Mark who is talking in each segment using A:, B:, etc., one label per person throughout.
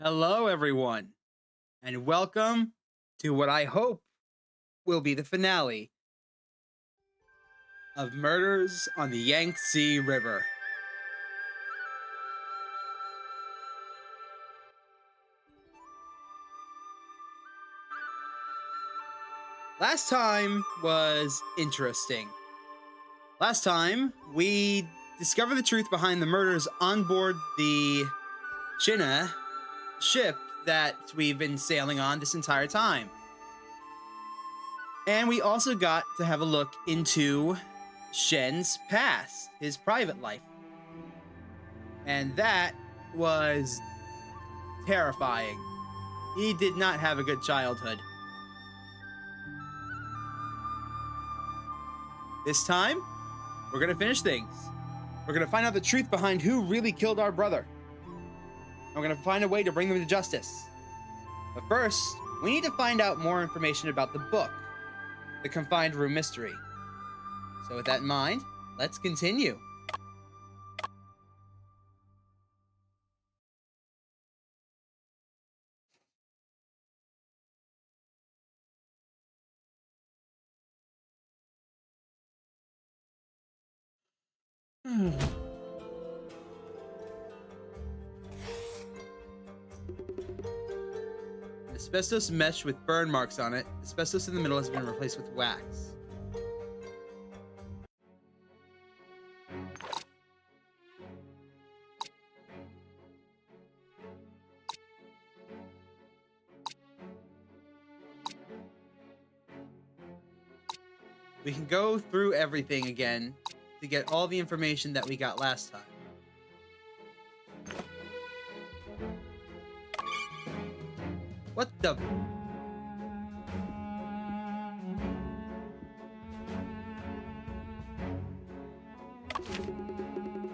A: Hello, everyone, and welcome to what I hope will be the finale of Murders on the Yangtze River. Last time was interesting. Last time, we discovered the truth behind the murders on board the Shen ship that we've been sailing on this entire time. And we also got to have a look into Shen's past, his private life. And that was terrifying. He did not have a good childhood. This time, we're going to finish things. We're going to find out the truth behind who really killed our brother. And we're going to find a way to bring them to justice. But first, we need to find out more information about the book, The Confined Room Mystery. So with that in mind, let's continue. Asbestos mesh with burn marks on it. Asbestos in the middle has been replaced with wax. We can go through everything again to get all the information that we got last time. What the?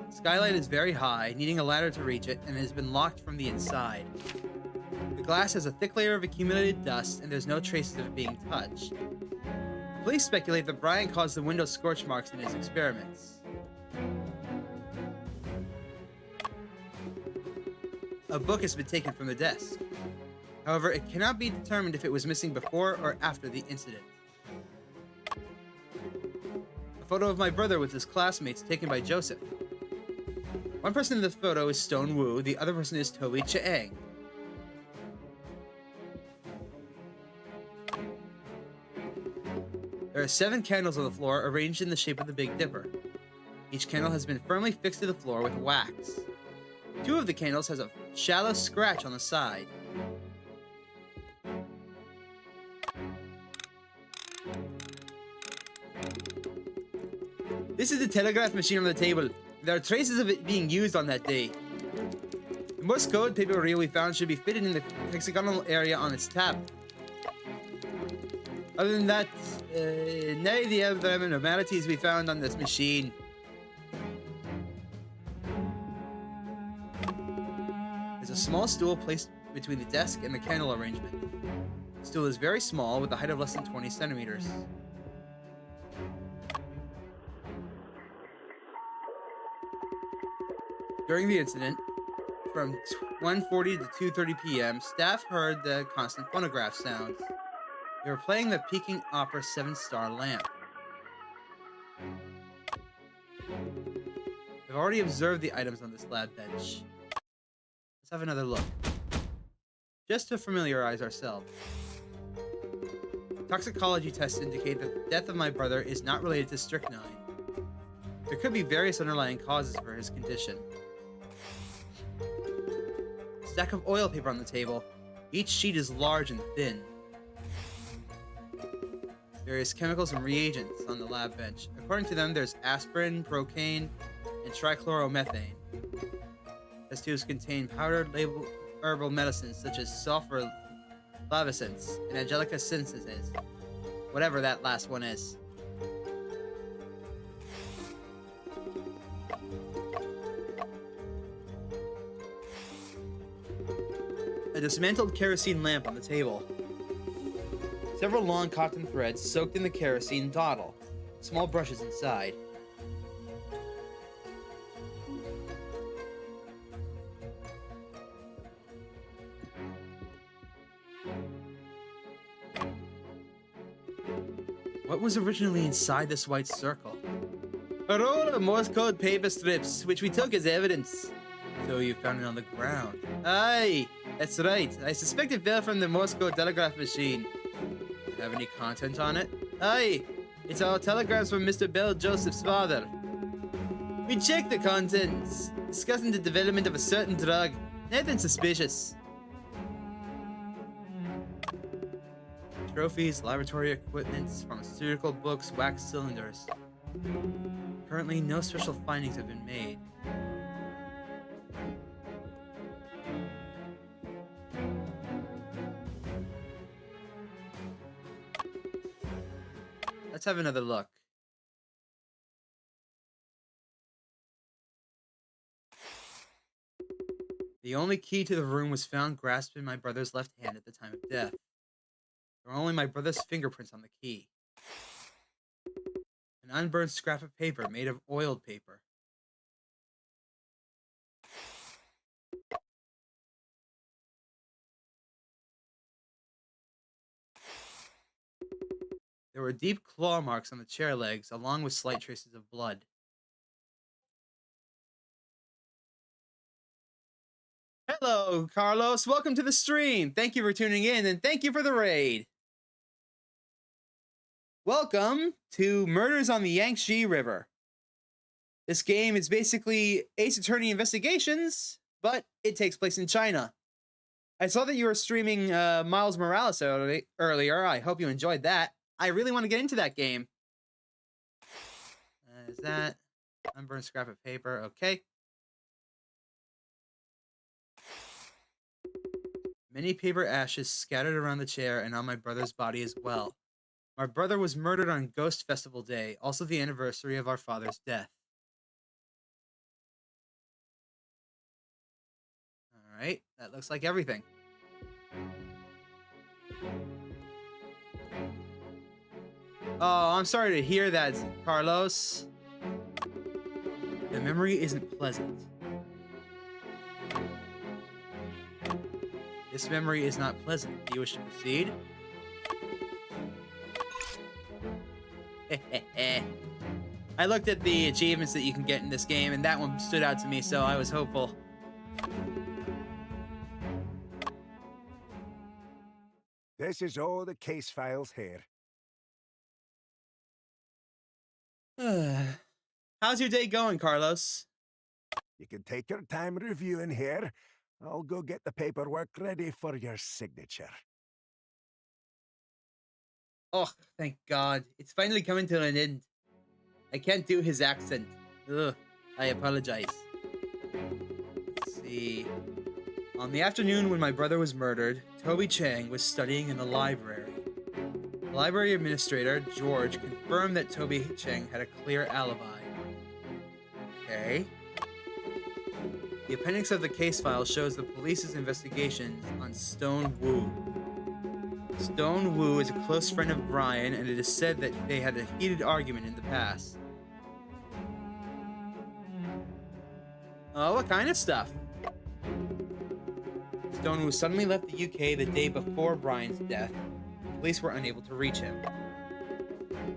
A: Skylight is very high, needing a ladder to reach it, and it has been locked from the inside. The glass has a thick layer of accumulated dust, and there's no traces of it being touched. Police speculate that Brian caused the window scorch marks in his experiments. A book has been taken from the desk. However, it cannot be determined if it was missing before or after the incident. A photo of my brother with his classmates taken by Joseph. One person in the photo is Stone Wu, the other person is Toby Chiang. There are 7 candles on the floor arranged in the shape of the Big Dipper. Each candle has been firmly fixed to the floor with wax. 2 of the candles has a shallow scratch on the side. This is the telegraph machine on the table. There are traces of it being used on that day. The Morse code paper reel we found should be fitted in the hexagonal area on its tab. Other than that, none of the other abnormalities we found on this machine. There's a small stool placed between the desk and the candle arrangement. The stool is very small with a height of less than 20 centimeters. During the incident, from 1:40 to 2:30 p.m., staff heard the constant phonograph sounds. They were playing the Peking Opera 7-star lamp. I've already observed the items on this lab bench. Let's have another look. Just to familiarize ourselves. Toxicology tests indicate that the death of my brother is not related to strychnine. There could be various underlying causes for his condition. Stack of oil paper on the table. Each sheet is large and thin. Various chemicals and reagents on the lab bench. According to them, there's aspirin, procaine, and trichloromethane. Test tubes contain powdered herbal medicines such as sulfur flavescence and angelica synthesis, whatever that last one is. A dismantled kerosene lamp on the table. Several long cotton threads soaked in the kerosene dottle. Small brushes inside. What was originally inside this white circle? A roll of Morse code paper strips, which we took as evidence. So you found it on the ground. Aye, that's right. I suspect it fell from the Morse code telegraph machine. Do you have any content on it? Aye, it's all telegrams from Mr. Bell Joseph's father. We checked the contents, discussing the development of a certain drug. Nothing suspicious. Trophies, laboratory equipment, pharmaceutical books, wax cylinders. Currently, no special findings have been made. Let's have another look. The only key to the room was found grasped in my brother's left hand at the time of death. There were only my brother's fingerprints on the key. An unburned scrap of paper made of oiled paper. There were deep claw marks on the chair legs, along with slight traces of blood. Hello, Carlos. Welcome to the stream. Thank you for tuning in, and thank you for the raid. Welcome to Murders on the Yangtze River. This game is basically Ace Attorney Investigations, but it takes place in China. I saw that you were streaming Miles Morales earlier. I hope you enjoyed that. I really want to get into that game. Is that unburned scrap of paper? Okay. Many paper ashes scattered around the chair and on my brother's body as well. My brother was murdered on Ghost Festival Day, also the anniversary of our father's death. Alright, that looks like everything. Oh, I'm sorry to hear that, Carlos. The memory isn't pleasant. This memory is not pleasant. Do you wish to proceed? I looked at the achievements that you can get in this game, and that one stood out to me, so I was hopeful.
B: This is all the case files here.
A: How's your day going, Carlos?
B: You can take your time reviewing here. I'll go get the paperwork ready for your signature.
A: Oh, thank God. It's finally coming to an end. I can't do his accent. Ugh, I apologize. Let's see. On the afternoon when my brother was murdered, Toby Chang was studying in the library. The library administrator, George, confirmed that Toby Chang had a clear alibi. Okay. The appendix of the case file shows the police's investigations on Stone Wu. Stone Wu is a close friend of Brian, and it is said that they had a heated argument in the past. Oh, what kind of stuff? Stone Wu suddenly left the UK the day before Brian's death. The police were unable to reach him.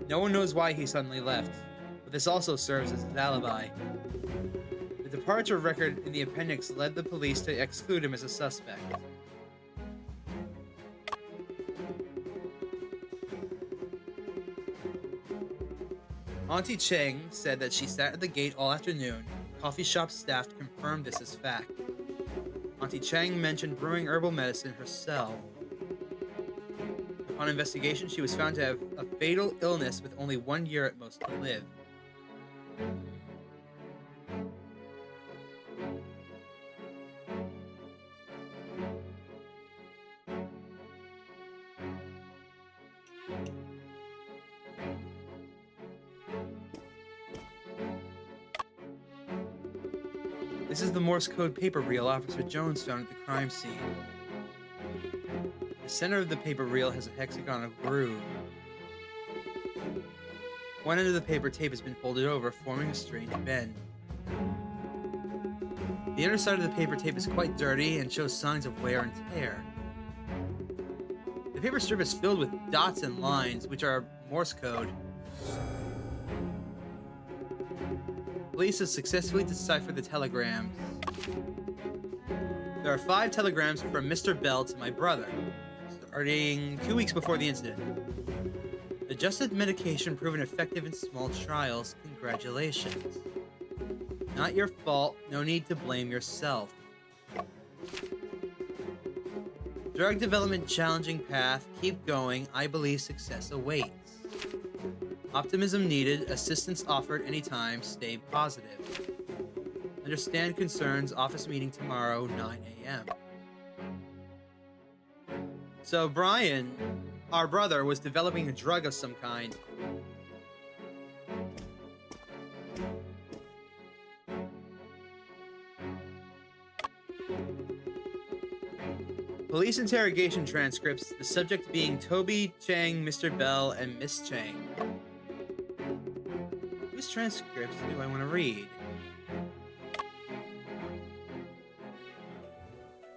A: No one knows why he suddenly left, but this also serves as his alibi. The departure record in the appendix led the police to exclude him as a suspect. Auntie Cheng said that she sat at the gate all afternoon. Coffee shop staff confirmed this as fact. Auntie Cheng mentioned brewing herbal medicine herself. Upon investigation, she was found to have a fatal illness with only 1 year at most to live. This is the Morse code paper reel Officer Jones found at the crime scene. The center of the paper reel has a hexagonal groove. One end of the paper tape has been folded over, forming a strange bend. The inner side of the paper tape is quite dirty and shows signs of wear and tear. The paper strip is filled with dots and lines, which are Morse code. Police have successfully deciphered the telegrams. There are 5 telegrams from Mr. Bell to my brother, starting 2 weeks before the incident. Adjusted medication proven effective in small trials. Congratulations. Not your fault. No need to blame yourself. Drug development challenging path. Keep going. I believe success awaits. Optimism needed. Assistance offered anytime. Stay positive. Understand concerns. Office meeting tomorrow, 9 a.m. So Brian, our brother, was developing a drug of some kind. Police interrogation transcripts, the subject being Toby, Chang, Mr. Bell, and Miss Chang. Whose transcripts do I want to read?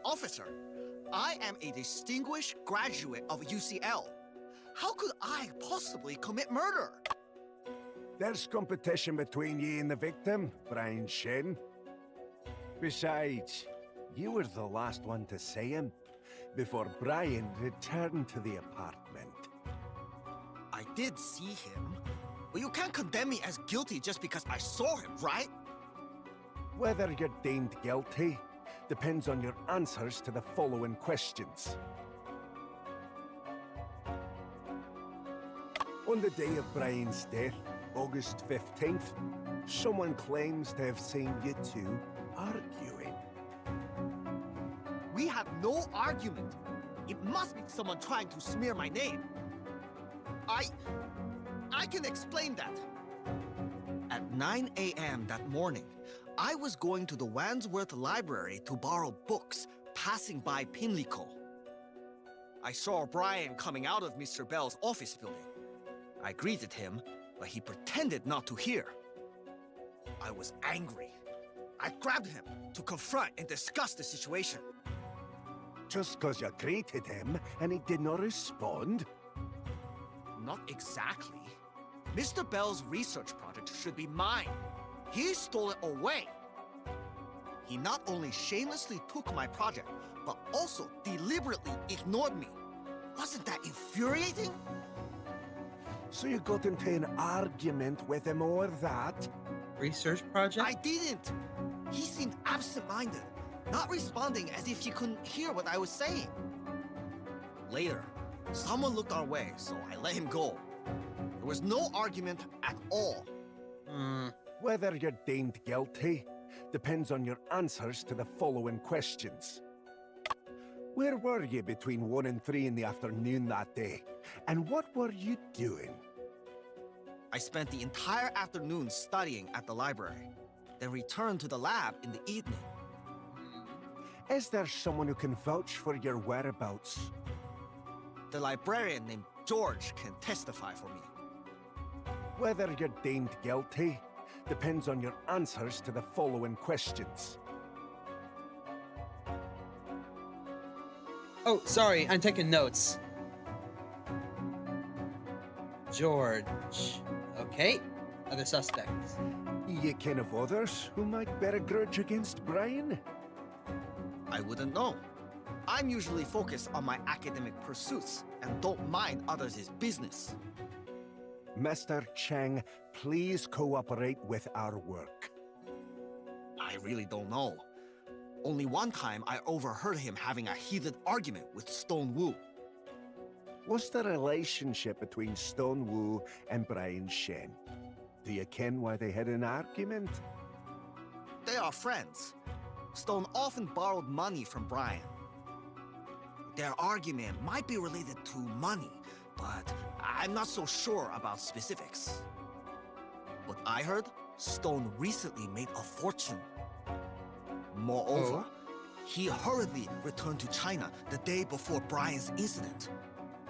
C: Officer, I am a distinguished graduate of UCL. How could I possibly commit murder?
B: There's competition between ye and the victim, Brian Shen. Besides, you were the last one to see him before Brian returned to the apartment.
C: I did see him, but you can't condemn me as guilty just because I saw him, right?
B: Whether you're deemed guilty depends on your answers to the following questions. On the day of Brian's death, August 15th, someone claims to have seen you two arguing.
C: We had no argument. It must be someone trying to smear my name. I can explain that. At 9 a.m. that morning, I was going to the Wandsworth Library to borrow books, passing by Pimlico. I saw Brian coming out of Mr. Bell's office building. I greeted him, but he pretended not to hear. I was angry. I grabbed him to confront and discuss the situation.
B: Just because you greeted him and he did not respond?
C: Not exactly. Mr. Bell's research project should be mine. He stole it away. He not only shamelessly took my project, but also deliberately ignored me. Wasn't that infuriating?
B: So you got into an argument with him over that?
A: Research project?
C: I didn't. He seemed absent-minded, not responding as if he couldn't hear what I was saying. Later, someone looked our way, so I let him go. There was no argument at all.
B: Whether you're deemed guilty depends on your answers to the following questions. Where were you between 1 and 3 in the afternoon that day? And what were you doing?
C: I spent the entire afternoon studying at the library, then returned to the lab in the evening.
B: Is there someone who can vouch for your whereabouts?
C: The librarian named George can testify for me.
B: Whether you're deemed guilty depends on your answers to the following questions.
A: Oh, sorry, I'm taking notes. George. Okay. Other suspects.
B: You ken of others who might bear a grudge against Brian?
C: I wouldn't know. I'm usually focused on my academic pursuits and don't mind others' business.
B: Mr. Chang, please cooperate with our work.
C: I really don't know. Only one time I overheard him having a heated argument with Stone Wu.
B: What's the relationship between Stone Wu and Brian Shen? Do you ken why they had an argument?
C: They are friends. Stone often borrowed money from Brian. Their argument might be related to money, but I'm not so sure about specifics. What I heard, Stone recently made a fortune. Moreover, he hurriedly returned to China the day before Brian's incident.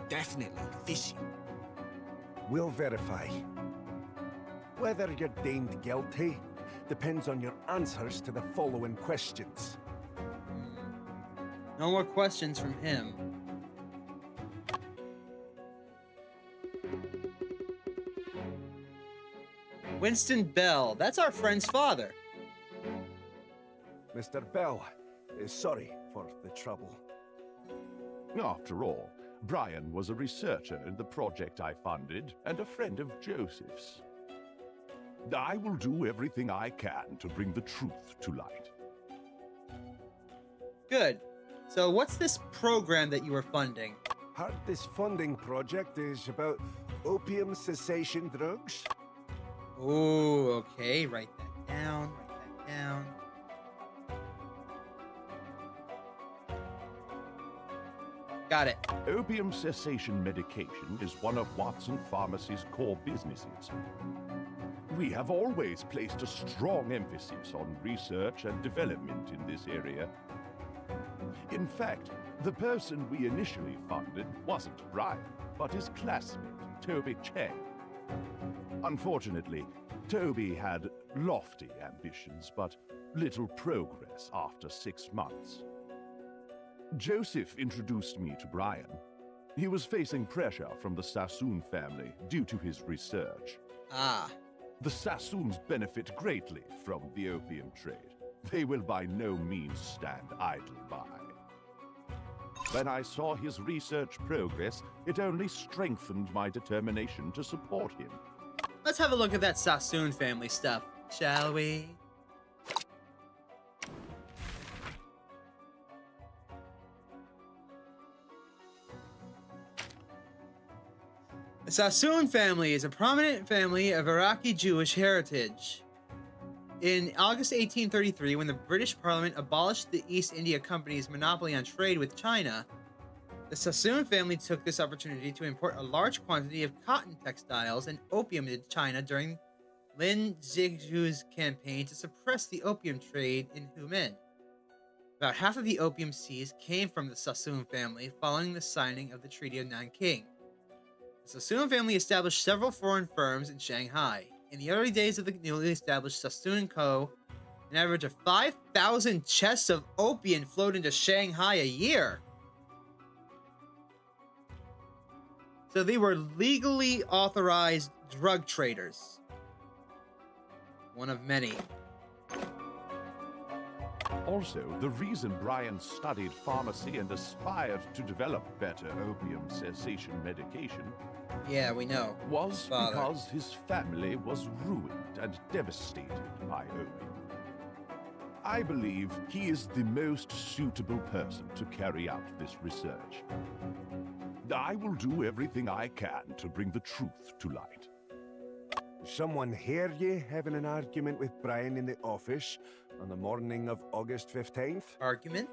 C: Definitely fishy.
B: We'll verify. Whether you're deemed guilty depends on your answers to the following questions.
A: No more questions from him. Winston Bell. That's our friend's father.
B: Mr. Bell, sorry for the trouble.
D: After all, Brian was a researcher in the project I funded and a friend of Joseph's. I will do everything I can to bring the truth to light.
A: Good. So what's this program that you were funding?
B: Heard this funding project is about opium cessation drugs?
A: Oh, okay. Write that down. Write that down. Got it.
D: Opium cessation medication is one of Watson Pharmacy's core businesses. We have always placed a strong emphasis on research and development in this area. In fact, the person we initially funded wasn't Brian, but his classmate, Toby Cheng. Unfortunately, Toby had lofty ambitions, but little progress after 6 months. Joseph introduced me to Brian. He was facing pressure from the Sassoon family due to his research.
A: Ah.
D: The Sassoons benefit greatly from the opium trade. They will by no means stand idly by. When I saw his research progress, it only strengthened my determination to support him.
A: Let's have a look at that Sassoon family stuff, shall we? The Sassoon family is a prominent family of Iraqi Jewish heritage. In August 1833, when the British Parliament abolished the East India Company's monopoly on trade with China, the Sassoon family took this opportunity to import a large quantity of cotton textiles and opium into China during Lin Zexu's campaign to suppress the opium trade in Hunan. About half of the opium seized came from the Sassoon family following the signing of the Treaty of Nanking. The Sassoon family established several foreign firms in Shanghai. In the early days of the newly established Sassoon Co., an average of 5,000 chests of opium flowed into Shanghai a year. So they were legally authorized drug traders. One of many.
D: Also, the reason Brian studied pharmacy and aspired to develop better opium cessation medication
A: Yeah, we know.
D: was
A: Father.
D: because his family was ruined and devastated by opium. I believe he is the most suitable person to carry out this research. I will do everything I can to bring the truth to light.
B: Someone hear you having an argument with Brian in the office on the morning of August 15th?
A: Argument?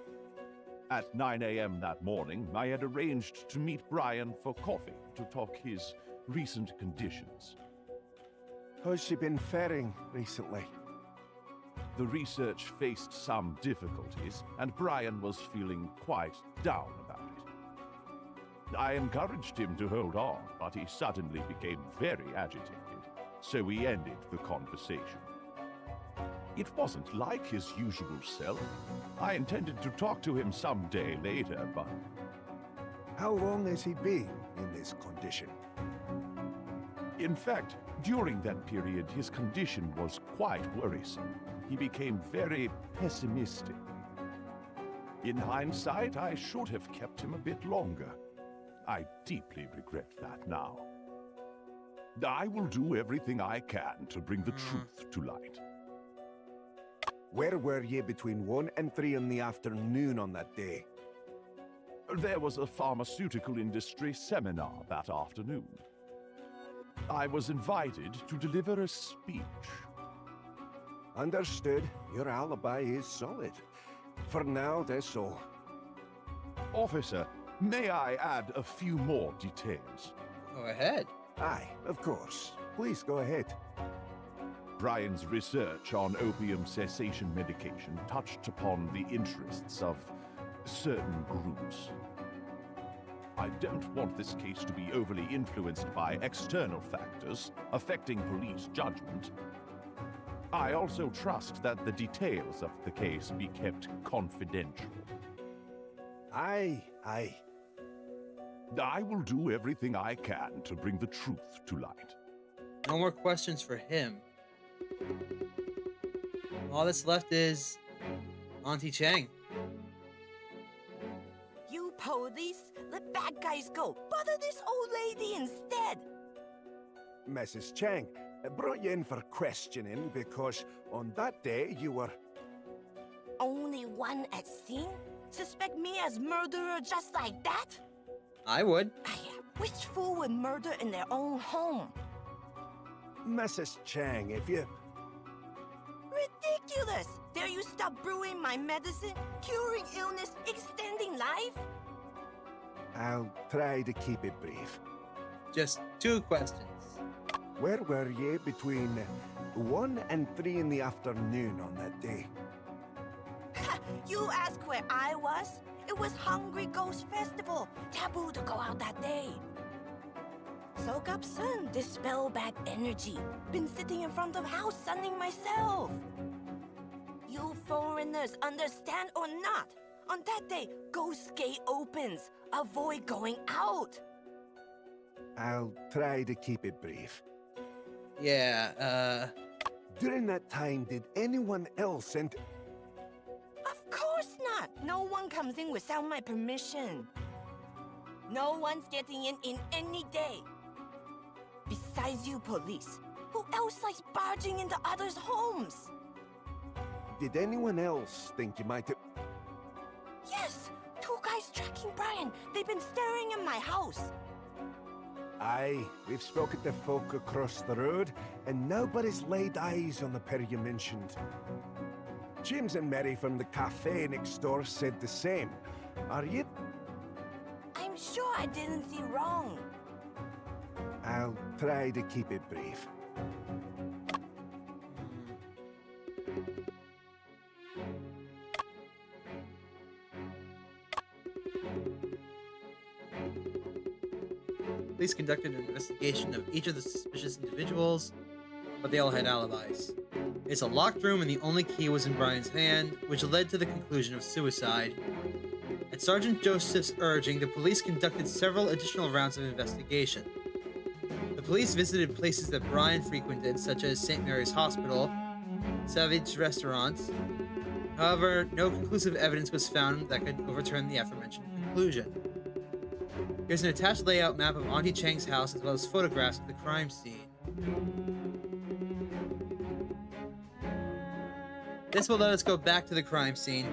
D: At 9 a.m. that morning, I had arranged to meet Brian for coffee to talk his recent conditions.
B: How's she been faring recently?
D: The research faced some difficulties, and Brian was feeling quite down about it. I encouraged him to hold on, but he suddenly became very agitated, so we ended the conversation. It wasn't like his usual self. I intended to talk to him some day later, but
B: How long has he been in this condition?
D: in fact, during that period, his condition was quite worrisome. He became very pessimistic. In hindsight, I should have kept him a bit longer. I deeply regret that now. I will do everything I can to bring the truth to light.
B: Where were you between 1 and 3 in the afternoon on that day?
D: There was a pharmaceutical industry seminar that afternoon. I was invited to deliver a speech.
B: Understood. Your alibi is solid. For now, that's all.
D: Officer, may I add a few more details?
A: Go ahead.
B: Aye, of course. Please go ahead.
D: Brian's research on opium cessation medication touched upon the interests of certain groups. I don't want this case to be overly influenced by external factors affecting police judgment. I also trust that the details of the case be kept confidential.
B: Aye, aye.
D: I will do everything I can to bring the truth to light.
A: No more questions for him. All that's left is Auntie Chang.
E: You police, let bad guys go. Bother this old lady instead.
B: Mrs. Chang, I brought you in for questioning because on that day you were...
E: Only one at scene? Suspect me as murderer just like that?
A: I would.
E: Which fool would murder in their own home?
B: Mrs. Chang, if you...
E: Ridiculous! Dare you stop brewing my medicine, curing illness, extending life?
B: I'll try to keep it brief.
A: Just 2 questions.
B: Where were you between 1 and 3 in the afternoon on that day?
E: You ask where I was? It was Hungry Ghost Festival. Taboo to go out that day. Soak up sun, dispel bad energy. Been sitting in front of house sunning myself. You foreigners understand or not? On that day, Ghost Gate opens. Avoid going out.
B: I'll try to keep it brief.
A: Yeah,
B: During that time, did anyone else enter...
E: Of course not. No one comes in without my permission. No one's getting in any day. Besides you police, who else likes barging into others' homes?
B: Did anyone else think you might have...
E: Yes, 2 guys tracking Brian. They've been staring in my house.
B: Aye, we've spoken to folk across the road, and nobody's laid eyes on the pair you mentioned. James and Mary from the cafe next door said the same. Are you...
E: I'm sure I didn't see wrong.
B: I'll try to keep it brief.
A: police conducted an investigation of each of the suspicious individuals, but they all had alibis. It's a locked room and the only key was in Brian's hand, which led to the conclusion of suicide. At Sergeant Joseph's urging, the police conducted several additional rounds of investigation. The police visited places that Brian frequented, such as St. Mary's Hospital, Savage restaurants. However, no conclusive evidence was found that could overturn the aforementioned conclusion. Here's an attached layout map of Auntie Chang's house as well as photographs of the crime scene. This will let us go back to the crime scene.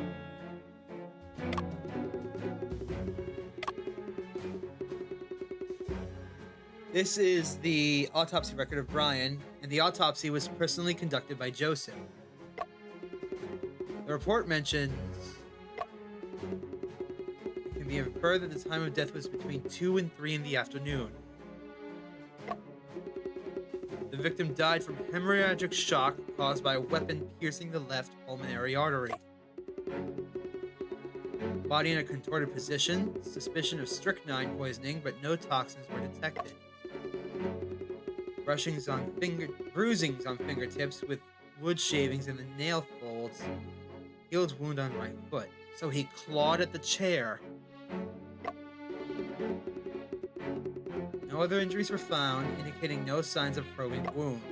A: This is the autopsy record of Brian, and the autopsy was personally conducted by Joseph. The report mentions it can be inferred that the time of death was between 2 and 3 in the afternoon. The victim died from hemorrhagic shock caused by a weapon piercing the left pulmonary artery. Body in a contorted position, suspicion of strychnine poisoning, but no toxins were detected. Bruisings on fingertips with wood shavings in the nail folds. Healed wound on right foot. So he clawed at the chair. No other injuries were found, indicating no signs of probing wounds.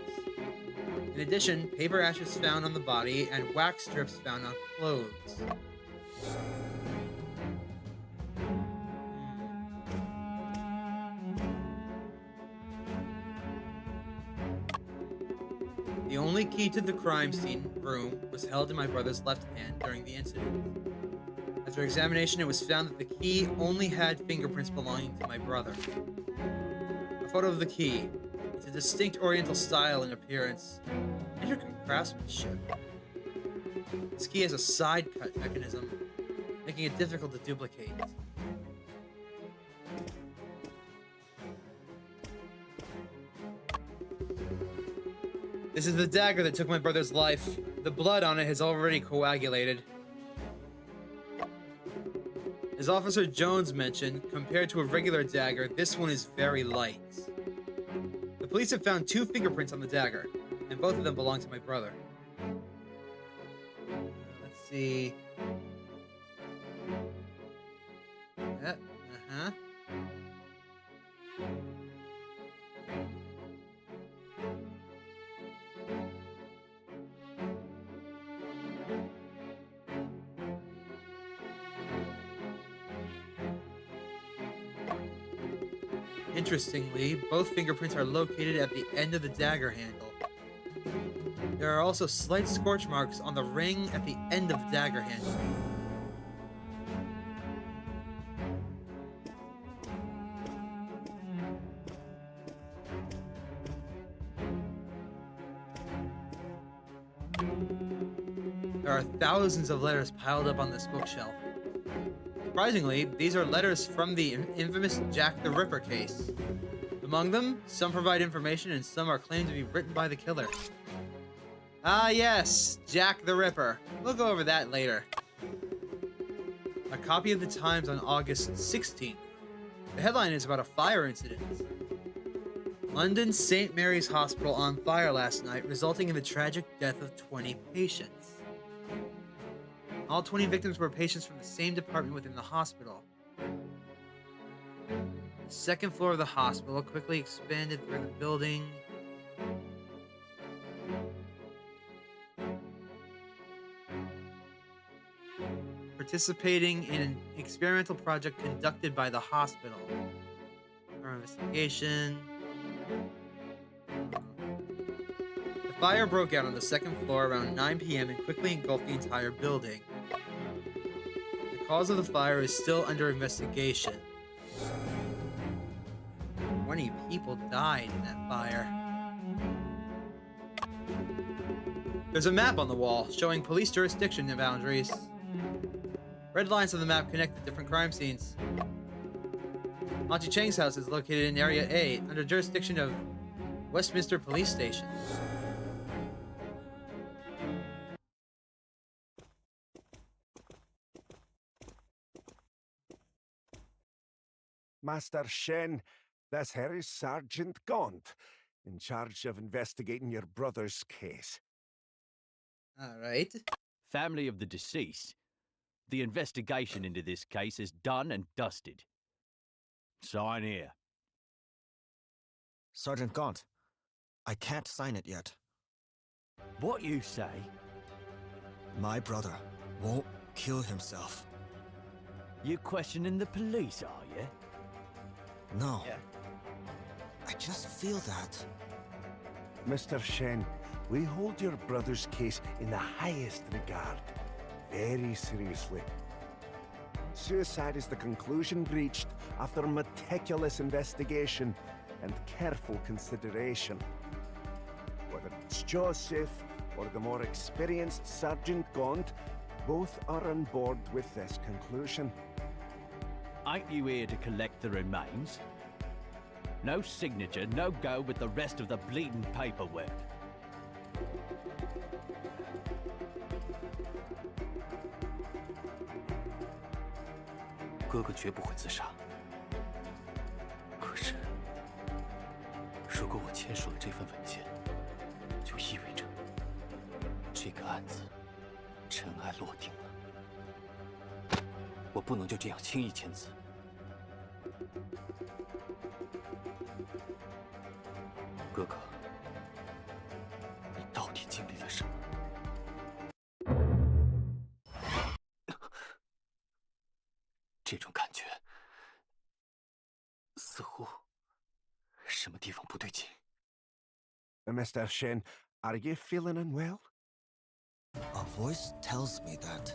A: In addition, paper ashes found on the body and wax strips found on clothes. The only key to the crime scene room was held in my brother's left hand during the incident. After examination, it was found that the key only had fingerprints belonging to my brother. A photo of the key. It's a distinct oriental style in appearance. Intricate craftsmanship. This key has a side cut mechanism, making it difficult to duplicate. This is the dagger that took my brother's life. The blood on it has already coagulated. As Officer Jones mentioned, compared to a regular dagger, this one is very light. The police have found 2 fingerprints on the dagger, and both of them belong to my brother. Let's see. Yep, Interestingly, both fingerprints are located at the end of the dagger handle. There are also slight scorch marks on the ring at the end of the dagger handle. There are thousands of letters piled up on this bookshelf. Surprisingly, these are letters from the infamous Jack the Ripper case. Among them, some provide information and some are claimed to be written by the killer. Ah yes, Jack the Ripper. We'll go over that later. A copy of the Times on August 16th. The headline is about a fire incident. London St. Mary's Hospital on fire last night, resulting in the tragic death of 20 patients. All 20 victims were patients from the same department within the hospital. The second floor of the hospital quickly expanded through the building. Participating in an experimental project conducted by the hospital. Our investigation. The fire broke out on the second floor around 9 p.m. and quickly engulfed the entire building. The cause of the fire is still under investigation. 20 people died in that fire. There's a map on the wall showing police jurisdiction and boundaries. Red lines on the map connect the different crime scenes. Auntie Chang's house is located in Area A, under jurisdiction of Westminster Police Station.
B: Master Shen, this here is Sergeant Gaunt, in charge of investigating your brother's case.
A: Alright.
F: Family of the deceased. The investigation into this case is done and dusted. Sign here.
C: Sergeant Gaunt, I can't sign it yet.
F: What you say?
C: My brother won't kill himself.
F: You questioning the police, are you?
C: No.
A: Yeah.
C: I just feel that.
B: Mr. Shen, we hold your brother's case in the highest regard. Very seriously. Suicide is the conclusion reached after meticulous investigation and careful consideration. Whether it's Joseph or the more experienced Sergeant Gaunt, both are on board with this conclusion.
F: Ain't you here to collect the remains? No signature, no go with the rest of the bleeding paperwork.
G: 哥哥绝不会自杀。可是，如果我签署了这份文件，就意味着这个案子尘埃落定了。我不能就这样轻易签字。哥哥，你到底经历了什么？这种感觉，似乎什么地方不对劲。
B: Mr. Shen, are you feeling unwell?
C: A voice tells me that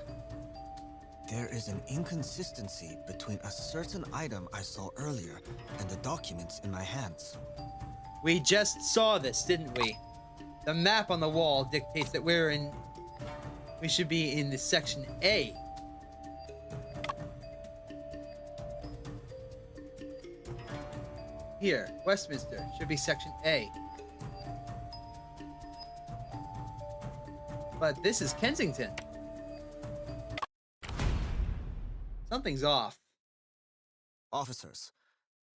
C: there is an inconsistency between a certain item I saw earlier and the documents in my hands.
A: We just saw this, didn't we? The map on the wall dictates that we should be in the section A. Here, Westminster should be section A. But this is Kensington. Something's off.
C: Officers,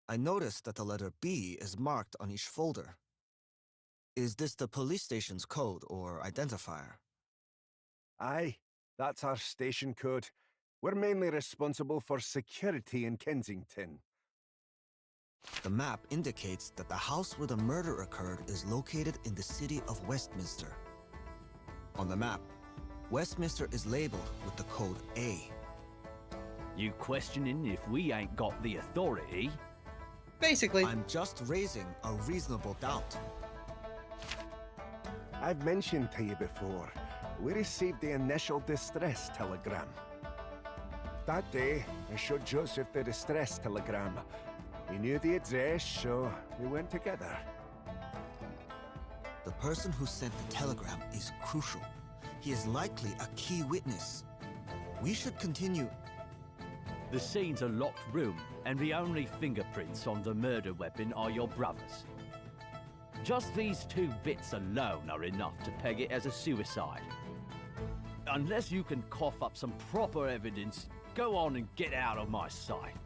C: I noticed that the letter B is marked on each folder. Is this the police station's code or identifier?
B: Aye, that's our station code. We're mainly responsible for security in Kensington.
C: The map indicates that the house where the murder occurred is located in the city of Westminster. On the map, Westminster is labeled with the code A.
F: You questioning if we ain't got the authority?
A: Basically.
C: I'm just raising a reasonable doubt.
B: I've mentioned to you before, we received the initial distress telegram. That day, I showed Joseph the distress telegram. We knew the address, so we went together.
C: The person who sent the telegram is crucial. He is likely a key witness. We should continue.
F: The scene's a locked room, and the only fingerprints on the murder weapon are your brother's. Just these 2 bits alone are enough to peg it as a suicide. Unless you can cough up some proper evidence, go on and get out of my sight.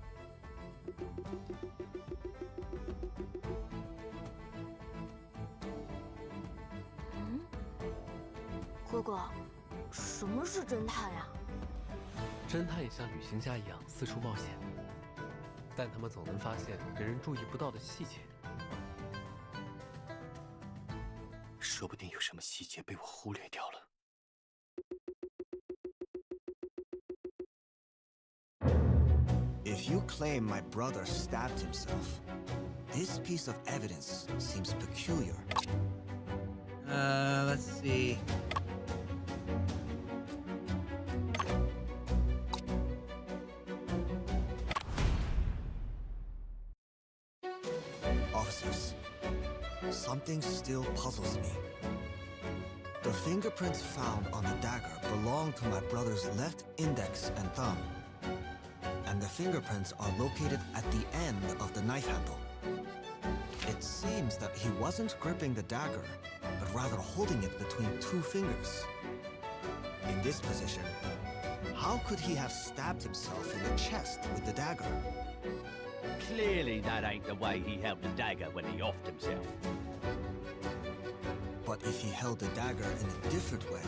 E: 哥哥，什么是侦探呀？
G: 侦探也像旅行家一样四处冒险，但他们总能发现别人注意不到的细节。说不定有什么细节被我忽略掉了。
C: If you claim my brother stabbed himself, this piece of evidence seems peculiar.
A: Let's see.
C: Officers, something still puzzles me. The fingerprints found on the dagger belong to my brother's left index and thumb. And the fingerprints are located at the end of the knife handle. It seems that he wasn't gripping the dagger, but rather holding it between 2 fingers. In this position, how could he have stabbed himself in the chest with the dagger?
F: Clearly that ain't the way he held the dagger when he offed himself.
C: But if he held the dagger in a different way,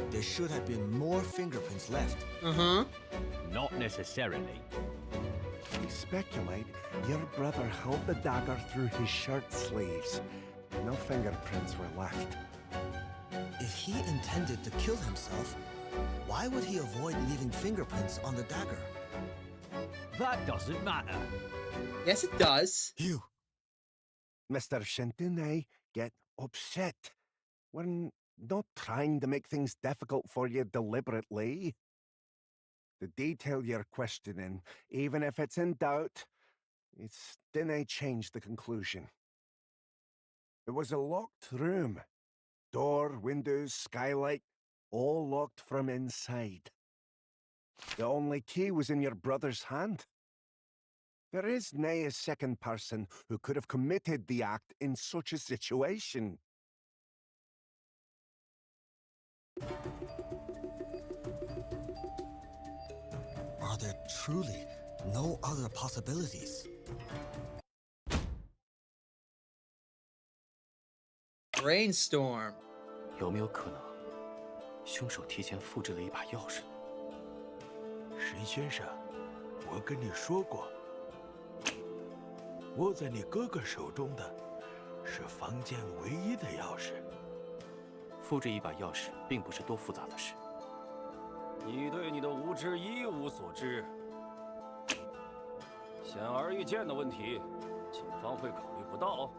C: there should have been more fingerprints left.
F: Not necessarily.
B: We speculate your brother held the dagger through his shirt sleeves. No fingerprints were left.
C: If he intended to kill himself, why would he avoid leaving fingerprints on the dagger?
F: That doesn't matter.
A: Yes, it does.
C: You.
B: Mr. Shen, get upset. We're not trying to make things difficult for you deliberately. The detail you're questioning, even if it's in doubt, it's didn't change the conclusion. It was a locked room. Door, windows, skylight, all locked from inside. The only key was in your brother's hand. There is nae a second person who could have committed the act in such a situation.
C: Are there truly no other possibilities?
A: Brainstorm.
G: 有没有可能，凶手提前复制了一把钥匙呢？
H: 沈先生，我跟你说过，握在你哥哥手中的是房间唯一的钥匙。
G: 复制一把钥匙并不是多复杂的事。
I: 你对你的无知一无所知。显而易见的问题，警方会考虑不到。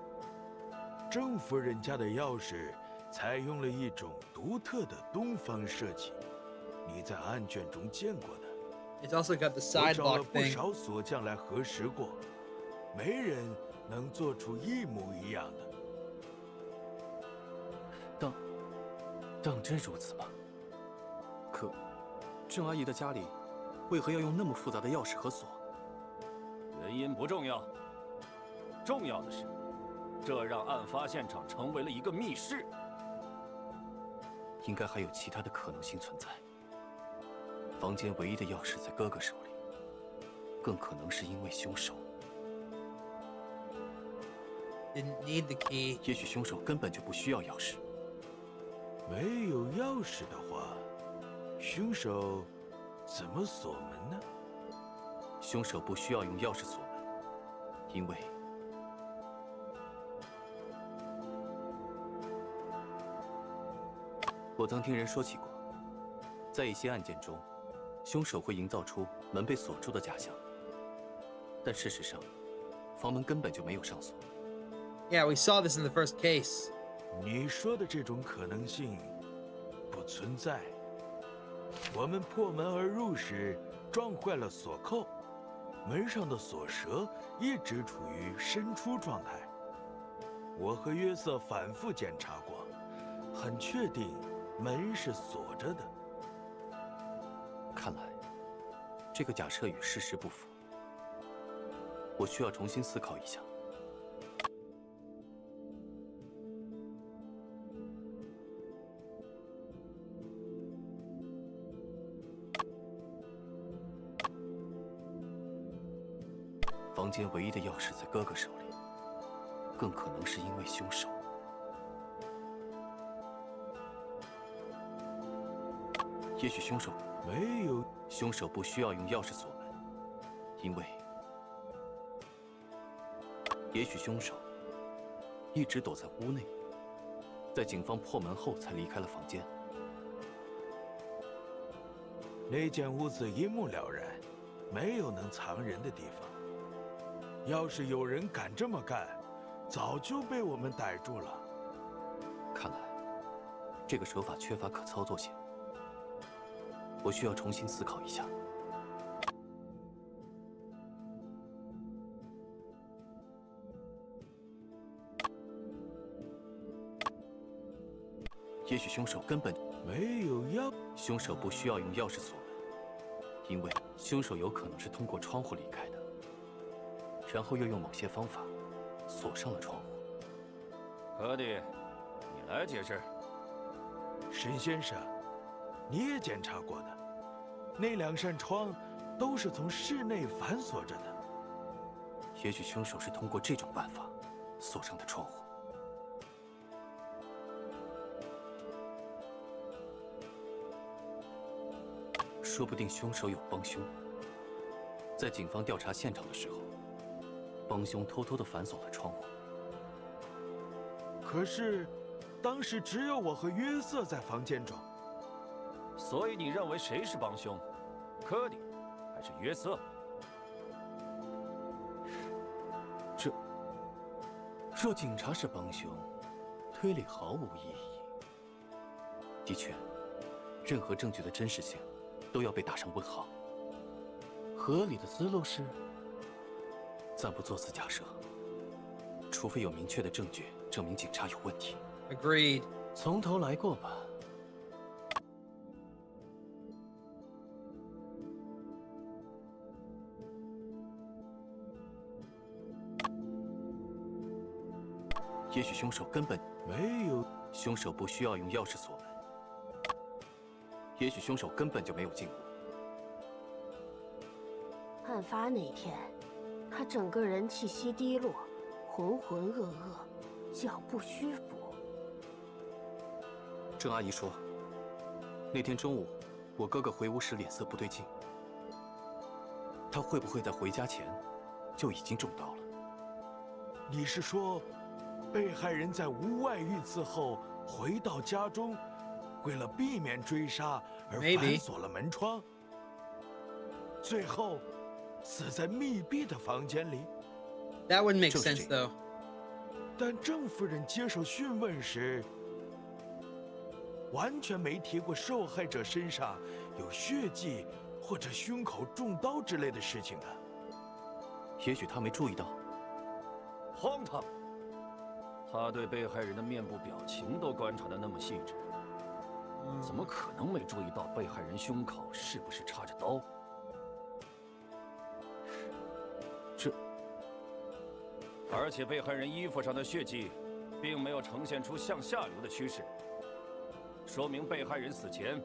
H: 郑夫人家的钥匙采用了一种独特的东方设计，你在案卷中见过的。
A: It's also got the
H: 我
A: side
H: 找了
A: lock
H: 不
A: thing.
H: 少锁匠来核实过，没人能做出一模一样的。
G: 当真如此吗？可，郑阿姨的家里为何要用那么复杂的钥匙和锁？
I: 原因不重要，重要的是，这让案发现场成为了一个密室。
G: 应该还有其他的可能性存在。房间唯一的钥匙在哥哥手里，更可能是因为凶手。
A: Didn't need the key.
G: 也许凶手根本就不需要钥匙。
H: 没有钥匙的话，凶手怎么锁门呢？
G: 凶手不需要用钥匙锁门，因为我曾听人说起过，在一些案件中，凶手会营造出门被锁住的假象，但事实上，房门根本就没有上锁。
A: Yeah, we saw this in the first case.
H: 你说的这种可能性不存在。我们破门而入时撞坏了锁扣，门上的锁舌一直处于伸出状态。我和约瑟反复检查过，很确定门是锁着的。
G: 看来，这个假设与事实不符。我需要重新思考一下。房间唯一的钥匙在哥哥手里，更可能是因为凶手。也许凶手
H: 没有，
G: 凶手不需要用钥匙锁门，因为也许凶手一直躲在屋内，在警方破门后才离开了房间。
H: 那间屋子一目了然，没有能藏人的地方。要是有人敢这么干，早就被我们逮住了。
G: 看来，这个手法缺乏可操作性。我需要重新思考一下。也许凶手根本
H: 没有钥，
G: 凶手不需要用钥匙锁门，因为凶手有可能是通过窗户离开的，然后又用某些方法锁上了窗户。
I: 科迪，你来解释。
H: 沈先生，你也检查过的，那两扇窗都是从室内反锁着的。
G: 也许凶手是通过这种办法锁上的窗户。说不定凶手有帮凶。在警方调查现场的时候，帮凶偷偷地反锁了窗户。
H: 可是，当时只有我和约瑟在房间中。
I: 所以你认为谁是帮凶？科迪，还是约瑟？
G: 若警察是帮凶，推理毫无意义。的确，任何证据的真实性都要被打上问号。合理的思路是，暂不做此假设，除非有明确的证据证明警察有问题。
A: Agreed.
G: 从头来过吧。也许凶手根本
H: 没有，
G: 凶手不需要用钥匙锁门。也许凶手根本就没有进屋。
J: 案发那天，他整个人气息低落，浑浑噩噩，脚步虚浮。
G: 郑阿姨说，那天中午我哥哥回屋时脸色不对劲。他会不会在回家前就已经中刀了？
H: 你是说，被害人在无外遇自后回到家中，为了避免追杀而反锁了门窗，最后死在密闭的房间里？
A: That wouldn't make sense, though.
H: 但郑夫人接受讯问时，完全没提过受害者身上有血迹或者胸口中刀之类的事情啊。
G: 也许他没注意到。
I: 荒唐！他对被害人的面部表情都观察得那么细致，怎么可能没注意到被害人胸口是不是插着刀？而且被害人衣服上的血迹，并没有呈现出向下流的趋势，说明被害人死前，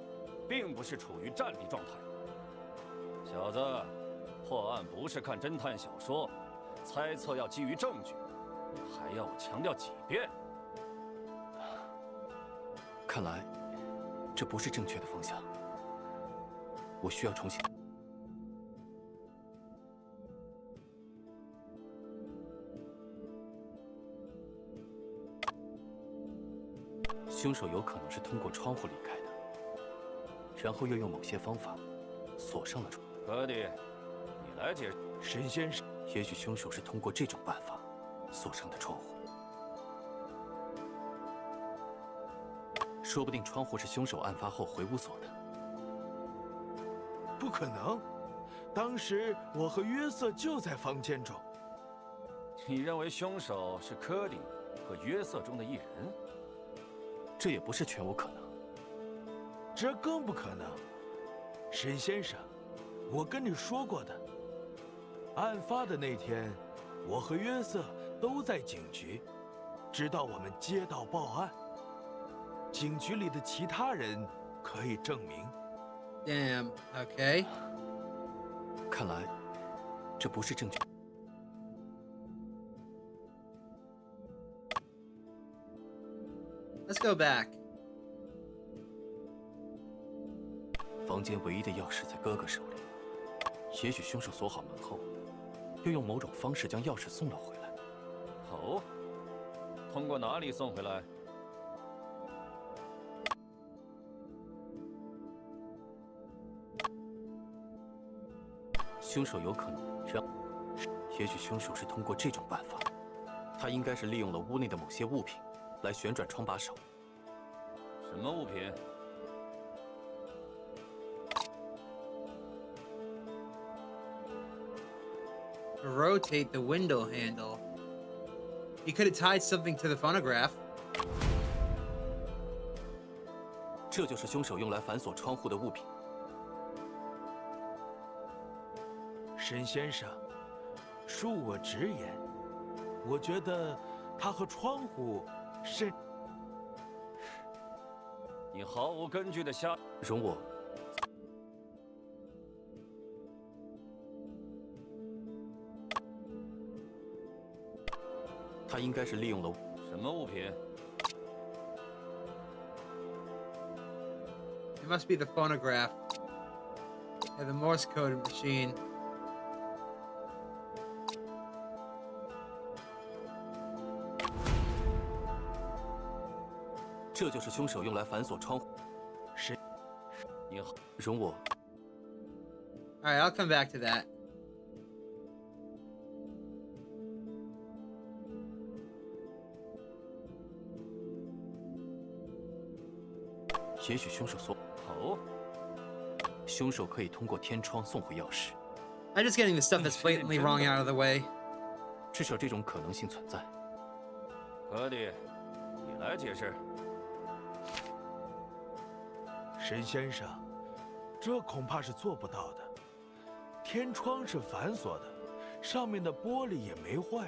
I: 并不是处于站立状态。小子，破案不是看侦探小说，猜测要基于证据，你还要我强调几遍？
G: 看来，这不是正确的方向。我需要重新。凶手有可能是通过窗户离开的，然后又用某些方法锁上了窗。
I: 哥弟，你来解释。
H: 沈先生，
G: 也许凶手是通过这种办法锁上的窗户。说不定窗户是凶手案发后回屋锁的。
H: 不可能，当时我和约瑟就在房间中。
I: 你认为凶手是柯里和约瑟中的一人？
G: 这也不是全无可能。
H: 这更不可能。沈先生，我跟你说过的，案发的那天，我和约瑟都在警局，直到我们接到报案。警局里的其他人可以证明。
A: Damn. Okay.
G: 看来，这不是证据。
A: Let's go back.
G: 房间唯一的钥匙在哥哥手里，也许凶手锁好门后，又用某种方式将钥匙送了回来。
I: 哦，通过哪里送回来？
G: 凶手有可能让，也许凶手是通过这种办法，他应该是利用了屋内的某些物品，来旋转窗把手。
I: 什么物品？
A: Rotate the window handle. He could have tied something to the phonograph.
G: 这就是凶手用来反锁窗户的物品。
H: 沈先生，恕我直言，我觉得它和窗户甚……
I: 你毫无根据的瞎……
G: 容我。 他应该是利用了
I: 什么物品？
A: It must be the phonograph. Yeah, the Morse code machine.
G: 这就是凶手用来反锁窗户。
H: 是，
G: 你好，容我。
A: All right, I'll come back to that.
G: 也许凶手锁。
I: 哦，
G: 凶手可以通过天窗送回钥匙。
A: I'm just getting the stuff that's blatantly wrong out of the way.
G: 至少这种可能性存在。
I: 哥弟，你来解释。
H: 沈先生，这恐怕是做不到的。天窗是反锁的，上面的玻璃也没坏。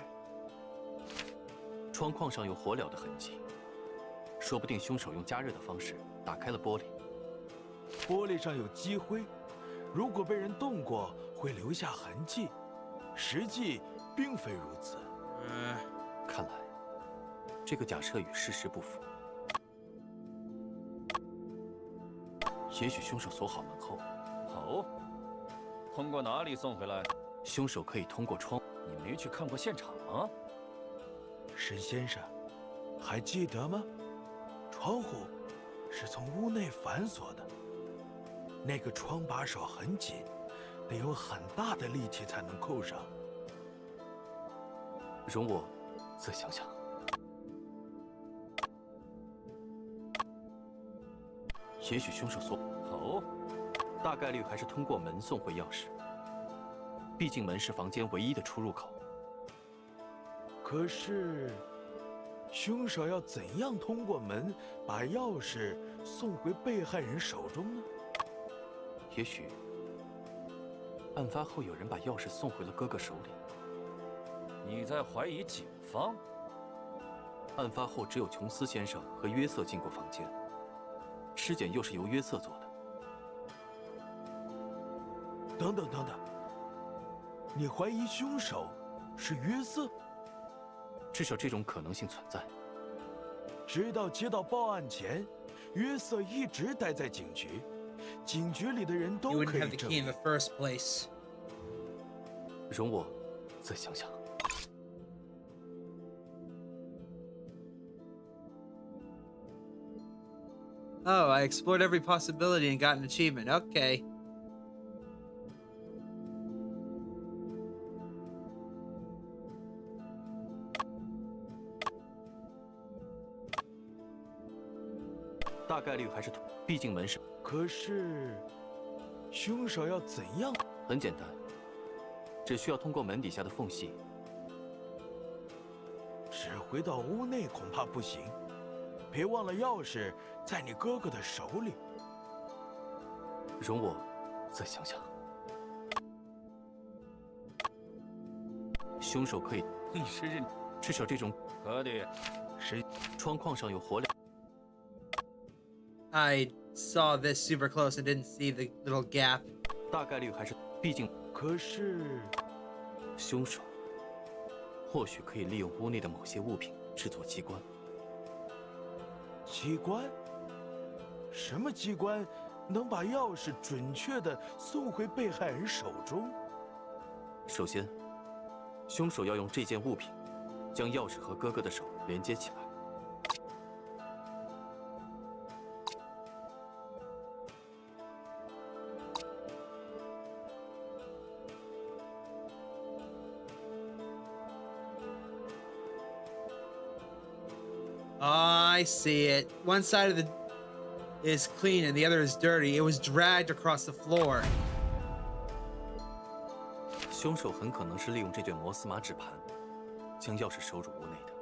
G: 窗框上有火燎的痕迹，说不定凶手用加热的方式打开了玻璃。
H: 玻璃上有积灰，如果被人动过，会留下痕迹。实际并非如此。
G: 看来，这个假设与事实不符。也许凶手锁好门后，
I: 哦，通过哪里送回来？
G: 凶手可以通过窗。
I: 你没去看过现场啊？
H: 沈先生，还记得吗？窗户是从屋内反锁的，那个窗把手很紧，得有很大的力气才能扣上。
G: 容我再想想。也许凶手锁。
I: 哦，
G: 大概率还是通过门送回钥匙。毕竟门是房间唯一的出入口。
H: 可是，凶手要怎样通过门把钥匙送回被害人手中呢？
G: 也许，案发后有人把钥匙送回了哥哥手里。
I: 你在怀疑警方？
G: 案发后只有琼斯先生和约瑟进过房间，尸检又是由约瑟做的。
H: 等等等等，你怀疑凶手是约瑟？
G: 至少这种可能性存在。
H: 直到接到报案前，约瑟一直待在警局，警局里的人
A: You
H: 都
A: wouldn't
H: 可
A: have
H: 以
A: the
H: 证
A: key in
H: 明。
A: the first place.
G: 容我再想想。
A: Oh, I explored every possibility and got an achievement. Okay.
H: 可是，凶手要怎样？
G: 很简单，只需要通过门底下的缝隙。
H: 只回到屋内恐怕不行，别忘了钥匙在你哥哥的手里。
G: 容我再想想。凶手可以，
I: 你是认
G: 至少这种
I: 可得
G: 窗框上有火两。
A: I saw this super close and didn't see the little gap.
G: 大概率还是，毕竟
H: 可是，
G: 凶手或许可以利用屋内的某些物品制作机关。
H: 机关？什么机关能把钥匙准确地送回被害人手中？
G: 首先，凶手要用这件物品将钥匙和哥哥的手连接起来。
A: I see it. One side of the is clean and the other is dirty. It was dragged across the floor.
G: 凶手很可能是利用这卷摩斯码纸盘，将钥匙收入屋内的。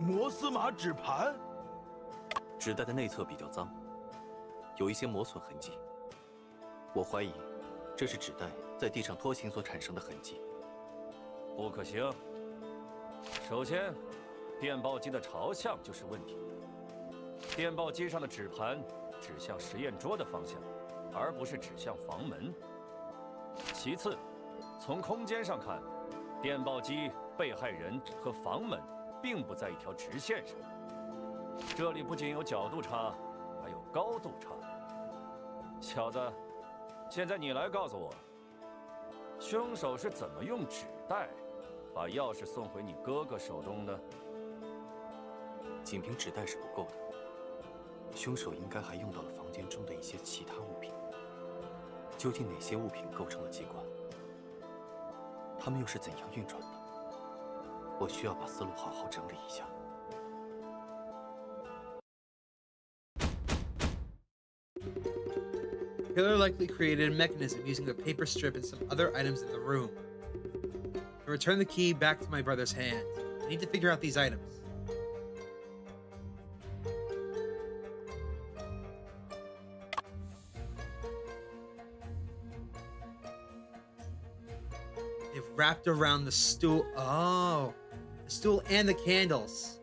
H: 摩斯码纸盘？
G: 纸袋的内侧比较脏，有一些磨损痕迹。我怀疑，这是纸袋在地上拖行所产生的痕迹。
I: 不可行。首先，电报机的朝向就是问题。电报机上的纸盘指向实验桌的方向，而不是指向房门。其次，从空间上看，电报机、被害人和房门并不在一条直线上。这里不仅有角度差，还有高度差。小子，现在你来告诉我，凶手是怎么用纸袋把钥匙送回你哥哥手中的？
G: 仅凭纸袋是不够的，凶手应该还用到了房间中的一些其他物品。究竟哪些物品构成了机关？它们又是怎样运转的？我需要把思路好好整理一下。
A: Killer likely created a mechanism using the paper strip and some other items in the room. To return the key back to my brother's hand, I need to figure out these items. They've wrapped around the stool. Oh, the stool and the candles.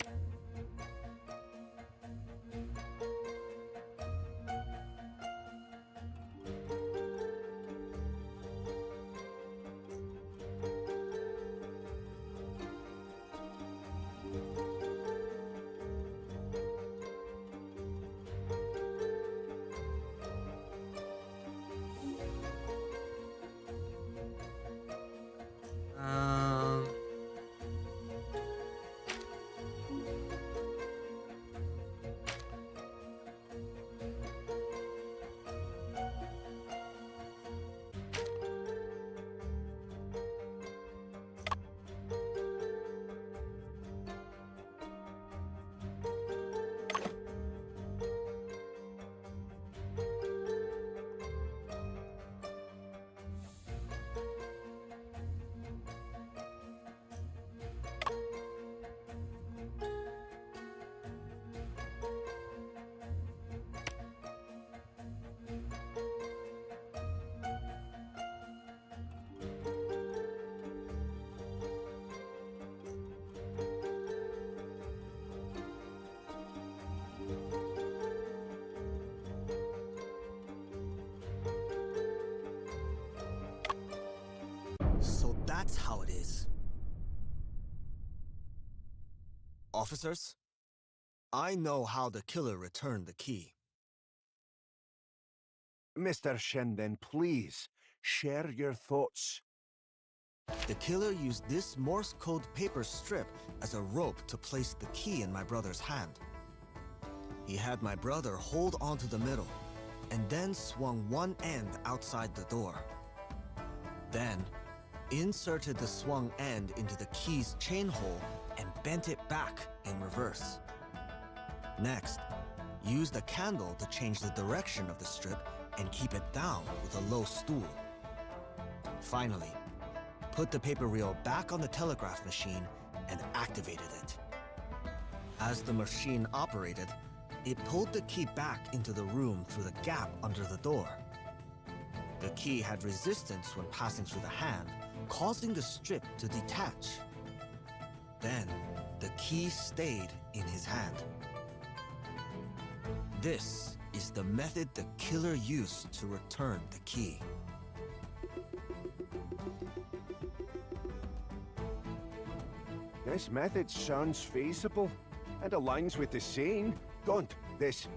C: So that's how it is. Officers, I know how the killer returned the key.
B: Mr. Shen, then please, share your thoughts.
C: The killer used this Morse code paper strip as a rope to place the key in my brother's hand. He had my brother hold onto the middle, and then swung one end outside the door. Then, inserted the swung end into the key's chain hole and bent it back in reverse. Next, used a candle to change the direction of the strip and keep it down with a low stool. Finally, put the paper reel back on the telegraph machine and activated it. As the machine operated, it pulled the key back into the room through the gap under the door. The key had resistance when passing through the hand, causing the strip to detach. Then, the key stayed in his hand. This is the method the killer used to return the key.
B: This method sounds feasible and aligns with the saying. Don't this.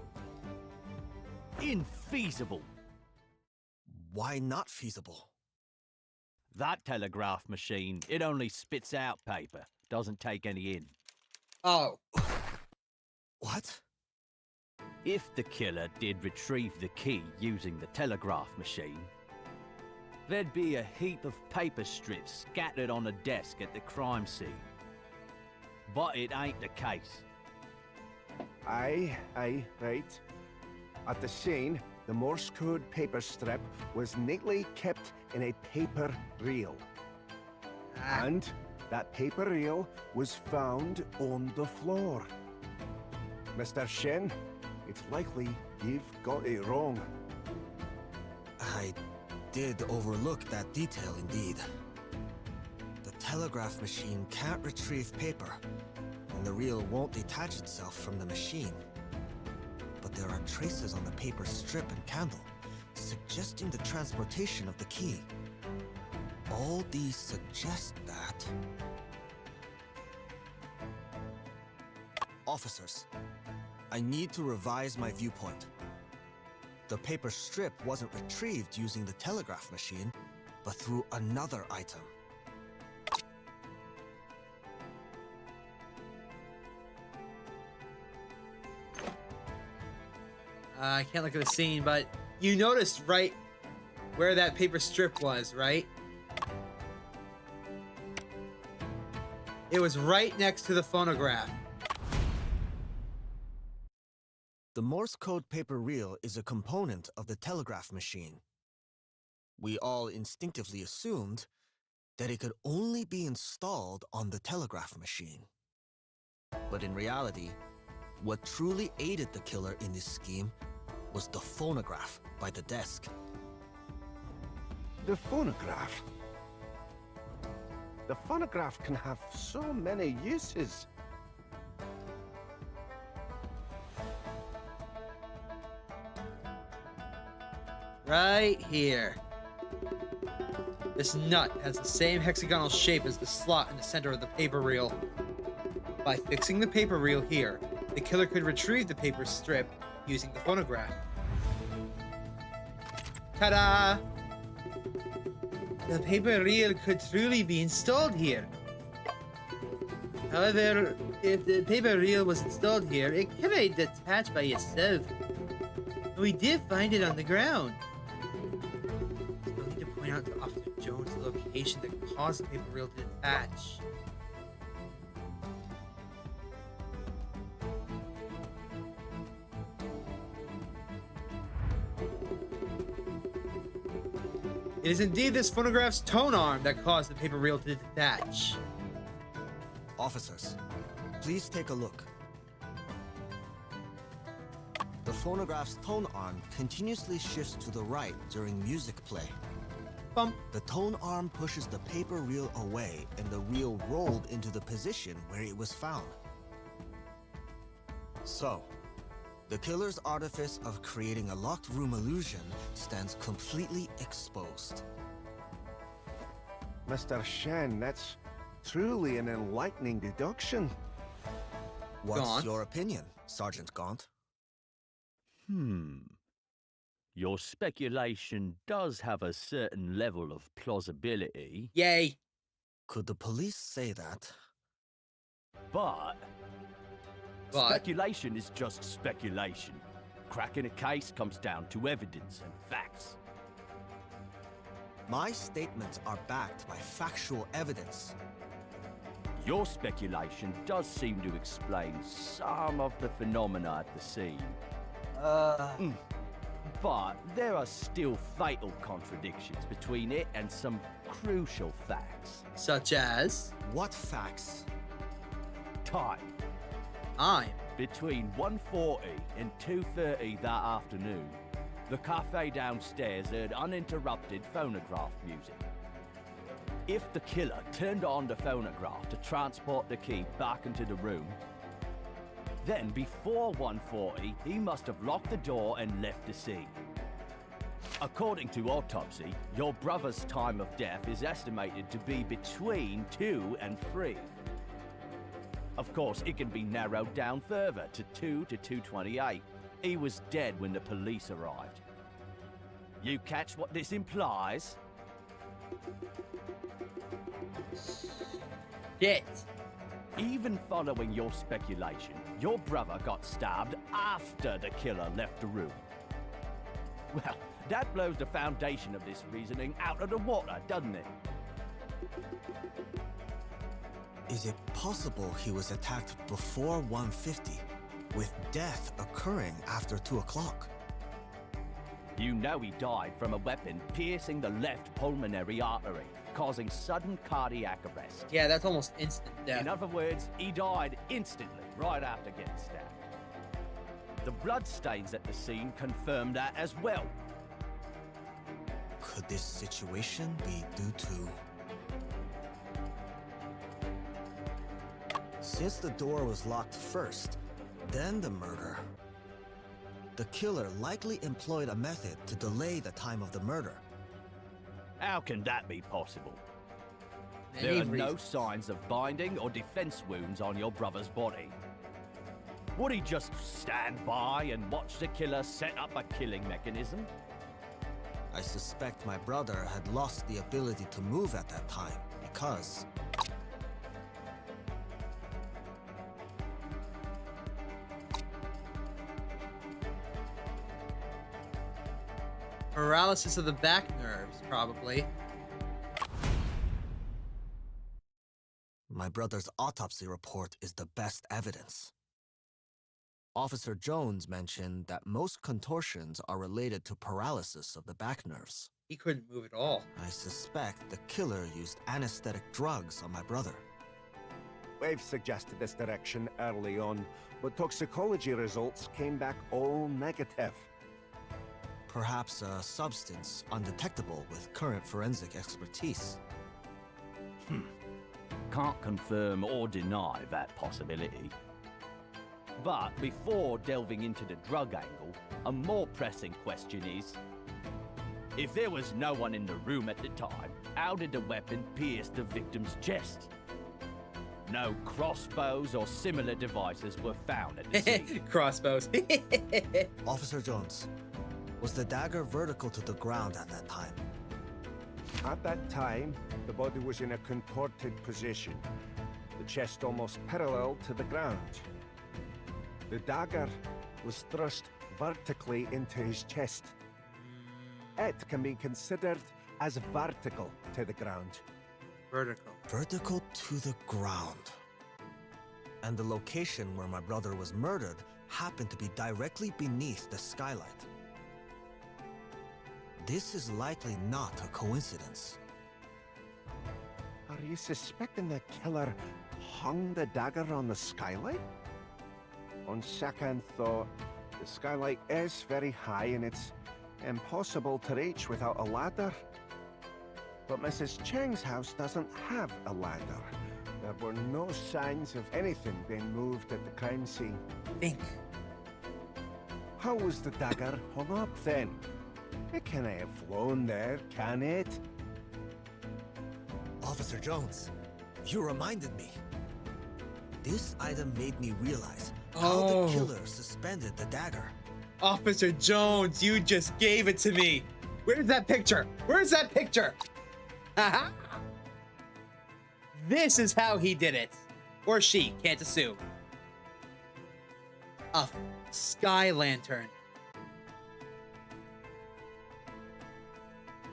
F: Infeasible.
C: Why not feasible?
F: That telegraph machine, it only spits out paper, doesn't take any in.
A: Oh.
C: What?
F: If the killer did retrieve the key using the telegraph machine, there'd be a heap of paper strips scattered on a desk at the crime scene. But it ain't the case.
B: Aye, right. At the scene, the Morse code paper strip was neatly kept in a paper reel. And that paper reel was found on the floor. Mr. Shen, it's likely you've got it wrong.
C: I did overlook that detail indeed. The telegraph machine can't retrieve paper, and the reel won't detach itself from the machine. But there are traces on the paper strip and candle, suggesting the transportation of the key. All these suggest that... Officers, I need to revise my viewpoint. The paper strip wasn't retrieved using the telegraph machine, but through another item.
A: I can't look at the scene, but you noticed right where that paper strip was, right? It was right next to the phonograph.
C: The Morse code paper reel is a component of the telegraph machine. We all instinctively assumed that it could only be installed on the telegraph machine. But in reality, what truly aided the killer in this scheme was the phonograph by the desk.
B: The phonograph? The phonograph can have so many uses.
A: Right here. This nut has the same hexagonal shape as the slot in the center of the paper reel. By fixing the paper reel here, the killer could retrieve the paper strip using the phonograph. Ta-da! The paper reel could truly be installed here. However, if the paper reel was installed here, it cannot detach by itself. We did find it on the ground. Still need to point out to Officer Jones the location that caused the paper reel to detach. It is indeed this phonograph's tone arm that caused the paper reel to detach.
C: Officers, please take a look. The phonograph's tone arm continuously shifts to the right during music play.
A: Bump.
C: The tone arm pushes the paper reel away and the reel rolled into the position where it was found. So, the killer's artifice of creating a locked room illusion stands completely exposed.
B: Mr. Shen, that's truly an enlightening deduction.
C: What's
A: Gaunt?
C: your opinion, Sergeant Gaunt?
F: Your speculation does have a certain level of plausibility,
A: Yay.
C: Could the police say that?
F: but
A: But
F: Speculation is just speculation. Cracking a case comes down to evidence and facts.
C: My statements are backed by factual evidence.
F: Your speculation does seem to explain some of the phenomena at the scene. But there are still fatal contradictions between it and some crucial facts.
A: such as
C: What facts?
F: Time.
A: time.
F: Between 1:40 and 2:30 that afternoon, the cafe downstairs heard uninterrupted phonograph music. If the killer turned on the phonograph to transport the key back into the room, then before 1:40, he must have locked the door and left the scene. According to autopsy, your brother's time of death is estimated to be between 2 and 3. Of course, it can be narrowed down further to 2 to 2:28. He was dead when the police arrived. You catch what this implies?
A: Shit.
F: Even following your speculation, your brother got stabbed after the killer left the room. Well, that blows the foundation of this reasoning out of the water, doesn't it?
C: Is it possible he was attacked before 1:50, with death occurring after 2 o'clock?
F: You know he died from a weapon piercing the left pulmonary artery, causing sudden cardiac arrest.
A: Yeah, that's almost instant death.
F: In other words, he died instantly, right after getting stabbed. The blood stains at the scene confirm that as well.
C: Could this situation be due to... Since the door was locked first, then the murder. The killer likely employed a method to delay the time of the murder.
F: How can that be possible?
A: Any
F: There are no
A: reason.
F: signs of binding or defense wounds on your brother's body. Would he just stand by and watch the killer set up a killing mechanism?
C: I suspect my brother had lost the ability to move at that time because...
A: Paralysis of the back nerves, probably.
C: My brother's autopsy report is the best evidence. Officer Jones mentioned that most contortions are related to paralysis of the back nerves.
A: He couldn't move at all.
C: I suspect the killer used anesthetic drugs on my brother.
B: We've suggested this direction early on, but toxicology results came back all negative.
C: Perhaps a substance undetectable with current forensic expertise.
F: Can't confirm or deny that possibility. But before delving into the drug angle, a more pressing question is, if there was no one in the room at the time, how did the weapon pierce the victim's chest? No crossbows or similar devices were found at the scene.
A: Crossbows.
C: Officer Jones, was the dagger vertical to the ground at that time?
B: At that time, the body was in a contorted position, the chest almost parallel to the ground. The dagger was thrust vertically into his chest. It can be considered as vertical to the ground.
A: Vertical.
C: Vertical to the ground. And the location where my brother was murdered happened to be directly beneath the skylight. This is likely not a coincidence.
B: Are you suspecting the killer hung the dagger on the skylight? On second thought, the skylight is very high and it's impossible to reach without a ladder. But Mrs. Cheng's house doesn't have a ladder. There were no signs of anything being moved at the crime scene.
A: Think.
B: How was the dagger hung up then? It can't have flown there, can it?
C: Officer Jones, you reminded me. This item made me realize how the killer suspended the dagger.
A: Officer Jones, you just gave it to me. Where's that picture? Where's that picture? Haha. This is how he did it. Or she, can't assume. a sky lantern.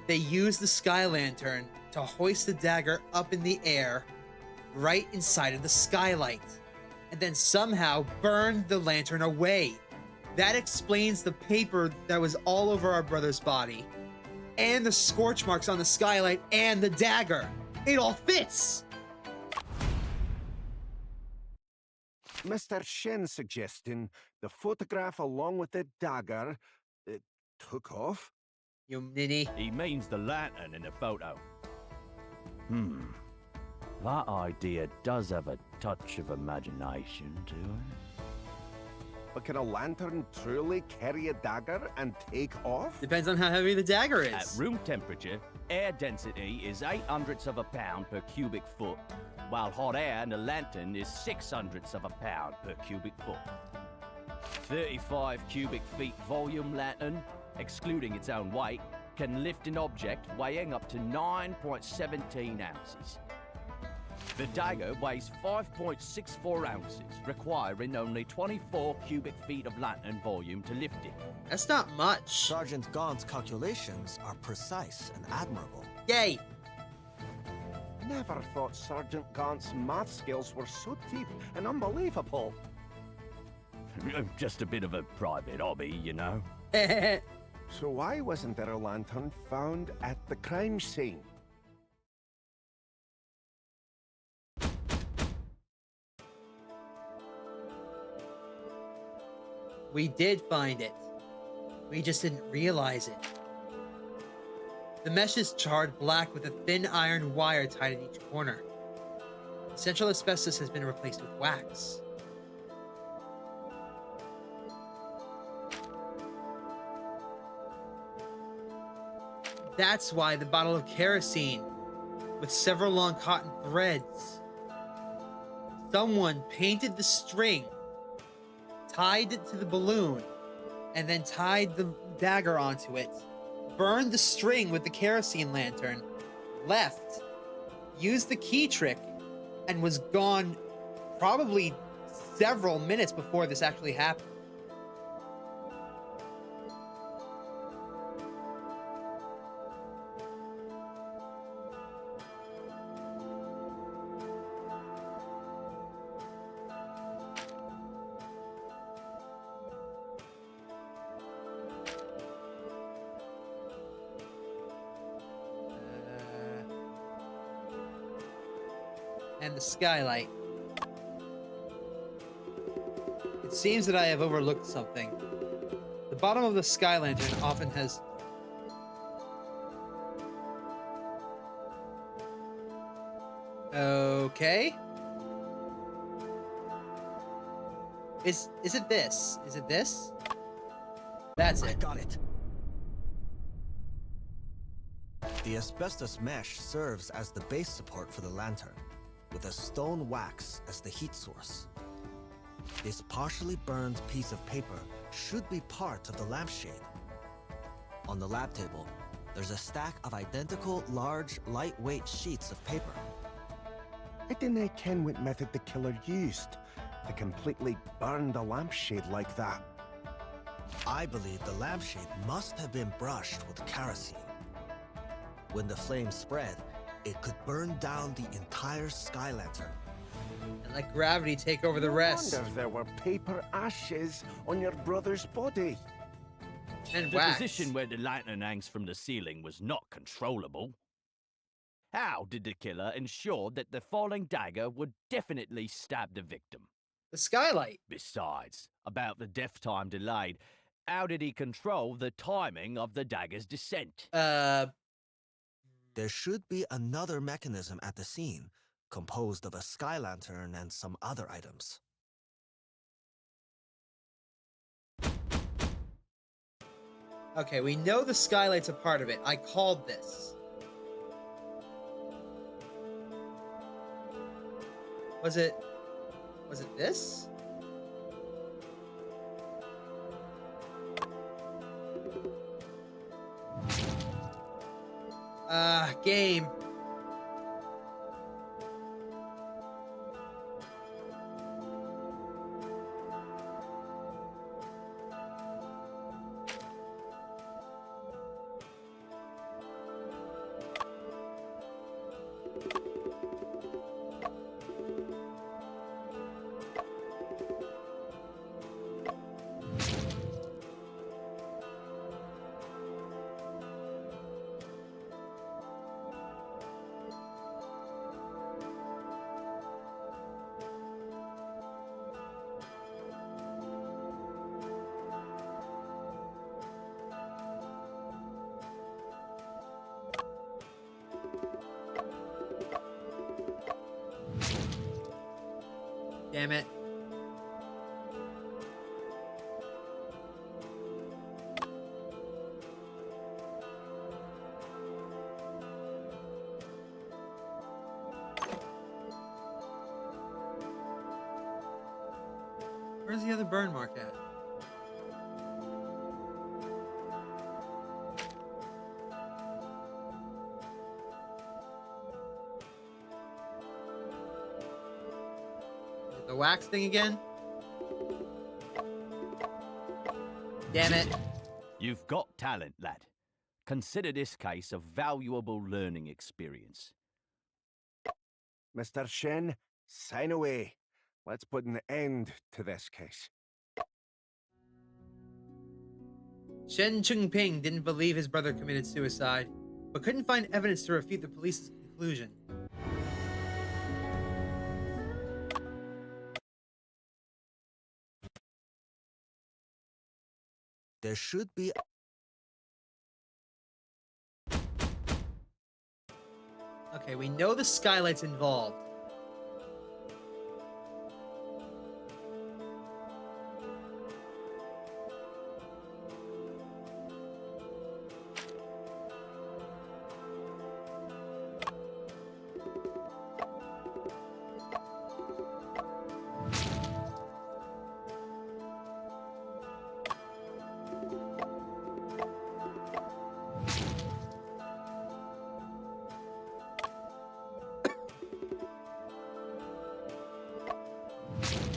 A: They used the sky lantern to hoist the dagger up in the air right inside of the skylight, and then somehow burned the lantern away. That explains the paper that was all over our brother's body, and the scorch marks on the skylight, and the dagger. It all fits!
B: Mr. Shen suggesting the photograph along with the dagger took off?
A: You ninny.
F: He means the lantern in the photo. That idea does have a touch of imagination to it.
B: But can a lantern truly carry a dagger and take off?
A: Depends on how heavy the dagger
F: At
A: is.
F: room temperature, air density is 0.08 of a pound per cubic foot, while hot air in a lantern is 0.06 of a pound per cubic foot. 35 cubic feet volume lantern, excluding its own weight, can lift an object weighing up to 9.17 ounces. The dagger weighs 5.64 ounces, requiring only 24 cubic feet of lantern volume to lift it.
A: That's not much.
C: Sergeant Gaunt's calculations are precise and admirable.
A: Yay!
B: Never thought Sergeant Gaunt's math skills were so deep and unbelievable.
F: Just a bit of a private hobby, you know.
B: So why wasn't there a lantern found at the crime scene?
A: We did find it. We just didn't realize it. The mesh is charred black with a thin iron wire tied at each corner. The central asbestos has been replaced with wax. That's why the bottle of kerosene, with several long cotton threads. Someone painted the string, tied it to the balloon, and then tied the dagger onto it, burned the string with the kerosene lantern, left, used the key trick, and was gone probably several minutes before this actually happened. And the skylight. It seems that I have overlooked something. The bottom of the sky lantern often has... Okay. Is it this? Is it this? That's
C: I
A: it.
C: got it. The asbestos mesh serves as the base support for the lantern, with a stone wax as the heat source. This partially burned piece of paper should be part of the lampshade. On the lab table, there's a stack of identical, large, lightweight sheets of paper.
B: I didn't ken what method the killer used to completely burn the lampshade like that.
C: I believe the lampshade must have been brushed with kerosene. When the flames spread, it could burn down the entire sky lantern.
A: And let gravity take over the rest.
B: No wonder there were paper ashes on your brother's body.
A: And
F: The
A: wax.
F: position where the lantern hangs from the ceiling was not controllable. How did the killer ensure that the falling dagger would definitely stab the victim?
A: The skylight.
F: Besides, about the death time delayed, how did he control the timing of the dagger's descent?
C: There should be another mechanism at the scene, composed of a sky lantern and some other items.
A: Okay, we know the skylight's a part of it. I called this. Was it this? Game. Damn it. Where's the other burn mark at? The wax thing again? Damn it.
F: You've got talent, lad. Consider this case a valuable learning experience.
B: Mr. Shen, sign away. Let's put an end to this case.
A: Shen Chungping didn't believe his brother committed suicide, but couldn't find evidence to refute the police's conclusion.
C: There should be.
A: Okay, we know the skylight's involved.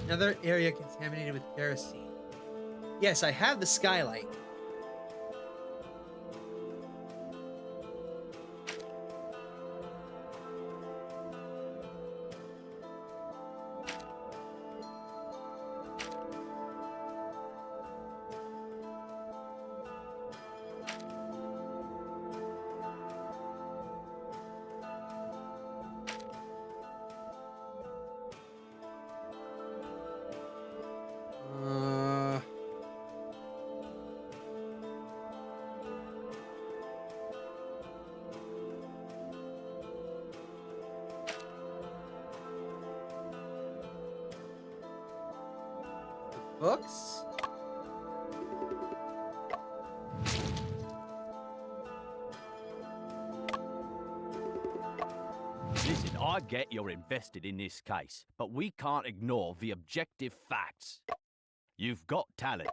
A: Another area contaminated with kerosene. Yes, I have the skylight. Books?
F: Listen, I get you're invested in this case, but we can't ignore the objective facts. You've got talent.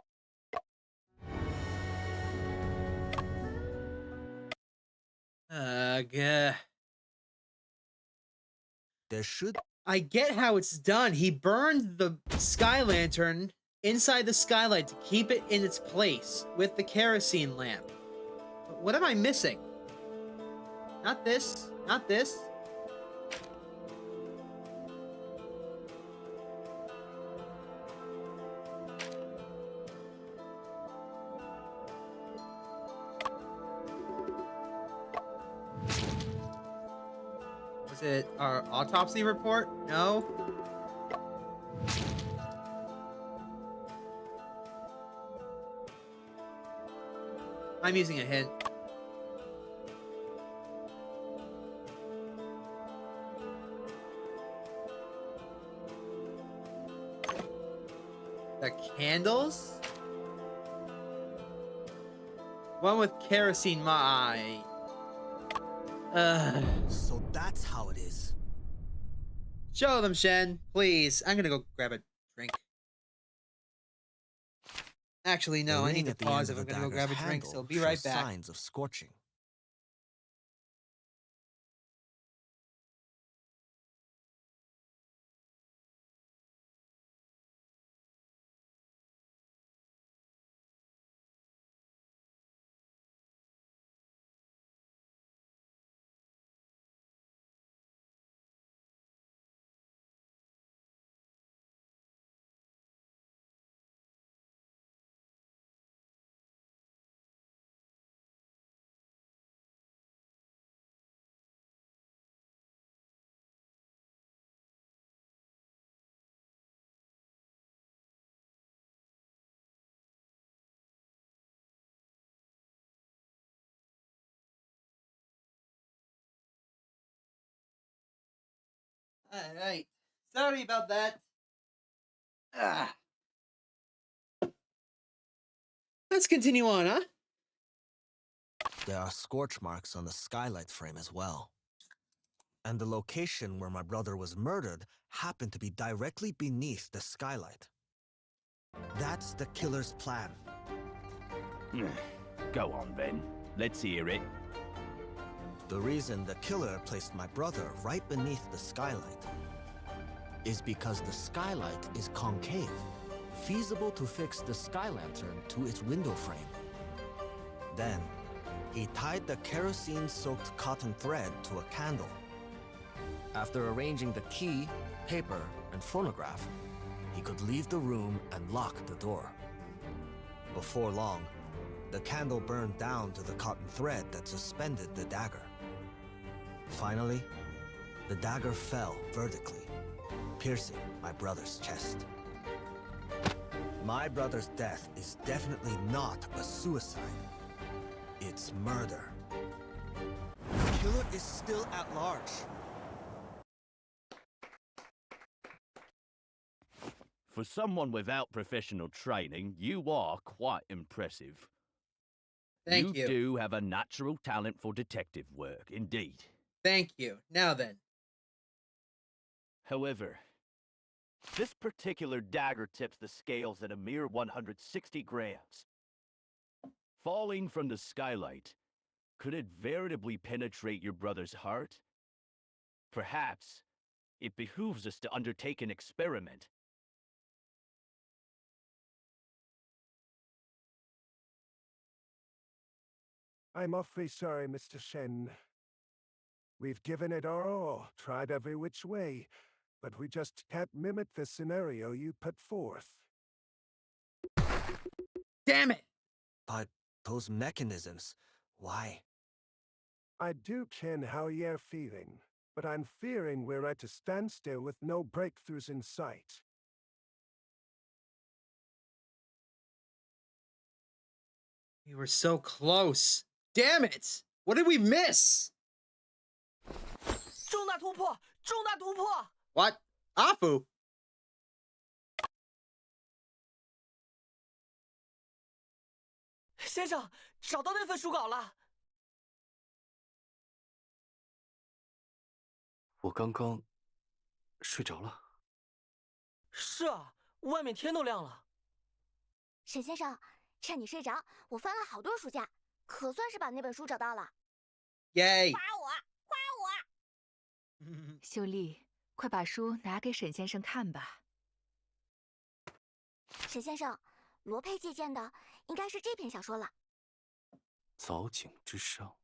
A: There
C: should.
A: I get how it's done. He burned the sky lantern inside the skylight to keep it in its place with the kerosene lamp. But what am I missing? Not this. Not this. Was it our autopsy report? No. I'm using a hint. The candles? One with kerosene
C: So that's how it is.
A: Show them, Shen, please. I'm gonna go grab a drink. Actually, no,
C: The
A: I need
C: ring
A: to
C: at the
A: pause
C: end
A: if
C: of
A: I'm
C: the
A: gonna go grab a
C: dagger's
A: drink,
C: handle
A: so be right
C: shows
A: back.
C: Signs of scorching. Alright. Sorry about that.
A: Ah. Let's continue on, huh?
C: There are scorch marks on the skylight frame as well. And the location where my brother was murdered happened to be directly beneath the skylight. That's the killer's plan.
F: Go on, then. Let's hear it.
C: The reason the killer placed my brother right beneath the skylight is because the skylight is concave, feasible to fix the sky lantern to its window frame. Then, he tied the kerosene-soaked cotton thread to a candle. After arranging the key, paper, and phonograph, he could leave the room and lock the door. Before long, the candle burned down to the cotton thread that suspended the dagger. Finally, the dagger fell vertically, piercing my brother's chest. My brother's death is definitely not a suicide. It's murder. The killer is still at large.
F: For someone without professional training, you are quite impressive.
A: Thank you.
F: You do have a natural talent for detective work, indeed.
A: Thank you. Now then.
F: However, this particular dagger tips the scales at a mere 160 grams. Falling from the skylight, could it veritably penetrate your brother's heart? Perhaps it behooves us to undertake an experiment.
B: I'm awfully sorry, Mr. Shen. We've given it our all, tried every which way, but we just can't mimic the scenario you put forth.
A: Damn it!
C: But those mechanisms, why?
B: I do ken how you're feeling, but I'm fearing we're at a standstill with no breakthroughs in sight.
A: We were so close. Damn it! What did we miss?
E: 重大突破！重大突破！
A: What? Afu?
E: 先生，找到那份书稿了。
G: 我刚刚睡着了。
E: 是啊，外面天都亮了。
J: 沈先生，趁你睡着，我翻了好多书架，可算是把那本书找到了。
A: Yay!
J: 夸我，夸我！
K: 秀丽，快把书拿给沈先生看吧。
J: 沈先生，罗佩借鉴的应该是这篇小说了。
G: 藻井之上，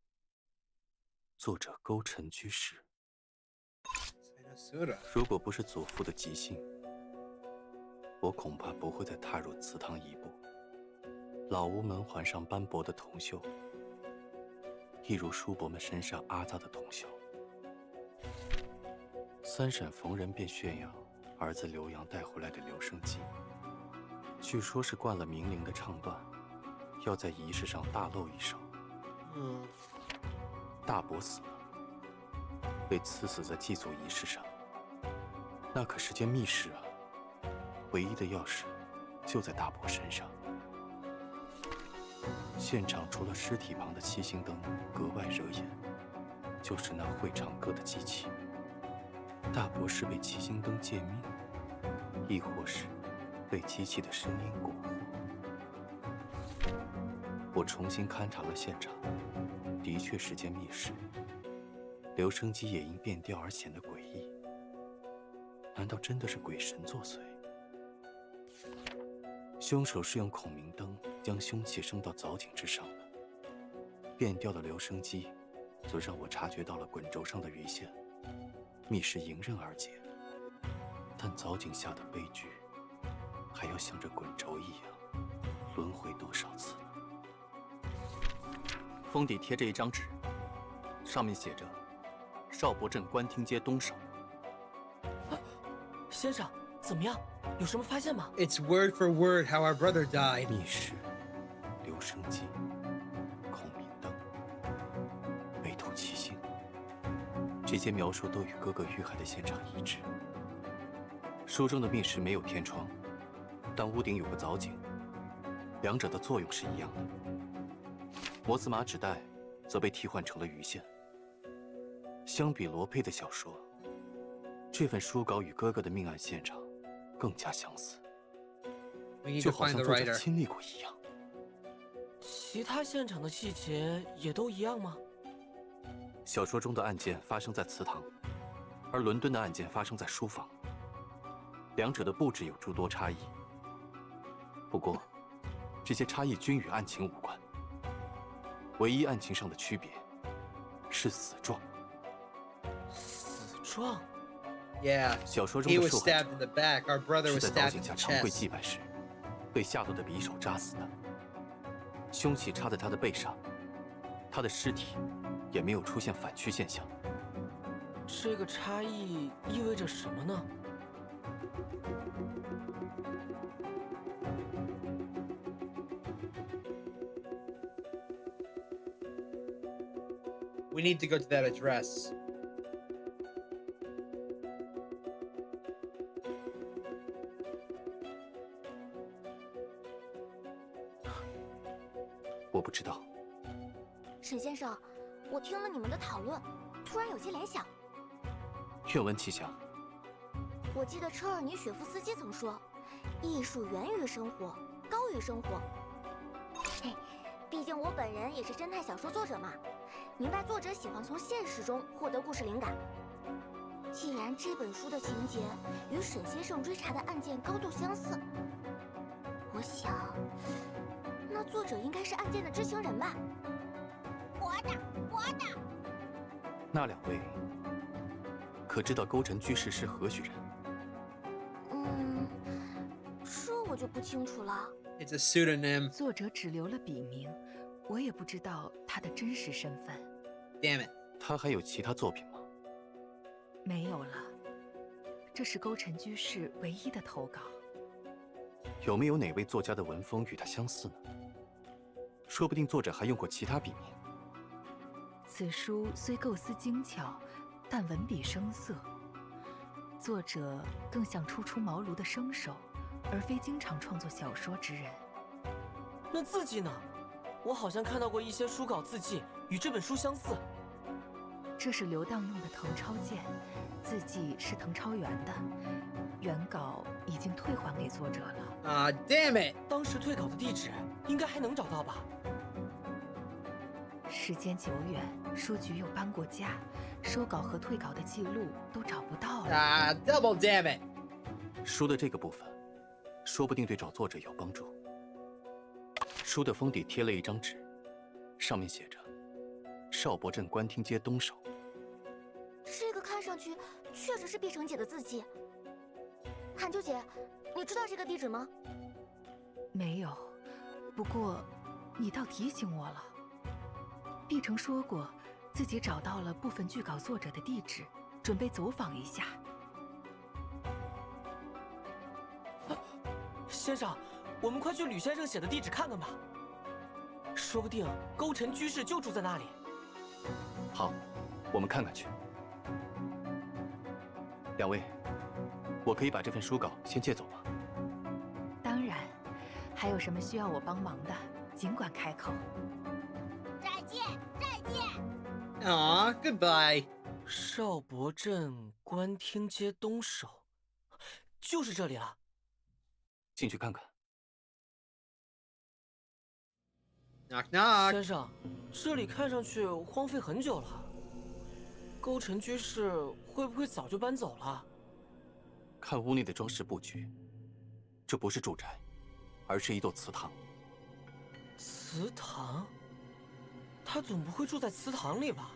G: 作者勾陈居士。如果不是祖父的急性，我恐怕不会再踏入祠堂一步。老屋门环上斑驳的铜锈，一如叔伯们身上阿扎的铜锈。三婶逢人便炫耀儿子刘洋带回来的留声机，据说是灌了冥灵的唱段，要在仪式上大露一手。大伯死了，被赐死在祭祖仪式上。那可是间密室啊，唯一的钥匙就在大伯身上。现场除了尸体旁的七星灯格外惹眼，就是那会唱歌的机器。大伯是被七星灯借命，亦或是被机器的声音蛊惑？我重新勘察了现场，的确是间密室。留声机也因变调而显得诡异。难道真的是鬼神作祟？凶手是用孔明灯将凶器升到藻井之上的。变调的留声机，则让我察觉到了滚轴上的鱼线。密室迎刃而解，但藻井下的悲剧，还要像这滚轴一样，轮回多少次呢？封底贴着一张纸，上面写着“邵伯镇官厅街东首”。
E: 先生，怎么样？有什么发现吗？
A: It's word for word how our brother died.
G: 密室、留声机、孔明灯、北土七星，这些描述都与哥哥遇害的现场一致。书中的密室没有天窗，但屋顶有个藻井，两者的作用是一样的。摩斯码纸袋则被替换成了鱼线。相比罗佩的小说，这份书稿与哥哥的命案现场更加相似，
A: We need
G: 就
A: to
G: 好
A: find
G: 像
A: the
G: 作者
A: writer.
G: 亲历过一样。
L: 其他现场的细节也都一样吗？
G: 小说中的案件发生在祠堂，而伦敦的案件发生在书房，两者的布置有诸多差异。不过，这些差异均与案情无关。唯一案情上的区别是死状。
L: 死状？
A: Yeah.
G: 小说中
A: He
G: 的
A: was
G: 受害
A: stabbed
G: 者
A: in the back. Our brother
G: 是
A: was
G: 在藻
A: stabbed
G: 井
A: in
G: 下
A: the
G: 长跪
A: chest.
G: 祭拜时，被下落的匕首扎死的。凶器插在他的背上，他的尸体也没有出现反曲现象。
L: 这个差异意味着什么呢？
A: We need to go to that address.
G: “我不知道。”
M: 沈先生，我听了你们的讨论，突然有些联想。
G: 愿闻其详。
M: 我记得车尔尼雪夫斯基曾说：“艺术源于生活，高于生活。”嘿，毕竟我本人也是侦探小说作者嘛，明白作者喜欢从现实中获得故事灵感。既然这本书的情节与沈先生追查的案件高度相似，我想，那作者应该是案件的知情人吧？活的，活的。
G: 那两位可知道勾陈居士是何许人？
M: 这我就不清楚了。
A: It's a pseudonym.
K: 作者只留了笔名，我也不知道他的真实身份。
A: Damn it.
G: 他还有其他作品吗？
K: 没有了，这是勾陈居士唯一的投稿。
G: 有没有哪位作家的文风与他相似呢？说不定作者还用过其他笔名。
K: 此书虽构思精巧，但文笔生涩。作者更像初出茅庐的生手，而非经常创作小说之人。
L: 那字迹呢？我好像看到过一些书稿字迹与这本书相似。
K: 这是刘当用的誊抄件，字迹是誊抄原的，原稿已经退还给作者了。
A: Damn it！
L: 当时退稿的地址应该还能找到吧？
K: 时间久远，书局又搬过家，收稿和退稿的记录都找不到了。
A: Double damn it！
G: 书的这个部分，说不定对找作者有帮助。书的封底贴了一张纸，上面写着“邵伯镇官厅街东首”。
M: 这个看上去确实是碧城姐的字迹。韩秋姐，你知道这个地址吗？
K: 没有，不过你倒提醒我了。碧城说过，自己找到了部分据稿作者的地址，准备走访一下。
L: 先生，我们快去吕先生写的地址看看吧。说不定勾陈居士就住在那里。
G: 好，我们看看去。两位，我可以把这份书稿先借走吗？
K: 当然，还有什么需要我帮忙的，尽管开口。
M: 再见，再见。
A: Aw, goodbye.
L: 邵伯镇官厅街东首，就是这里了。
G: 进去看看。
A: Knock knock.
L: 先生，这里看上去荒废很久了。勾陈居士会不会早就搬走了？
G: 看屋内的装饰布局，这不是住宅，而是一座祠堂。
L: 祠堂？他总不会住在祠堂里吧？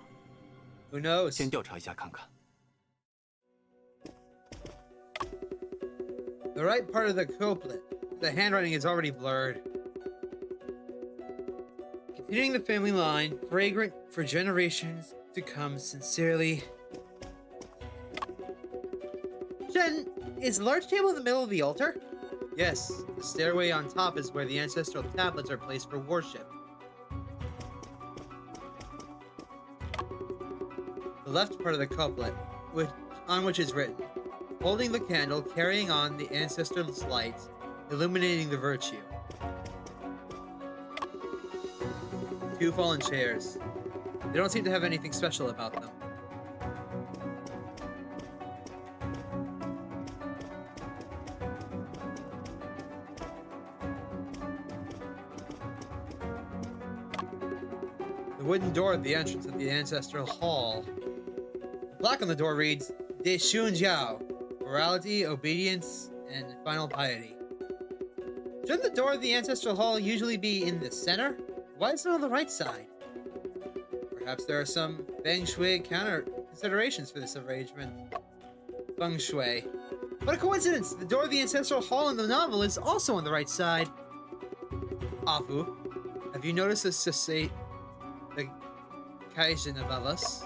A: Who knows?
G: 先调查一下看看。
A: The right part of the couplet. The handwriting is already blurred. Continuing the family line, fragrant for generations to come, sincerely. Shen, is the large table in the middle of the altar? Yes, the stairway on top is where the ancestral tablets are placed for worship. The left part of the couplet, on which is written, holding the candle, carrying on the ancestors' light, illuminating the virtue. 2 fallen chairs. They don't seem to have anything special about them. The wooden door at the entrance of the ancestral hall. The plaque on the door reads, De Shun Jiao, morality, obedience, and final piety. Shouldn't the door of the ancestral hall usually be in the center? Why is it on the right side? Perhaps there are some feng shui counter considerations for this arrangement. Feng shui. What a coincidence! The door of the ancestral hall in the novel is also on the right side. Afu, have you noticed the Kaijin above us?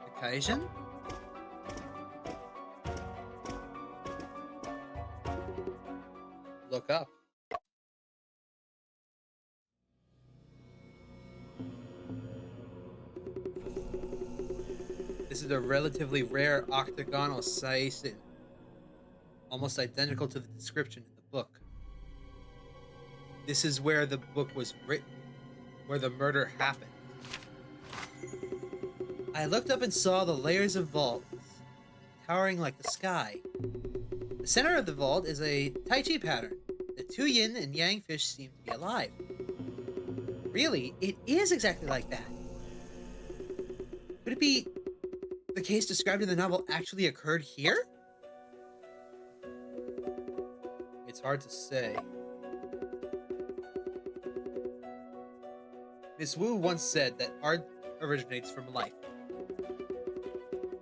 A: The Kaijin? Look up. This is a relatively rare octagonal seisin, almost identical to the description in the book. This is where the book was written, where the murder happened. I looked up and saw the layers of vaults, towering like the sky. The center of the vault is a Tai Chi pattern. The 2 yin and yang fish seem to be alive. Really, it is exactly like that. Could it be the case described in the novel actually occurred here? It's hard to say. Miss Wu once said that art originates from life.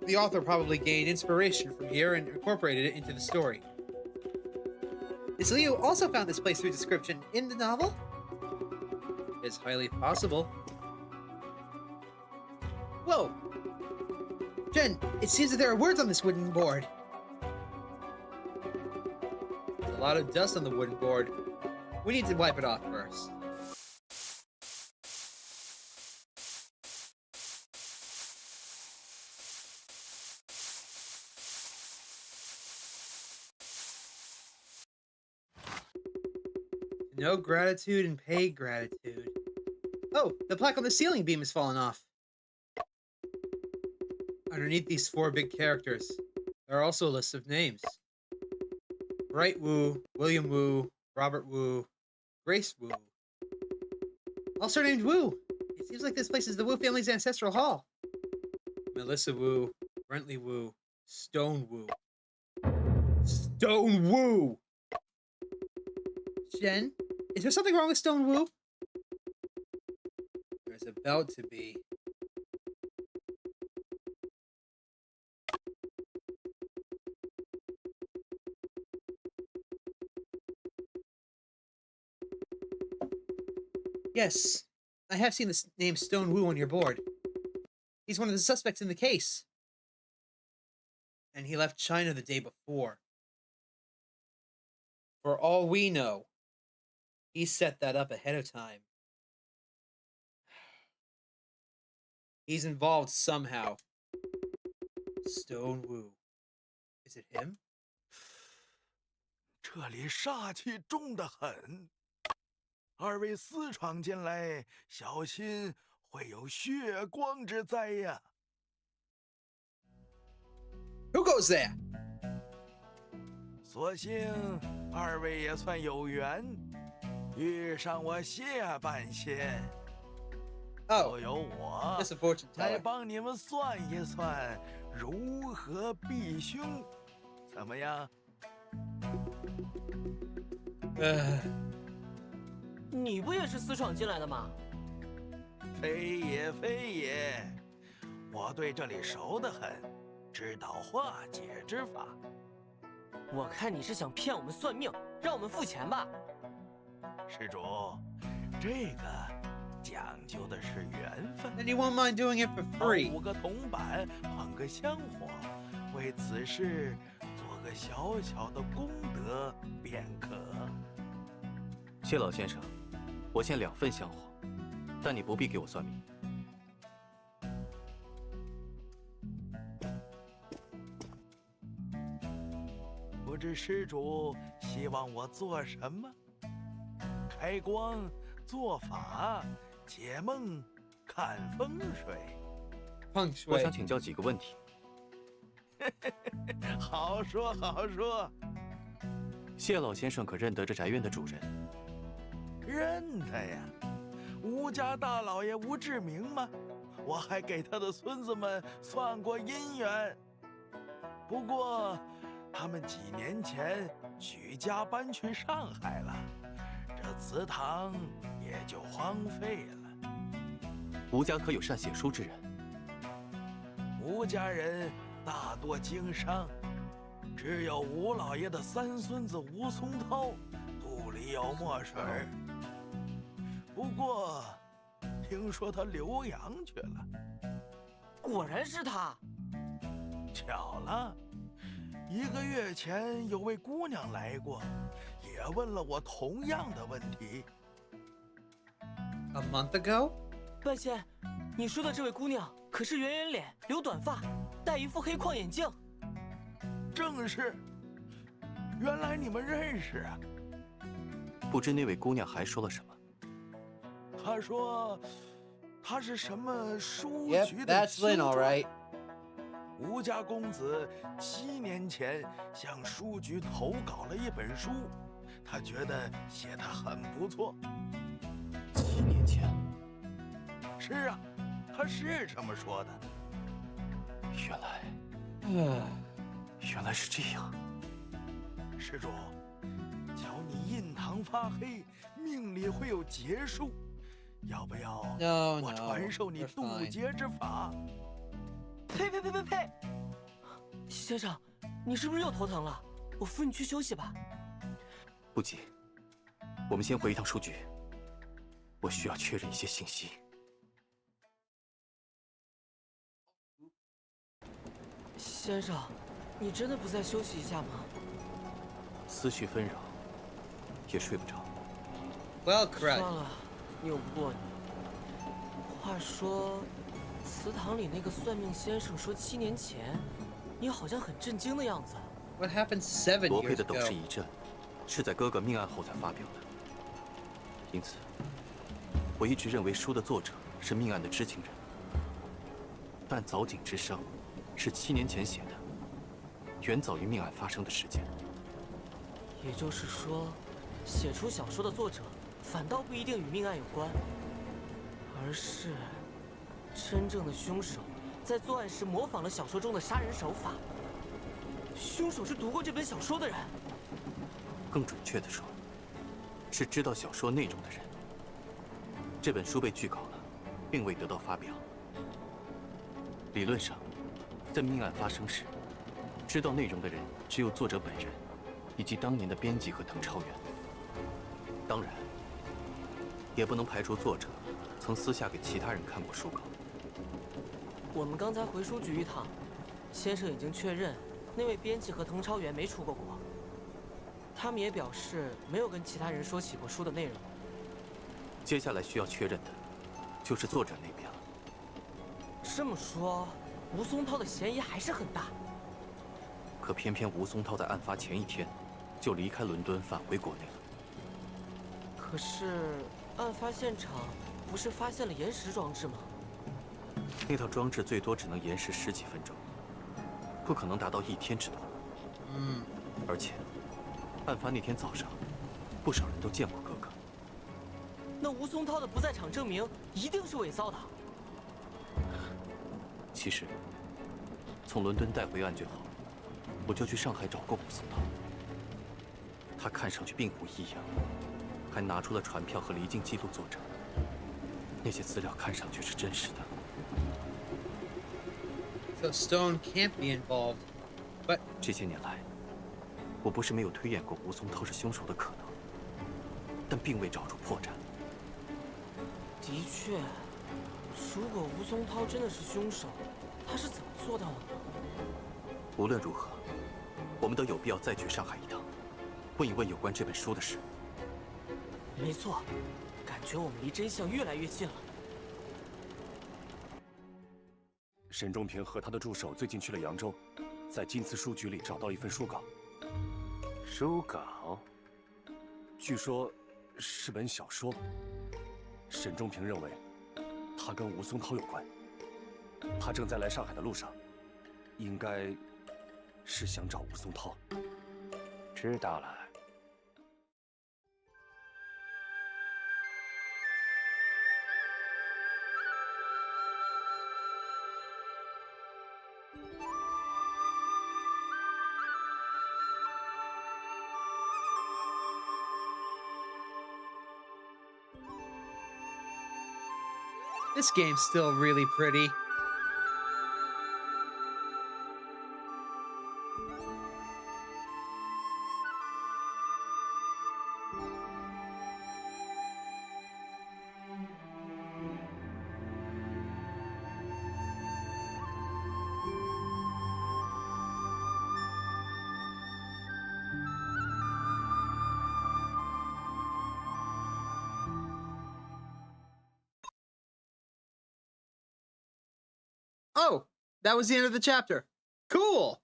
A: The author probably gained inspiration from here and incorporated it into the story. Miss Liu also found this place through description in the novel? It's highly possible. Whoa! Shen, it seems that there are words on this wooden board. There's a lot of dust on the wooden board. We need to wipe it off first. No gratitude and pay gratitude. Oh, the plaque on the ceiling beam has fallen off. Underneath these 4 big characters, there are also a list of names. Bright Wu, William Wu, Robert Wu, Grace Wu. All surnamed Wu. It seems like this place is the Wu family's ancestral hall. Melissa Wu, Brentley Wu, Stone Wu. Stone Wu! Shen, is there something wrong with Stone Wu? There's about to be. Yes, I have seen the name Stone Wu on your board. He's one of the suspects in the case. And he left China the day before. For all we know, he set that up ahead of time. He's involved somehow. Stone Wu. Is it him?
H: 这里煞气重得很。2位私闯进来，小心会有血光之灾呀！
A: Who goes there?
H: 所幸2位也算有缘，遇上我谢半仙。就由我
A: just a fortune teller.
H: 来帮你们算一算如何避凶，怎么样？
L: 你不也是私闯进来的吗？
H: 非也非也，我对这里熟得很，知道化解之法。
L: 我看你是想骗我们算命，让我们付钱吧。
H: 施主，这个讲究的是缘分。
A: Then you won't mind doing it for free.
H: 5个铜板，捧个香火，为此事做个小小的功德便可。
G: 谢老先生，我献2份香火，但你不必给我算命。
H: 不知施主希望我做什么？开光、做法、解梦、看风水。
G: 我想请教几个问题。
H: 好说好说。
G: 谢老先生可认得这宅院的主人？
H: 认得呀，吴家大老爷吴志明吗？我还给他的孙子们算过姻缘。不过，他们几年前举家搬去上海了，这祠堂也就荒废了。
G: 吴家可有善写书之人？
H: 吴家人大多经商，只有吴老爷的三孙子吴松涛肚里有墨水儿。不过，听说他留洋去了。
L: 果然是他。
H: 巧了，1个月前有位姑娘来过，也问了我同样的问题。
A: A month ago？
L: 半仙，你说的这位姑娘可是圆圆脸、留短发、戴一副黑框眼镜？
H: 正是。原来你们认识啊？
G: 不知那位姑娘还说了什么？
H: 她说，她是什么书局
A: Yep,
H: 的
A: that's Lynn, all right.
H: 吴家公子7年前向书局投稿了一本书，他觉得写得很不错。
G: 7年前？
H: 是啊，他是这么说的。
G: 原来是这样。
H: 施主，瞧你印堂发黑，命里会有劫数，要不要我传授你渡劫之法？
L: 呸！先生，你是不是又头疼了？我扶你去休息吧。
G: 不急，我们先回一趟书局，我需要确认一些信息。
L: 先生，你真的不再休息一下吗？
G: 思绪纷扰，也睡不着。
L: 算了，拗不过你。话说，祠堂里那个算命先生说7年前，你好像很震惊的样子。
A: What happened 7 years ago?
G: 罗佩的斗士遗阵是在哥哥命案后才发表的，因此，我一直认为书的作者是命案的知情人。但早景之声是7年前写的，远早于命案发生的时间。
L: 也就是说，写出小说的作者反倒不一定与命案有关，而是真正的凶手在作案时模仿了小说中的杀人手法。凶手是读过这本小说的人。
G: 更准确地说，是知道小说内容的人。这本书被拒稿了，并未得到发表。理论上，在命案发生时，知道内容的人只有作者本人，以及当年的编辑和滕超元。当然，也不能排除作者曾私下给其他人看过书稿。
L: 我们刚才回书局一趟，先生已经确认那位编辑和滕超元没出过国。他们也表示没有跟其他人说起过书的内容。
G: 接下来需要确认的，就是作者那边了。
L: 这么说，吴松涛的嫌疑还是很大。
G: 可偏偏吴松涛在案发前1天就离开伦敦返回国内了。
L: 可是，案发现场不是发现了延时装置吗？
G: 那套装置最多只能延时10几分钟，不可能达到1天之多。而且，案发那天早上，不少人都见过哥哥。
L: 那吴松涛的不在场证明一定是伪造的。
G: 其实，从伦敦带回案卷后，我就去上海找过吴松涛。他看上去并无异样，还拿出了传票和离境记录作证。那些资料看上去是真实的。
A: So Stone can't be involved, but
G: 这些年来，我不是没有推演过吴松涛是凶手的可能，但并未找出破绽。
L: 的确，如果吴松涛真的是凶手，他是怎么做到的呢？
G: 无论如何，我们都有必要再去上海一趟，问一问有关这本书的事。
L: 没错，感觉我们离真相越来越近了。
N: 沈仲平和他的助手最近去了扬州，在金瓷书局里找到一份书稿。
G: 书稿，据说是本小说。沈中平认为，它跟吴松涛有关。他正在来上海的路上，应该是想找吴松涛。知道了。
A: This game's still really pretty. Oh, that was the end of the chapter. Cool.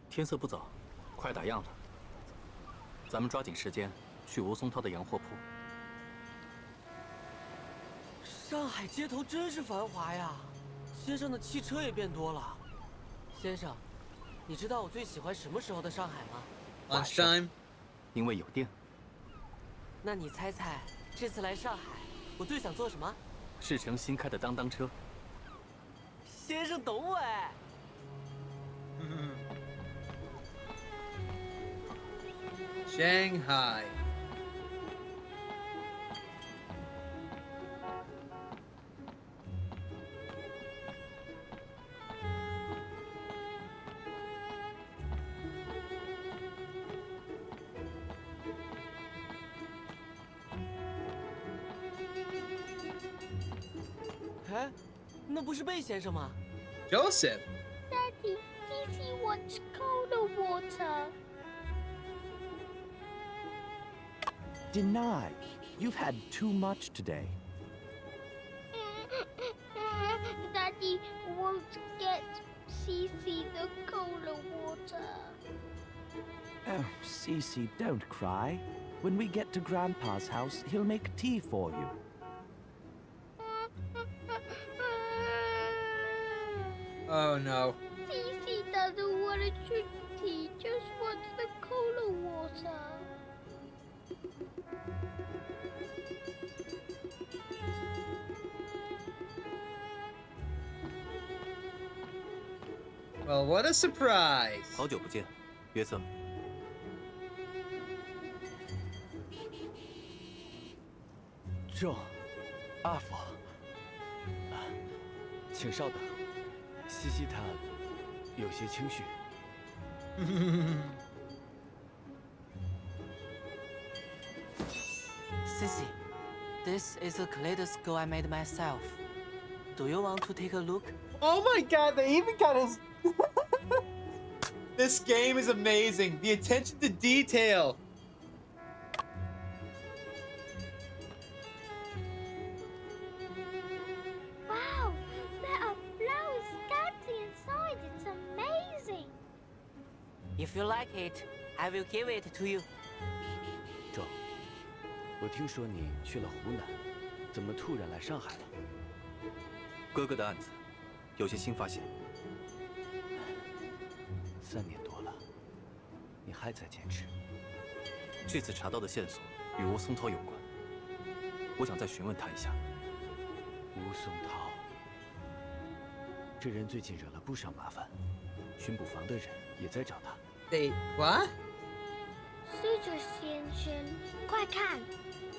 G: “天色不早，快打烊了。咱们抓紧时间去吴松涛的洋货铺。”
L: 上海街头真是繁华呀，街上的汽车也变多了。先生，你知道我最喜欢什么时候的上海吗？
A: Lunchtime.
G: 因为有电。
L: 那你猜猜，这次来上海，我最想坐什么？
G: 是乘新开的当当车。
L: 先生懂我哎。
A: Shanghai.
L: Huh? 哎，那不是贝先生吗
A: Joseph.
M: Daddy, Cici wants colder water.
N: Deny. You've had too much today.
M: Daddy won't get Cici the colder water.
N: Oh, Cece, don't cry. When we get to Grandpa's house, he'll make tea for you.
A: Oh no.
M: Cici doesn't want to drink tea, just wants the colder water.
A: Well, what a surprise.
G: 好久不见，约瑟。
F: 这，阿福，请稍等，西西她有些情绪。
L: Sissy, this is a kaleidoscope I made myself. Do you want to take a look?
A: Oh my god, they even got his... This game is amazing. The attention to detail.
M: Wow, there are flowers scattered inside. It's amazing.
L: If you like it, I will give it to you.
F: 郑，我听说你去了湖南，怎么突然来上海了？
G: 哥哥的案子有些新发现。
F: 3年多了，你还在坚持？
G: 这次查到的线索与吴松涛有关，我想再询问他一下。
F: 吴松涛，这人最近惹了不少麻烦，巡捕房的人也在找他。
A: They what?
M: 施主先生，快看，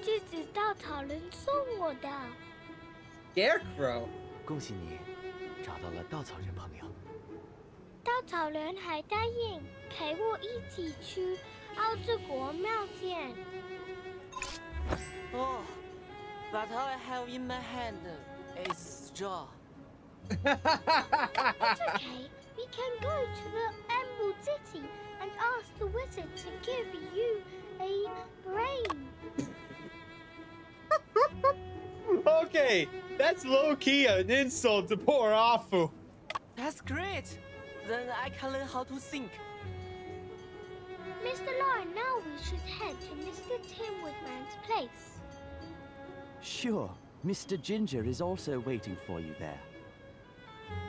M: 这只稻草人送我的。
A: Scarecrow.
F: 恭喜你，找到了稻草人朋友。
M: 稻草人还答应陪我一起去奥之国冒险。
L: Oh, but all I have in my hand is straw.
M: It's okay. We can go to the Emerald City and ask the wizard to give you a brain.
A: Hey, that's low-key an insult to poor Afu.
L: That's great. Then I can learn how to think.
O: Mr. Lauren, now we should head to Mr. Tim Woodman's place.
N: Sure, Mr. Ginger is also waiting for you there.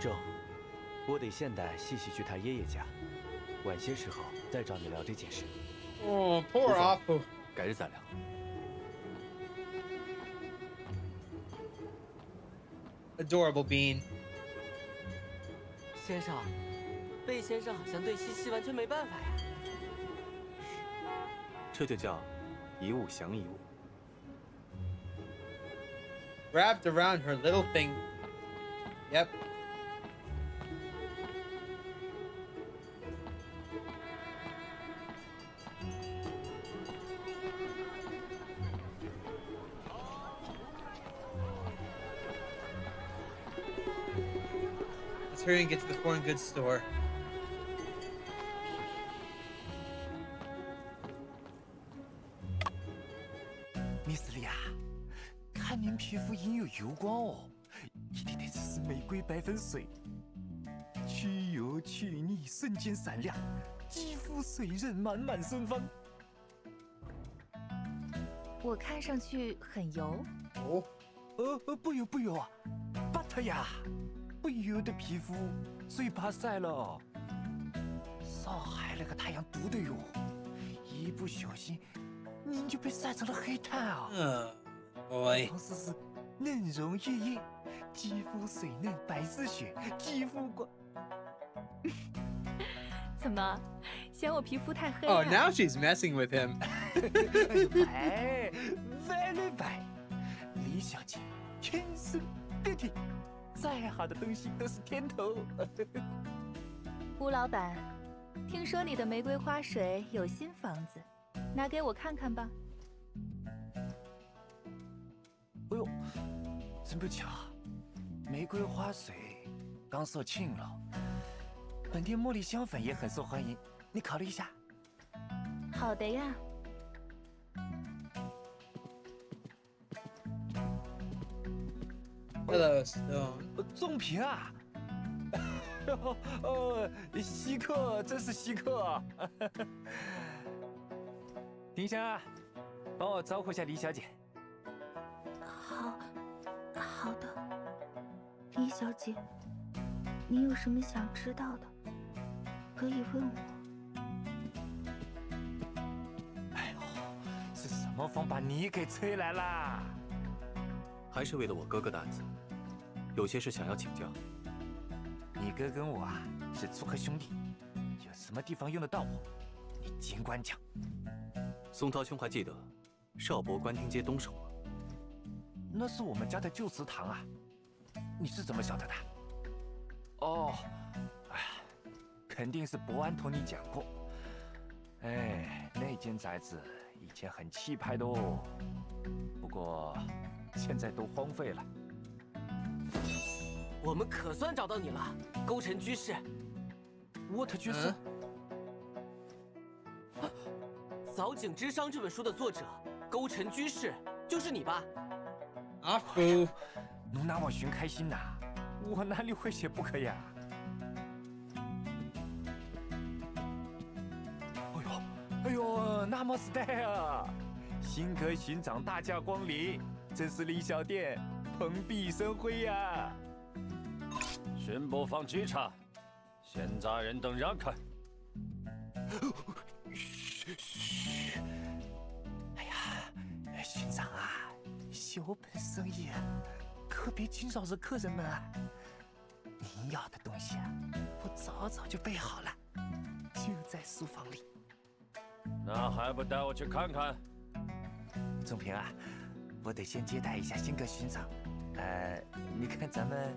G: 正，我得现带细细去他爷爷家，晚些时候再找你聊这件事。
A: Oh, poor Afu.
G: 改日再聊。
A: Adorable bean.
L: 先生，贝先生好像对西西完全没办法呀。
G: 这就叫一物降一物。
A: Wrapped around her little thing. Yep. Let's hurry and get to the foreign goods store.
H: Miss 莉亚，看您皮肤隐有油光哦，一定得试试玫瑰白粉水，去油去腻，瞬间闪亮，肌肤水润，满满芬芳。
K: 我看上去很油。
A: 哦。
H: 不油不油啊，but 呀，不油的皮肤最怕晒了，上海那个太阳毒的哟，一不小心您就被晒成了黑炭啊。
A: boy.
H: 尝试试嫩容月夜，肌肤水嫩白似雪，肌肤光。
K: 怎么，嫌我皮肤太黑
A: ？Oh, now she's messing with him.
H: 白，very 白。李小姐天生 beauty， 再好的东西都是甜头。
K: 吴老板，听说你的玫瑰花水有新房子，拿给我看看吧。
H: 哎呦，真不巧，玫瑰花水刚售罄了。本店茉莉香粉也很受欢迎，你考虑一下。
K: 好的呀。
A: Hello, Stone.
H: 仲平啊！稀客，真是稀客。丁香，帮我招呼下李小姐。
J: 好的，李小姐，你有什么想知道的，可以问我。
H: 哎呦，是什么风把你给吹来啦？
G: 还是为了我哥哥的案子，有些事想要请教。
H: 你哥跟我啊是粗客兄弟，有什么地方用得到我，你尽管讲。
G: 松涛兄还记得少博官厅街东首吗？
H: 那是我们家的旧祠堂啊，你是怎么晓得的？哦，哎，肯定是伯安同你讲过。哎，那间宅子以前很气派的哦，不过现在都荒废了。
L: 我们可算找到你了，勾陈居士。
H: What 居士？
L: 《早景之殇》这本书的作者勾陈居士，就是你吧？
A: 阿福，
H: 侬拿我寻开心呐，我哪里会写不可呀？哎呦，那么 style 啊！新科寻长大驾光临，真是李小店蓬荜生辉呀！
I: 巡捕房稽查，闲杂人等让开。
H: 嘘！哎呀，巡长啊，小本生意啊，可别惊扰着客人们啊。您要的东西啊，我早就备好了，就在书房里。
I: 那还不带我去看看？
H: 仲平啊，我得先接待一下新科巡长。你看咱们，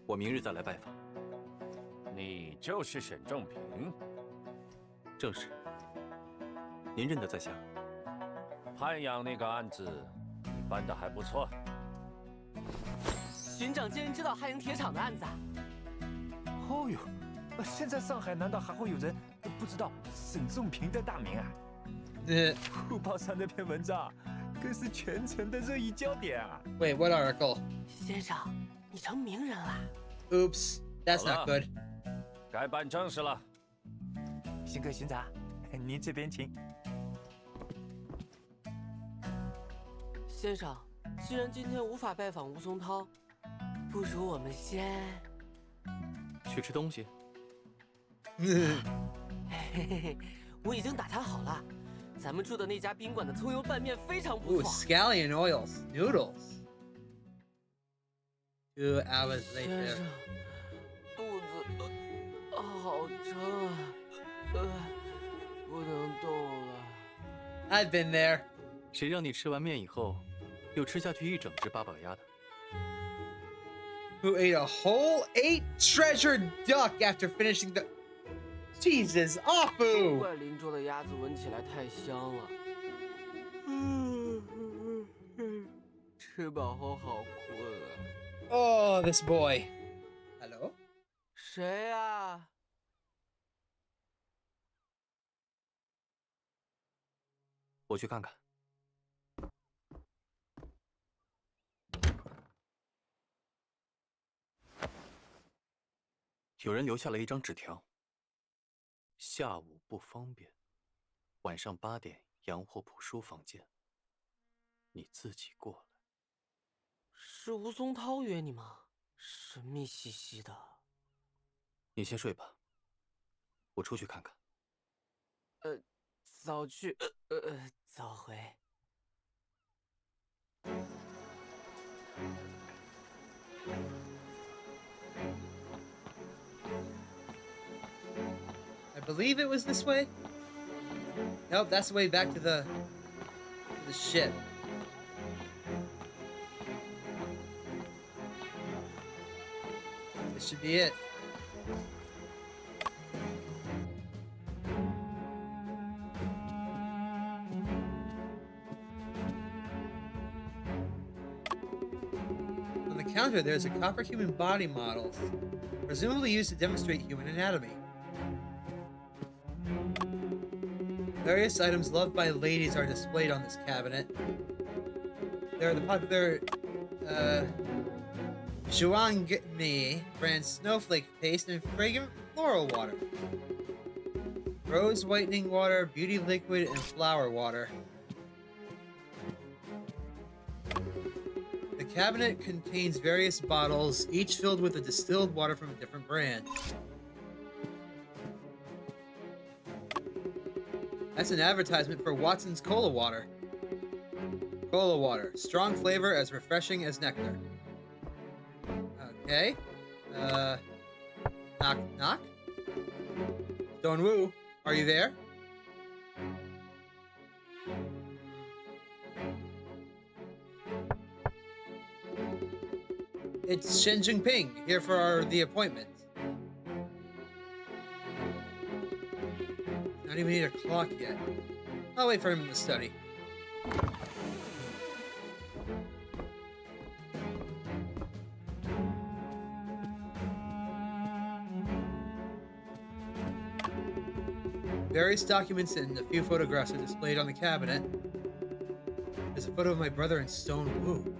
G: 我明日再来拜访。
I: 你就是沈正平？
G: 正是。您认得在下？
I: 潘阳那个案子，你办得还不错。
L: 巡长竟然知道汉阳铁厂的案子啊！
H: 哦呦，现在上海难道还会有人不知道沈仲平的大名啊？汇报上那篇文章
G: 更是全城的热议焦点啊！
A: Wait, what article?
L: 先生，你成名人了。
A: Oops, that's not good.
I: 该办正事了。
G: 辛格巡查，您这边请。
L: 先生，既然今天无法拜访吴松涛，不如我们先
G: 去吃东西。
L: 嘿嘿嘿，我已经打探好了，咱们住的那家宾馆的葱油拌面非常不
A: Ooh,
L: 错。
A: scallion oils, noodles. 2 hours
L: 先
A: later.
L: 生，肚子好撑啊，不能动了。
A: I've been there.
G: 谁让你吃完面以后，又吃下去一整只八宝鸭的？
A: Who ate a whole 8 treasured duck after finishing the... Jesus,
L: 都
A: Apu!
L: 怪邻桌的鸭子闻起来太香了。吃饱后好困啊。
A: Oh, this boy. Hello?
L: 谁啊？
G: 我去看看。有人留下了一张纸条。下午不方便，晚上8点洋货铺书房见。你自己过来。
L: 是吴松涛约你吗？神秘兮兮的。
G: 你先睡吧，我出去看看。
L: 早去，早回。
A: I believe it was this way. Nope, that's the way back to the ship. This should be it. On the counter, there's a copper human body model, presumably used to demonstrate human anatomy. Various items loved by ladies are displayed on this cabinet. There are the popular Zhuangmi brand snowflake paste and fragrant floral water, rose whitening water, beauty liquid, and flower water. The cabinet contains various bottles, each filled with a distilled water from a different brand. That's an advertisement for Watson's Cola Water. Cola Water. Strong flavor as refreshing as nectar. Okay. Knock, knock? Don Wu, are you there? It's Shen Jinping, here for the appointment. Not even 8 o'clock yet. I'll wait for him in the study. Various documents and a few photographs are displayed on the cabinet. There's a photo of my brother in Stone Wu.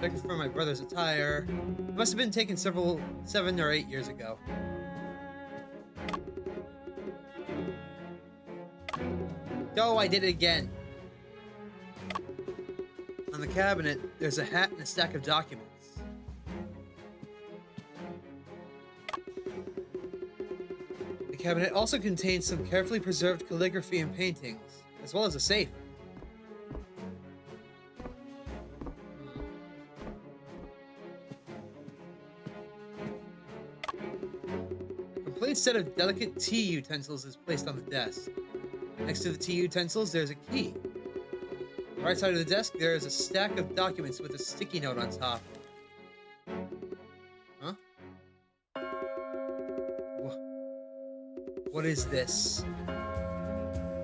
A: Checking for my brother's attire. It must have been taken 7 or 8 years ago. Oh, I did it again. On the cabinet, there's a hat and a stack of documents. The cabinet also contains some carefully preserved calligraphy and paintings, as well as a safe. A complete set of delicate tea utensils is placed on the desk. Next to the tea utensils, there's a key. On the right side of the desk, there is a stack of documents with a sticky note on top. Huh? What is this?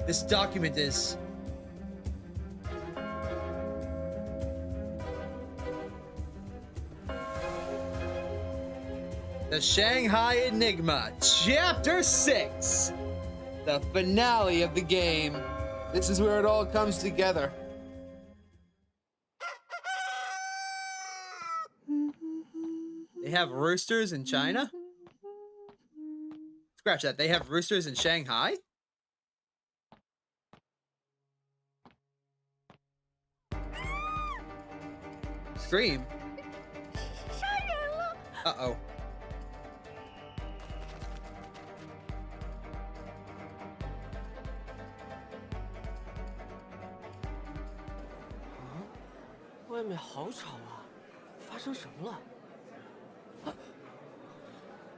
A: This document is... The Shanghai Enigma, Chapter 6! The finale of the game. This is where it all comes together. They have roosters in China? Scratch that. They have roosters in Shanghai? Scream. Uh-oh.
L: 啊，外面好吵啊！发生什么了？啊，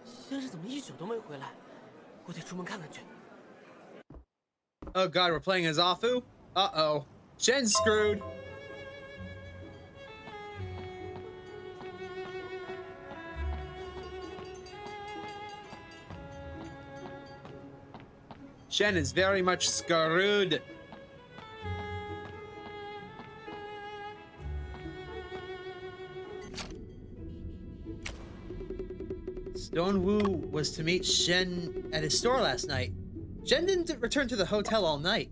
L: 先生怎么一宿都没回来？我得出门看看去。
A: Oh god, we're playing as Afu? Uh-oh. Shen's screwed. Shen is very much screwed. Stonewu was to meet Shen at his store last night. Shen didn't return to the hotel all night.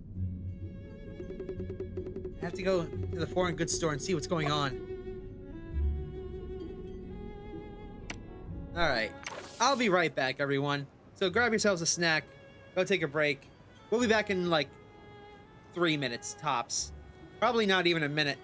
A: I have to go to the foreign goods store and see what's going on. Alright. I'll be right back, everyone. So grab yourselves a snack. Go take a break. We'll be back in like 3 minutes tops. Probably not even a minute.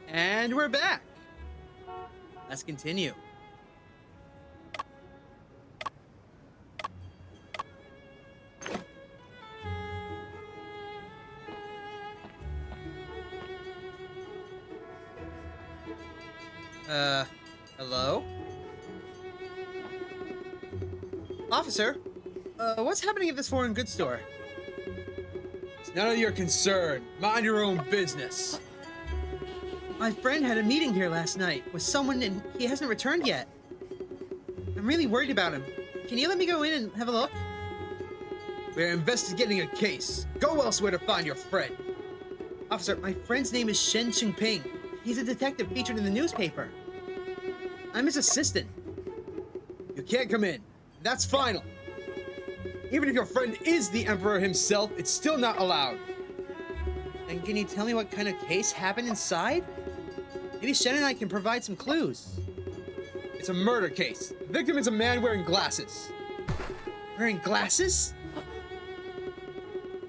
A: And we're back. Let's continue. Hello? Officer, what's happening at this foreign goods store? It's none of your concern. Mind your own business. My friend had a meeting here last night with someone and he hasn't returned yet. I'm really worried about him. Can you let me go in and have a look? We're investigating a case. Go elsewhere to find your friend. Officer, my friend's name is Shen Ping. He's a detective featured in the newspaper. I'm his assistant. You can't come in. That's final. Even if your friend is the Emperor himself, it's still not allowed. And can you tell me what kind of case happened inside? Maybe Shen and I can provide some clues. It's a murder case. The victim is a man wearing glasses. Wearing glasses?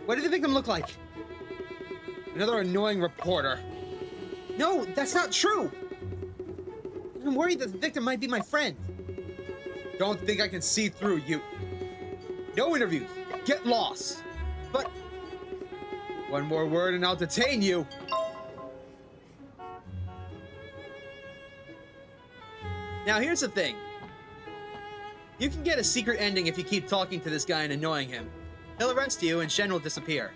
A: What did the victim look like? Another annoying reporter. No, that's not true. I'm worried that the victim might be my friend. Don't think I can see through you. No interviews. Get lost. But one more word and I'll detain you. Now here's the thing. You can get a secret ending if you keep talking to this guy and annoying him. He'll arrest you and Shen will disappear.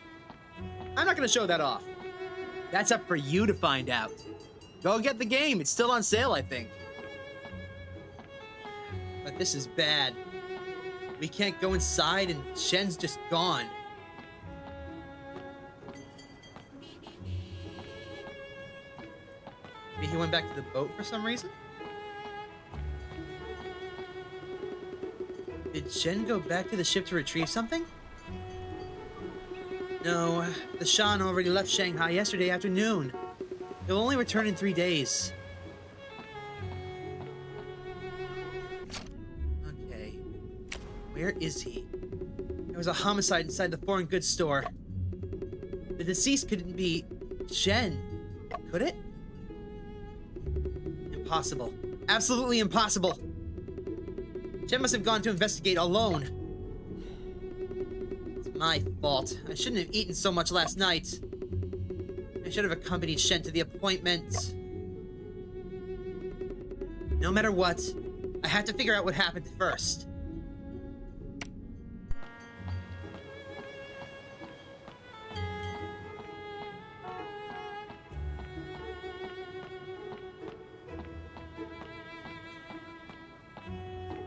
A: I'm not gonna show that off. That's up for you to find out. Go get the game. It's still on sale, I think. But this is bad. We can't go inside and Shen's just gone. Maybe he went back to the boat for some reason? Did Shen go back to the ship to retrieve something? No, the Shan already left Shanghai yesterday afternoon. He'll only return in 3 days. Okay. Where is he? There was a homicide inside the foreign goods store. The deceased couldn't be Shen, could it? Impossible. Absolutely impossible. Shen must have gone to investigate alone. It's my fault. I shouldn't have eaten so much last night. I should have accompanied Shen to the appointment. No matter what, I have to figure out what happened first.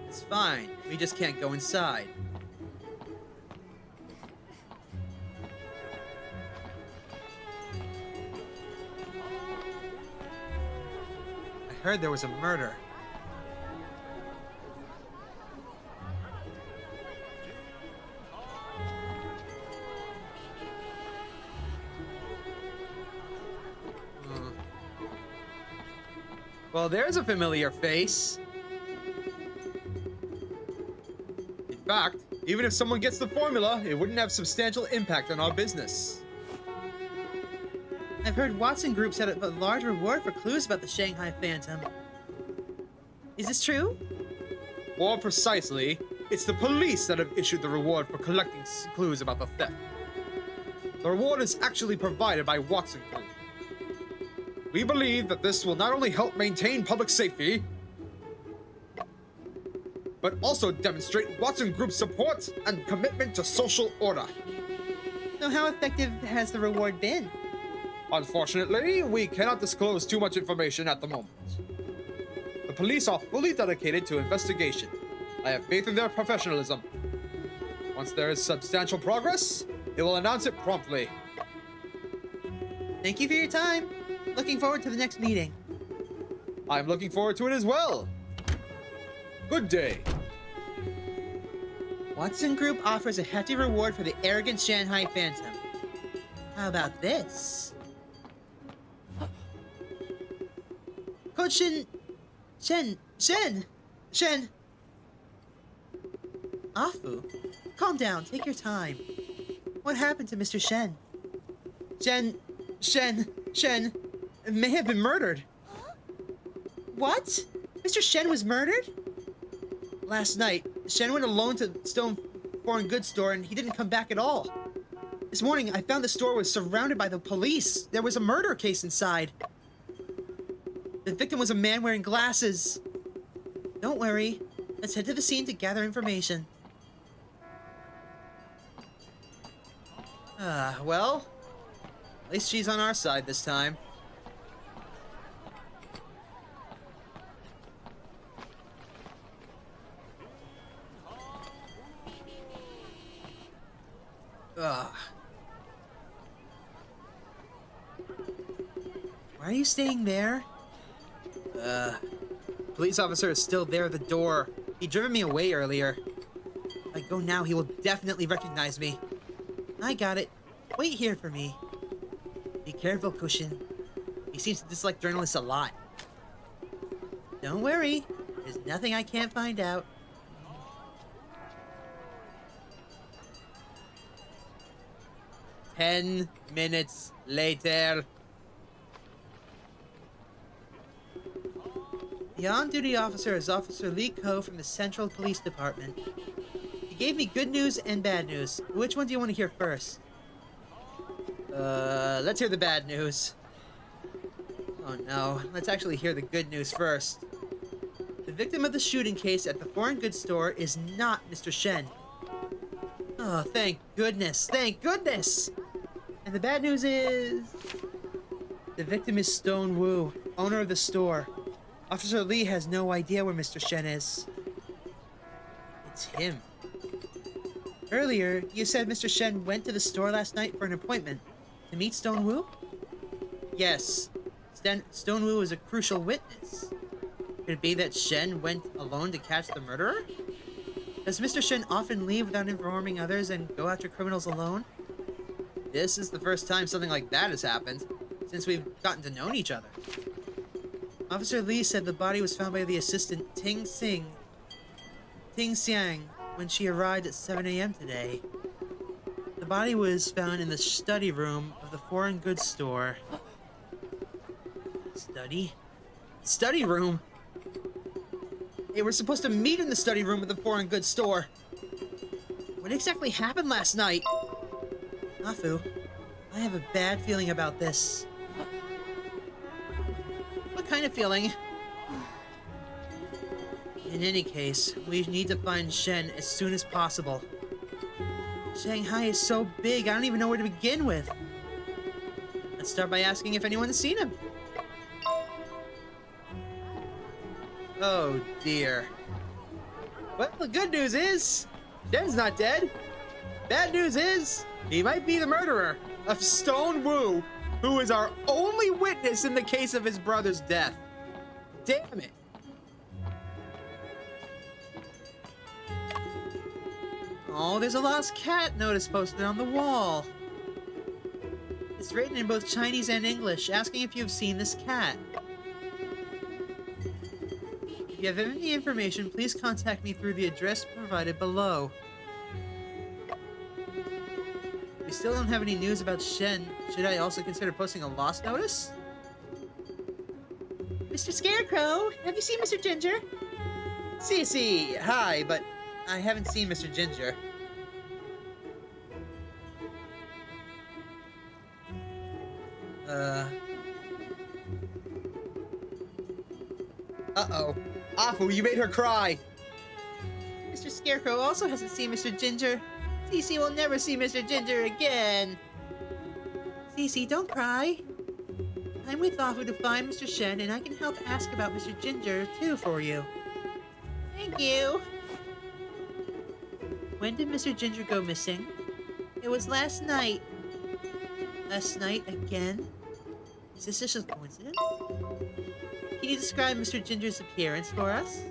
A: It's fine. We just can't go inside. I heard there was a murder. Well, there's a familiar face. In fact, even if someone gets the formula, it wouldn't have substantial impact on our business. I've heard Watson Group set up a large reward for clues about the Shanghai Phantom. Is this true? More precisely, it's the police that have issued the reward for collecting clues about the theft. The reward is actually provided by Watson Group. We believe that this will not only help maintain public safety, but also demonstrate Watson Group's support and commitment to social order. So how effective has the reward been? Unfortunately, we cannot disclose too much information at the moment. The police are fully dedicated to investigation. I have faith in their professionalism. Once there is substantial progress, they will announce it promptly. Thank you for your time. Looking forward to the next meeting. I'm looking forward to it as well. Good day. Watson Group offers a hefty reward for the arrogant Shanghai Phantom. How about this? Coach Shen. Afu, calm down. Take your time. What happened to Mr. Shen? Shen may have been murdered. What? Mr. Shen was murdered? Last night, Shen went alone to Stone Foreign Goods store and he didn't come back at all. This morning, I found the store was surrounded by the police. There was a murder case inside. The victim was a man wearing glasses. Don't worry. Let's head to the scene to gather information. Well, at least she's on our side this time. Ugh. Why are you staying there? Police officer is still there at the door. He driven me away earlier. If I go now, he will definitely recognize me. I got it. Wait here for me. Be careful, Cushion. He seems to dislike journalists a lot. Don't worry. There's nothing I can't find out. "10 minutes later. The on-duty officer is Officer Lee Ko from the Central Police Department. He gave me good news and bad news. Which one do you want to hear first? Let's hear the bad news. Oh no, let's actually hear the good news first. The victim of the shooting case at the foreign goods store is not Mr. Shen. Oh, thank goodness, thank goodness! And the bad news is... the victim is Stone Wu, owner of the store. Officer Lee has no idea where Mr. Shen is. It's him. Earlier, you said Mr. Shen went to the store last night for an appointment. To meet Stone Wu? Yes. Stone Wu is a crucial witness. Could it be that Shen went alone to catch the murderer? Does Mr. Shen often leave without informing others and go after criminals alone? This is the first time something like that has happened, since we've gotten to know each other. Officer Lee said the body was found by the assistant Ting Xiang when she arrived at 7 a.m. today. The body was found in the study room of the foreign goods store. Study room? They were supposed to meet in the study room of the foreign goods store. What exactly happened last night? Afu, I have a bad feeling about this. What kind of feeling? In any case, we need to find Shen as soon as possible. Shanghai is so big, I don't even know where to begin with. Let's start by asking if anyone has seen him. Oh dear. Well, the good news is, Shen's not dead. Bad news is, he might be the murderer of Stone Wu, who is our only witness in the case of his brother's death. Damn it. Oh, there's a lost cat notice posted on the wall. It's written in both Chinese and English, asking if you've seen this cat. If you have any information, please contact me through the address provided below. If we still don't have any news about Shen, should I also consider posting a lost notice? Mr. Scarecrow, have you seen Mr. Ginger? Cece, hi, but I haven't seen Mr. Ginger. Uh-oh. Afu, you made her cry! Mr. Scarecrow also hasn't seen Mr. Ginger. Cece will never see Mr. Ginger again. Cece, don't cry. I'm with Afu to find Mr. Shen, and I can help ask about Mr. Ginger, too, for you. Thank you. When did Mr. Ginger go missing? It was last night. Last night again? Is this just a coincidence? Can you describe Mr. Ginger's appearance for us?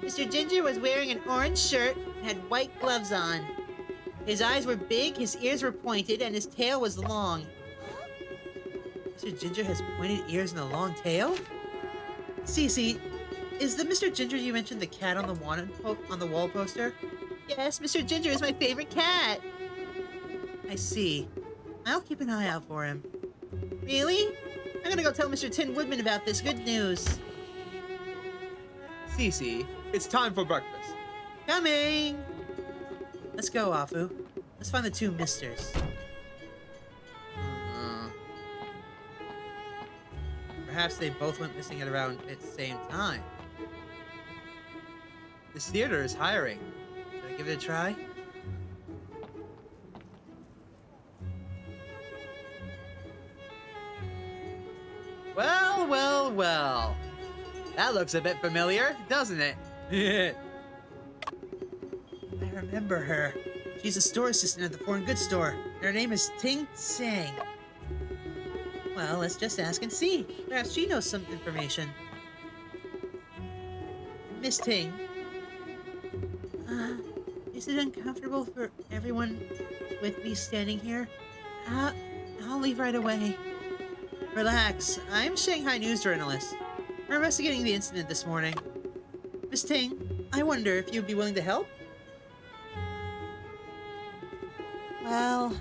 A: Mr. Ginger was wearing an orange shirt and had white gloves on. His eyes were big, his ears were pointed, and his tail was long. Mr. Ginger has pointed ears and a long tail? Cece, is the Mr. Ginger you mentioned the cat on the wall poster? Yes, Mr. Ginger is my favorite cat. I see. I'll keep an eye out for him. Really? I'm gonna go tell Mr. Tin Woodman about this good news. Cece, it's time for breakfast. Coming! Let's go, Afu. Let's find the two misters. perhaps they both went missing at around the same time. This theater is hiring. Should I give it a try? Well, well, well. That looks a bit familiar, doesn't it? I remember her. She's a store assistant at the foreign goods store. And her name is Ting Tsang. Well, let's just ask and see. Perhaps she knows some information. Miss Ting. Is it uncomfortable for everyone with me standing here? I'll leave right away. Relax. I'm Shanghai news journalist. We're investigating the incident this morning. Miss Ting, I wonder if you'd be willing to help? Well,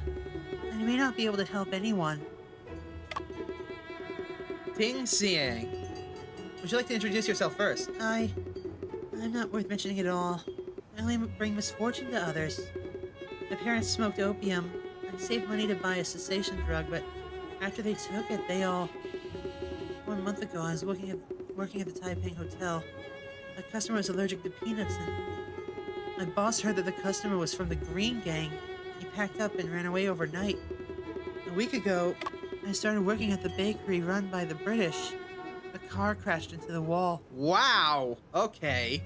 A: I may not be able to help anyone. Ting Xiang. Would you like to introduce yourself first? I'm not worth mentioning at all. I only bring misfortune to others. My parents smoked opium. I saved money to buy a cessation drug, but after they took it, they all... 1 month ago, I was working at the Taiping Hotel. A customer was allergic to peanuts, and my boss heard that the customer was from the Green Gang. He packed up and ran away overnight. A week ago, I started working at the bakery run by the British. A car crashed into the wall. Wow! Okay.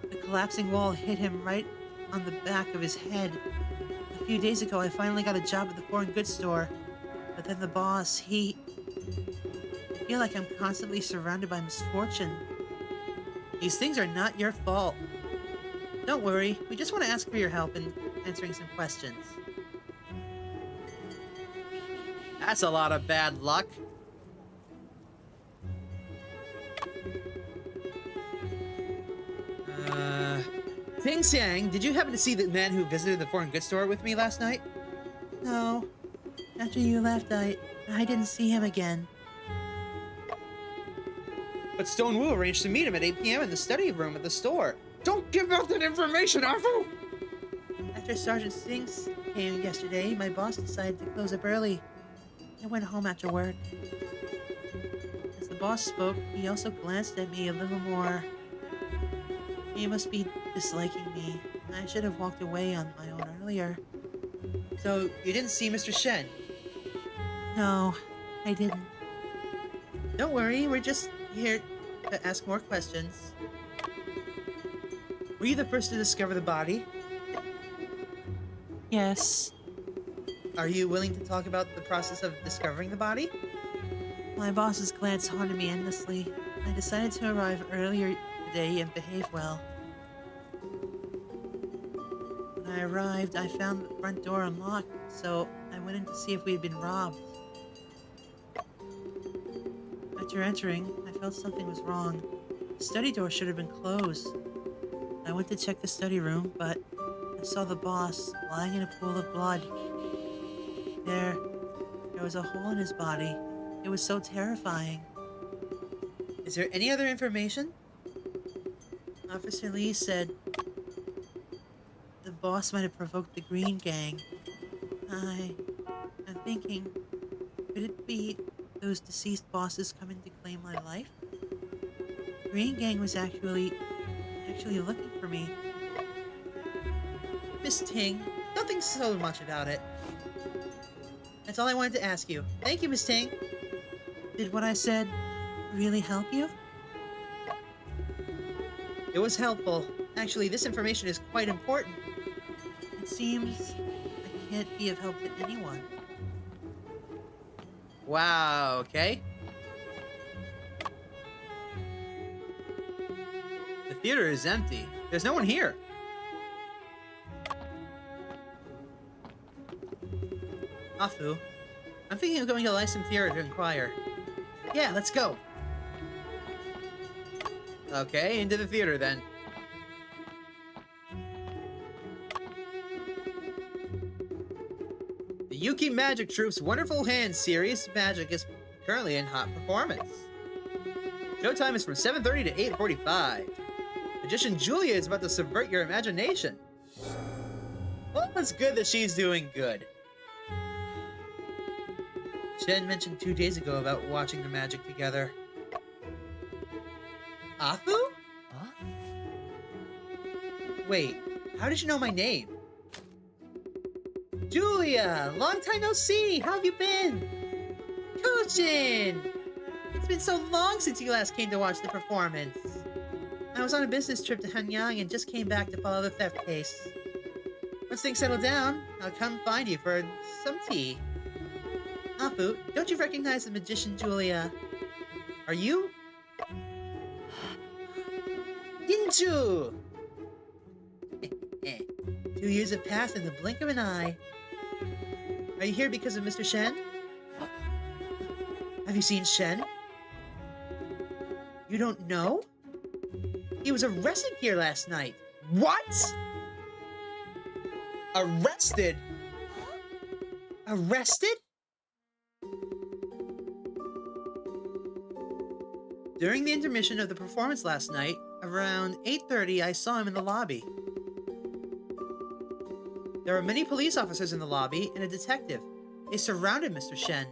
A: The collapsing wall hit him right on the back of his head. A few days ago, I finally got a job at the foreign goods store. But then the boss, I feel like I'm constantly surrounded by misfortune. These things are not your fault. Don't worry, we just want to ask for your help in answering some questions. That's a lot of bad luck. Ting Xiang, did you happen to see the man who visited the foreign goods store with me last night? No. After you left, I didn't see him again. But Stone Wu arranged to meet him at 8 p.m. in the study room at the store. Don't give out that information, Arfu! After Sergeant Sinks came yesterday, my boss decided to close up early. I went home after work. As the boss spoke, he also glanced at me a little more. He must be disliking me. I should have walked away on my own earlier. So, you didn't see Mr. Shen? No, I didn't. Don't worry, we're just here to ask more questions. Were you the first to discover the body? Yes. Are you willing to talk about the process of discovering the body? My boss's glance haunted me endlessly. I decided to arrive earlier today and behave well. When I arrived, I found the front door unlocked, so I went in to see if we had been robbed. After entering, I felt something was wrong. The study door should have been closed. I went to check the study room, but I saw the boss lying in a pool of blood. There was a hole in his body. It was so terrifying. Is there any other information? Officer Lee said the boss might have provoked the Green Gang. I'm thinking, could it be those deceased bosses coming to claim my life? The Green Gang was actually looking for me. Miss Ting, don't think so much about it. That's all I wanted to ask you. Thank you, Miss Ting. Did what I said really help you? It was helpful. Actually, this information is quite important. It seems I can't be of help to anyone. Wow, okay. The theater is empty. There's no one here. Afu, I'm thinking of going to the licensed theater to inquire. Yeah, let's go. Okay, into the theater then. The Yuki Magic Troupe's Wonderful Hands series Magic is currently in hot performance. Showtime is from 7:30 to 8:45. Magician Julia is about to subvert your imagination. Well, it's good that she's doing good. Shen mentioned 2 days ago about watching the magic together. Afu?
L: Huh?
A: Wait, how did you know my name? Julia! Long time no see! How have you been? Koshin! It's been so long since you last came to watch the performance. I was on a business trip to Hanyang and just came back to follow the theft case. Once things settle down, I'll come find you for some tea. Apu, don't you recognize the magician Julia? Are you? Yinju! 2 years have passed in the blink of an eye. Are you here because of Mr. Shen? Have you seen Shen? You don't know? He was arrested here last night. What? Arrested? Arrested? During the intermission of the performance last night, around 8:30, I saw him in the lobby. There were many police officers in the lobby and a detective. They surrounded Mr. Shen.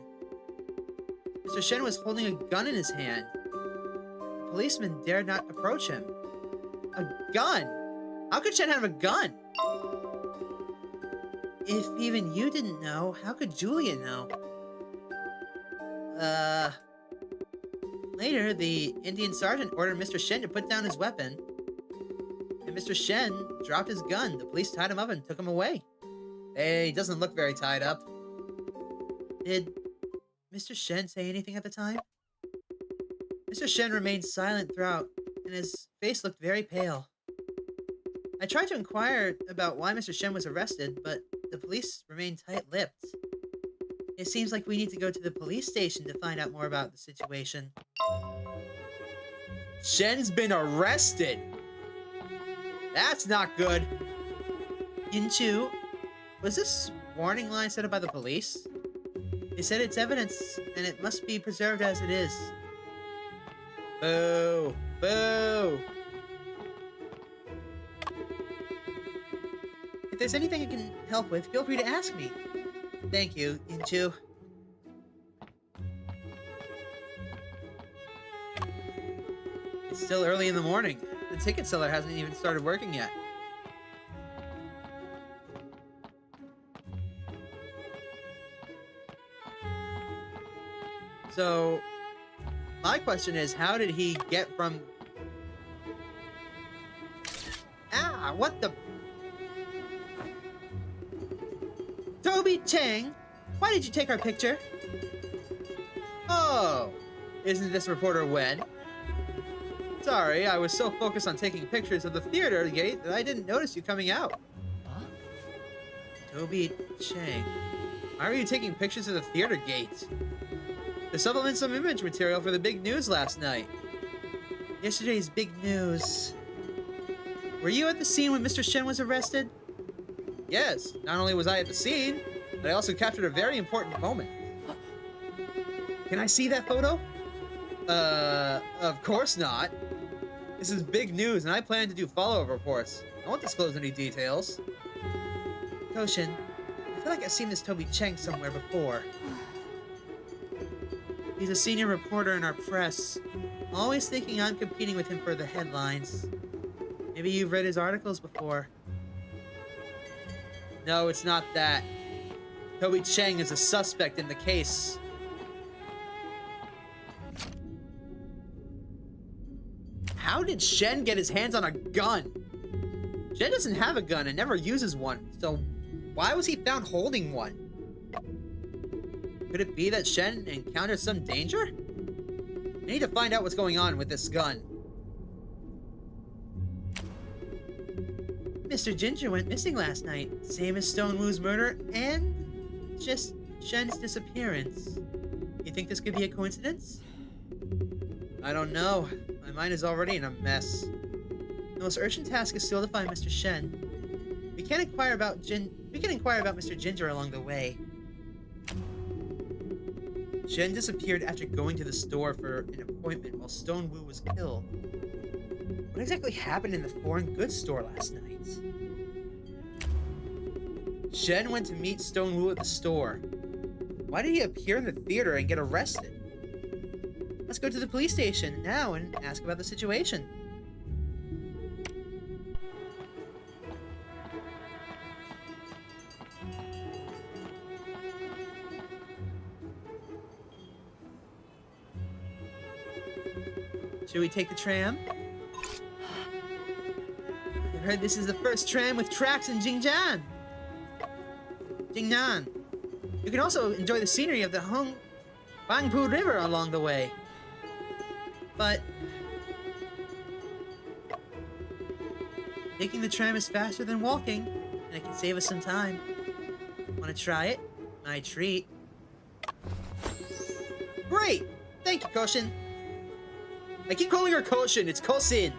A: Mr. Shen was holding a gun in his hand. The policeman dared not approach him. A gun? How could Shen have a gun? If even you didn't know, how could Julia know? Later, the Indian sergeant ordered Mr. Shen to put down his weapon. And Mr. Shen dropped his gun. The police tied him up and took him away. Hey, he doesn't look very tied up. Did Mr. Shen say anything at the time? Mr. Shen remained silent throughout, and his face looked very pale. I tried to inquire about why Mr. Shen was arrested, but the police remained tight-lipped. It seems like we need to go to the police station to find out more about the situation. Shen's been arrested! That's not good! Yinchu, was this warning line set up by the police? They said it's evidence, and it must be preserved as it is. Boo! Boo! If there's anything I can help with, feel free to ask me. Thank you, Yinchu. It's still early in the morning. The ticket seller hasn't even started working yet. So, my question is, how did he get from... Ah, what the... Toby Chang, why did you take our picture? Oh, isn't this reporter Wen? Sorry, I was so focused on taking pictures of the theater gate that I didn't notice you coming out.
L: Huh?
A: Toby Chang, why are you taking pictures of the theater gate? To supplement some image material for the big news last night. Yesterday's big news. Were you at the scene when Mr. Shen was arrested? Yes, not only was I at the scene, but I also captured a very important moment. Can I see that photo? Of course not. This is big news, and I plan to do follow-up reports. I won't disclose any details. Koshin, I feel like I've seen this Toby Chang somewhere before. He's a senior reporter in our press, always thinking I'm competing with him for the headlines. Maybe you've read his articles before. No, it's not that. Toby Chang is a suspect in the case. How did Shen get his hands on a gun? Shen doesn't have a gun and never uses one, so why was he found holding one? Could it be that Shen encountered some danger? I need to find out what's going on with this gun. Mr. Ginger went missing last night, same as Stone Wu's murder and just Shen's disappearance. You think this could be a coincidence? I don't know. My mind is already in a mess. The most urgent task is still to find Mr. Shen. We can inquire about Mr. Ginger along the way. Shen disappeared after going to the store for an appointment while Stone Wu was killed. What exactly happened in the foreign goods store last night? Shen went to meet Stone Wu at the store. Why did he appear in the theater and get arrested? Let's go to the police station now and ask about the situation. Should we take the tram? I heard this is the first tram with tracks in Jingnan. You can also enjoy the scenery of the Huangpu River along the way. But taking the tram is faster than walking, and it can save us some time. Want to try it? My treat. Great! Thank you, Koshin. I keep calling her Koshin. It's Kosin.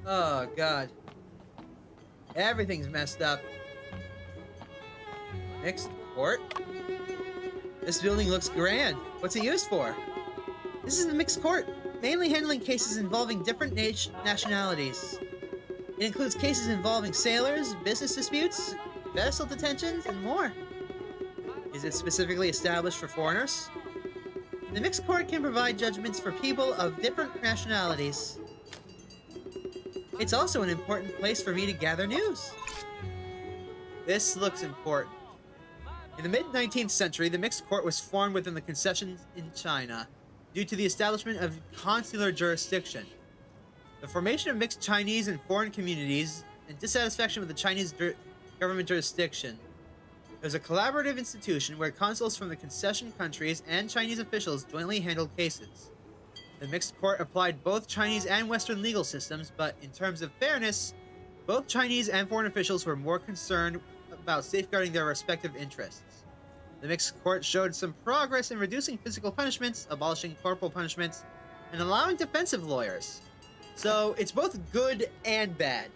A: Oh, God. Everything's messed up. Mixed court? This building looks grand. What's it used for? This is the mixed court, mainly handling cases involving different nationalities. It includes cases involving sailors, business disputes, vessel detentions, and more. Is it specifically established for foreigners? The mixed court can provide judgments for people of different nationalities. It's also an important place for me to gather news. This looks important. In the mid-19th century, the mixed court was formed within the concessions in China due to the establishment of consular jurisdiction. The formation of mixed Chinese and foreign communities and dissatisfaction with the Chinese government jurisdiction. It was a collaborative institution where consuls from the concession countries and Chinese officials jointly handled cases. The mixed court applied both Chinese and Western legal systems, but in terms of fairness, both Chinese and foreign officials were more concerned about safeguarding their respective interests. The mixed court showed some progress in reducing physical punishments, abolishing corporal punishments, and allowing defensive lawyers. So it's both good and bad.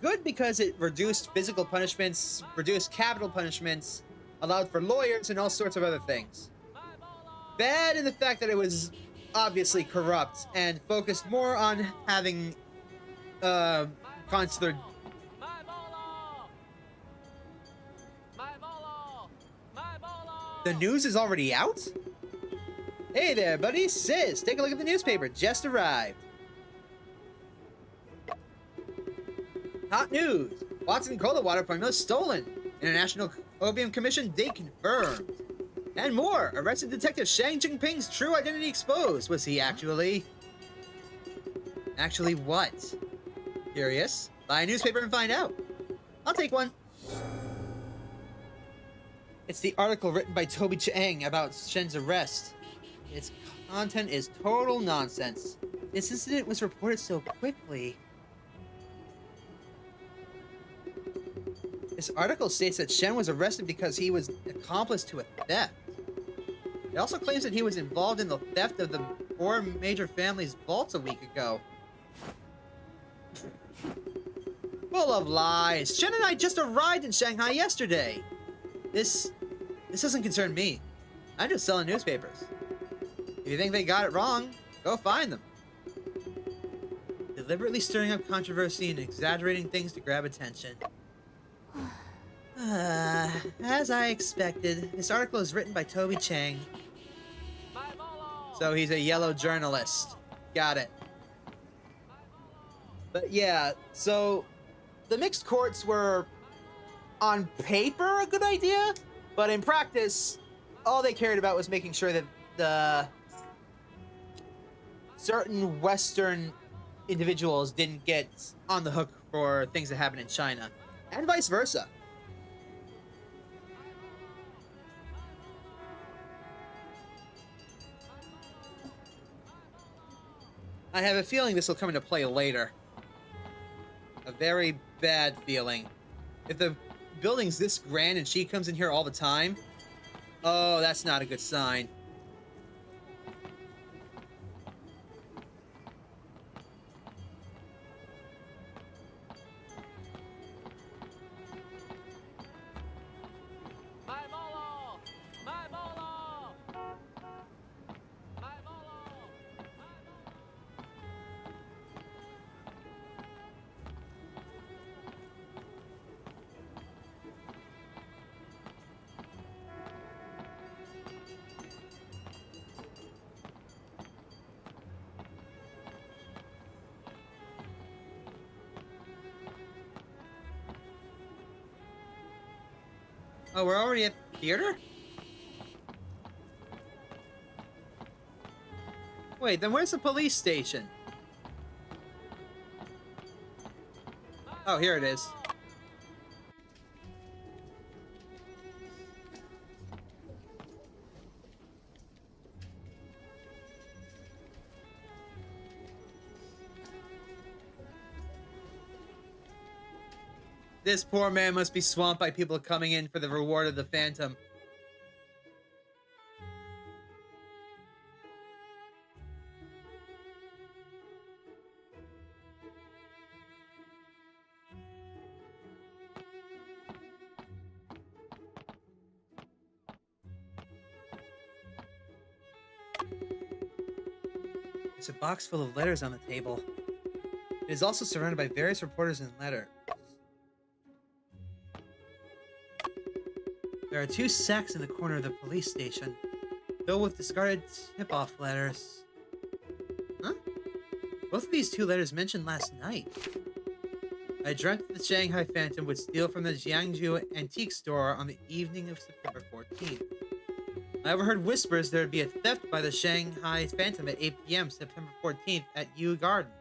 A: Good because it reduced physical punishments, reduced capital punishments, allowed for lawyers, and all sorts of other things. Bad in the fact that it was obviously corrupt and focused more on having consular. The news is already out? Hey there, buddy. Sis, take a look at the newspaper. Just arrived. Hot news. Watson Cola water formula stolen. International Opium Commission date confirmed. And more. Arrested Detective Shang Jinping's true identity exposed. Was he actually... Actually what? Curious? Buy a newspaper and find out. I'll take one. It's the article written by Toby Chang about Shen's arrest. Its content is total nonsense. This incident was reported so quickly. This article states that Shen was arrested because he was accomplice to a theft. It also claims that he was involved in the theft of the 4 major families' vaults a week ago. Full of lies. Shen and I just arrived in Shanghai yesterday. This doesn't concern me. I'm just selling newspapers. If you think they got it wrong, go find them. Deliberately stirring up controversy and exaggerating things to grab attention. As I expected, this article is written by Toby Chang. So he's a yellow journalist. Got it. But yeah, so the mixed courts were on paper a good idea, but in practice, all they cared about was making sure that the certain Western individuals didn't get on the hook for things that happen in China, and vice versa. I have a feeling this will come into play later. A very bad feeling. If the building's this grand and she comes in here all the time, oh, that's not a good sign. Oh, we're already at the theater? Wait, then where's the police station? Oh, here it is. This poor man must be swamped by people coming in for the reward of the Phantom. There's a box full of letters on the table. It is also surrounded by various reporters and letters. There are 2 sacks in the corner of the police station, filled with discarded tip-off letters. Huh? Both of these 2 letters mentioned last night. I dreamt that the Shanghai Phantom would steal from the Yangtze antique store on the evening of September 14th. I overheard whispers there would be a theft by the Shanghai Phantom at 8 p.m. September 14th at Yu Garden.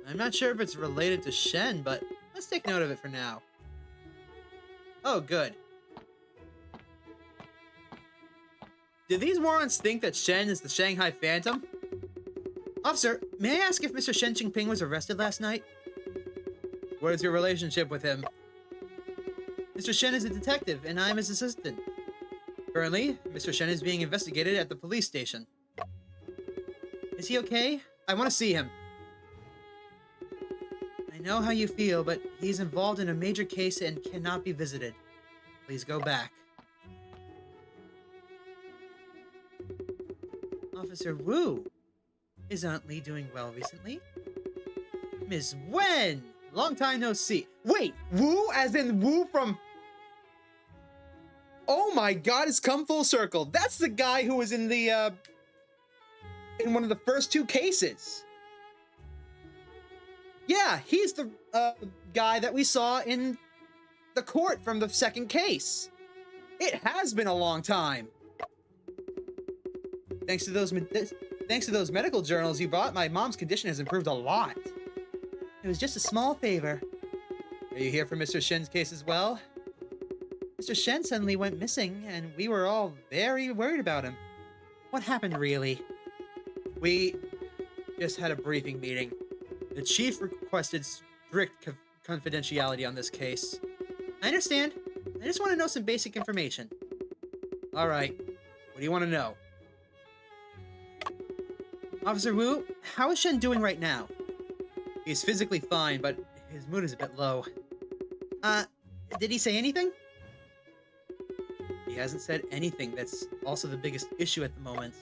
A: I'm not sure if it's related to Shen, but let's take note of it for now. Oh, good. Did these morons think that Shen is the Shanghai Phantom? Officer, may I ask if Mr. Shen Qingping was arrested last night? What is your relationship with him? Mr. Shen is a detective, and I'm his assistant. Currently, Mr. Shen is being investigated at the police station. Is he okay? I want to see him. I know how you feel, but he's involved in a major case and cannot be visited. Please go back. Officer Wu. Is Aunt Lee doing well recently? Miss Wen! Long time no see. Wait, Wu as in Wu from... Oh my god, it's come full circle. That's the guy who was in the, in one of the first 2 cases. Yeah, he's the guy that we saw in the court from the 2nd case. It has been a long time. Thanks to those medical journals you bought, my mom's condition has improved a lot. It was just a small favor. Are you here for Mr. Shen's case as well? Mr. Shen suddenly went missing, and we were all very worried about him. What happened, really? We just had a briefing meeting. The chief requested strict confidentiality on this case. I understand. I just want to know some basic information. All right. What do you want to know? Officer Wu, how is Shen doing right now? He's physically fine, but his mood is a bit low. Did he say anything? He hasn't said anything. That's also the biggest issue at the moment.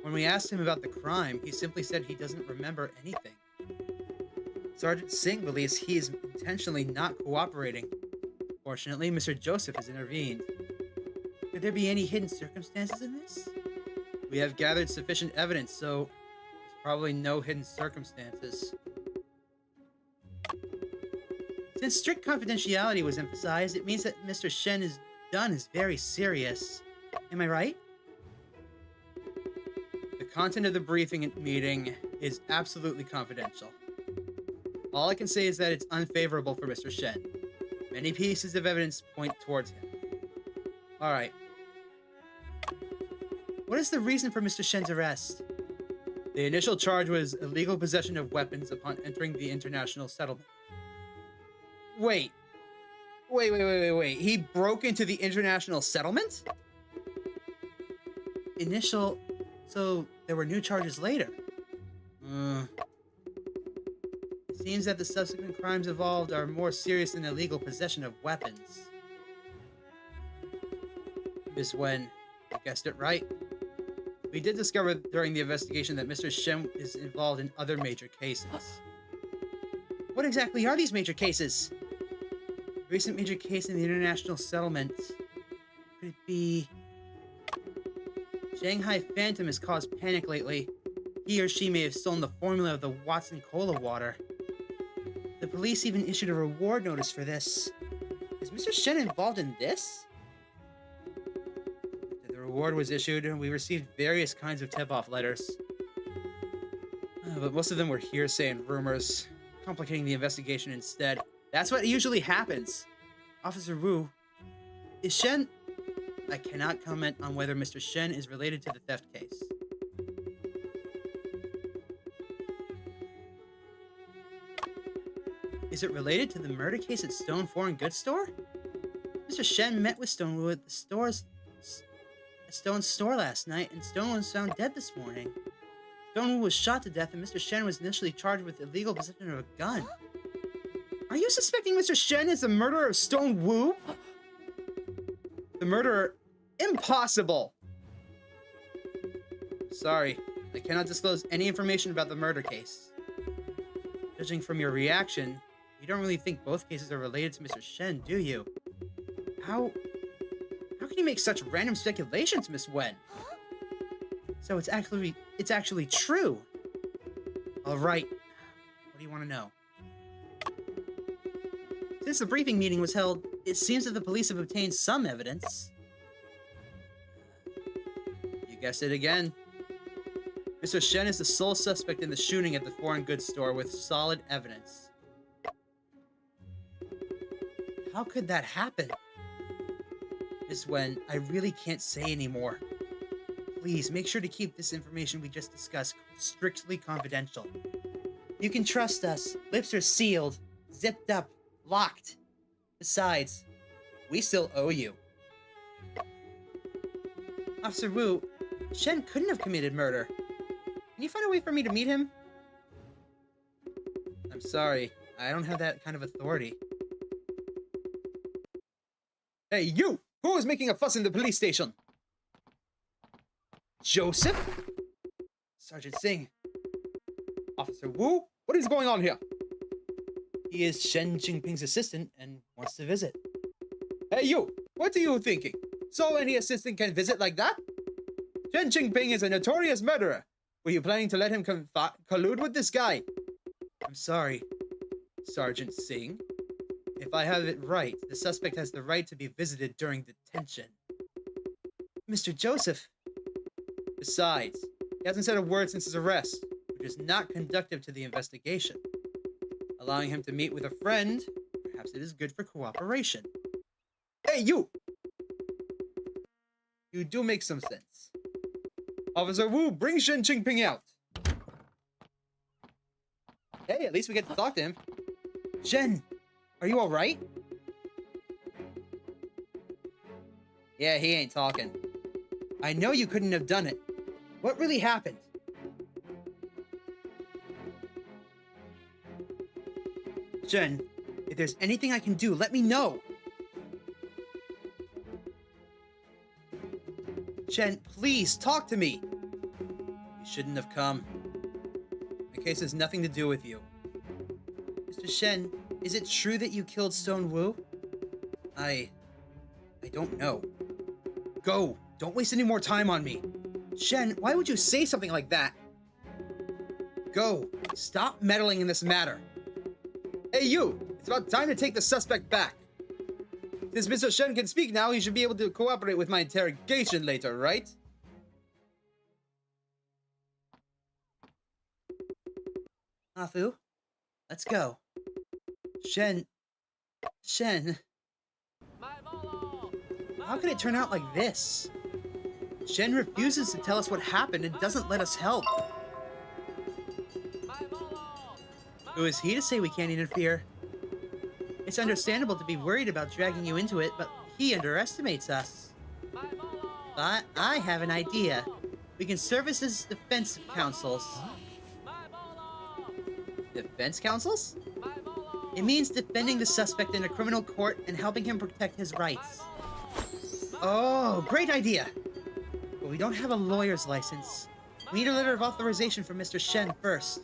A: When we asked him about the crime, he simply said he doesn't remember anything. Sergeant Singh believes he is intentionally not cooperating. Fortunately, Mr. Joseph has intervened. Could there be any hidden circumstances in this? We have gathered sufficient evidence, so there's probably no hidden circumstances. Since strict confidentiality was emphasized, it means that Mr. Shen is done is very serious. Am I right? The content of the briefing meeting is absolutely confidential. All I can say is that it's unfavorable for Mr. Shen. Many pieces of evidence point towards him. Alright. What is the reason for Mr. Shen's arrest? The initial charge was illegal possession of weapons upon entering the international settlement. Wait. He broke into the international settlement? So there were new charges later. It seems that the subsequent crimes involved are more serious than illegal possession of weapons. Miss Wen, you guessed it right. We did discover during the investigation that Mr. Shen is involved in other major cases. What exactly are these major cases? A recent major case in the international settlement. Could it be... Shanghai Phantom has caused panic lately. He or she may have stolen the formula of the Watson Cola water. The police even issued a reward notice for this. Is Mr. Shen involved in this? After the reward was issued, we received various kinds of tip-off letters. But most of them were hearsay and rumors, complicating the investigation instead. That's what usually happens. Officer Wu, is Shen... I cannot comment on whether Mr. Shen is related to the theft case. Is it related to the murder case at Stone Foreign Goods Store? Mr. Shen met with Stone Wu at Stone's store last night, and Stone was found dead this morning. Stone Wu was shot to death, and Mr. Shen was initially charged with illegal possession of a gun. Are you suspecting Mr. Shen is the murderer of Stone Wu? The murderer? Impossible! Sorry, I cannot disclose any information about the murder case. Judging from your reaction, you don't really think both cases are related to Mr. Shen, do you? How can you make such random speculations, Miss Wen? So it's actually true. All right. What do you want to know? Since the briefing meeting was held, it seems that the police have obtained some evidence. You guessed it again. Mr. Shen is the sole suspect in the shooting at the foreign goods store with solid evidence. How could that happen? Miss Wen, I really can't say anymore. Please, make sure to keep this information we just discussed strictly confidential. You can trust us. Lips are sealed, zipped up, locked. Besides, we still owe you. Officer Wu, Shen couldn't have committed murder. Can you find a way for me to meet him? I'm sorry, I don't have that kind of authority. Hey, you! Who is making a fuss in the police station? Joseph? Sergeant Singh. Officer Wu? What is going on here? He is Shen Qingping's assistant and wants to visit. Hey, you! What are you thinking? So any assistant can visit like that? Shen Qingping is a notorious murderer. Were you planning to let him collude with this guy? I'm sorry, Sergeant Singh. If I have it right, the suspect has the right to be visited during detention. Mr. Joseph. Besides, he hasn't said a word since his arrest, which is not conducive to the investigation. Allowing him to meet with a friend, perhaps it is good for cooperation. Hey, you! You do make some sense. Officer Wu, bring Shen Qingping out. Hey, at least we get to talk to him. Shen, are you alright? Yeah, he ain't talking. I know you couldn't have done it. What really happened? Shen, if there's anything I can do, let me know. Shen, please, talk to me. You shouldn't have come. My case has nothing to do with you. Mr. Shen, is it true that you killed Stone Wu? I don't know. Go! Don't waste any more time on me. Shen, why would you say something like that? Go! Stop meddling in this matter. Hey, you! It's about time to take the suspect back. Since Mr. Shen can speak now, he should be able to cooperate with my interrogation later, right? Afu, let's go. Shen... How could it turn out like this? Shen refuses to tell us what happened and doesn't let us help. Who is he to say we can't interfere? It's understandable to be worried about dragging you into it, but he underestimates us. But I have an idea. We can service as defense counsels. Defense counsels? It means defending the suspect in a criminal court and helping him protect his rights. Oh, great idea! But we don't have a lawyer's license. We need a letter of authorization from Mr. Shen first.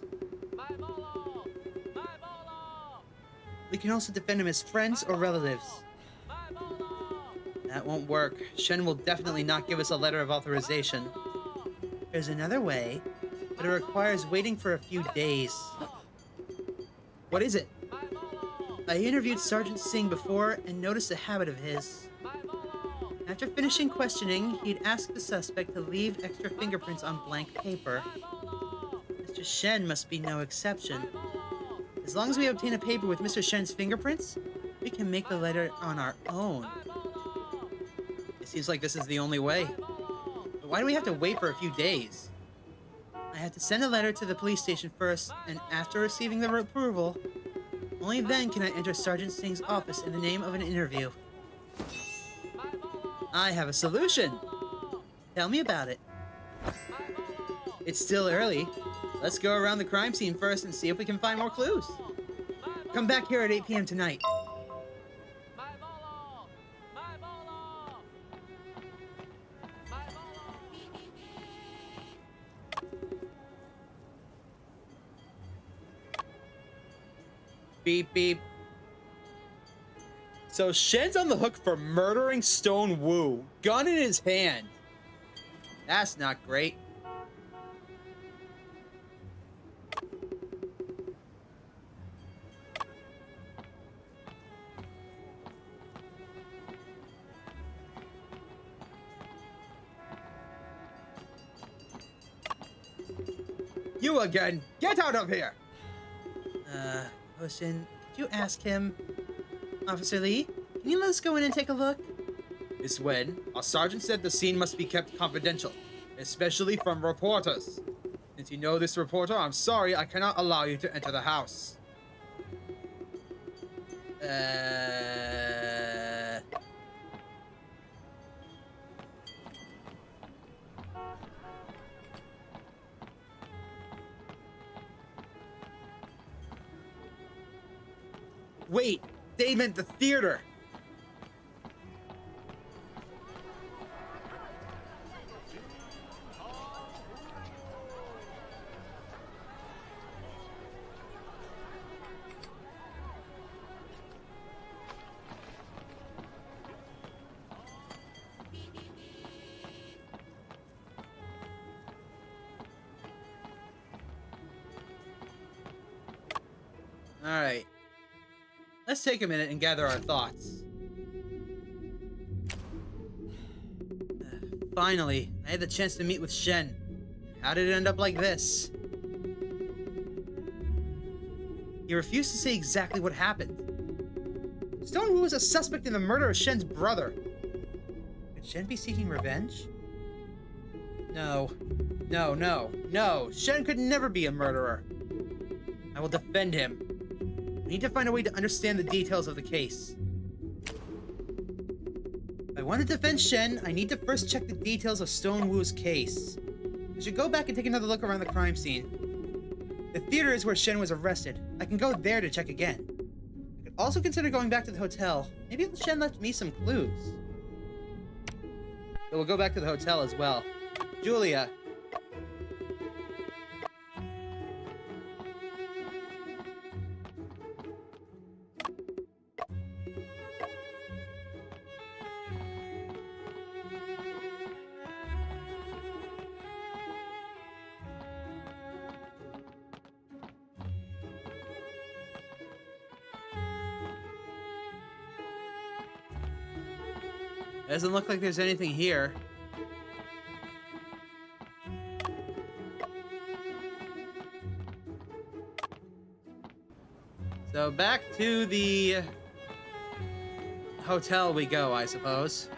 A: We can also defend him as friends or relatives. That won't work. Shen will definitely not give us a letter of authorization. There's another way, but it requires waiting for a few days. What is it? I interviewed Sergeant Singh before and noticed a habit of his. After finishing questioning, he'd ask the suspect to leave extra fingerprints on blank paper. Mr. Shen must be no exception. As long as we obtain a paper with Mr. Shen's fingerprints, we can make the letter on our own. It seems like this is the only way. But why do we have to wait for a few days? I had to send a letter to the police station first, and after receiving the approval, only then can I enter Sergeant Singh's office in the name of an interview. I have a solution. Tell me about it. It's still early. Let's go around the crime scene first and see if we can find more clues. Come back here at 8 p.m. tonight. Beep, beep. So Shen's on the hook for murdering Stone Wu, gun in his hand. That's not great. You again! Get out of here! Shen, could you ask him? Officer Lee, can you let us go in and take a look? Miss Wen, our sergeant said the scene must be kept confidential, especially from reporters. Since you know this reporter, I'm sorry I cannot allow you to enter the house. Wait, they meant the theater. All right. Let's take a minute and gather our thoughts. Finally, I had the chance to meet with Shen. How did it end up like this? He refused to say exactly what happened. Stone Wu was a suspect in the murder of Shen's brother. Could Shen be seeking revenge? No. No, no, no. Shen could never be a murderer. I will defend him. We need to find a way to understand the details of the case. If I want to defend Shen, I need to first check the details of Stone Wu's case. I should go back and take another look around the crime scene. The theater is where Shen was arrested. I can go there to check again. I could also consider going back to the hotel. Maybe Shen left me some clues. So we'll go back to the hotel as well. Julia. Doesn't look like there's anything here. So back to the hotel we go, I suppose.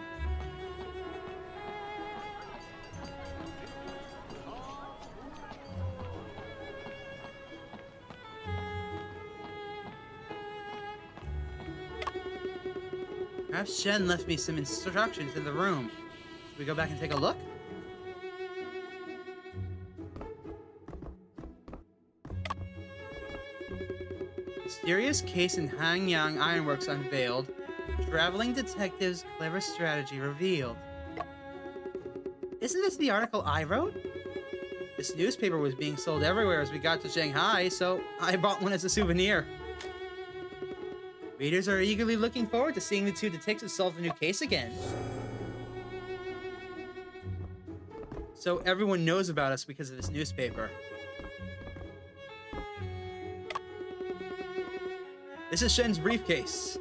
A: Perhaps Shen left me some instructions in the room. Should we go back and take a look? Mysterious case in Hanyang Ironworks unveiled. Traveling detective's clever strategy revealed. Isn't this the article I wrote? This newspaper was being sold everywhere as we got to Shanghai, so I bought one as a souvenir. Readers are eagerly looking forward to seeing the two detectives solve the new case again. So everyone knows about us because of this newspaper. This is Shen's briefcase.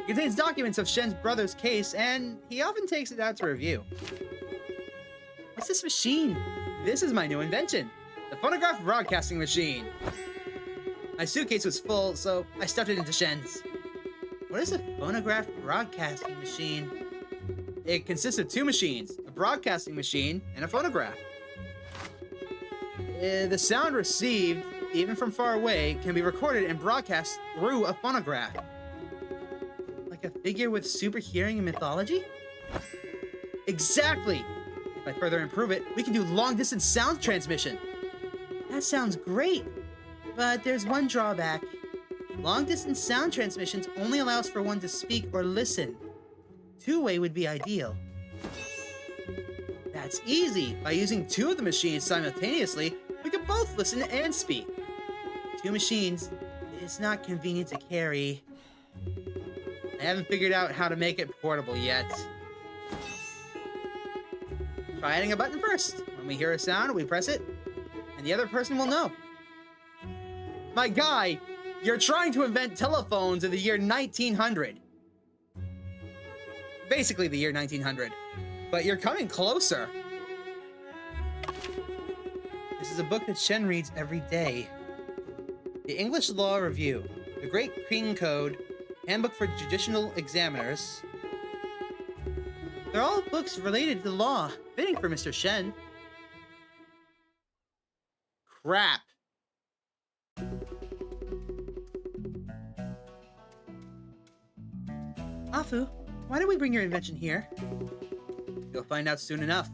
A: It contains documents of Shen's brother's case, and he often takes it out to review. What's this machine? This is my new invention, the phonograph broadcasting machine. My suitcase was full, so I stuffed it into Shen's. What is a phonograph broadcasting machine? It consists of two machines, a broadcasting machine and a phonograph. The sound received, even from far away, can be recorded and broadcast through a phonograph. Like a figure with super hearing in mythology? Exactly! If I further improve it, we can do long-distance sound transmission. That sounds great, but there's one drawback. Long-distance sound transmissions only allows for one to speak or listen. Two-way would be ideal. That's easy. By using two of the machines simultaneously, we can both listen and speak. Two machines is not convenient to carry. I haven't figured out how to make it portable yet. Try adding a button first. When we hear a sound, we press it, and the other person will know. My guy, you're trying to invent telephones in the year 1900. Basically the year 1900. But you're coming closer. This is a book that Shen reads every day. The English Law Review, the Great King Code, Handbook for Judicial Examiners. They're all books related to the law, fitting for Mr. Shen. Crap. Afu, why did we bring your invention here? You'll find out soon enough.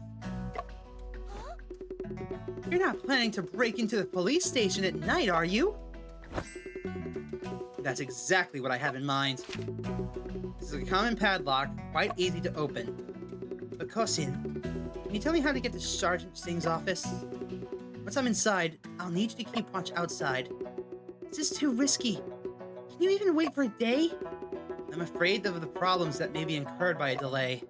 A: You're not planning to break into the police station at night, are you? That's exactly what I have in mind. This is a common padlock, quite easy to open. But Kosin, can you tell me how to get to Sergeant Singh's office? Once I'm inside, I'll need you to keep watch outside. This is too risky. Can you even wait for a day? I'm afraid of the problems that may be incurred by a delay.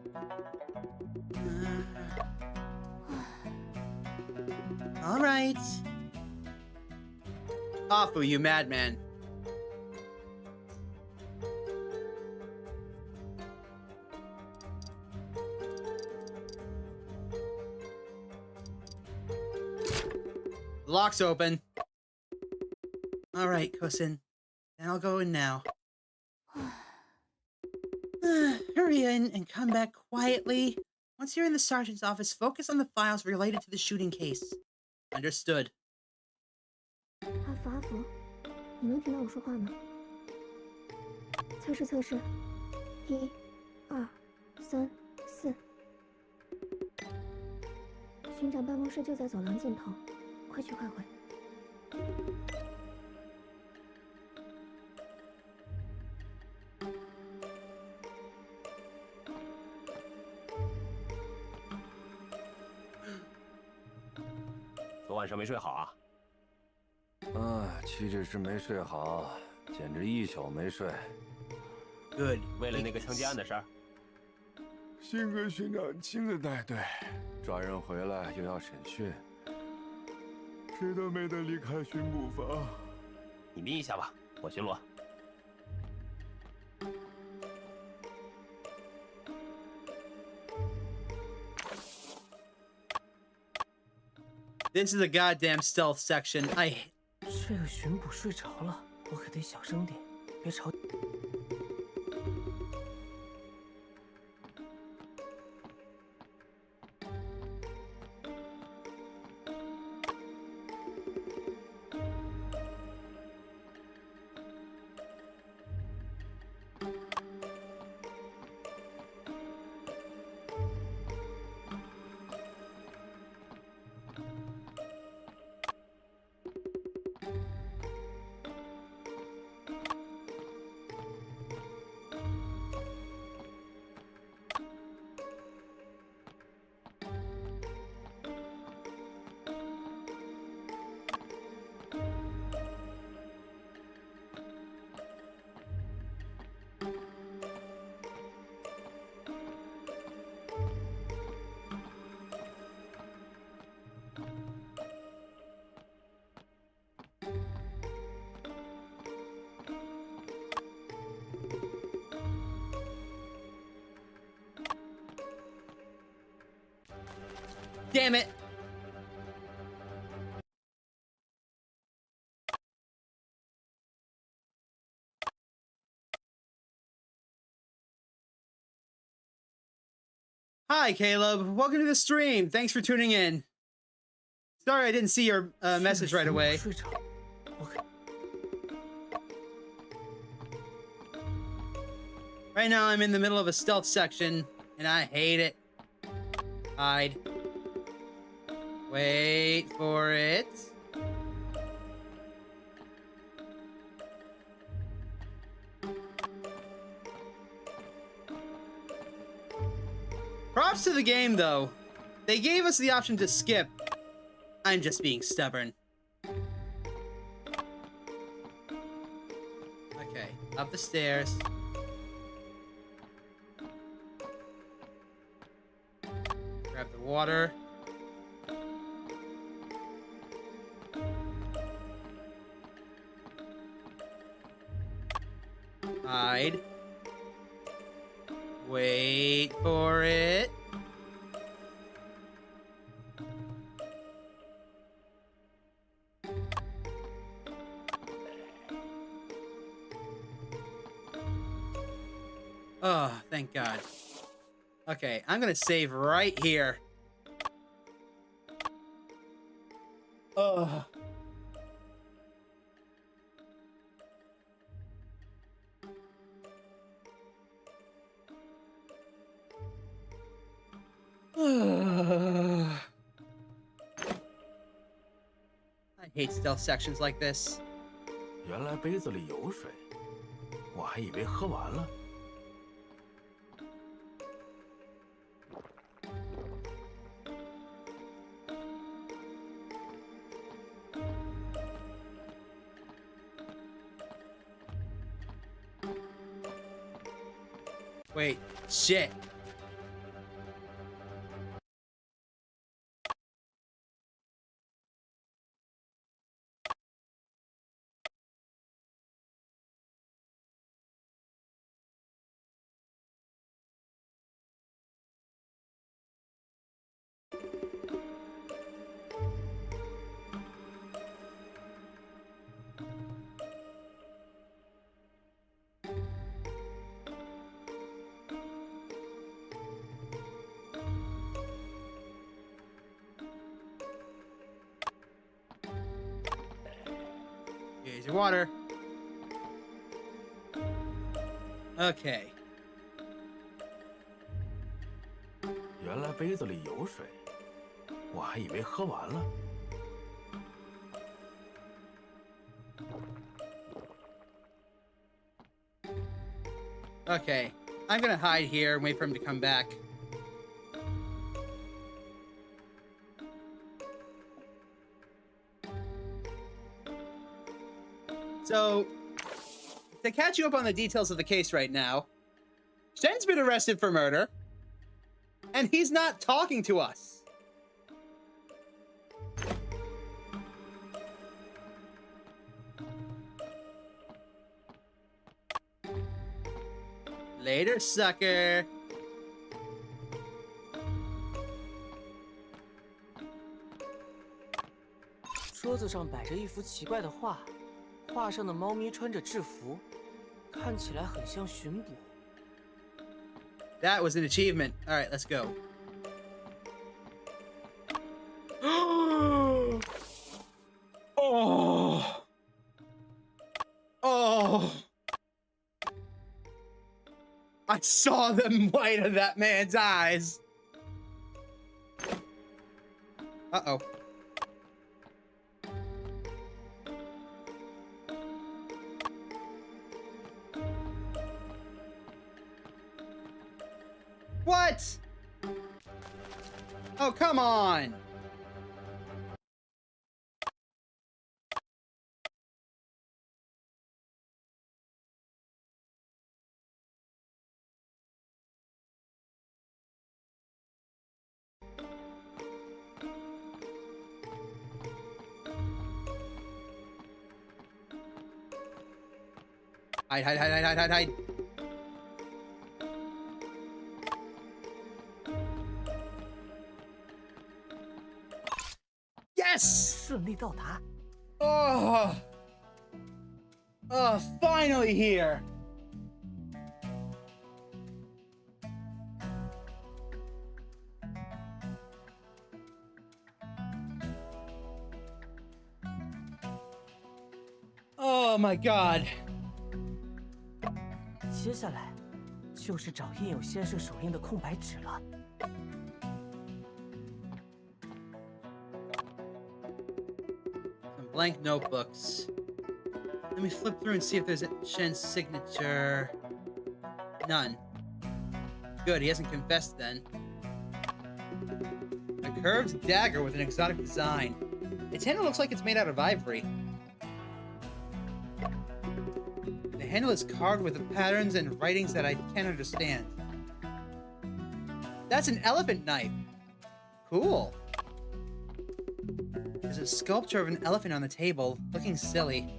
A: All right. Afu, you madman. The lock's open. All right, Kosin. Then I'll go in now. Hurry in and come back quietly. Once you're in the sergeant's office, focus on the files related to the shooting case. Understood.
O: 阿福，阿福，你能听到我说话吗？测试测试，1、2、3、4。巡长办公室就在走廊尽头，快去快回。
P: 昨晚上没睡好啊？
Q: 岂止是没睡好，简直一宿没睡。
A: Good。
P: 为了那个枪击案的事儿。
Q: 幸亏巡长亲自带队，抓人回来又要审讯，谁都没得离开巡捕房。
P: 你眯一下吧，我巡逻。
A: This is a goddamn stealth section. I.
L: 这个巡捕睡着了，我可得小声点，别吵。
A: Damn it! Hi, Caleb. Welcome to the stream. Thanks for tuning in. Sorry I didn't see your message right away. Right now, I'm in the middle of a stealth section, and I hate it. Hide. Wait for it. Props to the game, though. They gave us the option to skip. I'm just being stubborn. Okay, up the stairs. Grab the water. Hide. Wait for it. Oh, thank God. Okay, I'm gonna save right here. Ugh. I hate stealth sections like this.
H: 原来杯子里有水，我还以为喝完了。
A: Wait, shit. Here's your water. Okay.
H: 原来杯子里有水，我还以为喝完了。
A: Okay. I'm gonna hide here and wait for him to come back. So, to catch you up on the details of the case right now, Shen's been arrested for murder, and he's not talking to us. Later, sucker.
L: 桌子上摆着一幅奇怪的画，画上的猫咪穿着制服，看起来很像巡捕。
A: That was an achievement. All right, let's go. Oh. Oh. I saw the white of that man's eyes. Uh-oh. What? Oh, come on. Hide, hide, hide, hide, hide, hide, hide.
L: 顺利到达。
A: Oh, finally here. Oh my god.
L: 接下来就是找印有先生手印的空白纸了。
A: Some blank notebooks. Let me flip through and see if there's a Shen's signature. None. Good, he hasn't confessed then. A curved dagger with an exotic design. Its handle looks like it's made out of ivory. The handle is carved with patterns and writings that I can't understand. That's an elephant knife. Cool. There's a sculpture of an elephant on the table, looking silly.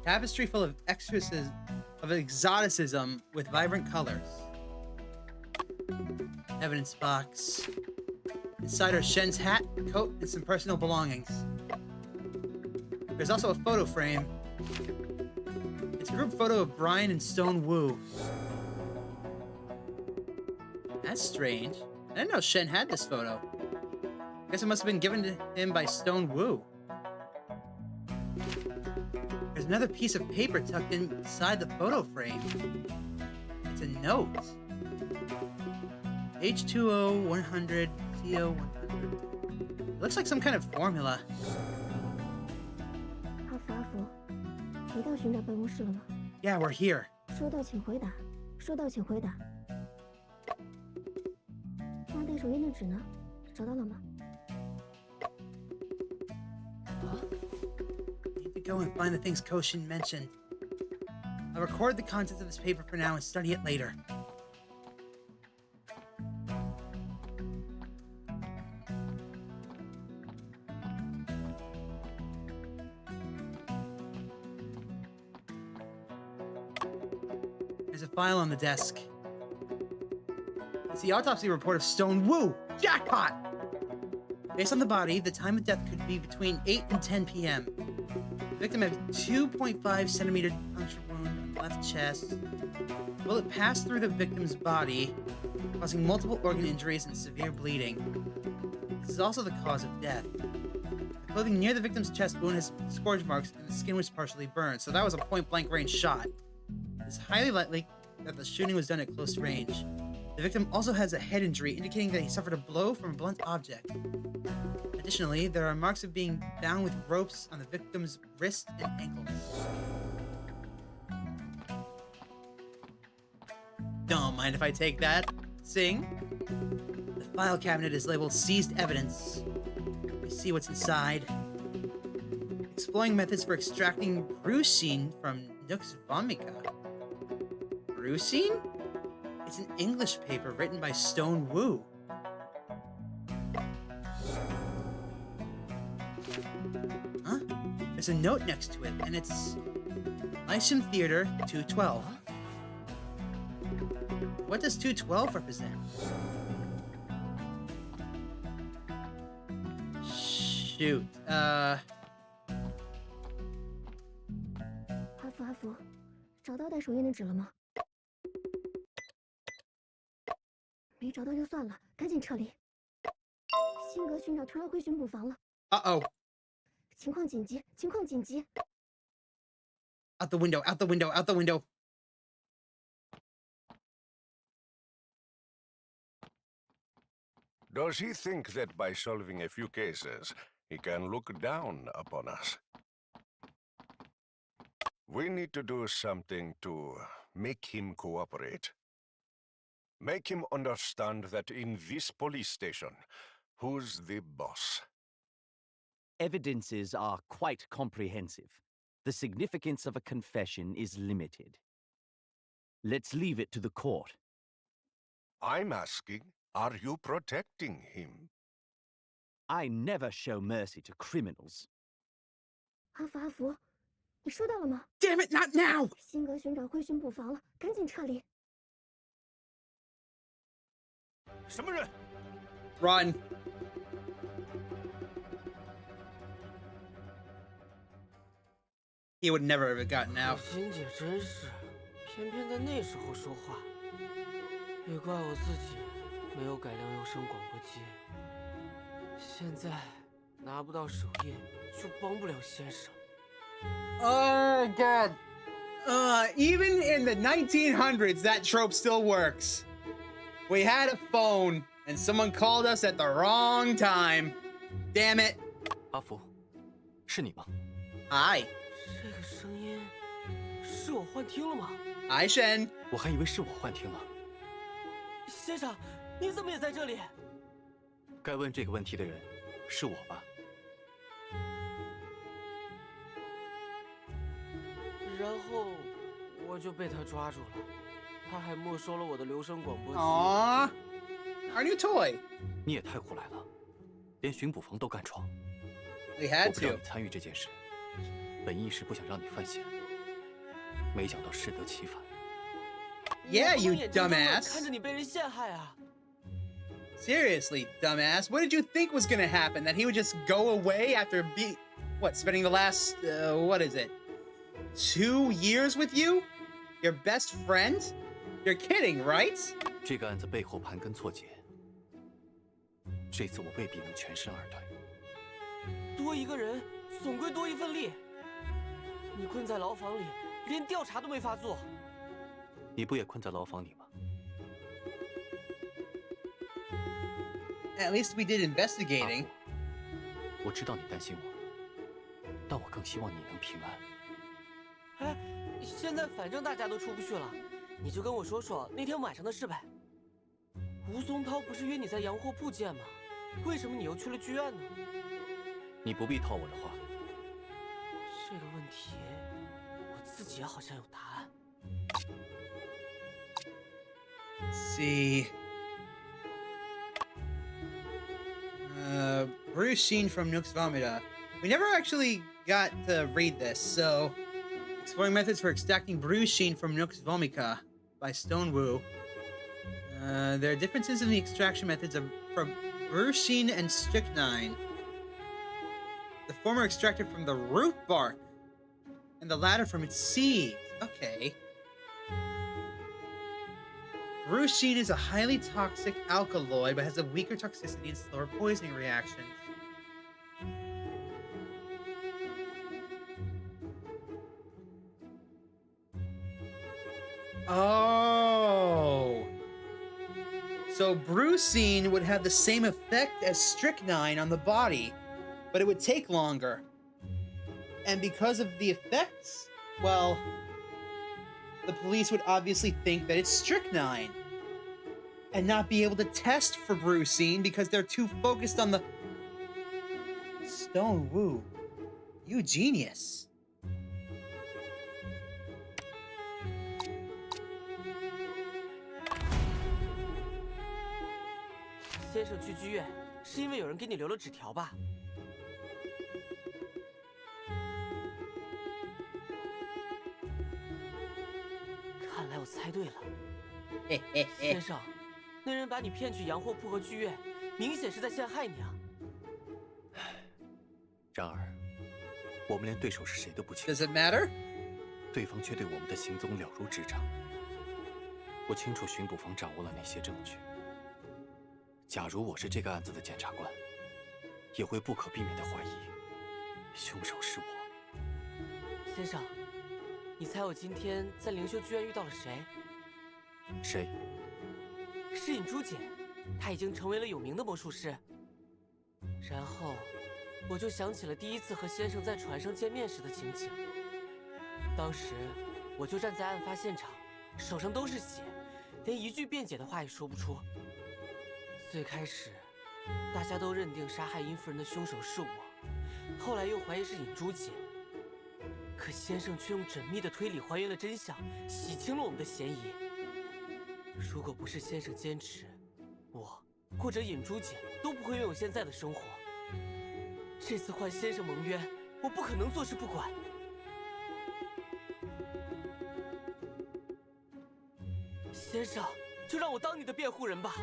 A: Tapestry full of exoticism with vibrant colors. Evidence box. Inside are Shen's hat, coat, and some personal belongings. There's also a photo frame. It's a group photo of Brian and Stone Wu. That's strange. I didn't know Shen had this photo. Guess it must have been given to him by Stone Wu. There's another piece of paper tucked inside the photo frame. It's a note. H2O100 CO100. Looks like some kind of formula.
M: 阿福，你到巡长办公室了吗？
A: Yeah, we're here.
M: 收到，请回答。收到，请回答。那带手印的纸呢？找到了吗？
A: Need to go and find the things Koshin mentioned. I'll record the contents of this paper for now and study it later. There's a file on the desk. It's the autopsy report of Stone Wu. Jackpot! Based on the body, the time of death could be between 8 and 10 p.m. The victim had a 2.5 centimeter puncture wound on the left chest. The bullet passed through the victim's body, causing multiple organ injuries and severe bleeding. This is also the cause of death. The clothing near the victim's chest wound has scourge marks and the skin was partially burned, so that was a point-blank range shot. It's highly likely that the shooting was done at close range. The victim also has a head injury, indicating that he suffered a blow from a blunt object. Additionally, there are marks of being bound with ropes on the victim's wrists and ankles. Don't mind if I take that. Sing. The file cabinet is labeled Seized Evidence. Let me see what's inside. Exploring methods for extracting brucine from Nux vomica. Brucine? It's an English paper written by Stone Wu. Huh? There's a note next to it, and it's Lyceum Theater 212. What does 212 represent? Shoot,
M: 阿福，找到带手印的纸了吗？没找到就算了，赶紧撤离。辛格巡长突然回巡捕房了。
A: Uh-oh.
M: 情况紧急，情况紧急。
A: Out the window, out the window, out the window.
B: Does he think that by solving a few cases, he can look down upon us? We need to do something to make him cooperate. Make him understand that in this police station, who's the boss?
F: Evidences are quite comprehensive. The significance of a confession is limited. Let's leave it to the court.
B: I'm asking, are you protecting him?
F: I never show mercy to criminals.
M: 阿福，你收到了吗
A: Damn it, not now!
M: 辛格巡长回巡捕房了，赶紧撤离。
H: 什么人？
A: Run. He would never have gotten out.
L: 欣姐真是，偏偏在那时候说话，也怪我自己没有改良有声广播机。现在拿不到首页，就帮不了先生。
A: Oh god. Even in the 1900s, that trope still works. We had a phone, and someone called us at the wrong time. Damn it.
G: 阿福，是你吗？
A: Hi.
L: 这个声音是我幻听了吗？
A: Hi, Shen.
G: 我还以为是我幻听了。
L: 先生，你怎么也在这里？
G: 该问这个问题的人是我吧？
L: 然后我就被他抓住了，他还没收了我的留声广播机。
A: Aww. Our new toy.
G: 你也太胡来了，连巡捕房都敢闯。
A: We
G: 我
A: had
G: 不让
A: to.
G: 你参与这件事，本意是不想让你犯险，没想到适得其反。
A: Yeah, you
L: 眼睁睁地
A: dumbass.
L: 看着你被人陷害啊！
A: Seriously, dumbass. What did you think was gonna happen? That he would just go away after spending the last, what is it? 2 years with you? Your best friend? You're kidding, right?
G: 这个案子背后盘根错节，这次我未必能全身而退。
L: 多一个人，总归多一份力。你困在牢房里，连调查都没法做。
G: 你不也困在牢房里吗？
A: At least we did investigating.
G: 我知道你担心我，但我更希望你能平安。
L: 哎，现在反正大家都出不去了，你就跟我说说那天晚上的事呗。吴松涛不是约你在洋货铺见吗？为什么你又去了剧院呢？
G: 你不必套我的话。
L: 这个问题，我自己好像有答案。
A: See. Bruce Shen from Nux Vomita. We never actually got to read this, so exploring methods for extracting Bruce Shen from Nux Vomica by Stone Wu. There are differences in the extraction methods from Bruce Shen and strychnine. The former extracted from the root bark, and the latter from its seeds. Okay. Bruce Shen is a highly toxic alkaloid, but has a weaker toxicity and slower poisoning reactions. Oh. So brucine would have the same effect as strychnine on the body, but it would take longer. And because of the effects, well, the police would obviously think that it's strychnine and not be able to test for brucine because they're too focused on the... Stone Wu, you genius.
L: 先生去剧院是因为有人给你留了纸条吧？看来我猜对了。先生，那人把你骗去洋货铺和剧院，明显是在陷害你啊！
G: 然而，我们连对手是谁都不清楚。
A: Does it matter?
G: 对方却对我们的行踪了如指掌。我清楚巡捕房掌握了哪些证据。假如我是这个案子的检察官，也会不可避免地怀疑，凶手是我。
L: 先生，你猜我今天在灵修剧院遇到了谁？
G: 谁？
L: 是尹珠姐，她已经成为了有名的魔术师。然后，我就想起了第一次和先生在船上见面时的情景。当时，我就站在案发现场，手上都是血，连一句辩解的话也说不出。最开始，大家都认定杀害殷夫人的凶手是我，后来又怀疑是尹珠姐。可先生却用缜密的推理还原了真相，洗清了我们的嫌疑。如果不是先生坚持，我或者尹珠姐都不会拥有现在的生活。这次换先生蒙冤，我不可能坐视不管。先生，就让我当你的辩护人吧。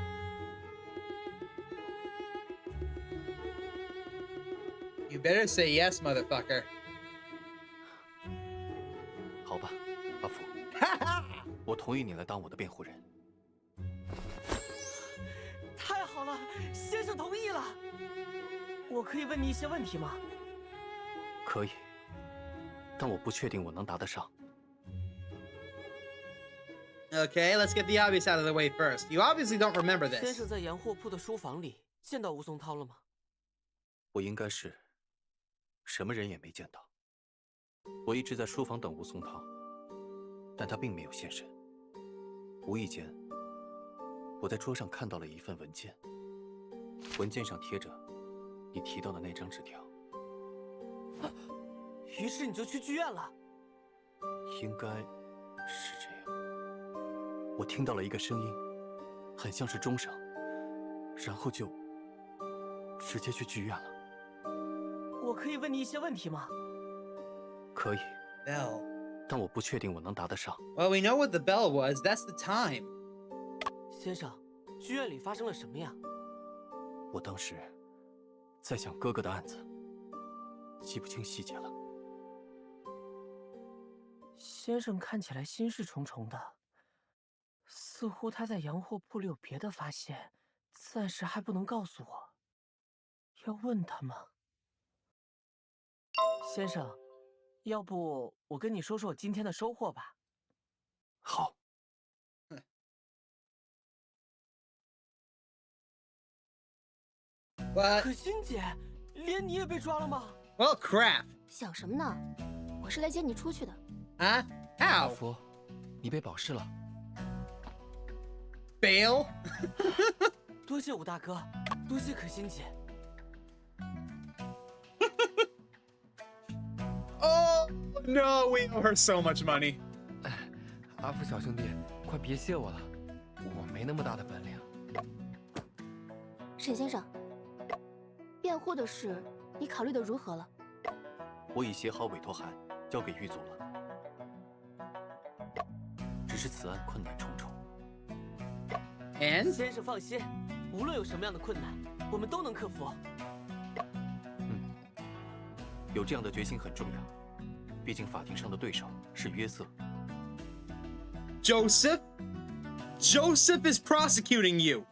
A: better say yes, motherfucker.
G: 好吧，阿福，我同意你来当我的辩护人。
L: 太好了，先生同意了。我可以问你一些问题吗？
G: 可以，但我不确定我能答得上。
A: Okay, let's get the obvious out of the way first. You obviously don't remember
L: 先
A: this.
L: 生在洋货铺的书房里见到吴松涛了吗？
G: 我应该是什么人也没见到。我一直在书房等吴松涛，但他并没有现身。无意间，我在桌上看到了一份文件，文件上贴着你提到的那张纸条。
L: 于是你就去剧院了？
G: 应该是这样。我听到了一个声音，很像是钟声，然后就直接去剧院了。
L: 我可以问你一些问题吗？
G: 可以，
A: Bell.
G: 但我不确定我能答得上。
A: Well, we know what the bell was. That's the time.
L: 先生，剧院里发生了什么呀？
G: 我当时在想哥哥的案子，记不清细节了。
L: 先生看起来心事重重的，似乎他在洋货铺里有别的发现，暂时还不能告诉我。要问他吗？先生，要不我跟你说说我今天的收获吧。
G: 好。
L: 可心姐，连你也被抓了吗？
A: Well, crap.
R: 想什么呢？我是来接你出去的。
A: Huh?
G: 阿
A: How?
G: 福，你被保释了。
A: Bail?
L: 多谢武大哥，多谢可心姐。
A: Oh no, we owe her so much money.
S: 阿福小兄弟，快别谢我了，我没那么大的本领。
R: 沈先生，辩护的事你考虑的如何了？
G: 我已写好委托函，交给狱组了。只是此案困难重重。
A: And
L: 先生放心，无论有什么样的困难，我们都能克服。
G: 有这样的决心很重要，毕竟法庭上的对手是约瑟。
A: Joseph? Joseph is prosecuting you.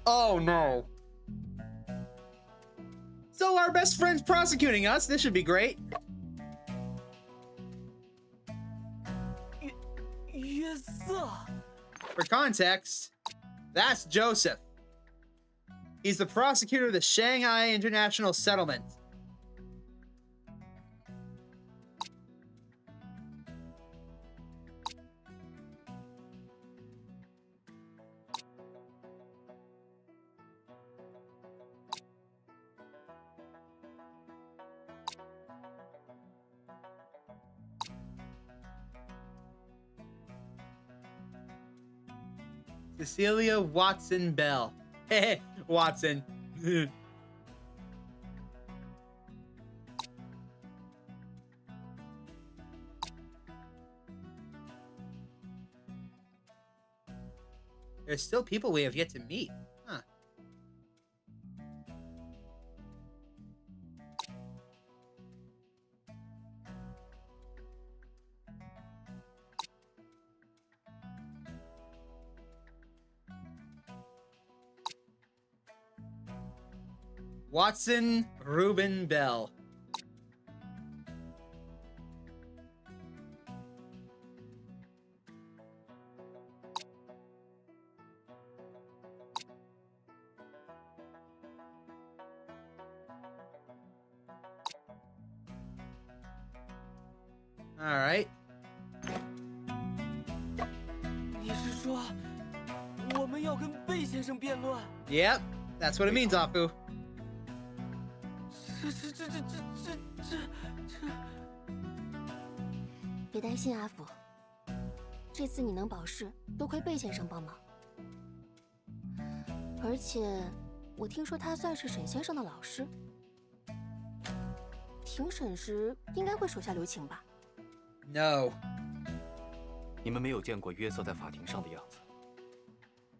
A: Oh no. So our best friend's prosecuting us. This should be great.
L: 约瑟。
A: For context, that's Joseph. He's the prosecutor of the Shanghai International Settlement. Cecilia Watson Bell. Hey, Watson. There's still people we have yet to meet. Huh. Watson Reuben Bell. All right.
L: 你是说我们要跟贝先生辩论？
A: Yep, that's what it means, Afu.
L: 这……
R: 别担心，阿福，这次你能保释，多亏贝先生帮忙。而且，我听说他算是沈先生的老师，庭审时应该会手下留情吧？
A: No.
G: 你们没有见过约瑟在法庭上的样子，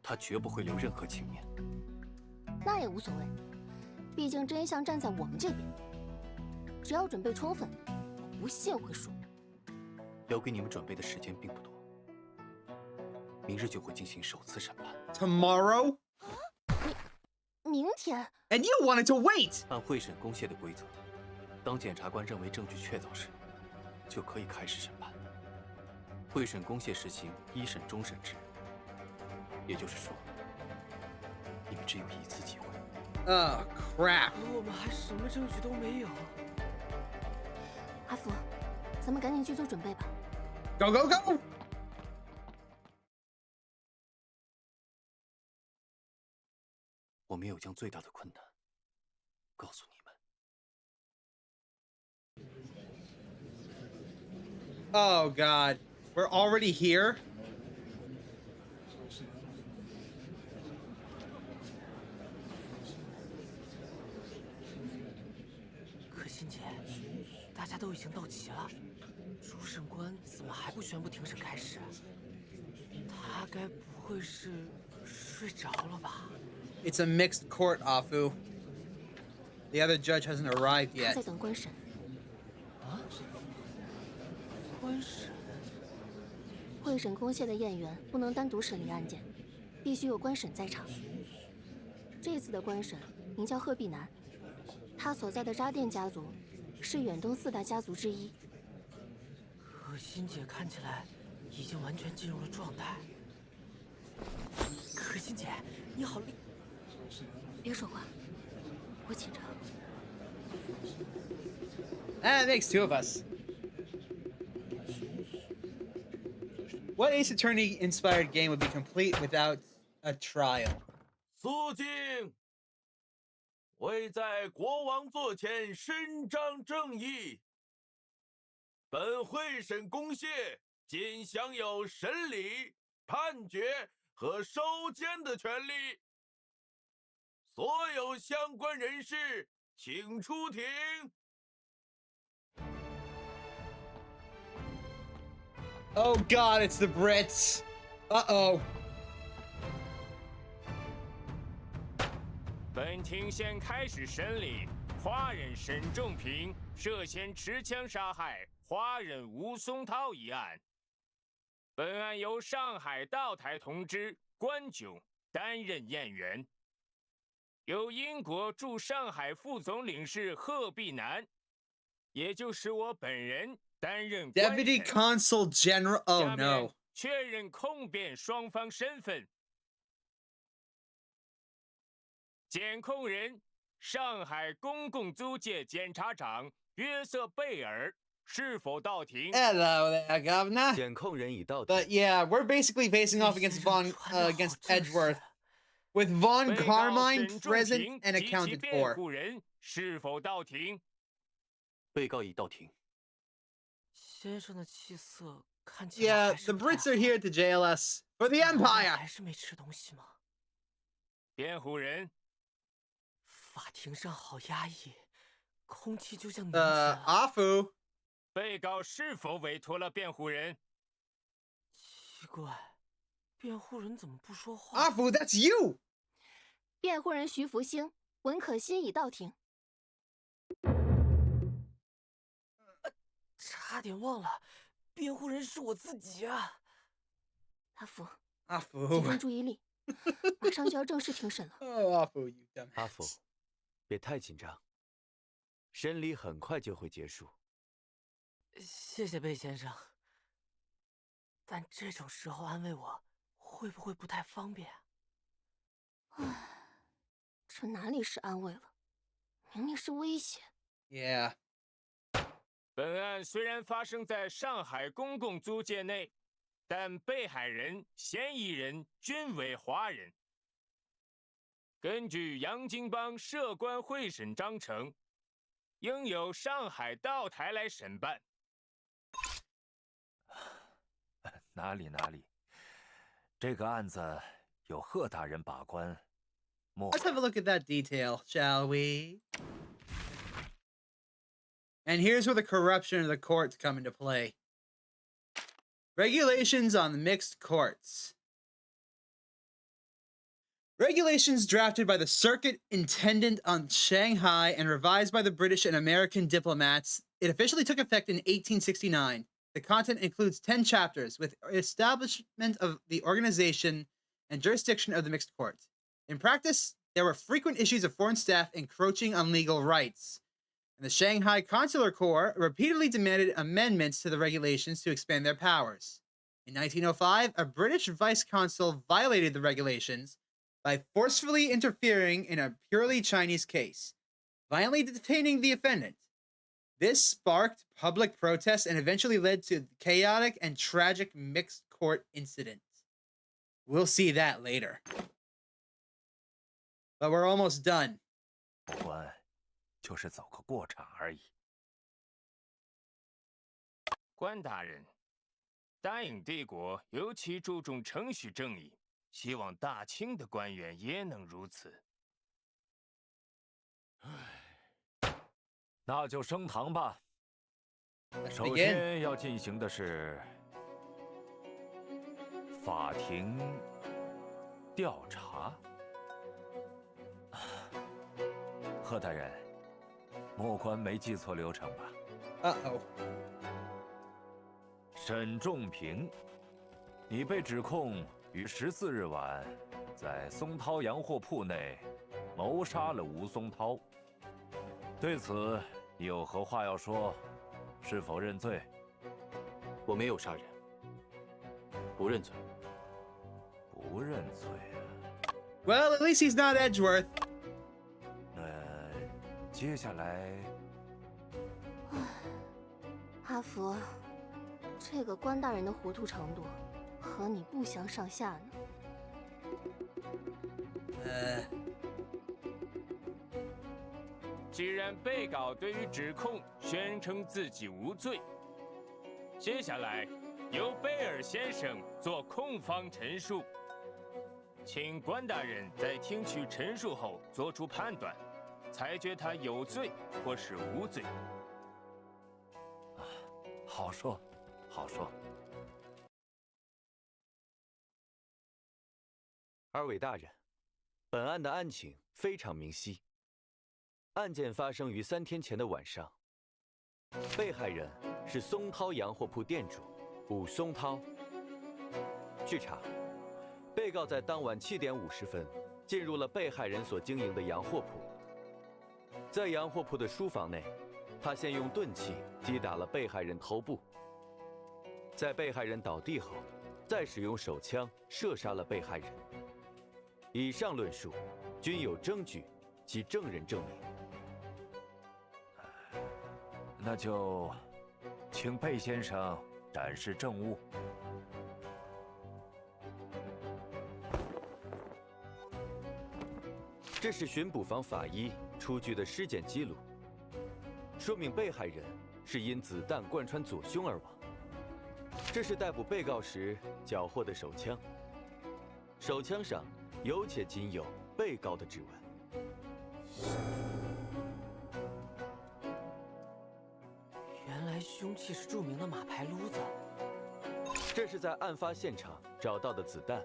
G: 他绝不会留任何情面。
R: 那也无所谓，毕竟真相站在我们这边。只要准备充分，我不信会输。
G: 要给你们准备的时间并不多，明日就会进行首次审判。
A: Tomorrow?
R: 明天
A: And you wanted to wait!
G: 按会审公廨的规则，当检察官认为证据确凿时，就可以开始审判。会审公廨实行一审终审制，也就是说，你们只有一次机会。
A: Oh, crap.
L: 可我们还什么证据都没有。
R: 阿福，咱们赶紧去做准备吧。
A: Go, go, go!
G: 我没有将最大的困难告诉你们。
A: Oh, God. We're already here?
L: 可心姐，大家都已经到齐了，主审官怎么还不宣布庭审开始？他该不会是睡着了吧？
A: It's a mixed court, Afu. The other judge hasn't arrived
R: 他
A: yet.
R: 在等官审。
L: 啊？官审？
R: 会审公廨的验员不能单独审理案件，必须有官审在场。这次的官审名叫鹤壁南，他所在的扎甸家族是远东4大家族之一。
L: 可心姐看起来已经完全进入了状态。可心姐，你好厉！
R: 别说话，我紧张。
A: That makes 2 of us. What Ace Attorney inspired game would be complete without a trial?
H: 肃静！为在国王座前伸张正义。本会审公廨仅享有审理、判决和收监的权利。所有相关人士，请出庭。
A: Oh God, it's the Brits. Uh-oh.
T: 本庭现开始审理华人沈仲平涉嫌持枪杀害华人吴松涛一案。本案由上海道台同知关炯担任验员，由英国驻上海副总领事贺碧南，也就是我本人。 担任
A: Deputy Consul General. Oh no.
T: 确认控辩双方身份。检控人上海公共租界检察长约瑟贝尔是否到庭
A: Hello there, Governor.
G: 检控人已到庭。
A: But yeah, we're basically facing off against against Edgeworth, with Von Carmine present and accounted for.
T: 辩护人是否到庭？
G: 被告已到庭。
L: 先生的气色看起来
A: Yeah, the Brits are here to jail us for the Empire.
L: 还是没吃东西吗？
T: 辩护人，
L: 法庭上好压抑，空气就像凝结了。
A: Afu.
T: 被告是否委托了辩护人？
L: 奇怪，辩护人怎么不说话
A: Afu, that's you.
R: 辩护人徐福星、文可欣已到庭。
L: 差点忘了，辩护人是我自己啊！
R: 阿福，
A: 阿福，
R: 集中注意力，马上就要正式庭审了。
A: 阿福，
G: 阿福，别太紧张，审理很快就会结束。
L: 谢谢贝先生，但这种时候安慰我，会不会不太方便？
R: 唉，这哪里是安慰了，明明是威胁。
A: Yeah.
T: 本案虽然发生在上海公共租界内，但被害人、嫌疑人均为华人。根据洋泾浜涉官会审章程，应由上海道台来审办。
U: 哪里，这个案子有贺大人把关。
A: Let's have a look at that detail, shall we? And here's where the corruption of the courts come into play. Regulations on the mixed courts. Regulations drafted by the Circuit Intendant on Shanghai and revised by the British and American diplomats. It officially took effect in 1869. The content includes 10 chapters with establishment of the organization and jurisdiction of the mixed court. In practice, there were frequent issues of foreign staff encroaching on legal rights, and the Shanghai Consular Corps repeatedly demanded amendments to the regulations to expand their powers. In 1905, a British vice consul violated the regulations by forcefully interfering in a purely Chinese case, violently detaining the offendant. This sparked public protests and eventually led to chaotic and tragic mixed court incidents. We'll see that later. But we're almost done.
U: 不关，就是走个过场而已。
T: 关大人，大英帝国尤其注重程序正义，希望大清的官员也能如此。
U: 那就升堂吧。首先要进行的是法庭调查。贺大人，莫官没记错流程吧沈仲平，你被指控于14日晚在松涛洋货铺内谋杀了吴松涛。对此，你有何话要说？是否认罪？
G: 我没有杀人，不认罪。
U: 不认罪啊。
A: Well, at least he's not Edgeworth.
U: 接下来，
R: 阿福，这个关大人的糊涂程度和你不相上下呢。
T: 既然被告对于指控宣称自己无罪，接下来由贝尔先生做控方陈述，请关大人在听取陈述后作出判断，裁决他有罪或是无罪。
U: 好说，好说。
D: 二位大人，本案的案情非常明晰。案件发生于3天前的晚上，被害人是松涛洋货铺店主武松涛。据查，被告在当晚7点50分进入了被害人所经营的洋货铺，在洋货铺的书房内，他先用钝器击打了被害人头部，在被害人倒地后，再使用手枪射杀了被害人。以上论述均有证据及证人证明。
U: 那就请贝先生展示证物。
D: 这是巡捕房法医出具的尸检记录，说明被害人是因子弹贯穿左胸而亡。这是逮捕被告时缴获的手枪，手枪上有且仅有被告的指纹。
L: 原来凶器是著名的马牌撸子。
D: 这是在案发现场找到的子弹，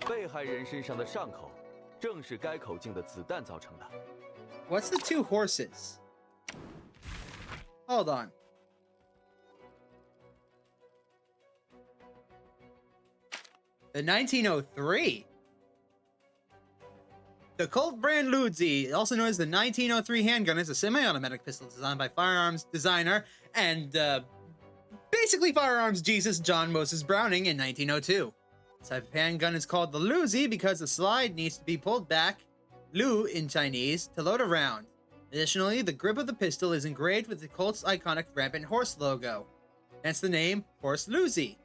D: 被害人身上的伤口正是该口径的子弹造成的。
A: What's the 2 horses? Hold on. The 1903. The Colt brand Luzi, also known as the 1903 handgun, is a semi-automatic pistol designed by firearms designer and basically firearms Jesus John Moses Browning in 1902. This type of handgun is called the Luzi because the slide needs to be pulled back, Lu in Chinese, to load a round. Additionally, the grip of the pistol is engraved with the Colt's iconic rampant horse logo, hence the name Horse Luzi.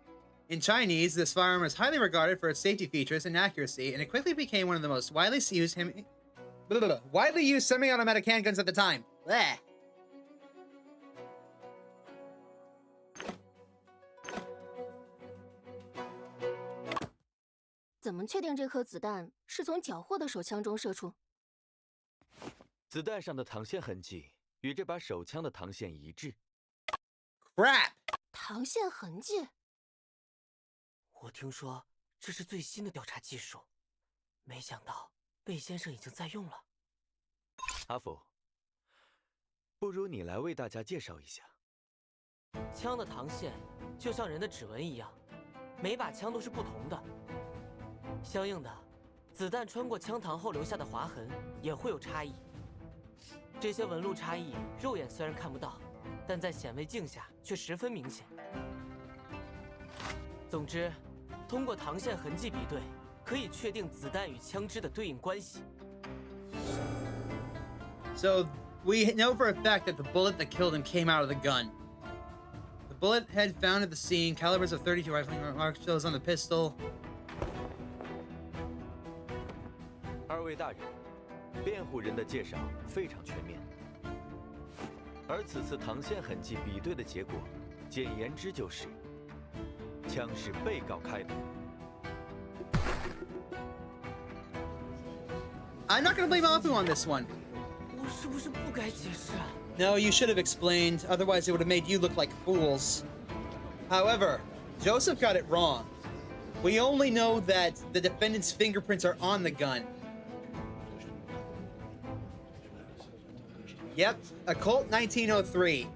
A: In Chinese, this firearm was highly regarded for its safety features and accuracy, and it quickly became one of the most widely used semi-automatic handguns at the time. Bleh.
R: 怎么确定这颗子弹是从缴获的手枪中射出？
D: 子弹上的膛线痕迹与这把手枪的膛线一致。
A: Crap！
R: 膛线痕迹？
L: 我听说这是最新的调查技术，没想到贝先生已经在用了。
D: 阿福，不如你来为大家介绍一下。
L: 枪的膛线就像人的指纹一样，每把枪都是不同的。相应的，子弹穿过枪膛后留下的划痕也会有差异。这些纹路差异，肉眼虽然看不到，但在显微镜下却十分明显。总之，通过膛线痕迹比对，可以确定子弹与枪支的对应关系。
A: So we know for a fact that the bullet that killed him came out of the gun. The bullet head found at the scene, calibers of 32 rifling mark shows on the pistol.
D: 二位大人，辩护人的介绍非常全面，而此次膛线痕迹比对的结果，简言之就是，枪是被告开的。
A: I'm not gonna blame Afu on this one.
L: 我是不是不该解释啊？
A: No, you should have explained, otherwise it would have made you look like fools. However, Joseph got it wrong. We only know that the defendant's fingerprints are on the gun. Yep, a Colt 1903.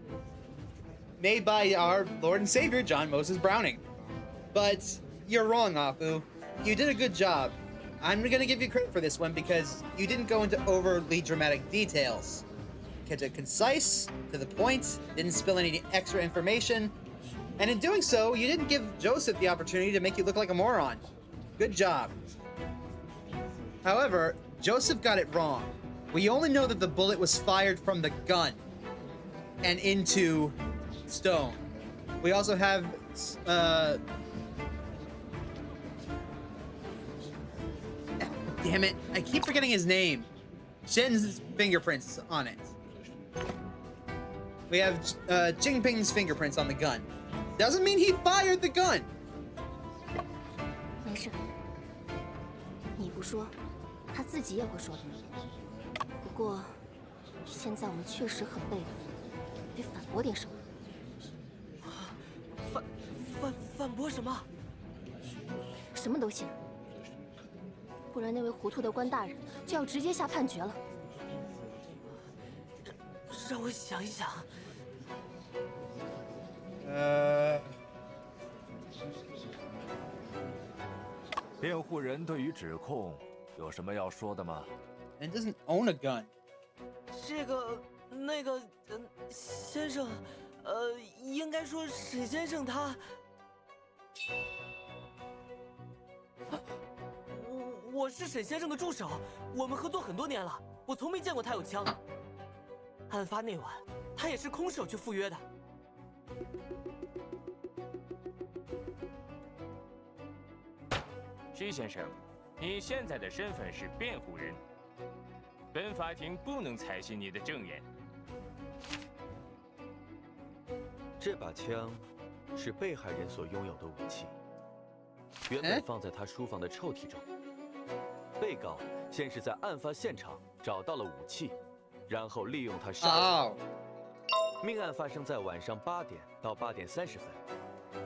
A: Made by our Lord and Savior, John Moses Browning. But you're wrong, Afu. You did a good job. I'm gonna give you credit for this one because you didn't go into overly dramatic details. Kept it concise, to the point, didn't spill any extra information, and in doing so, you didn't give Joseph the opportunity to make you look like a moron. Good job. However, Joseph got it wrong. We only know that the bullet was fired from the gun and into Stone. We also have, damn it, I keep forgetting his name. Shen's fingerprints on it. We have Jingping's fingerprints on the gun. Doesn't mean he fired the gun.
R: 没事，你不说，他自己也会说的。不过，现在我们确实很被动，得反驳点什么。
L: 反驳什么？
R: 什么都行，不然那位糊涂的关大人就要直接下判决了。
L: 让我想一想。
U: 辩护人对于指控有什么要说的吗？
A: And doesn't own a gun.
L: 这个，那个，先生，应该说沈先生他，我是沈先生的助手，我们合作很多年了，我从没见过他有枪。案发那晚，他也是空手去赴约的。
T: 徐先生，你现在的身份是辩护人，本法庭不能采信你的证言。
D: 这把枪是被害人所拥有的武器，原本放在他书房的抽屉中。被告先是在案发现场找到了武器，然后利用它杀人。命案发生在晚上8点到8点30分，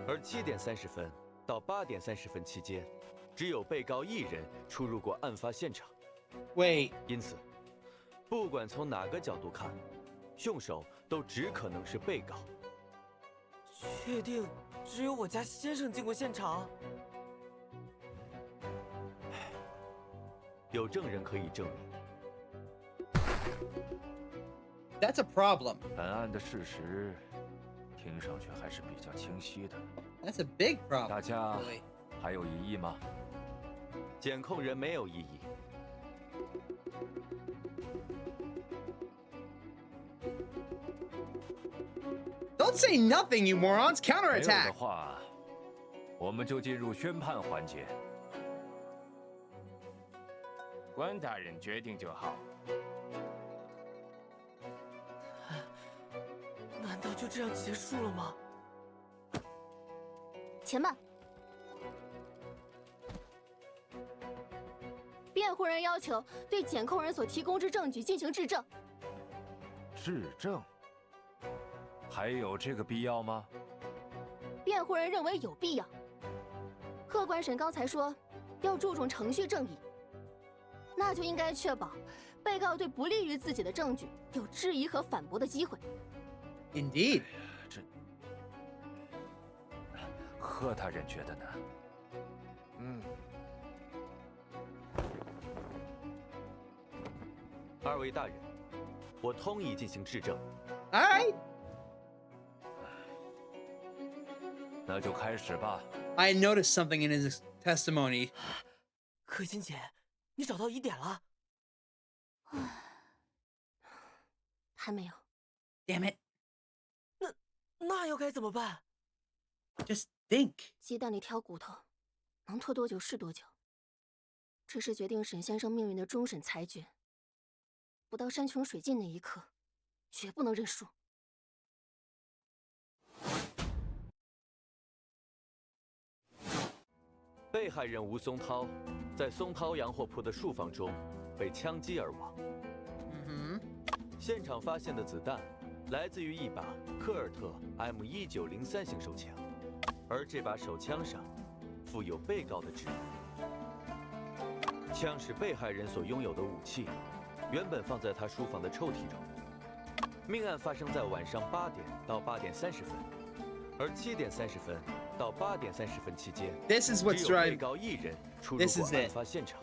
D: 而7点30分到8点30分期间，只有被告一人出入过案发现场。因此，不管从哪个角度看，凶手都只可能是被告。
L: 确定只有我家先生进过现场？
D: 有证人可以证明。
A: That's a problem.
U: 本案的事实听上去还是比较清晰的。
A: That's a big problem.
U: 大家还有异议吗？
D: 检控人没有异议。
A: Don't say nothing, you morons!
U: 没有
A: Counterattack.
U: 的话，我们就进入宣判环节。
T: 关大人决定就好。
L: 难道就这样结束了吗？
R: 且慢，辩护人要求对检控人所提供之证据进行质证。
U: 质证？还有这个必要吗？
R: 辩护人认为有必要。客观审刚才说要注重程序正义，那就应该确保被告对不利于自己的证据有质疑和反驳的机会。
A: Indeed.
U: 贺大人觉得呢？
D: 二位大人，我通意进行质证。
A: All right.
U: 那就开始吧。
A: I noticed something in his testimony.
L: 可心姐，你找到疑点了？
R: 还没有。
A: Damn it.
L: 那又该怎么办？
A: Just think.
R: 鸡蛋里挑骨头，能拖多久是多久。这是决定沈先生命运的终审裁决。不到山穷水尽那一刻，绝不能认输。
D: 被害人吴松涛在松涛洋货铺的树房中被枪击而亡。现场发现的子弹来自于一把科尔特 M1903型手枪，而这把手枪上附有被告的指纹。枪是被害人所拥有的武器，原本放在他书房的抽屉中。命案发生在晚上8点到8点30分，而7点30分到8点30分期间，
A: This is what's
D: 只有
A: driving.
D: 被告一人出入
A: This
D: 过
A: is
D: 案
A: it.
D: 发现场。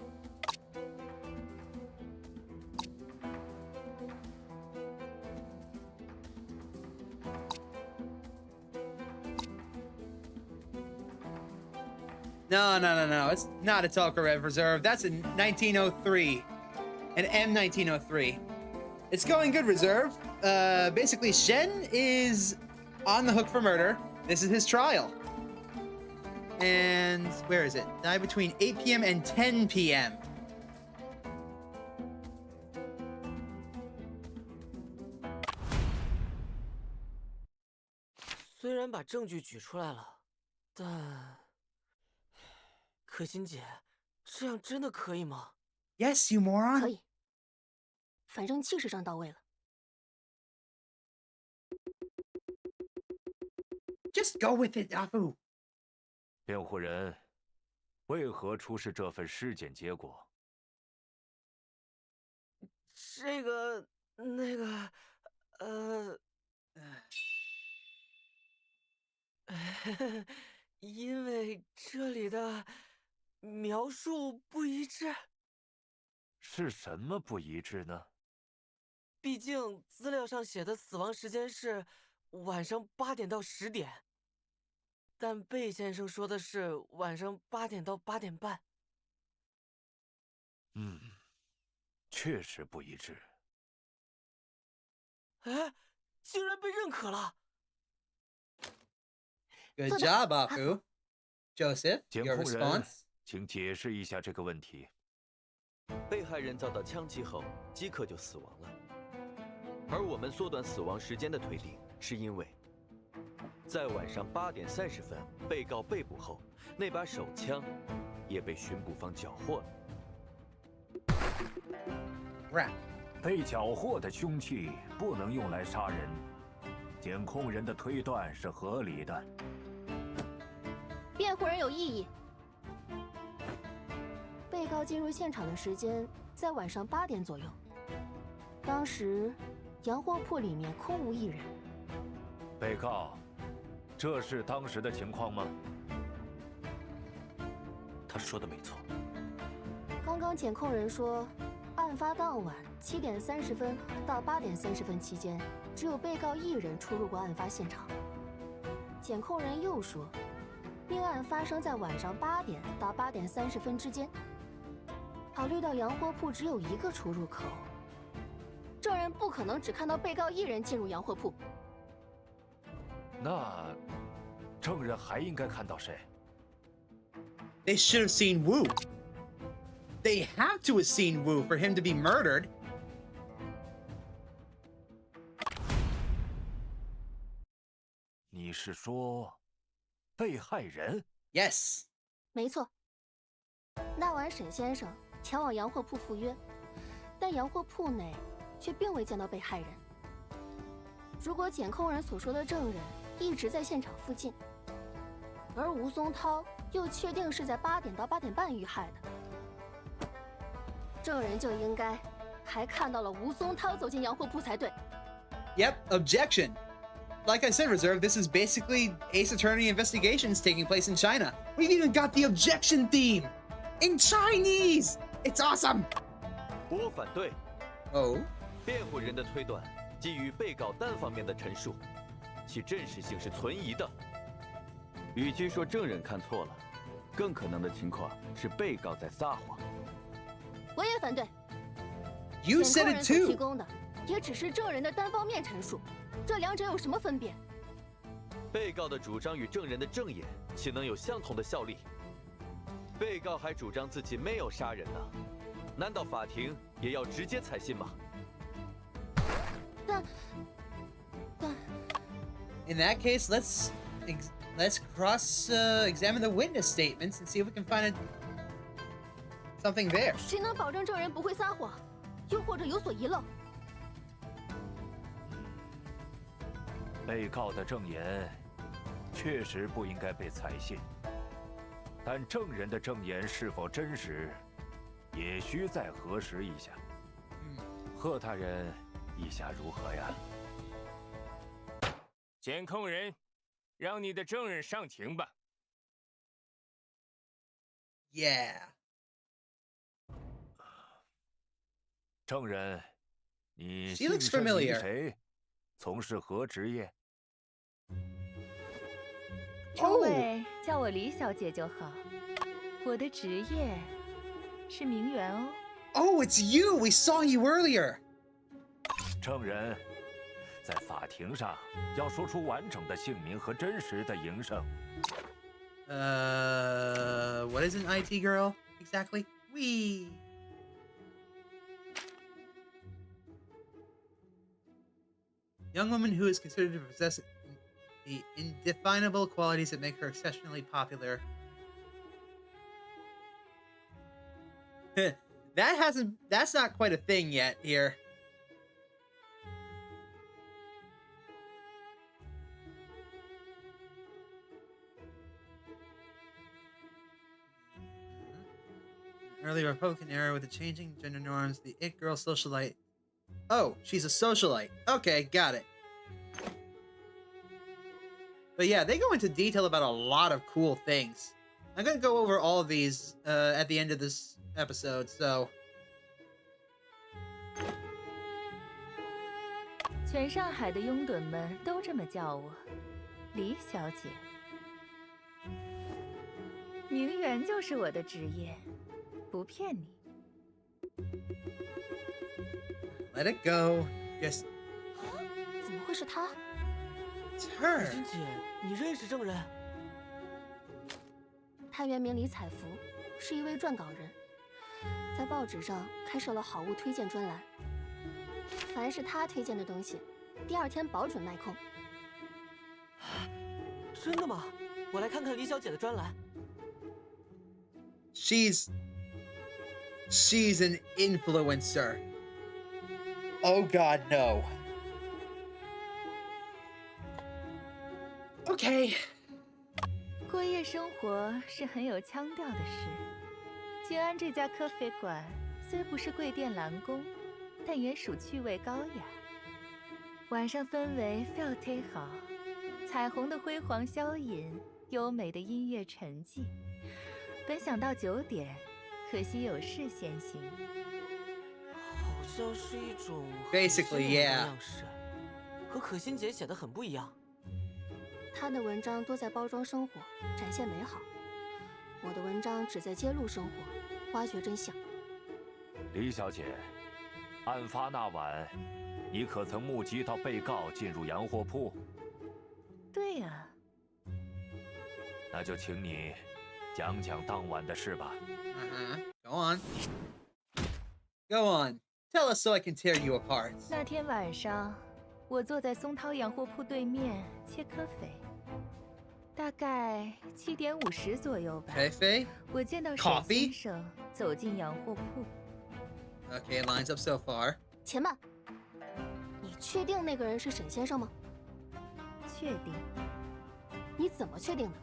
A: No. It's not a Tokarev Reserve. That's a 1903. An M1903. It's going good, Reserve. Basically, Shen is on the hook for murder. This is his trial. And where is it? Died between 8 p.m. and 10 p.m.
L: 虽然把证据举出来了，但可心姐，这样真的可以吗？
A: Yes, you moron.
R: 可以，反正气势上到位了。
A: Just go with it, Apu.
U: 辩护人，为何出示这份尸检结果？
L: 这个，那个，因为这里的描述不一致。
U: 是什么不一致呢？
L: 毕竟资料上写的死亡时间是晚上8点到10点，但贝先生说的是晚上8点到8点半。
U: 确实不一致。
L: 哎，竟然被认可了！
A: Good job, Apu. Joseph,
U: 检
A: your
U: 控人，
A: response?
U: 请解释一下这个问题。
D: 被害人遭到枪击后即刻就死亡了，而我们缩短死亡时间的推定，是因为在晚上8点30分被告被捕后，那把手枪也被巡捕方缴获了。
U: 被缴获的凶器不能用来杀人，检控人的推断是合理的。
R: 辩护人有异议。被告进入现场的时间在晚上8点左右，当时洋货铺里面空无一人。
U: 被告，这是当时的情况吗？
G: 他说的没错。
R: 刚刚检控人说，案发当晚7点30分到8点30分期间，只有被告一人出入过案发现场。检控人又说，命案发生在晚上8点到8点30分之间。考虑到洋货铺只有一个出入口，证人不可能只看到被告一人进入洋货铺。
U: 那证人还应该看到谁？
A: They should have seen Wu. They have to have seen Wu for him to be murdered.
U: 你是说被害人
A: ？Yes.
R: 没错。那晚沈先生前往洋货铺赴约，但洋货铺内却并未见到被害人。如果检控人所说的证人一直在现场附近，而吴松涛又确定是在8点到8点半遇害的，证人就应该还看到了吴松涛走进洋货铺才对。
A: Yep, objection. Like I said, Reserve, this is basically Ace Attorney investigations taking place in China. We've even got the objection theme in Chinese. It's awesome.
D: 我反对。
A: 哦。
D: 辩护人的推断基于被告单方面的陈述，其真实性是存疑的。与其说证人看错了，更可能的情况是被告在撒谎。
R: 我也反对。
A: You said it
R: 所
A: too.
R: 提供的也只是证人的单方面陈述，这两者有什么分别？
D: 被告的主张与证人的证言岂能有相同的效力？被告还主张自己没有杀人呢，难道法庭也要直接采信吗？
R: 但
A: In that case, let's examine the witness statements and see if we can find something there.
R: 谁能保证证人不会撒谎，又或者有所遗漏？
U: 被告的证言确实不应该被采信，但证人的证言是否真实，也需再核实一下。贺大人意下如何呀？
T: 监控人，让你的证人上庭吧。
A: Yeah.
U: 证人，你
A: She looks
U: 姓甚名
A: familiar.
U: 谁？从事何职业？
K: 诸位叫我李小姐就好。我的职业是名媛哦。
A: Oh, it's you. We saw you earlier.
U: 证人，在法庭上要说出完整的姓名和真实的营生。
A: What is an IT girl exactly? We. Young woman who is considered to possess the indefinable qualities that make her exceptionally popular. That's not quite a thing yet here. Early Republican era with the changing gender norms, the it girl socialite. Oh, she's a socialite. Okay, got it. But yeah, they go into detail about a lot of cool things. I'm gonna go over all of these at the end of this episode, so.
K: 全上海的拥趸们都这么叫我，李小姐。名媛就是我的职业，不骗你。
A: Let it go. Just.
R: 怎么会是他？
A: It's her.
L: 林姐，你认识证人？
R: 他原名李彩福，是一位撰稿人，在报纸上开设了好物推荐专栏。凡是他推荐的东西，第二天保准卖空。
L: 真的吗？我来看看李小姐的专栏。
A: She's an influencer. Oh God, no. Okay.
K: 过夜生活是很有腔调的事。静安这家咖啡馆虽不是贵店蓝宫，但也属趣味高雅。晚上氛围非常好，彩虹的辉煌消隐，优美的音乐沉寂。本想到9点，可惜有事先行。
L: 好像是一种
A: Basically, yeah.
L: 样式，和可心姐写的很不一样。
R: 他的文章多在包装生活，展现美好；我的文章只在揭露生活，挖掘真相。
U: 李小姐，案发那晚，你可曾目击到被告进入洋货铺？
K: 对呀。
U: 那就请你讲讲当晚的事吧。
A: Go on. Go on. Tell us so I can tear you apart.
K: 那天晚上，我坐在松涛洋货铺对面切咖啡，大概7点50左右吧。
A: 咖啡？
K: 我见到沈先生走进洋货铺。
A: Okay, lines up so far.
R: 且慢，你确定那个人是沈先生吗？
K: 确定。
R: 你怎么确定的？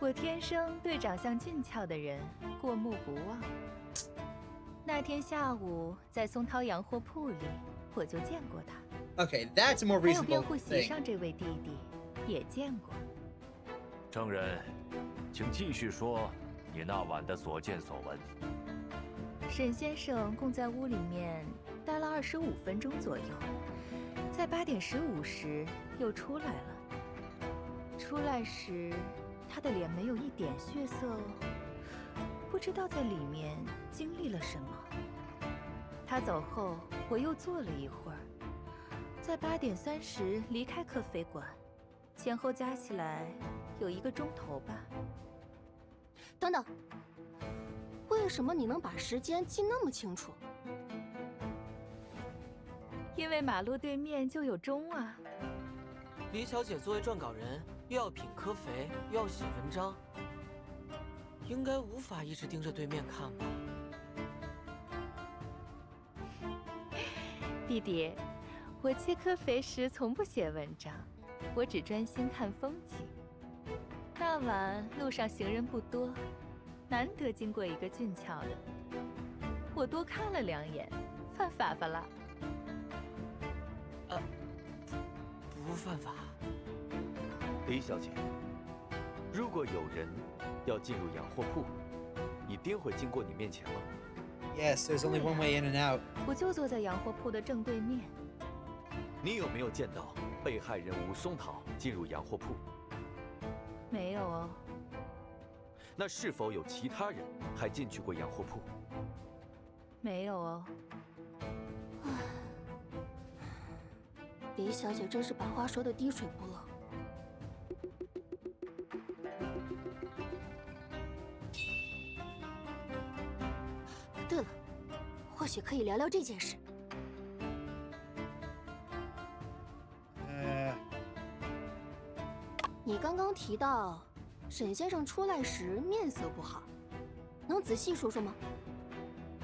K: 我天生对长相俊俏的人过目不忘。那天下午在松涛洋货铺里，我就见过他。
A: Okay, that's a more
K: 还有
A: reasonable
K: 辩护席
A: thing.
K: 上这位弟弟也见过。
U: 证人，请继续说你那晚的所见所闻。
K: 沈先生共在屋里面待了25分钟左右，在8点15时又出来了。出来时，他的脸没有一点血色哦，不知道在里面经历了什么。他走后，我又坐了一会儿，在8点30离开咖啡馆，前后加起来有1个钟头吧。
R: 等等，为什么你能把时间记那么清楚？
K: 因为马路对面就有钟啊。
L: 李小姐作为撰稿人，又要品科肥，又要写文章，应该无法一直盯着对面看吧？
K: 弟弟，我切科肥时从不写文章，我只专心看风景。那晚路上行人不多，难得经过一个俊俏的，我多看了2眼，犯法吧啦？
L: 不犯法。
D: 李小姐，如果有人要进入洋货铺，一定会经过你面前吗？
A: Yes, there's only one way in and out.
K: 我就坐在洋货铺的正对面。
D: 你有没有见到被害人吴松桃进入洋货铺？
K: 没有哦。
D: 那是否有其他人还进去过洋货铺？
K: 没有哦。
R: 李小姐真是把话说的滴水不漏。对了，或许可以聊聊这件事。你刚刚提到沈先生出来时面色不好，能仔细说说吗？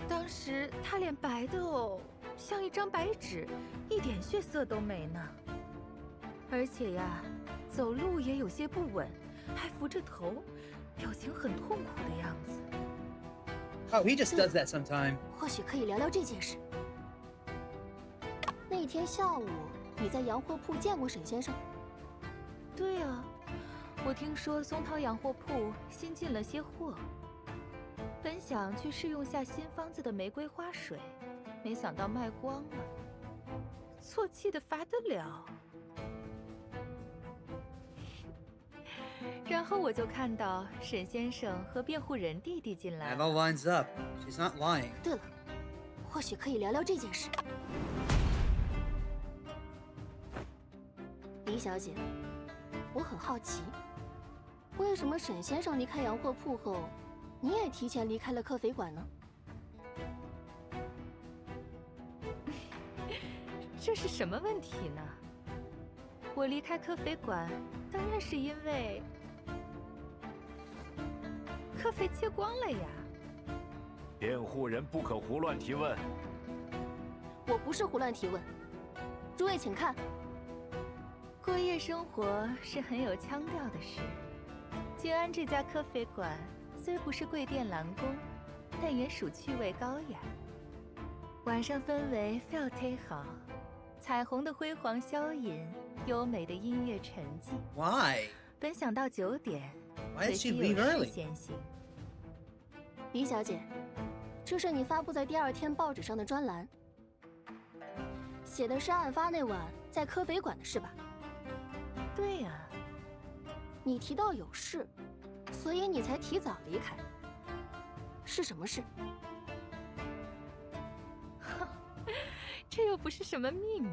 K: 当时他脸白的哦，像一张白纸，一点血色都没呢。而且呀，走路也有些不稳，还扶着头，表情很痛苦的样子。
A: Oh, he just does that sometime.
R: 或许可以聊聊这件事。那天下午，你在洋货铺见过沈先生？
K: 对呀，我听说松涛洋货铺新进了些货，本想去试用下新方子的玫瑰花水，没想到卖光了，错气的发得了。然后我就看到沈先生和辩护人弟弟进来。
A: That all lines up. She's not lying.
R: 对了，或许可以聊聊这件事。李小姐，我很好奇，为什么沈先生离开洋货铺后，你也提前离开了咖啡馆呢？
K: 这是什么问题呢？我离开咖啡馆，当然是因为咖啡切光了呀。
U: 辩护人不可胡乱提问。
R: 我不是胡乱提问。诸位请看，
K: 过夜生活是很有腔调的事。静安这家咖啡馆虽不是贵店蓝宫，但也属趣味高雅。晚上氛围非常忒好，彩虹的辉煌消隐，优美的音乐沉寂。
A: Why?
K: 本想到9点，
A: Why
K: 可
A: did
K: 惜
A: she
K: 有
A: leave
K: 事
A: early?
K: 先行。
R: 李小姐，这是你发布在第2天报纸上的专栏，写的是案发那晚在咖啡馆的事吧？
K: 对呀。
R: 你提到有事，所以你才提早离开。是什么事？
K: 这又不是什么秘密。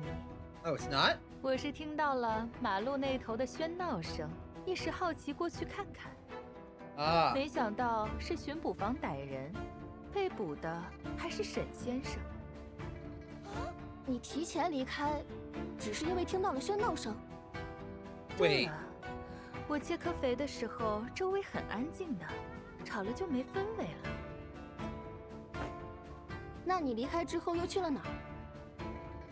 A: Oh, it's not?
K: 我是听到了马路那头的喧闹声，一时好奇过去看看。
A: 啊！
K: 没想到是巡捕房逮人，被捕的还是沈先生。
R: 你提前离开，只是因为听到了喧闹声？
K: 对了，我切科肥的时候，周围很安静的，吵了就没氛围了。
R: 那你离开之后又去了哪儿？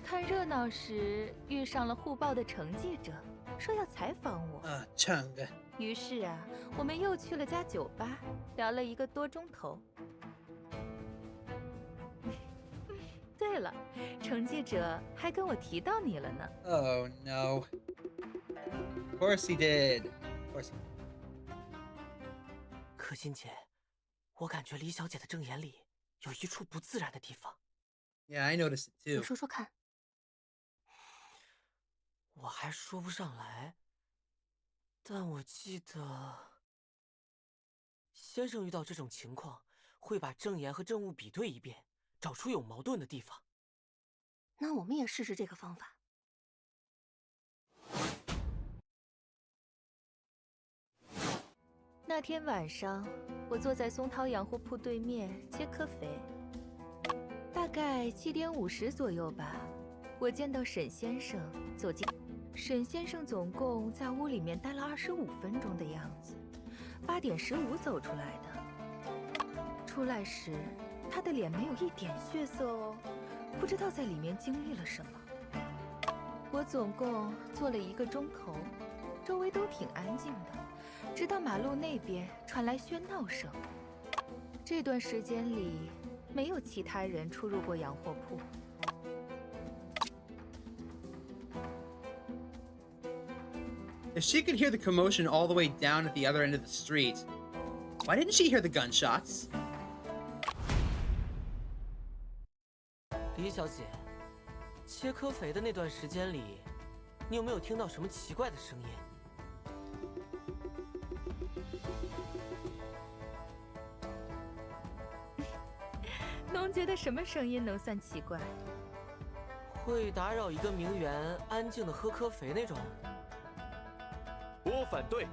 K: 看热闹时遇上了互报的程记者，说要采访我。
A: 成的。
K: 于是啊，我们又去了家酒吧，聊了1个多钟头。对了，程记者还跟我提到你了呢。
A: Oh no. Of course he did. Of course he did.
L: 可心姐，我感觉李小姐的证言里有一处不自然的地方。
A: Yeah, I noticed it
R: 你
A: too.
R: 说说看。
L: 我还说不上来，但我记得先生遇到这种情况，会把证言和证物比对一遍，找出有矛盾的地方。
R: 那我们也试试这个方法。
K: 那天晚上，我坐在松涛洋货铺对面切科肥，大概7点50左右吧，我见到沈先生走进。沈先生总共在屋里面待了25分钟的样子，8点15走出来的。出来时，他的脸没有一点血色哦，不知道在里面经历了什么。我总共坐了1个钟头，周围都挺安静的，直到马路那边传来喧闹声。这段时间里，没有其他人出入过洋货铺。
A: If she could hear the commotion all the way down at the other end of the street, why didn't she hear the gunshots?
L: 李小姐，切科肥的那段时间里，你有没有听到什么奇怪的声音？
K: 侬觉得什么声音能算奇怪？
L: 会打扰一个名媛安静的喝科肥那种？
D: 我反对，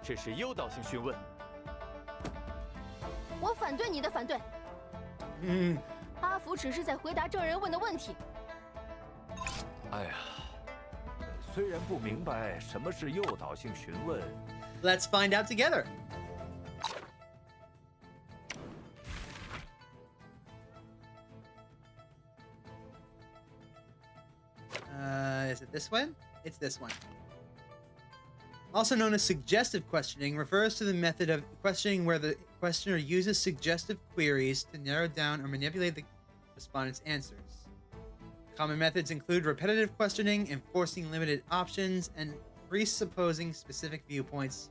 D: 这是诱导性询问。
R: 我反对你的反对。阿福只是在回答证人问的问题。
U: 哎呀，虽然不明白什么是诱导性询问
A: Let's find out together. Is it this one? It's this one. Also known as suggestive questioning, refers to the method of questioning where the questioner uses suggestive queries to narrow down or manipulate the respondent's answers. Common methods include repetitive questioning, enforcing limited options, and presupposing specific viewpoints.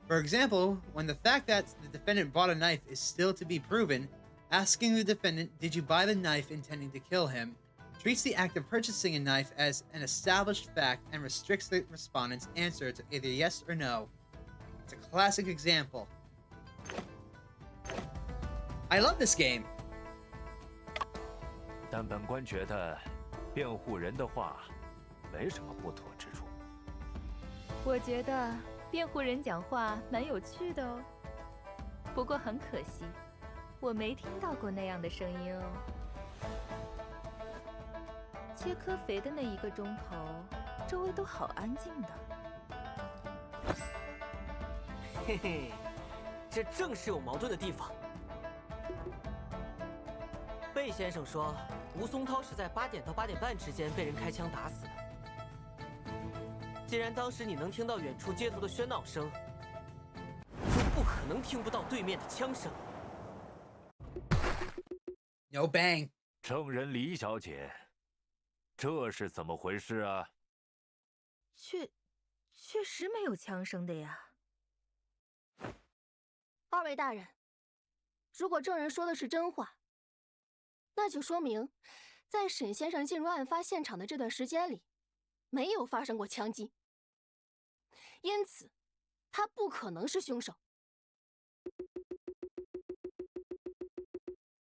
A: For example, when the fact that the defendant bought a knife is still to be proven, asking the defendant, "Did you buy the knife intending to kill him?" treats the act of purchasing a knife as an established fact and restricts the respondent's answer to either yes or no. It's a classic example. I love this game.
U: 但本官觉得，辩护人的话没什么不妥之处。
K: 我觉得辩护人讲话蛮有趣的哦，不过很可惜，我没听到过那样的声音哦。切科肥的那1个钟头，周围都好安静的。
L: 嘿嘿，这正是有矛盾的地方。贝先生说，吴松涛是在8点到8点半之间被人开枪打死的。既然当时你能听到远处街头的喧闹声，就不可能听不到对面的枪声。
A: No bang.
U: 证人李小姐，这是怎么回事啊？
K: 确实没有枪声的呀。
R: 2位大人，如果证人说的是真话，那就说明，在沈先生进入案发现场的这段时间里，没有发生过枪击，因此，他不可能是凶手。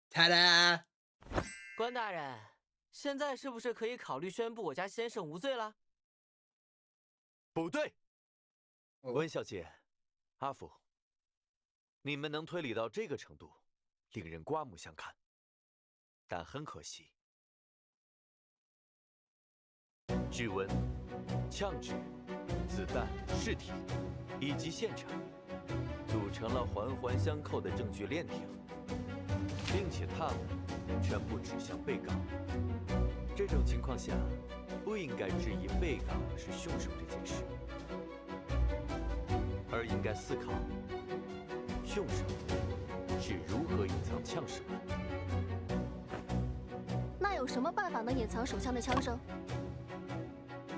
A: Ta-da！
L: 关大人，现在是不是可以考虑宣布我家先生无罪了？
D: 不对，温小姐，阿福，你们能推理到这个程度，令人刮目相看。但很可惜，指纹、枪支、子弹、尸体以及现场，组成了环环相扣的证据链条，并且他们全部指向被告。这种情况下，不应该质疑被告是凶手这件事。该思考，凶手是如何隐藏枪声的。
R: 那有什么办法能隐藏手枪的枪声？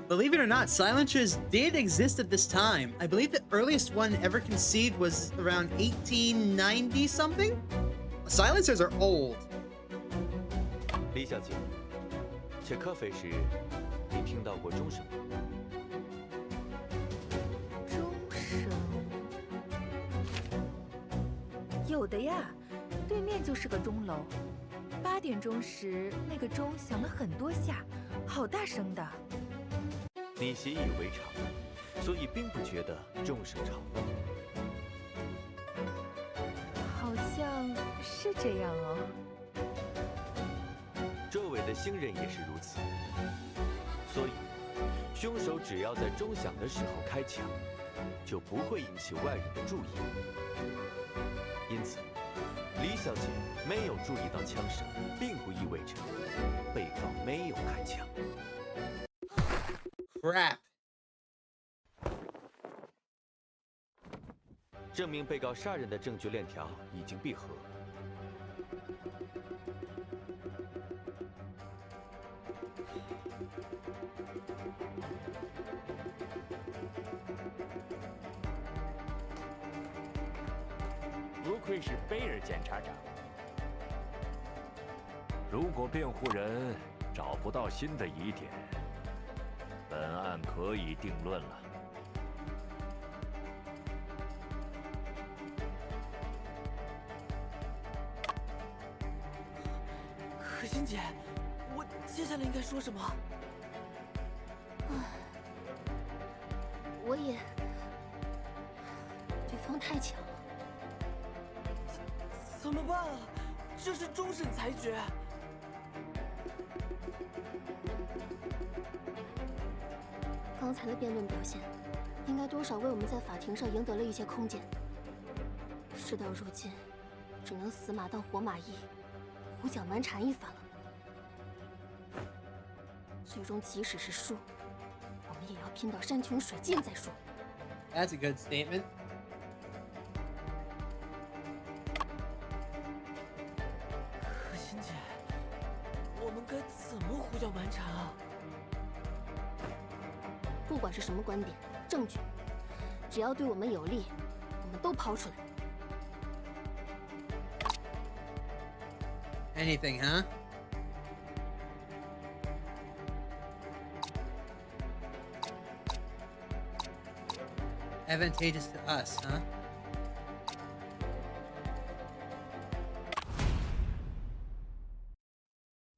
A: Believe it or not, silencers did exist at this time. I believe the earliest one ever conceived was around 1890 something. Silencers are old.
D: 李小姐，切咖啡时，你听到过钟声吗？
K: 钟声有的呀，对面就是个钟楼。8点钟时，那个钟响了很多下，好大声的。
D: 你习以为常，所以并不觉得钟声吵闹。
K: 好像是这样哦。
D: 周围的行人也是如此，所以凶手只要在钟响的时候开枪，就不会引起外人的注意。因此，李小姐没有注意到枪声，并不意味着被告没有开枪。
A: Crap.
D: 证明被告杀人的证据链条已经闭合。
T: 不愧是贝尔检察长。
U: 如果辩护人找不到新的疑点，本案可以定论了。
L: 可心姐，我接下来应该说什么？
R: 我也，对方太强了，
L: 怎么办啊？这是终审裁决。
R: 刚才的辩论表现，应该多少为我们在法庭上赢得了一些空间。事到如今，只能死马当活马医，胡搅蛮缠一番了。最终，即使是输，我们也要拼到山穷水尽再说。
A: That's a good statement.
L: 可心姐，我们该怎么胡搅蛮缠啊？
R: 不管是什么观点、证据，只要对我们有利，我们都抛出来。
A: Anything, huh? Advantageous to us, huh?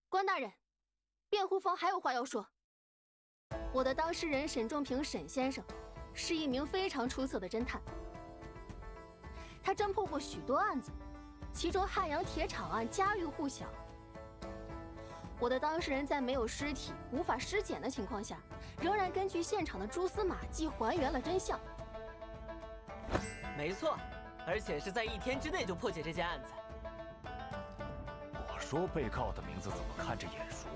R: 关大人，辩护方还有话要说。 我的当事人沈仲平沈先生，是一名非常出色的侦探。他侦破过许多案子，其中汉阳铁厂案家喻户晓。我的当事人在没有尸体、无法尸检的情况下，仍然根据现场的蛛丝马迹还原了真相。
L: 没错，而且是在1天之内就破解这件案子。
U: 我说被告的名字怎么看着眼熟？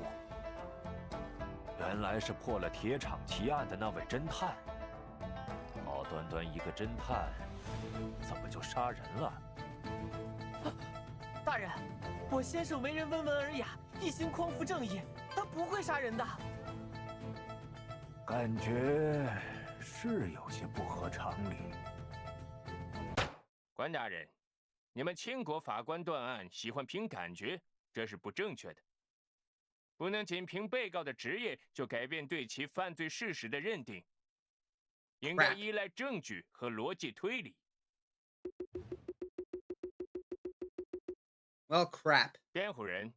U: 原来是破了铁厂奇案的那位侦探。好端端一个侦探，怎么就杀人了？
L: 大人，我先生为人温文尔雅，一心匡扶正义，他不会杀人的。
U: 感觉是有些不合常理。
T: 关大人，你们秦国法官断案喜欢凭感觉，这是不正确的。 不能仅凭被告的职业就改变对其犯罪事实的认定，应该依赖证据和逻辑推理。
A: Well, crap.
T: 辩护人，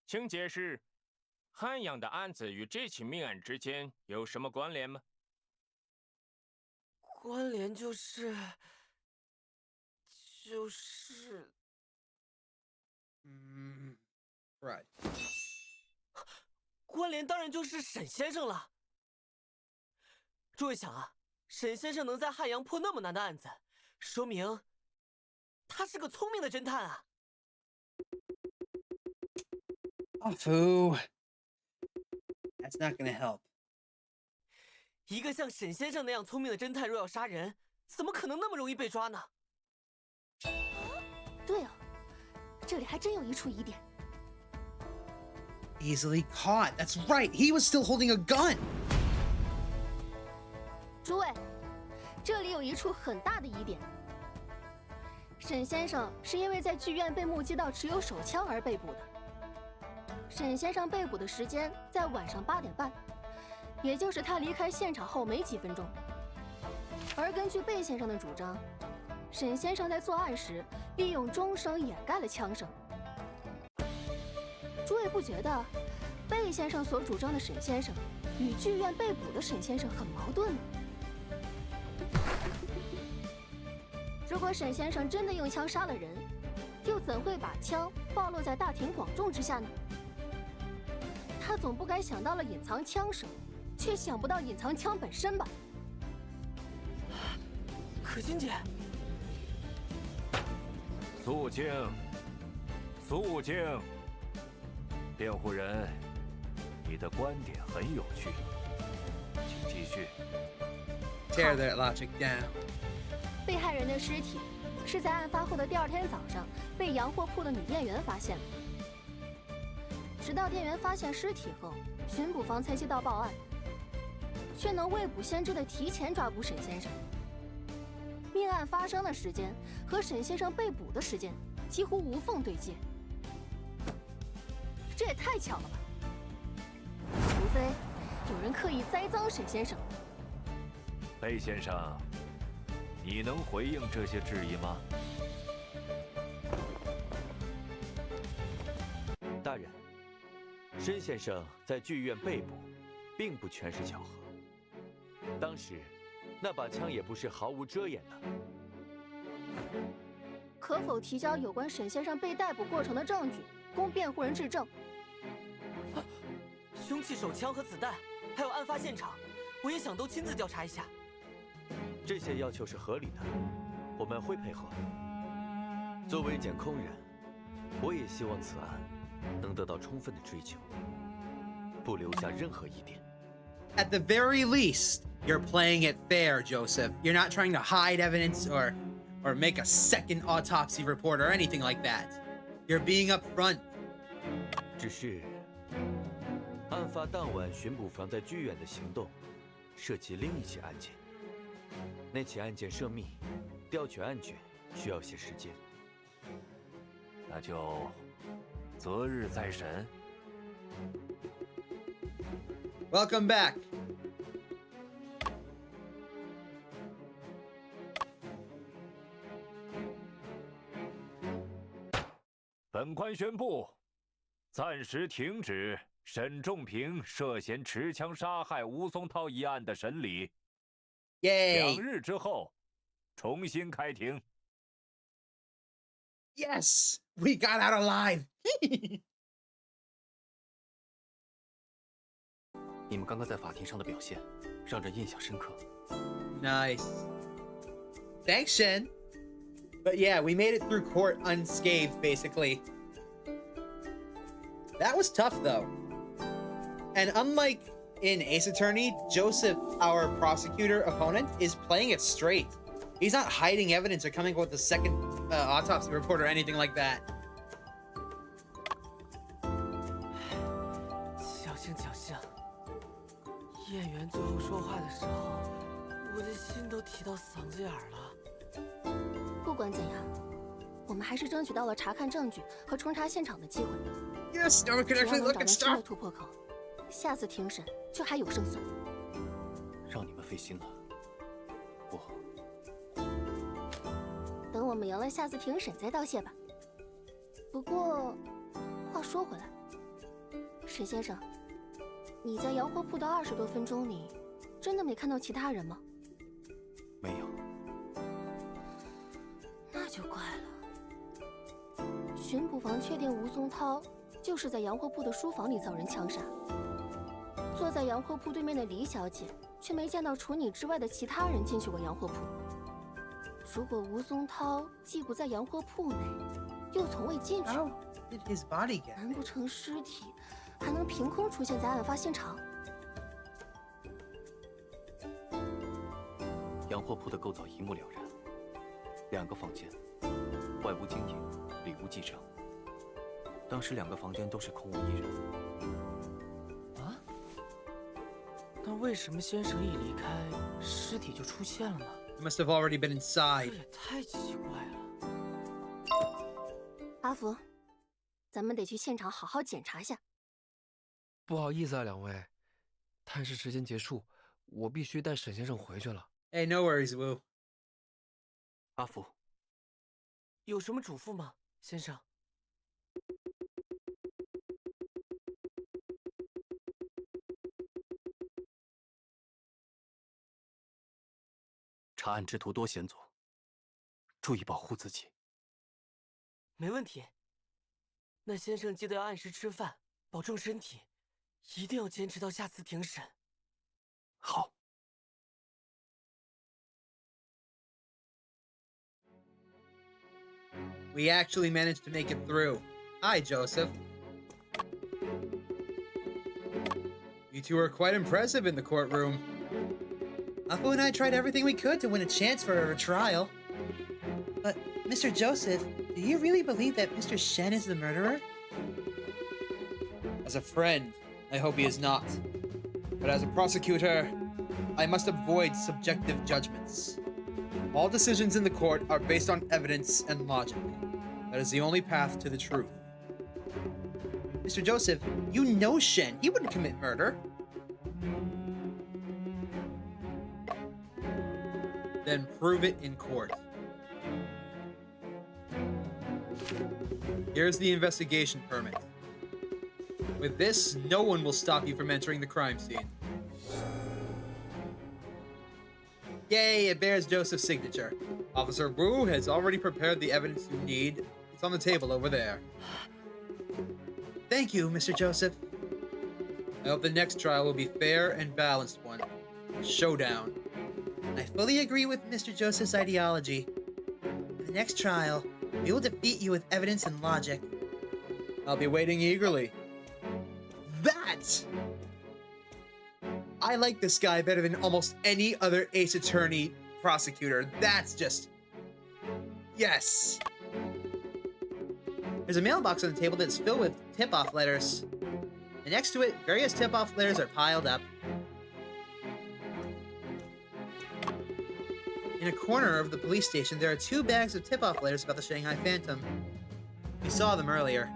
T: 请解释汉阳的案子与这起命案之间有什么关联吗？
L: 关联就是，right. 关联当然就是沈先生了。诸位想啊，沈先生能在汉阳破那么难的案子，说明他是个聪明的侦探啊。
A: Afu. That's not gonna help.
L: 一个像沈先生那样聪明的侦探，若要杀人，怎么可能那么容易被抓呢？
R: 对哦，这里还真有一处疑点。
A: Easily caught. That's right. He was still holding a gun.
R: 诸位，这里有一处很大的疑点。沈先生是因为在剧院被目击到持有手枪而被捕的。沈先生被捕的时间在晚上8点半，也就是他离开现场后没几分钟。而根据贝先生的主张，沈先生在作案时利用钟声掩盖了枪声。诸位不觉得贝先生所主张的沈先生与剧院被捕的沈先生很矛盾吗？如果沈先生真的用枪杀了人，又怎会把枪暴露在大庭广众之下呢？他总不该想到了隐藏枪声，却想不到隐藏枪本身吧？
L: 可心姐，
U: 肃静，肃静！辩护人，你的观点很有趣，请继续。
A: Tear that logic down.
R: 被害人的尸体是在案发后的第2天早上被洋货铺的女店员发现的。直到店员发现尸体后，巡捕房才接到报案，却能未卜先知的提前抓捕沈先生。命案发生的时间和沈先生被捕的时间几乎无缝对接，这也太巧了吧！除非有人刻意栽赃沈先生。
U: 贝先生，你能回应这些质疑吗？
D: 大人，申先生在剧院被捕，并不全是巧合。当时，那把枪也不是毫无遮掩的。
R: 可否提交有关沈先生被逮捕过程的证据，供辩护人质证？
L: 凶器、手枪和子弹，还有案发现场，我也想都亲自调查一下。
D: 这些要求是合理的，我们会配合。作为检控人，我也希望此案能得到充分的追究，不留下任何疑点。
A: At the very least, you're playing it fair, Joseph. You're not trying to hide evidence or make a second autopsy report or anything like that. You're being upfront.
D: 只是，案发当晚巡捕房在剧院的行动，涉及另一起案件。那起案件涉密，调取案卷需要些时间。
U: 那就择日再审。
A: Welcome back.
U: 本官宣布，暂时停止沈仲平涉嫌持枪杀害吴松涛一案的审理。2日之后，重新开庭。
A: Yes, we got out alive.
G: 你们刚刚在法庭上的表现，让人印象深刻。
A: Nice. Thanks, Shen. But yeah, we made it through court unscathed, basically. That was tough, though. And unlike in Ace Attorney, Joseph, our prosecutor opponent, is playing it straight. He's not hiding evidence or coming up with a second autopsy report or anything like that.
L: 侥幸侥幸。演员最后说话的时候，我的心都提到嗓子眼儿了。
R: 不管怎样，我们还是争取到了查看证据和重查现场的机会。
A: Yes, now we can actually look at
R: 只要能找到新
A: stuff.
R: 的突破口，下次庭审就还有胜算。
G: 让你们费心了。
R: 等我们赢了下次庭审再道谢吧。不过，话说回来，沈先生，你在洋货铺的20多分钟里，真的没看到其他人吗？
G: 没有。
R: 那就怪了。巡捕房确定吴松涛就是在洋货铺的书房里遭人枪杀，坐在洋货铺对面的李小姐却没见到除你之外的其他人进去过洋货铺。如果吴松涛既不在洋货铺内，又从未进去过，难不成尸体还能凭空出现在案发现场？
G: 洋货铺的构造一目了然，2个房间，外屋经营，里屋继承。当时2个房间都是空无一人。
L: 啊？那为什么先生一离开，尸体就出现了呢？
A: You must have already been inside.
L: 这也太奇怪了。
R: 阿福，咱们得去现场好好检查下。
S: 不好意思啊，2位，探视时间结束，我必须带沈先生回去了。
A: Hey, no worries, Wu.
G: 阿福，
L: 有什么嘱咐吗，先生？
G: 查案之途多险阻，注意保护自己。
L: 没问题。那先生记得要按时吃饭，保重身体，一定要坚持到下次庭审。
G: 好。
A: We actually managed to make it through. Hi, Joseph. You two are quite impressive in the courtroom. Apu and I tried everything we could to win a chance for a trial. But, Mr. Joseph, do you really believe that Mr. Shen is the murderer? As a friend, I hope he is not. But as a prosecutor, I must avoid subjective judgments. All decisions in the court are based on evidence and logic. That is the only path to the truth. Mr. Joseph, you know Shen. He wouldn't commit murder. Then prove it in court. Here's the investigation permit. With this, no one will stop you from entering the crime scene. Yay, it bears Joseph's signature. Officer Wu has already prepared the evidence you need. It's on the table over there. Thank you, Mr. Joseph. I hope the next trial will be fair and balanced one. A showdown. I fully agree with Mr. Joseph's ideology. In the next trial, we will defeat you with evidence and logic. I'll be waiting eagerly. That! I like this guy better than almost any other Ace Attorney prosecutor. That's just... yes! There's a mailbox on the table that's filled with tip-off letters. And next to it, various tip-off letters are piled up. In a corner of the police station, there are 2 bags of tip-off letters about the Shanghai Phantom. We saw them earlier.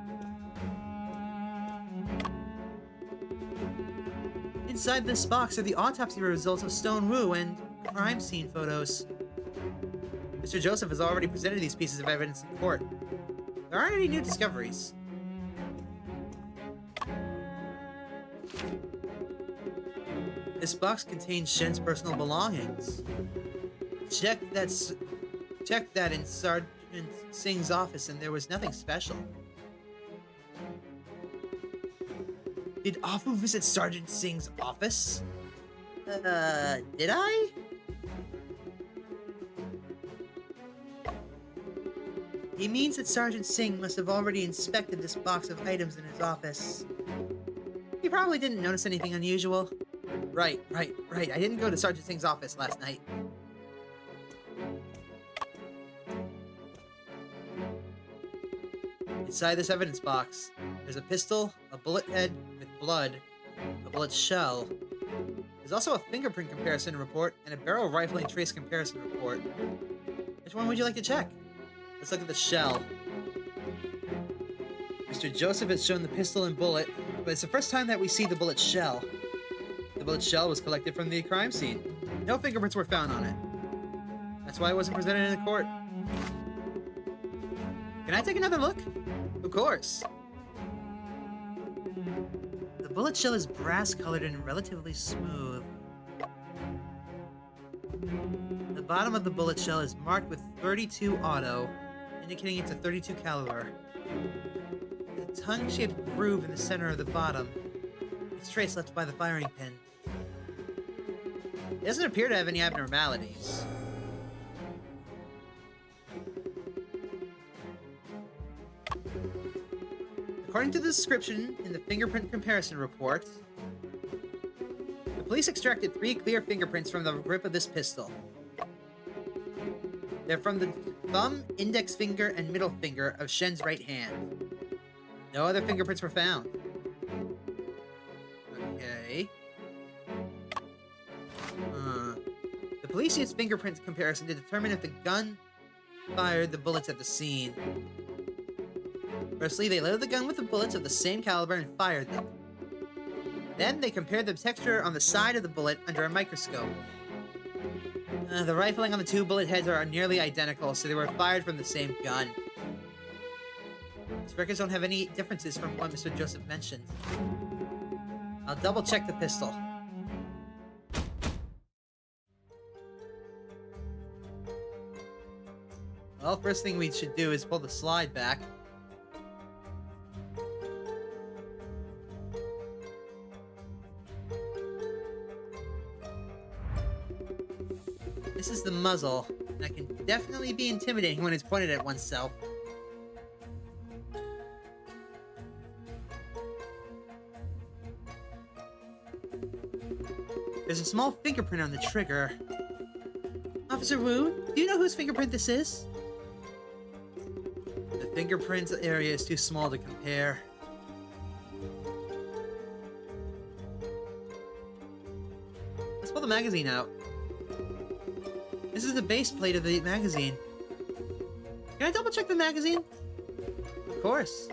A: Inside this box are the autopsy results of Stone Wu and crime scene photos. Mr. Joseph has already presented these pieces of evidence in court. There aren't any new discoveries. This box contains Shen's personal belongings. Checked that in Sergeant Singh's office, and there was nothing special. Did Afu visit Sergeant Singh's office? Did I? He means that Sergeant Singh must have already inspected this box of items in his office. He probably didn't notice anything unusual. Right. I didn't go to Sergeant Singh's office last night. Inside this evidence box, there's a pistol, a bullet head with blood, a bullet shell. There's also a fingerprint comparison report and a barrel rifling trace comparison report. Which one would you like to check? Let's look at the shell. Mr. Joseph has shown the pistol and bullet, but it's the first time that we see the bullet shell. The bullet shell was collected from the crime scene. No fingerprints were found on it. That's why it wasn't presented in the court. Can I take another look? Of course. The bullet shell is brass-colored and relatively smooth. The bottom of the bullet shell is marked with 32 auto, indicating it's a 32 caliber. The tongue-shaped groove in the center of the bottom. It's trace left by the firing pin. It doesn't appear to have any abnormalities. According to the description in the fingerprint comparison report, the police extracted 3 clear fingerprints from the grip of this pistol. They're from the thumb, index finger, and middle finger of Shen's right hand. No other fingerprints were found. Okay. The police used fingerprint comparison to determine if the gun fired the bullets at the scene. Firstly, they loaded the gun with the bullets of the same caliber and fired them. Then they compared the texture on the side of the bullet under a microscope. The rifling on the two bullet heads are nearly identical, so they were fired from the same gun. These records don't have any differences from what Mr. Joseph mentioned. I'll double check the pistol. Well, first thing we should do is pull the slide back. This is the muzzle, and that can definitely be intimidating when it's pointed at oneself. There's a small fingerprint on the trigger. Officer Wu, do you know whose fingerprint this is? The fingerprint area is too small to compare. Let's pull the magazine out. This is the base plate of the magazine. Can I double check the magazine? Of course.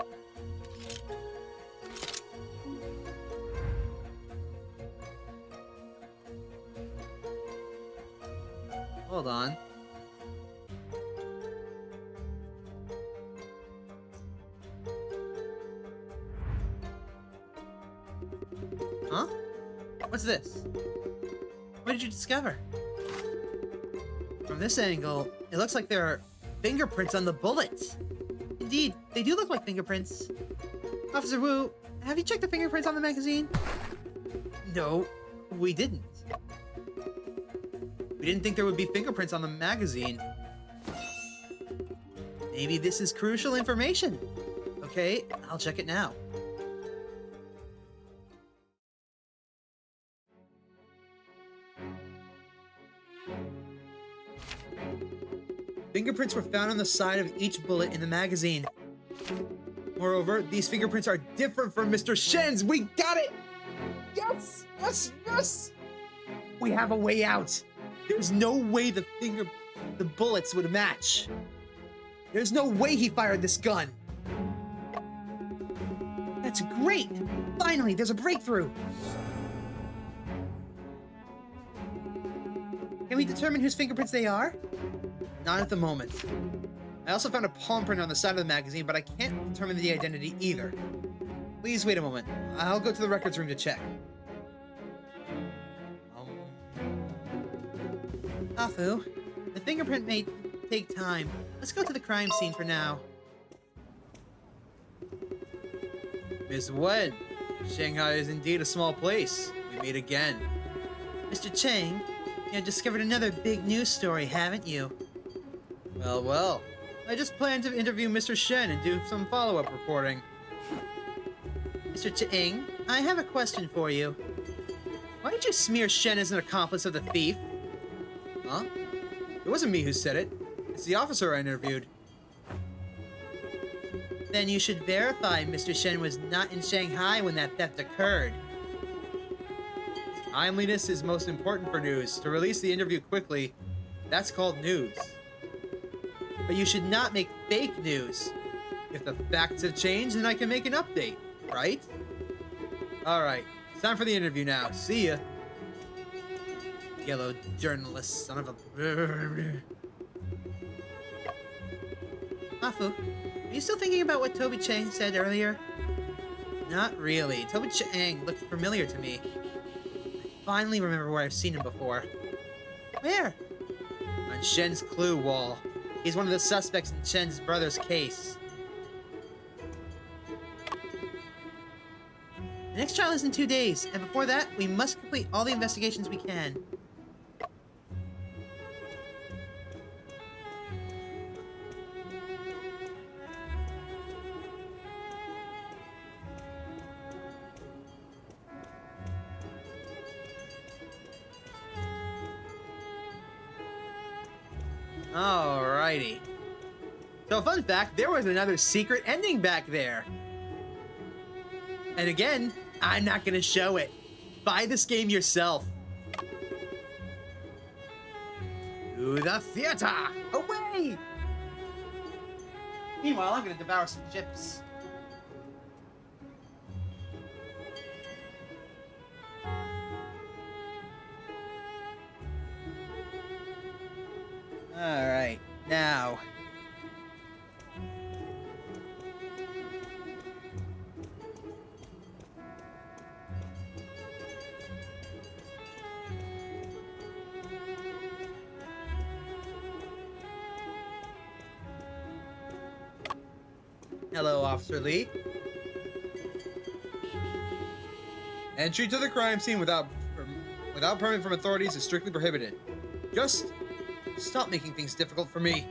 A: Hold on. Huh? What's this? What did you discover? From this angle, it looks like there are fingerprints on the bullets. Indeed, they do look like fingerprints. Officer Wu, have you checked the fingerprints on the magazine? No, we didn't. We didn't think there would be fingerprints on the magazine. Maybe this is crucial information. Okay, I'll check it now. Fingerprints were found on the side of each bullet in the magazine. Moreover, these fingerprints are different from Mr. Shen's. We got it! Yes! Yes! Yes! We have a way out. There's no way the bullets would match. There's no way he fired this gun. That's great! Finally, there's a breakthrough. Can we determine whose fingerprints they are? Not at the moment. I also found a palm print on the side of the magazine, but I can't determine the identity either. Please wait a moment. I'll go to the records room to check. Afu, the fingerprint may take time. Let's go to the crime scene for now. Miss Wen, Shanghai is indeed a small place. We meet again. Mr. Chang, you have discovered another big news story, haven't you? Well, well. I just plan to interview Mr. Shen and do some follow-up reporting. Mr. Chang, I have a question for you. Why did you smear Shen as an accomplice of the thief? Huh? It wasn't me who said it. It's the officer I interviewed. Then you should verify Mr. Shen was not in Shanghai when that theft occurred. Timeliness is most important for news. To release the interview quickly, that's called news. But you should not make fake news. If the facts have changed, then I can make an update, right? Alright, it's time for the interview now. See ya. Yellow journalist, son of a... Afu, are you still thinking about what Toby Chang said earlier? Not really. Toby Chang looked familiar to me. I finally remember where I've seen him before. Where? On Shen's clue wall. He's one of the suspects in Shen's brother's case. The next trial is in 2 days, and before that, we must complete all the investigations we can. Alrighty. So, fun fact, there was another secret ending back there. And again, I'm not gonna show it. Buy this game yourself. To the theater! Away! Meanwhile, I'm gonna devour some chips. Alright, now. Hello, Officer Lee. Entry to the crime scene without permit from authorities is strictly prohibited. Just stop making things difficult for me.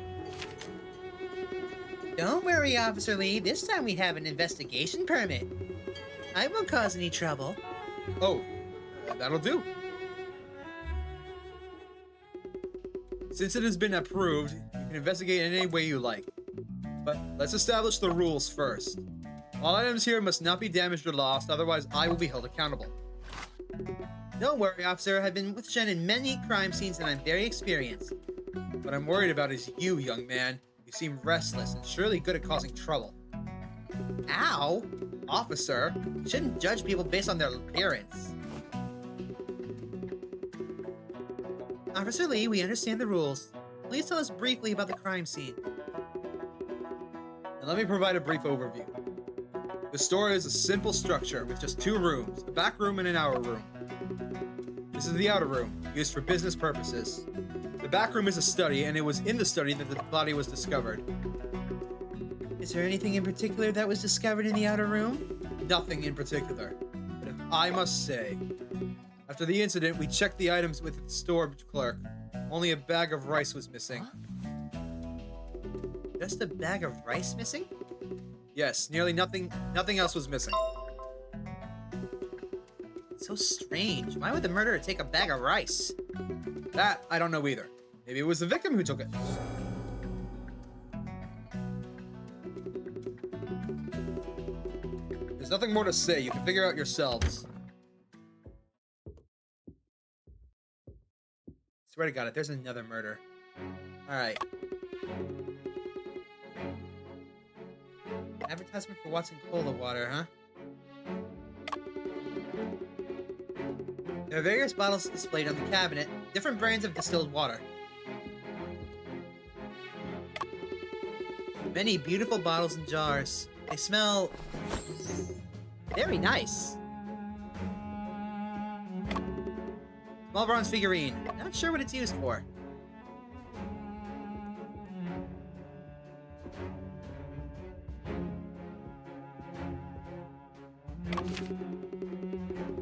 A: Don't worry, Officer Lee. This time we have an investigation permit. I won't cause any trouble. Oh, that'll do. Since it has been approved, you can investigate in any way you like. But let's establish the rules first. All items here must not be damaged or lost, otherwise I will be held accountable. Don't worry, officer. I've been with Shen in many crime scenes and I'm very experienced. What I'm worried about is you, young man. You seem restless and surely good at causing trouble. Ow! Officer, you shouldn't judge people based on their appearance. Officer Lee, we understand the rules. Please tell us briefly about the crime scene. And let me provide a brief overview. The store is a simple structure with just 2 rooms, a back room and an outer room. This is the outer room, used for business purposes. The back room is a study, and it was in the study that the body was discovered. Is there anything in particular that was discovered in the outer room? Nothing in particular. But if I must say, after the incident, we checked the items with the store clerk. Only a bag of rice was missing. Just a bag of rice missing? Yes, nearly nothing else was missing. It's so strange. Why would the murderer take a bag of rice? That, I don't know either. Maybe it was the victim who took it. There's nothing more to say. You can figure out yourselves. Swear to God, if there's another murder. Alright. Advertisement for Watson Cola water, huh? There are various bottles displayed on the cabinet, different brands of distilled water. Many beautiful bottles and jars. They smell very nice. Small bronze figurine. Not sure what it's used for.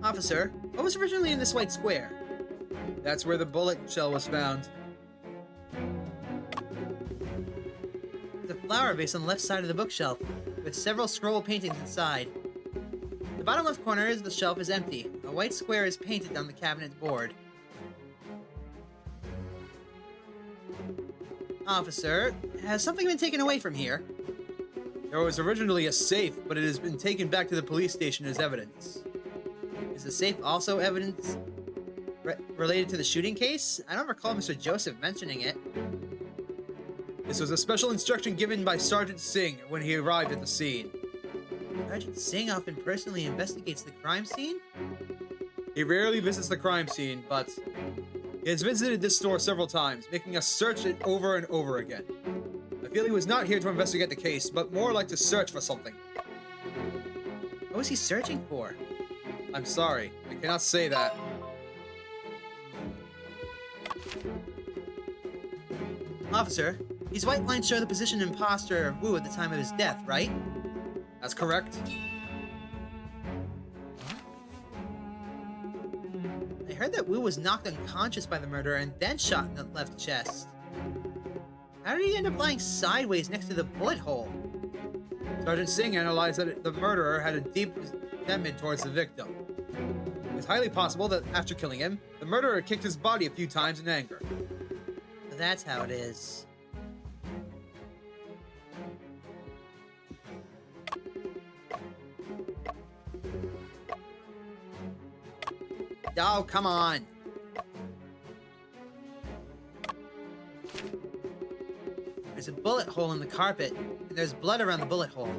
A: Officer, what was originally in this white square? That's where the bullet shell was found. There's a flower vase on the left side of the bookshelf, with several scroll paintings inside. The bottom left corner of the shelf is empty. A white square is painted on the cabinet board. Officer, has something been taken away from here? There was originally a safe, but it has been taken back to the police station as evidence. Is the safe also evidence related to the shooting case? I don't recall Mr. Joseph mentioning it. This was a special instruction given by Sergeant Singh when he arrived at the scene. Sergeant Singh often personally investigates the crime scene? He rarely visits the crime scene, but he has visited this store several times, making us search it over and over again. I feel he was not here to investigate the case, but more like to search for something. What was he searching for? I'm sorry, I cannot say that. Officer, these white lines show the position and posture of Wu at the time of his death, right? That's correct. I heard that Wu was knocked unconscious by the murderer and then shot in the left chest. How did he end up lying sideways next to the bullet hole? Sergeant Singh analyzed that the murderer had a deep resentment towards the victim. It's highly possible that after killing him, the murderer kicked his body a few times in anger. So that's how it is. Oh, come on. There's a bullet hole in the carpet, and there's blood around the bullet hole.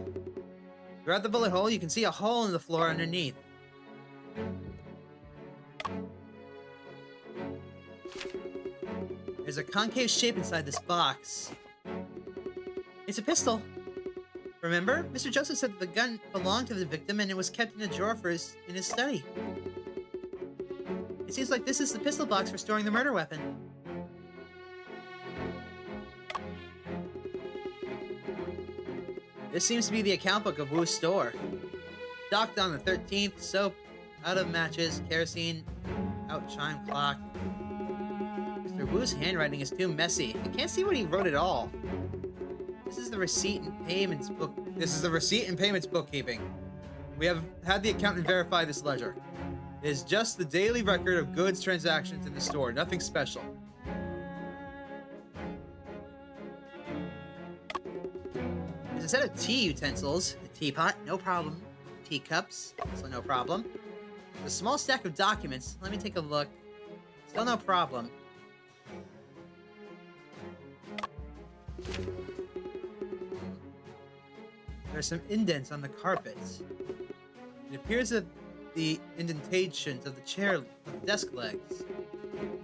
A: Throughout the bullet hole, you can see a hole in the floor underneath. There's a concave shape inside this box. It's a pistol. Remember? Mr. Joseph said that the gun belonged to the victim and it was kept in a drawer in his study. It seems like this is the pistol box for storing the murder weapon. This seems to be the account book of Wu's store. Docked on the 13th, soap, out of matches, kerosene, out chime clock. Mr. Wu's handwriting is too messy. I can't see what he wrote at all. This is the receipt and payments book. This is the receipt and payments bookkeeping. We have had the accountant verify this ledger. It is just the daily record of goods transactions in the store, nothing special. There's a set of tea utensils, a teapot, no problem. Teacups, also no problem. A small stack of documents, let me take a look. Still no problem. There's some indents on the carpets. It appears that the indentations of the desk legs.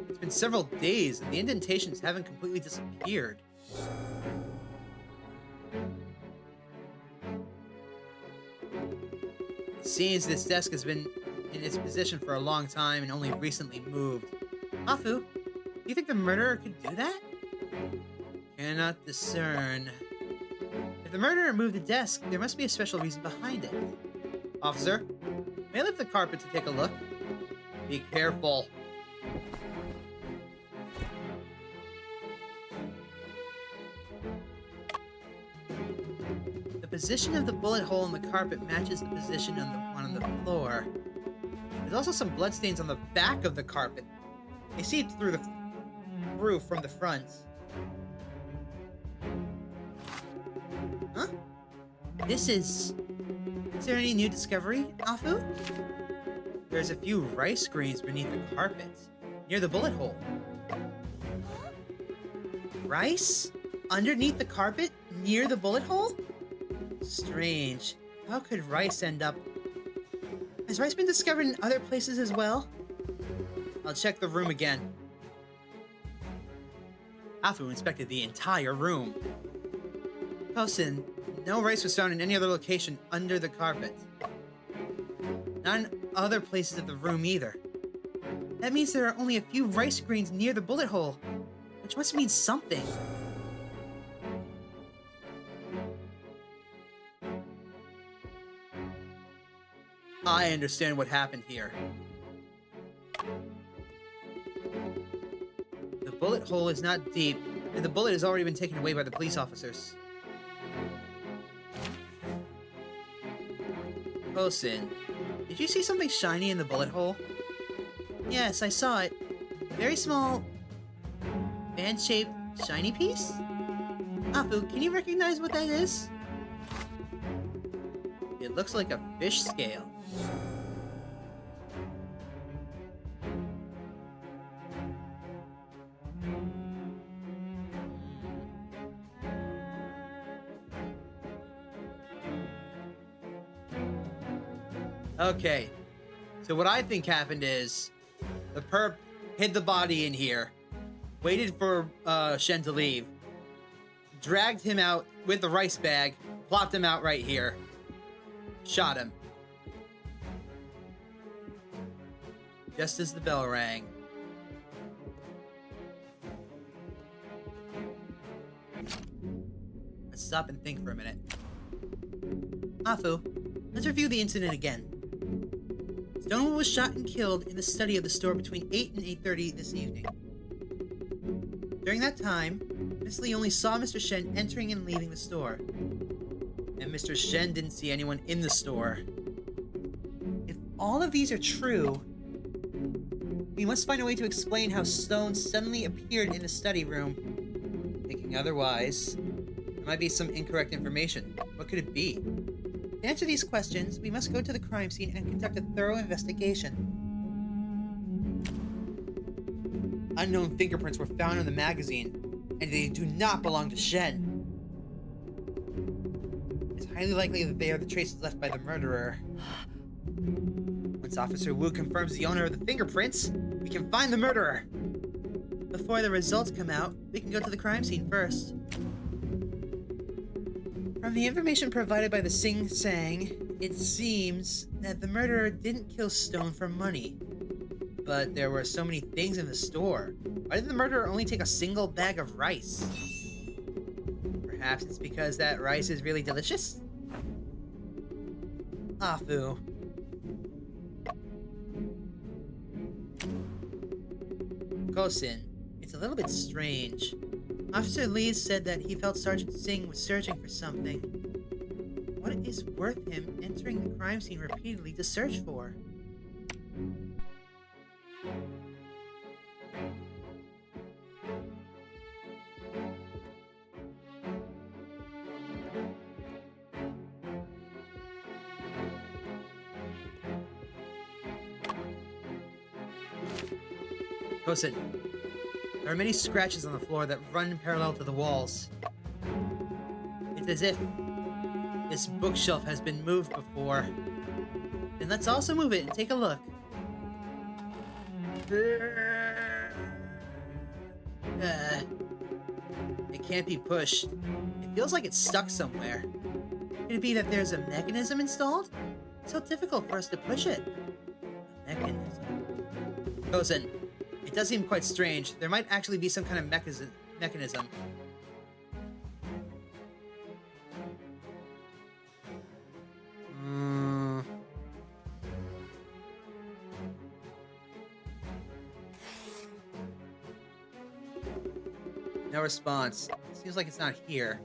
A: It's been several days and the indentations haven't completely disappeared. It seems this desk has been in its position for a long time and only recently moved. Afu, do you think the murderer could do that? Cannot discern. If the murderer moved the desk, there must be a special reason behind it. Officer, may I lift the carpet to take a look? Be careful. The position of the bullet hole in the carpet matches the position on the one on the floor. There's also some bloodstains on the back of the carpet. They seeped through the roof from the front. Huh? Is there any new discovery, Afu? There's a few rice grains beneath the carpet, near the bullet hole. Rice? Underneath the carpet? Near the bullet hole? Strange. How could rice end up... Has rice been discovered in other places as well? I'll check the room again. Afu inspected the entire room. Wilson, no rice was found in any other location under the carpet. Not in other places of the room either. That means there are only a few rice grains near the bullet hole, which must mean something. I understand what happened here. The bullet hole is not deep, and the bullet has already been taken away by the police officers. Wilson, did you see something shiny in the bullet hole? Yes, I saw it. A very small, fan-shaped, shiny piece? Afu, can you recognize what that is? It looks like a fish scale. Okay, so what I think happened is the perp hid the body in here, waited for Shen to leave, dragged him out with the rice bag, plopped him out right here, shot him. Just as the bell rang. Let's stop and think for a minute. Afu, let's review the incident again. Stonewall was shot and killed in the study of the store between 8 and 8:30 this evening. During that time, Miss Lee only saw Mr. Shen entering and leaving the store. And Mr. Shen didn't see anyone in the store. If all of these are true, we must find a way to explain how Stone suddenly appeared in the study room. Thinking otherwise, there might be some incorrect information. What could it be? To answer these questions, we must go to the crime scene and conduct a thorough investigation. unknown fingerprints were found in the magazine, and they do not belong to Shen. It's highly likely that they are the traces left by the murderer. Once Officer Wu confirms the owner of the fingerprints, we can find the murderer. Before the results come out, we can go to the crime scene first. From the information provided by the Sing Sang, it seems that the murderer didn't kill Stone for money. But there were so many things in the store. Why did the murderer only take a single bag of rice? Perhaps it's because that rice is really delicious? Afu. Kosin, it's a little bit strange. Officer Lee said that he felt Sergeant Singh was searching for something. What is worth him entering the crime scene repeatedly to search for? Kosin, there are many scratches on the floor that run parallel to the walls. It's as if this bookshelf has been moved before. And let's also move it and take a look. It can't be pushed. It feels like it's stuck somewhere. Could it be that there's a mechanism installed? It's so difficult for us to push it. A mechanism. Kosin, it does seem quite strange. There might actually be some kind of mechanism. No response. Seems like it's not here.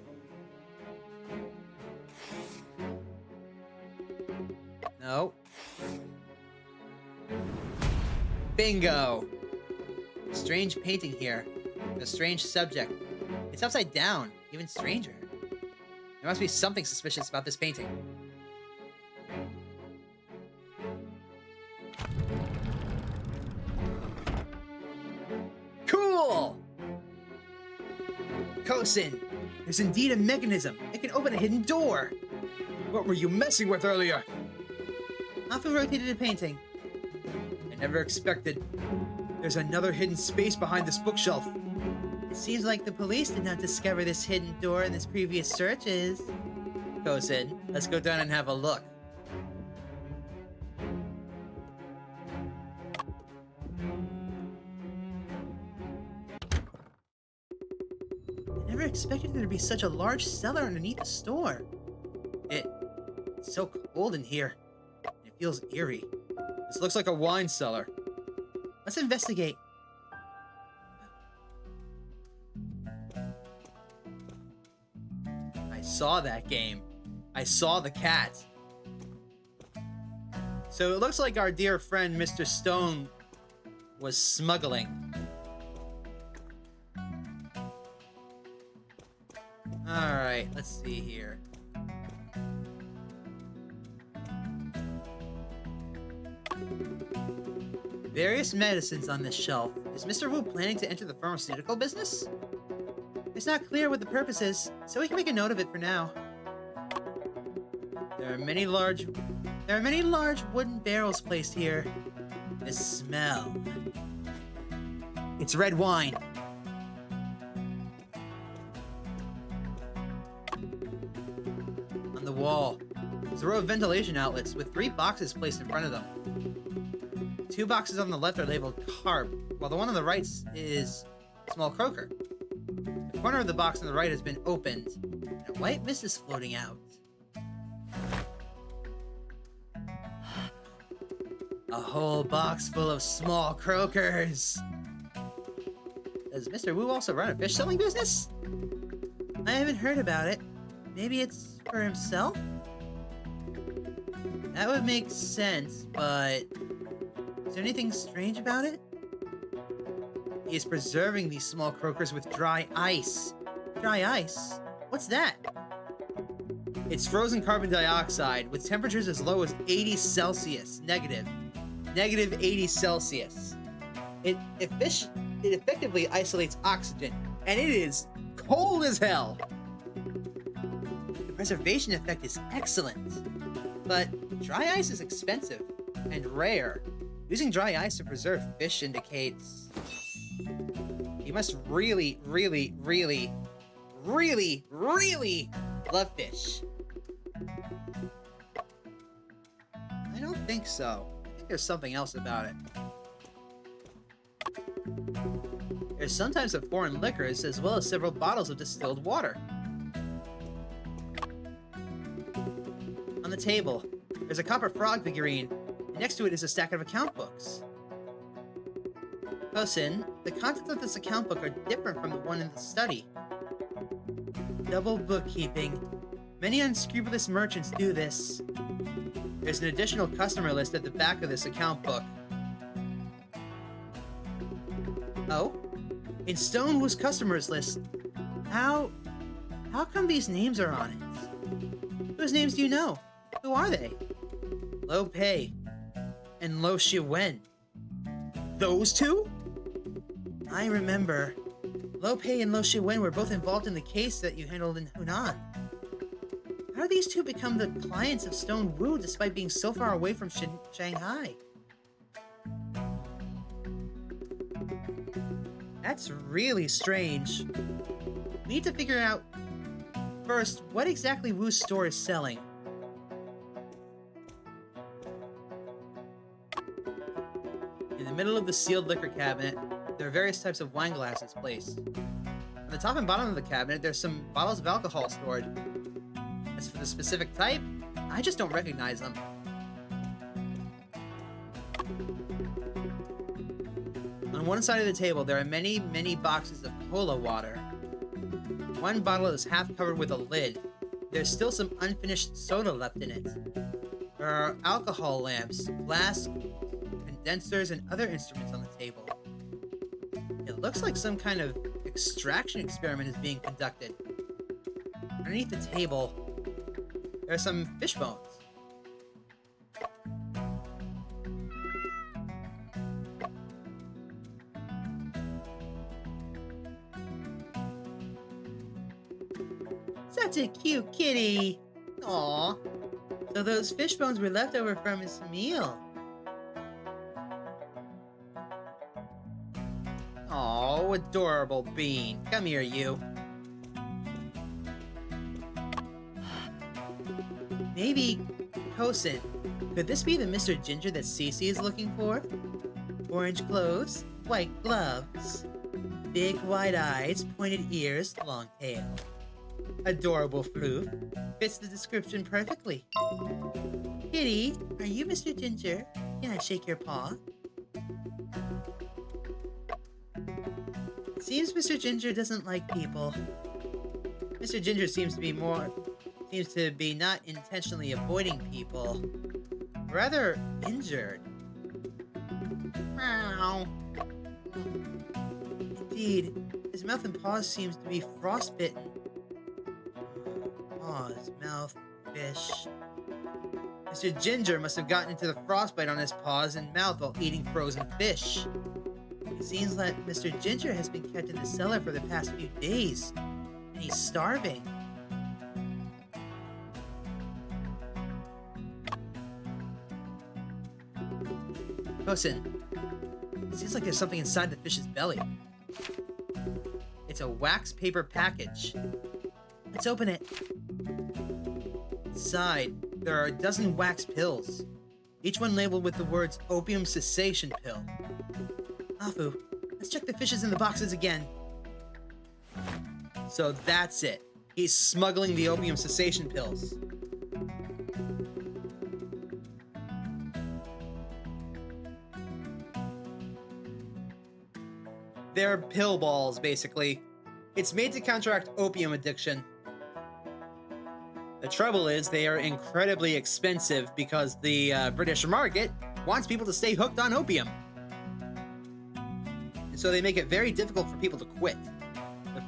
A: No. Bingo! Strange painting here. A strange subject. It's upside down. Even stranger. There must be something suspicious about this painting. Cool! Kosin, there's indeed a mechanism. It can open a hidden door. What were you messing with earlier? Afu rotated a painting. I never expected. There's another hidden space behind this bookshelf. It seems like the police did not discover this hidden door in this previous searches. Kosin, let's go down and have a look. I never expected there to be such a large cellar underneath the store. It's so cold in here. It feels eerie. This looks like a wine cellar. Let's investigate. I saw that game. I saw the cat. So it looks like our dear friend Mr. Stone was smuggling. Alright, let's see here. Various medicines on this shelf. Is Mr. Wu planning to enter the pharmaceutical business? It's not clear what the purpose is, so we can make a note of it for now. There are many large wooden barrels placed here. The smell. It's red wine. On the wall, there's a row of ventilation outlets with 3 boxes placed in front of them. 2 boxes on the left are labeled carb, while the one on the right is small croaker. The corner of the box on the right has been opened, and a white mist is floating out. A whole box full of small croakers. Does Mr. Wu also run a fish selling business? I haven't heard about it. Maybe it's for himself? That would make sense, but is there anything strange about it? He is preserving these small croakers with dry ice. Dry ice? What's that? It's frozen carbon dioxide with temperatures as low as 80 Celsius. Negative 80 Celsius. If it effectively isolates oxygen, and it is cold as hell. The preservation effect is excellent, but dry ice is expensive and rare. Using dry ice to preserve fish indicates you must really, really, really, really, really love fish. I don't think so. I think there's something else about it. There's some types of foreign liquors, as well as several bottles of distilled water. On the table, there's a copper frog figurine, and next to it is a stack of account books. Kosin, the contents of this account book are different from the one in the study. Double bookkeeping. Many unscrupulous merchants do this. There's an additional customer list at the back of this account book. Oh? In Stonewoo's customers list, how come these names are on it? Whose names do you know? Who are they? Lo Pei and Lo Shiwen. Those two? I remember. Lo Pei and Lo Shiwen were both involved in the case that you handled in Hunan. How do these two become the clients of Stonewu despite being so far away from Shanghai? That's really strange. We need to figure out, first, what exactly Wu's store is selling. In the middle of the sealed liquor cabinet, there are various types of wine glasses placed. On the top and bottom of the cabinet, there's some bottles of alcohol stored. As for the specific type, I just don't recognize them. On one side of the table, there are many, many boxes of cola water. One bottle is half covered with a lid. There's still some unfinished soda left in it. There are alcohol lamps, flasks, condensers, and other instruments on the table. It looks like some kind of extraction experiment is being conducted. Underneath the table, there are some fish bones. Such a cute kitty. Aw. So those fish bones were left over from his meal. Oh, adorable bean. Come here, you. Maybe, Kosin, could this be the Mr. Ginger that Cece is looking for? Orange clothes, white gloves, big wide eyes, pointed ears, long tail. Adorable floof. Fits the description perfectly. Kitty, are you Mr. Ginger? Can I shake your paw? Seems Mr. Ginger doesn't like people. Mr. Ginger seems to be not intentionally avoiding people, rather injured. Meow. Indeed, his mouth and paws seems to be frostbitten. Paws, mouth, fish. Mr. Ginger must have gotten into the frostbite on his paws and mouth while eating frozen fish. It seems that Mr. Ginger has been kept in the cellar for the past few days, and he's starving. Kosin, it seems like there's something inside the fish's belly. It's a wax paper package. Let's open it. Inside, there are a dozen wax pills, each one labeled with the words opium cessation pill. Afu, let's check the fishes in the boxes again. So that's it. He's smuggling the opium cessation pills. They're pill balls, basically. It's made to counteract opium addiction. The trouble is, they are incredibly expensive because the British market wants people to stay hooked on opium. And so they make it very difficult for people to quit. The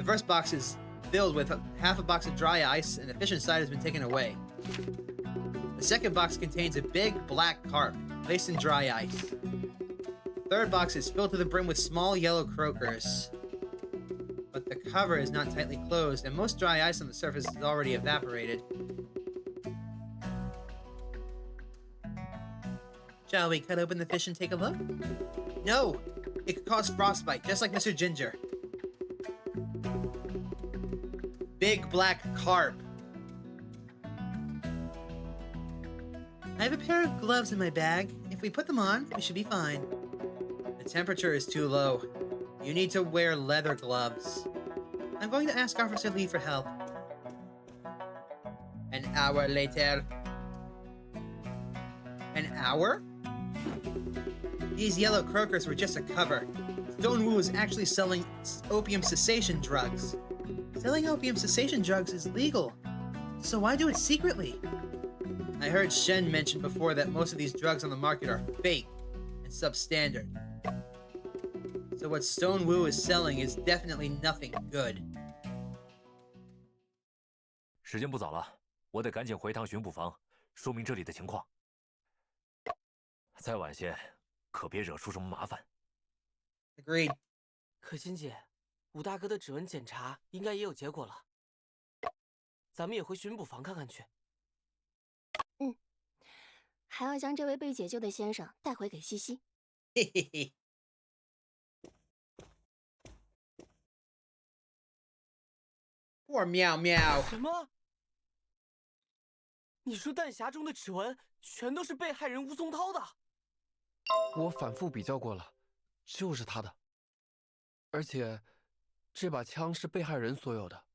A: first box is filled with half a box of dry ice, and the fish inside has been taken away. The second box contains a big black carp placed in dry ice. The third box is filled to the brim with small yellow croakers. But the cover is not tightly closed, and most dry ice on the surface is already evaporated. Shall we cut open the fish and take a look? No! It could cause frostbite, just like Mr. Ginger. Big black carp. I have a pair of gloves in my bag. If we put them on, we should be fine. The temperature is too low. You need to wear leather gloves. I'm going to ask Officer Lee for help. An hour later. An hour? These yellow croakers were just a cover. Stone Wu was actually selling opium cessation drugs. Selling opium cessation drugs is legal. So why do it secretly? I heard Shen mention before that most of these drugs on the market are fake and substandard. So what Stone Wu is selling is definitely nothing good.
U: 时间不早了，我得赶紧回趟巡捕房，说明这里的情况。再晚些，可别惹出什么麻烦。
A: Agreed.
L: 可心姐，武大哥的指纹检查应该也有结果了，咱们也回巡捕房看看去。
R: 嗯，还要将这位被解救的先生带回给西西。
A: 嘿嘿嘿。Poor Meow Meow。
L: 什么？你说弹匣中的指纹全都是被害人吴松涛的？
S: 我反复比较过了，就是他的。而且，这把枪是被害人所有的，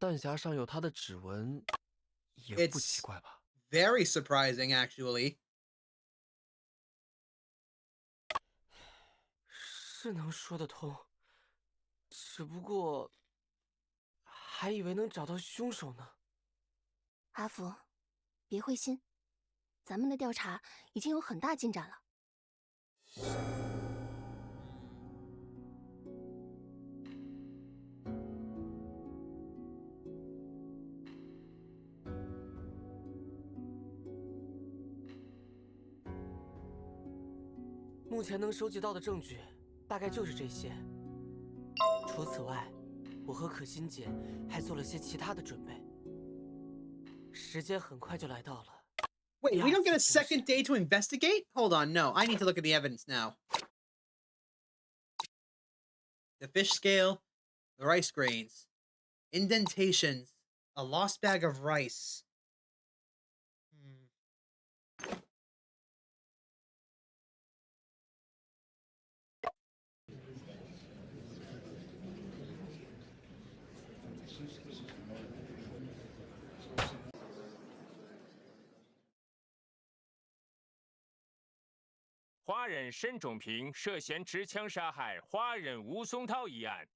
S: 弹匣上有他的指纹，也不奇怪吧？
A: Very surprising, actually.
L: 是能说得通，只不过还以为能找到凶手呢。
R: 阿福，别灰心，咱们的调查已经有很大进展了。
L: 目前能收集到的证据，大概就是这些。除此外，我和可心姐还做了些其他的准备。时间很快就来到了。
A: Wait, we don't get a second day to investigate? Hold on, no. I need to look at the evidence now. The fish scale, the rice grains, indentations, a lost bag of rice. Hmm.
T: 花人申种平涉嫌持枪杀害花人吴松涛一案，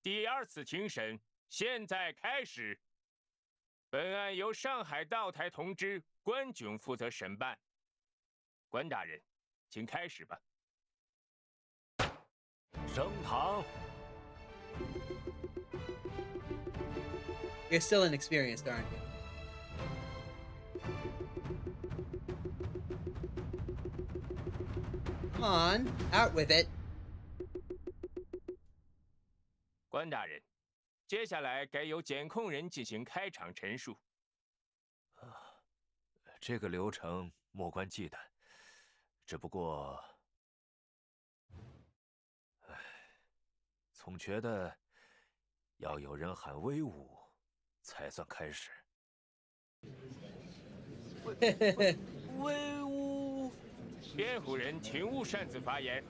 T: 第二次庭审现在开始。本案由上海道台同知关炯负责审办。关大人，请开始吧。
U: 升堂。
A: You're still inexperienced, aren't you? Come on, out with it.
T: 关大人，接下来该由检控人进行开场陈述。
U: 这个流程莫关忌惮，只不过，总觉得要有人喊威武。 才算开始。
L: 威武！
T: 辩护人请勿擅自发言。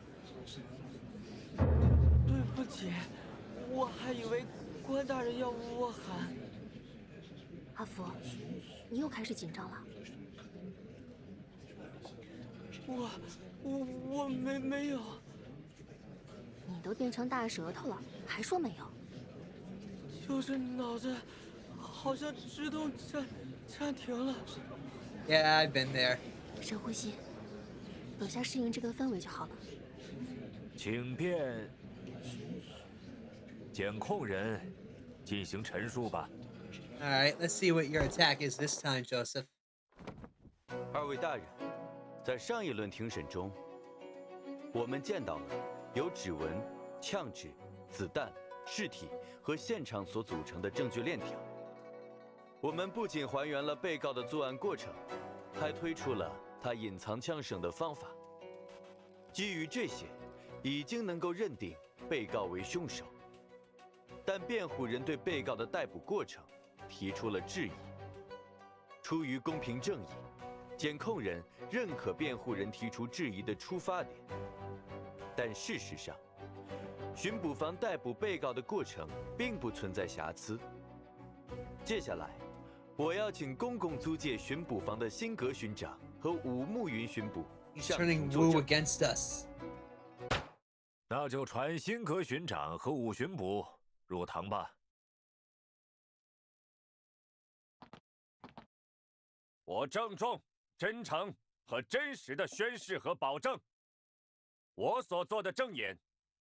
L: 对不起，我还以为关大人要我喊。
R: 阿福，你又开始紧张了。
L: 我没有。
R: 你都变成大舌头了，还说没有？
L: 就是脑子。 好像自动暂停了。
A: Yeah, I've been there.
R: 深呼吸，等下适应这个氛围就好了。
U: 请便检控人进行陈述吧。
A: All right, let's see what your attack is this time, Joseph.
D: 二位大人，在上一轮庭审中，我们见到了由指纹、枪支、子弹、尸体和现场所组成的证据链条。我们不仅还原了被告的作案过程，还推出了他隐藏枪声的方法。基于这些，已经能够认定被告为凶手。但辩护人对被告的逮捕过程提出了质疑。出于公平正义，检控人认可辩护人提出质疑的出发点。但事实上，巡捕房逮捕被告的过程并不存在瑕疵。接下来，我要请公共租界巡捕房的辛格巡长和武木云巡捕上庭作
A: Turning
D: 证。
A: Wu against us.
U: 那就传辛格巡长和武巡捕入堂吧。
I: 我郑重、真诚和真实的宣誓和保证，我所做的证言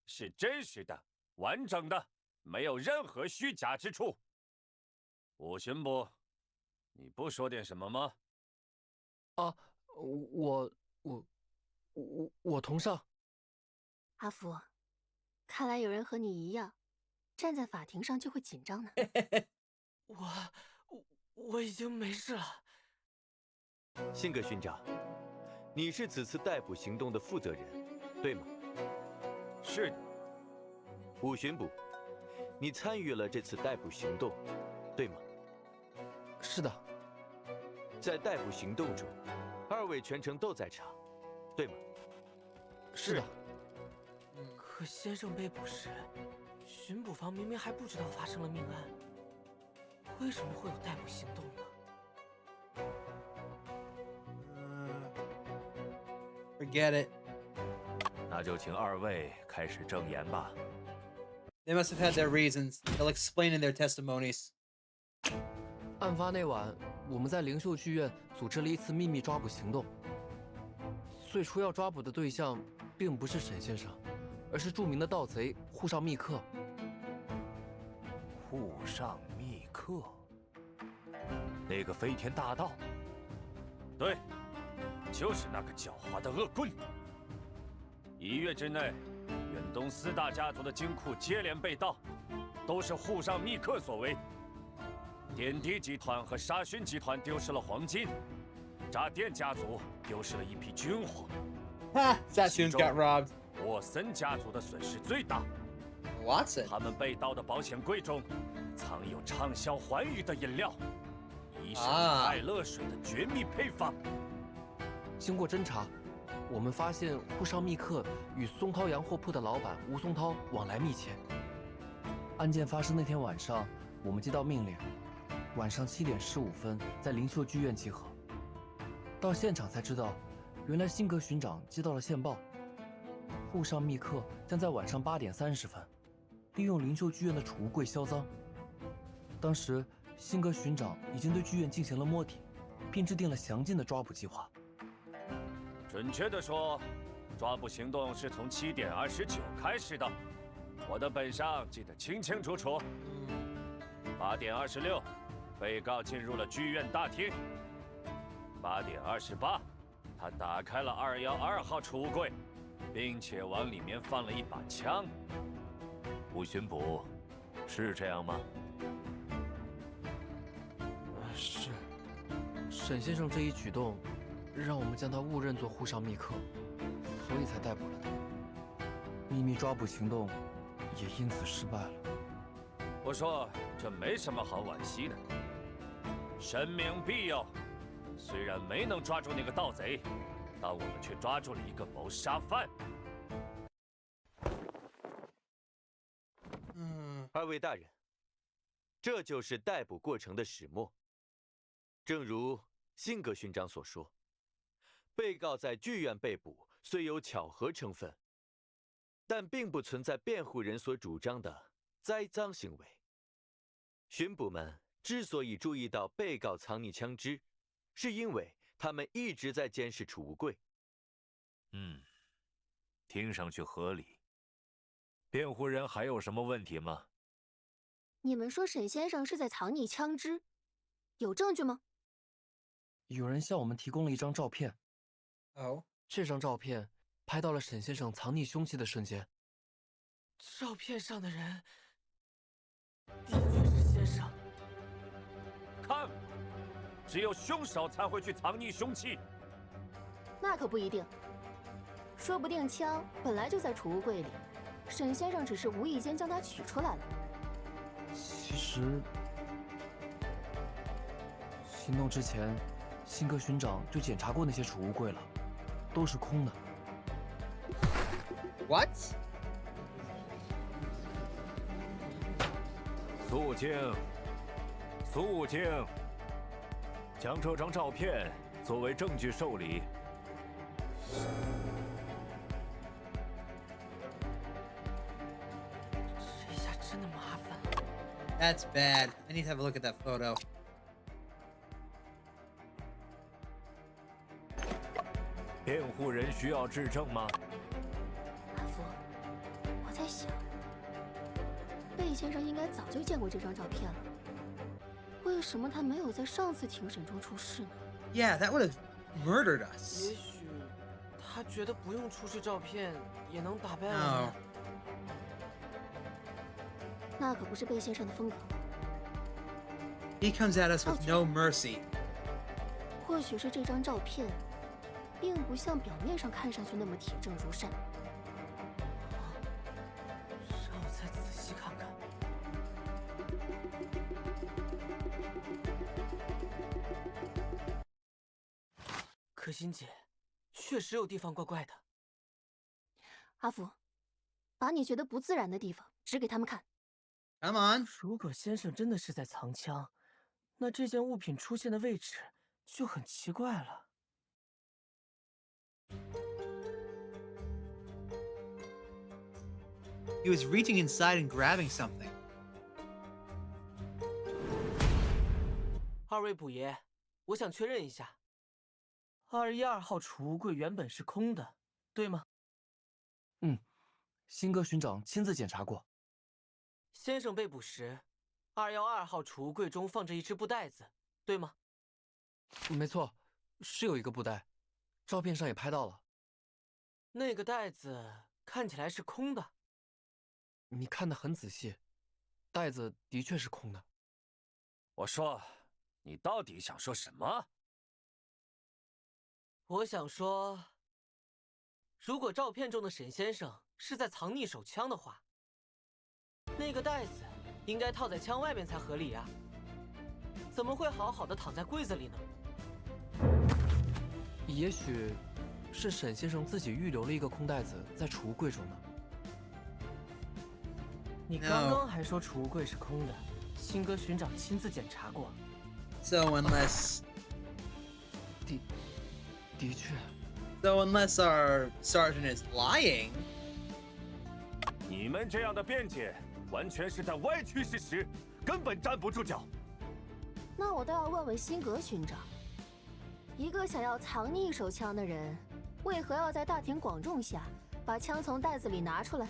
I: 是真实的、完整的，没有任何虚假之处。武巡捕，你不说点什么吗？
S: 啊，我同上。
R: 阿福，看来有人和你一样，站在法庭上就会紧张呢。
L: 我已经没事了。
D: 辛格巡长，你是此次逮捕行动的负责人，对吗？
I: 是的。
D: 武巡捕，你参与了这次逮捕行动，对吗？
S: 是的。
D: 在逮捕行动中，二位全程都在场，对吗？
S: 是的。
L: 可先生被捕时，巡捕房明明还不知道发生了命案，为什么会有逮捕行动呢？
A: Forget it.
U: 那就请二位开始证言吧。
A: They must have had their reasons. They'll explain in their testimonies.
S: 案发那晚，我们在灵秀剧院组织了一次秘密抓捕行动。最初要抓捕的对象并不是沈先生，而是著名的盗贼户上密克。
U: 户上密克，那个飞天大盗。
I: 对，就是那个狡猾的恶棍。1月之内，远东4大家族的金库接连被盗，都是户上密克所为。点滴集团和沙勋集团丢失了黄金，扎电家族丢失了一批军火。
A: Ha! Sassoon's got robbed.
I: 沃森家族的损失最大。
A: Watson.
I: 他们被盗的保险柜中藏有畅销寰宇的饮料——医生爱乐水的绝密配方。
S: 经过侦查，我们发现户上密克与松涛洋货铺的老板吴松涛往来密切。案件发生那天晚上，我们接到命令，晚上7点15分在灵秀剧院集合。到现场才知道，原来辛格巡长接到了线报，户上密克将在晚上8点30分，利用灵秀剧院的储物柜销赃。当时辛格巡长已经对剧院进行了摸底，并制定了详尽的抓捕计划。
I: 准确地说，抓捕行动是从7点29开始的，我的本上记得清清楚楚。8点26，被告进入了剧院大厅。8点28，他打开了212号储物柜，并且往里面放了一把枪。
U: 吴巡捕，是这样吗？
S: 是。沈先生这一举动，让我们将他误认作户上密克，所以才逮捕了他。秘密抓捕行动也因此失败了。
I: 我说这没什么好惋惜的，神明庇佑。虽然没能抓住那个盗贼，但我们却抓住了一个谋杀犯。
D: 二位大人，这就是逮捕过程的始末。正如辛格勋长所说，被告在剧院被捕虽有巧合成分，但并不存在辩护人所主张的栽赃行为。巡捕们之所以注意到被告藏匿枪支，是因为他们一直在监视储物柜。
U: 听上去合理。辩护人还有什么问题吗？
R: 你们说沈先生是在藏匿枪支，有证据吗？
S: 有人向我们提供了一张照片。
A: 哦，
S: 这张照片拍到了沈先生藏匿凶器的瞬间。
L: 照片上的人的确是先生。
I: 看，只有凶手才会去藏匿凶器。
R: 那可不一定，说不定枪本来就在储物柜里，沈先生只是无意间将它取出来了。
S: 其实，行动之前，辛格巡长就检查过那些储物柜了，都是空的。
A: What？
U: 肃静，肃静！将这张照片作为证据受理。
L: 这下真的麻烦。
A: That's bad. I need to have a look at that photo.
U: 辩护人需要质证吗？
R: 阿福，我在想，贝先生应该早就见过这张照片了，为什么他没有在上次庭审中出示呢？
A: Yeah, that would have murdered us.
L: 也许他觉得不用出示照片也能打败我
A: No.
L: 们。
R: 那可不是贝先生的风格。
A: He comes at us with no mercy.
R: 或许是这张照片，并不像表面上看上去那么铁证如山。
L: 让我再仔细看看。可心姐，确实有地方怪怪的。
R: 阿福，把你觉得不自然的地方指给他们看。
A: Come on.
L: 如果先生真的是在藏枪，那这件物品出现的位置就很奇怪了。
A: He was reaching inside and grabbing something.
L: 二位捕爷，我想确认一下，212号储物柜原本是空的，对吗？
S: 嗯，辛格巡长亲自检查过。
L: 先生被捕时，212号储物柜中放着一只布袋子，对吗？
S: 没错，是有一个布袋，照片上也拍到了。
L: 那个袋子看起来是空的。
S: 你看得很仔细，袋子的确是空的。
I: 我说，你到底想说什么？
L: 我想说，如果照片中的沈先生是在藏匿手枪的话，那个袋子应该套在枪外面才合理呀，怎么会好好的躺在柜子里呢？
S: 也许是沈先生自己预留了一个空袋子在储物柜中呢。
L: 你刚刚还说储物柜是空的，辛格巡长亲自检查过。
A: So unless
S: 的确。
A: So unless our sergeant is lying.
I: 你们这样的辩解，完全是在歪曲事实，根本站不住脚。
R: 那我倒要问问辛格巡长，一个想要藏匿手枪的人，为何要在大庭广众下把枪从袋子里拿出来？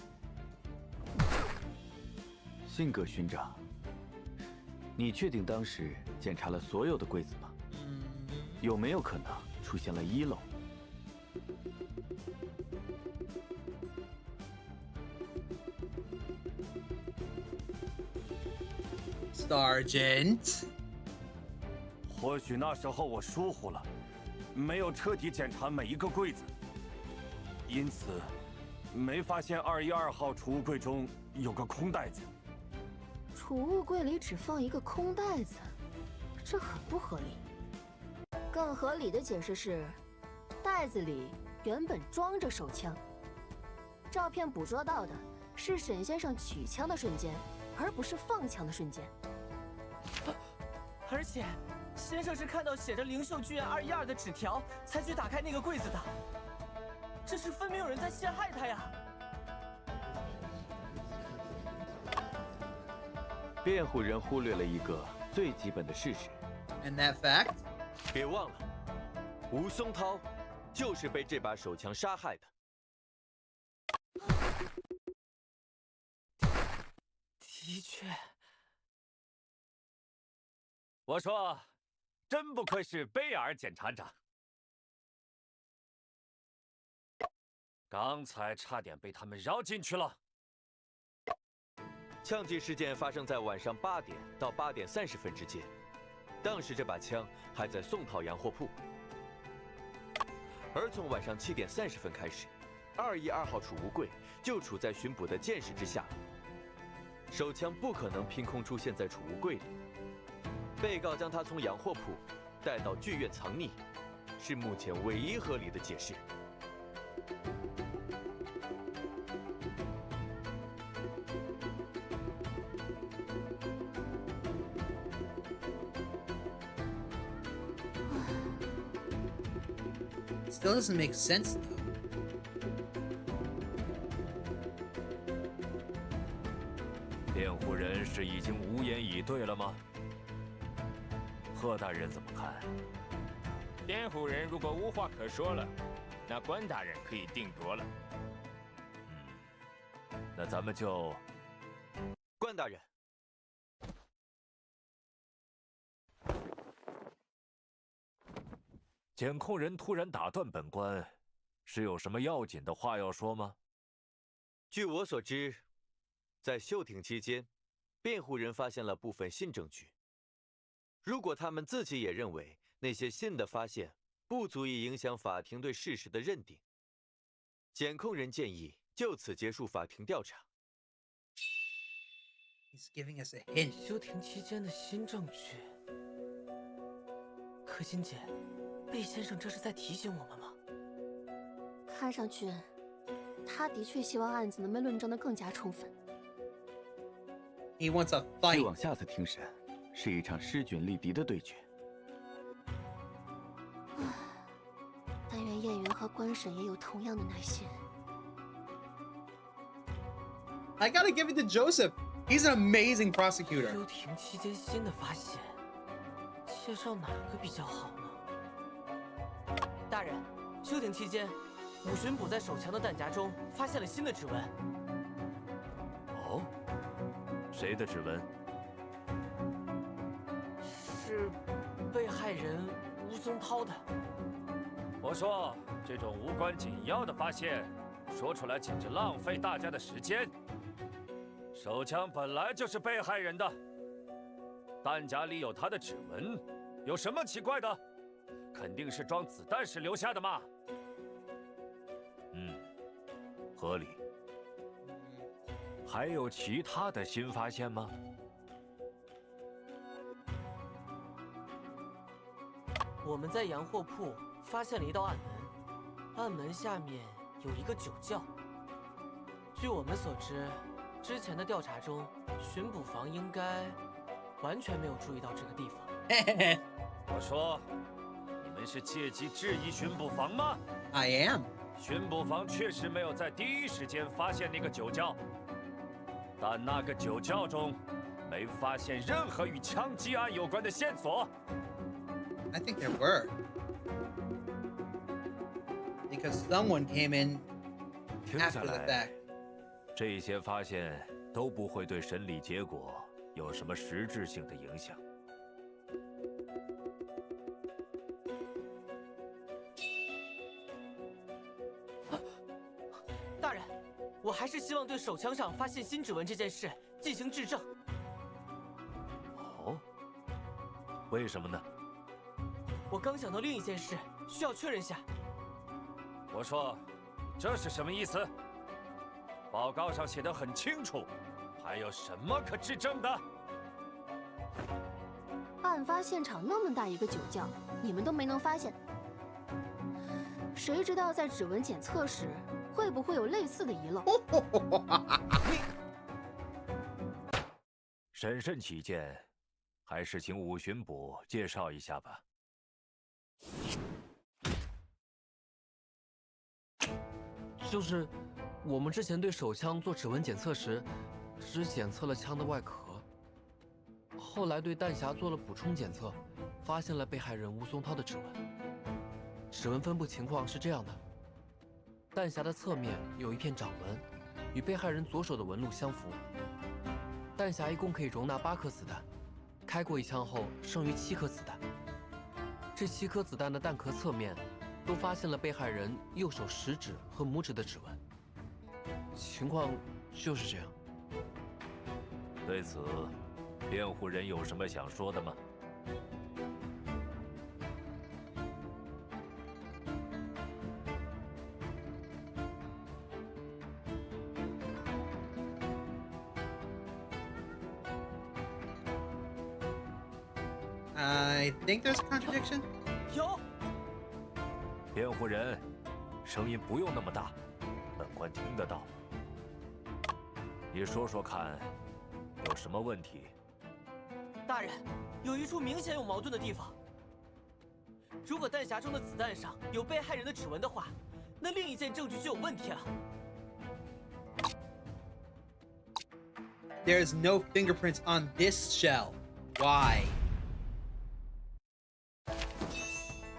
D: 辛格巡长，你确定当时检查了所有的柜子吗？有没有可能出现了遗漏？
A: Sergeant.
I: 或许那时候我疏忽了，没有彻底检查每一个柜子，因此没发现212号储物柜中有个空袋子。
R: 储物柜里只放一个空袋子，这很不合理。更合理的解释是，袋子里原本装着手枪。照片捕捉到的是沈先生取枪的瞬间，而不是放枪的瞬间。
L: 而且，先生是看到写着“灵秀剧院212”的纸条才去打开那个柜子的，这是分明有人在陷害他呀！
D: 辩护人忽略了一个最基本的事实
A: And that fact?
D: 别忘了，吴松涛就是被这把手枪杀害的。
L: 的确。
I: 我说，
U: 真不愧是贝尔检察长。刚才差点被他们绕进去了。
D: 枪击事件发生在晚上8点到8点30分之间，当时这把枪还在宋涛洋货铺。而从晚上7点30分开始，212号储物柜就处在巡捕的监视之下了。手枪不可能凭空出现在储物柜里，被告将它从洋货铺带到剧院藏匿，是目前唯一合理的解释。
A: Still doesn't make sense though.
U: 辩护人是已经无言以对了吗？贺大人怎么看？
T: 辩护人如果无话可说了，那关大人可以定夺了。
U: 那咱们就……
D: 关大人，
U: 检控人突然打断本官，是有什么要紧的话要说吗？
D: 据我所知，在休庭期间，辩护人发现了部分新证据。如果他们自己也认为那些新的发现不足以影响法庭对事实的认定，检控人建议就此结束法庭调查。
A: He's giving us a hint.
L: 休庭期间的新证据，柯金姐，贝先生这是在提醒我们吗？
R: 看上去，他的确希望案子能被论证得更加充分。
A: He wants a
C: 去
A: fight.
C: 往下次庭审是一场势均力敌的对决。
R: 但愿燕云和官审也有同样的耐心。
A: I gotta give it to Joseph. He's an amazing prosecutor.
L: 休庭期间新的发现，介绍哪个比较好呢？大人，休庭期间，五巡捕在手枪的弹夹中发现了新的指纹。
U: 哦，谁的指纹？
L: 是被害人吴松涛的。
U: 我说，这种无关紧要的发现，说出来简直浪费大家的时间。手枪本来就是被害人的，弹夹里有他的指纹，有什么奇怪的？肯定是装子弹时留下的嘛。合理。还有其他的新发现吗？
L: 我们在洋货铺发现了一道暗门，暗门下面有一个酒窖。据我们所知，之前的调查中，巡捕房应该完全没有注意到这个地方。
U: 我说，你们是借机质疑巡捕房吗
A: I am.
U: 巡捕房确实没有在第一时间发现那个酒窖，但那个酒窖中没发现任何与枪击案有关的线索。
A: I think there were. Because someone came in
U: 听下
A: after the
U: 来
A: fact.，
U: 这些发现都不会对审理结果有什么实质性的影响。
L: 大人，我还是希望对手枪上发现新指纹这件事进行质证。
U: 哦，为什么呢？
L: 我刚想到另一件事，需要确认下。
U: 我说，这是什么意思？报告上写得很清楚，还有什么可质证的？
R: 案发现场那么大一个酒窖，你们都没能发现，谁知道在指纹检测时会不会有类似的遗漏？
U: 审慎起见，还是请五巡捕介绍一下吧。
S: 就是我们之前对手枪做指纹检测时，只检测了枪的外壳，后来对弹匣做了补充检测，发现了被害人吴松涛的指纹。指纹分布情况是这样的：弹匣的侧面有一片掌纹，与被害人左手的纹路相符。弹匣一共可以容纳8颗子弹，开过一枪后剩余7颗子弹。这7颗子弹的弹壳侧面，都发现了被害人右手食指和拇指的指纹。情况就是这样。
U: 对此，辩护人有什么想说的吗？
A: I think there's a contradiction.
L: 有。
U: 辩护人，声音不用那么大，本官听得到。你说说看，有什么问题？
L: 大人，有一处明显有矛盾的地方。如果弹匣中的子弹上有被害人的指纹的话，那另一件证据就有问题了。
A: There's no fingerprints on this shell. Why?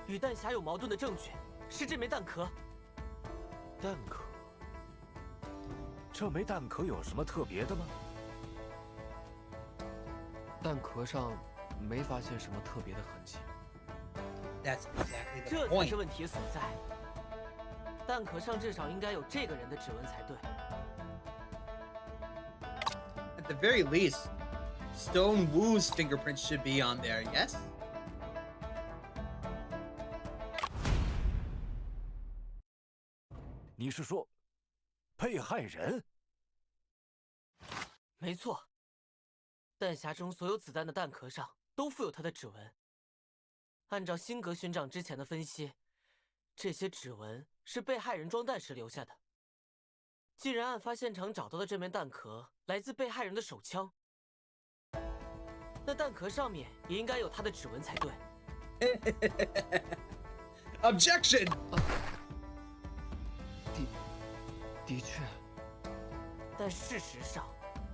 L: 与弹匣有矛盾的证据是这枚弹壳。
U: 弹壳？这枚弹壳有什么特别的吗？
S: 弹壳上没发现什么特别的痕迹。
A: That's exactly the
L: 这才
A: point.
L: 是问题所在。弹壳上至少应该有这个人的指纹才对。
A: At the very least, Stone Wu's fingerprints should be on there, yes?
U: 你是说，被害人？
L: 没错，弹匣中所有子弹的弹壳上都附有他的指纹。按照辛格巡长之前的分析，这些指纹是被害人装弹时留下的。既然案发现场找到的这枚弹壳来自被害人的手枪，那弹壳上面也应该有他的指纹才对。
A: Objection!
S: 的确，
L: 但事实上，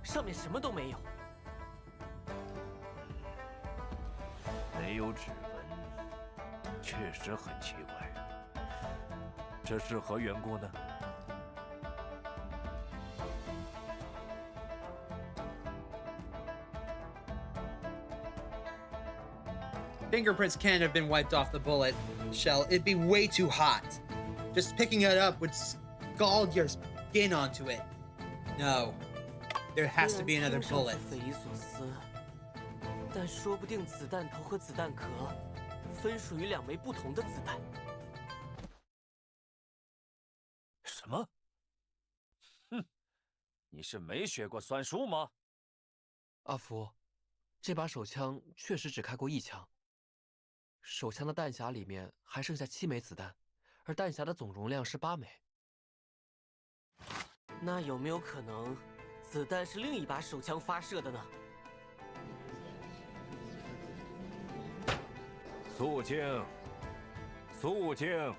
L: 上面什么都没有。
U: 没有指纹，确实很奇怪。这是何缘故呢？
A: Fingerprints can't have been wiped off the bullet shell. It'd be way too hot. Just picking it up would scald your skin onto it. No. There has to be another bullet.
L: 匪夷所思，但说不定子弹头和子弹壳分属于2枚不同的子弹。
U: 什么？哼，
I: 你是没学过算术吗？
S: 阿福，这把手枪确实只开过1枪。手枪的弹匣里面还剩下7枚子弹，而弹匣的总容量是8枚。
L: 那有没有可能，子弹是另一把手枪发射的呢？
U: 肃静，肃静。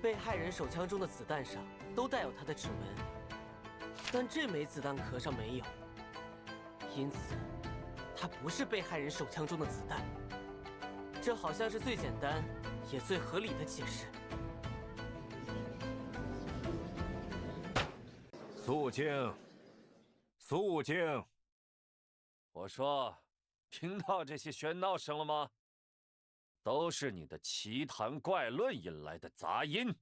L: 被害人手枪中的子弹上都带有他的指纹，但这枚子弹壳上没有，因此，它不是被害人手枪中的子弹。这好像是最简单也最合理的解释。
U: 肃静，肃静。
I: 我说，听到这些喧闹声了吗？都是你的奇谈怪论引来的杂音。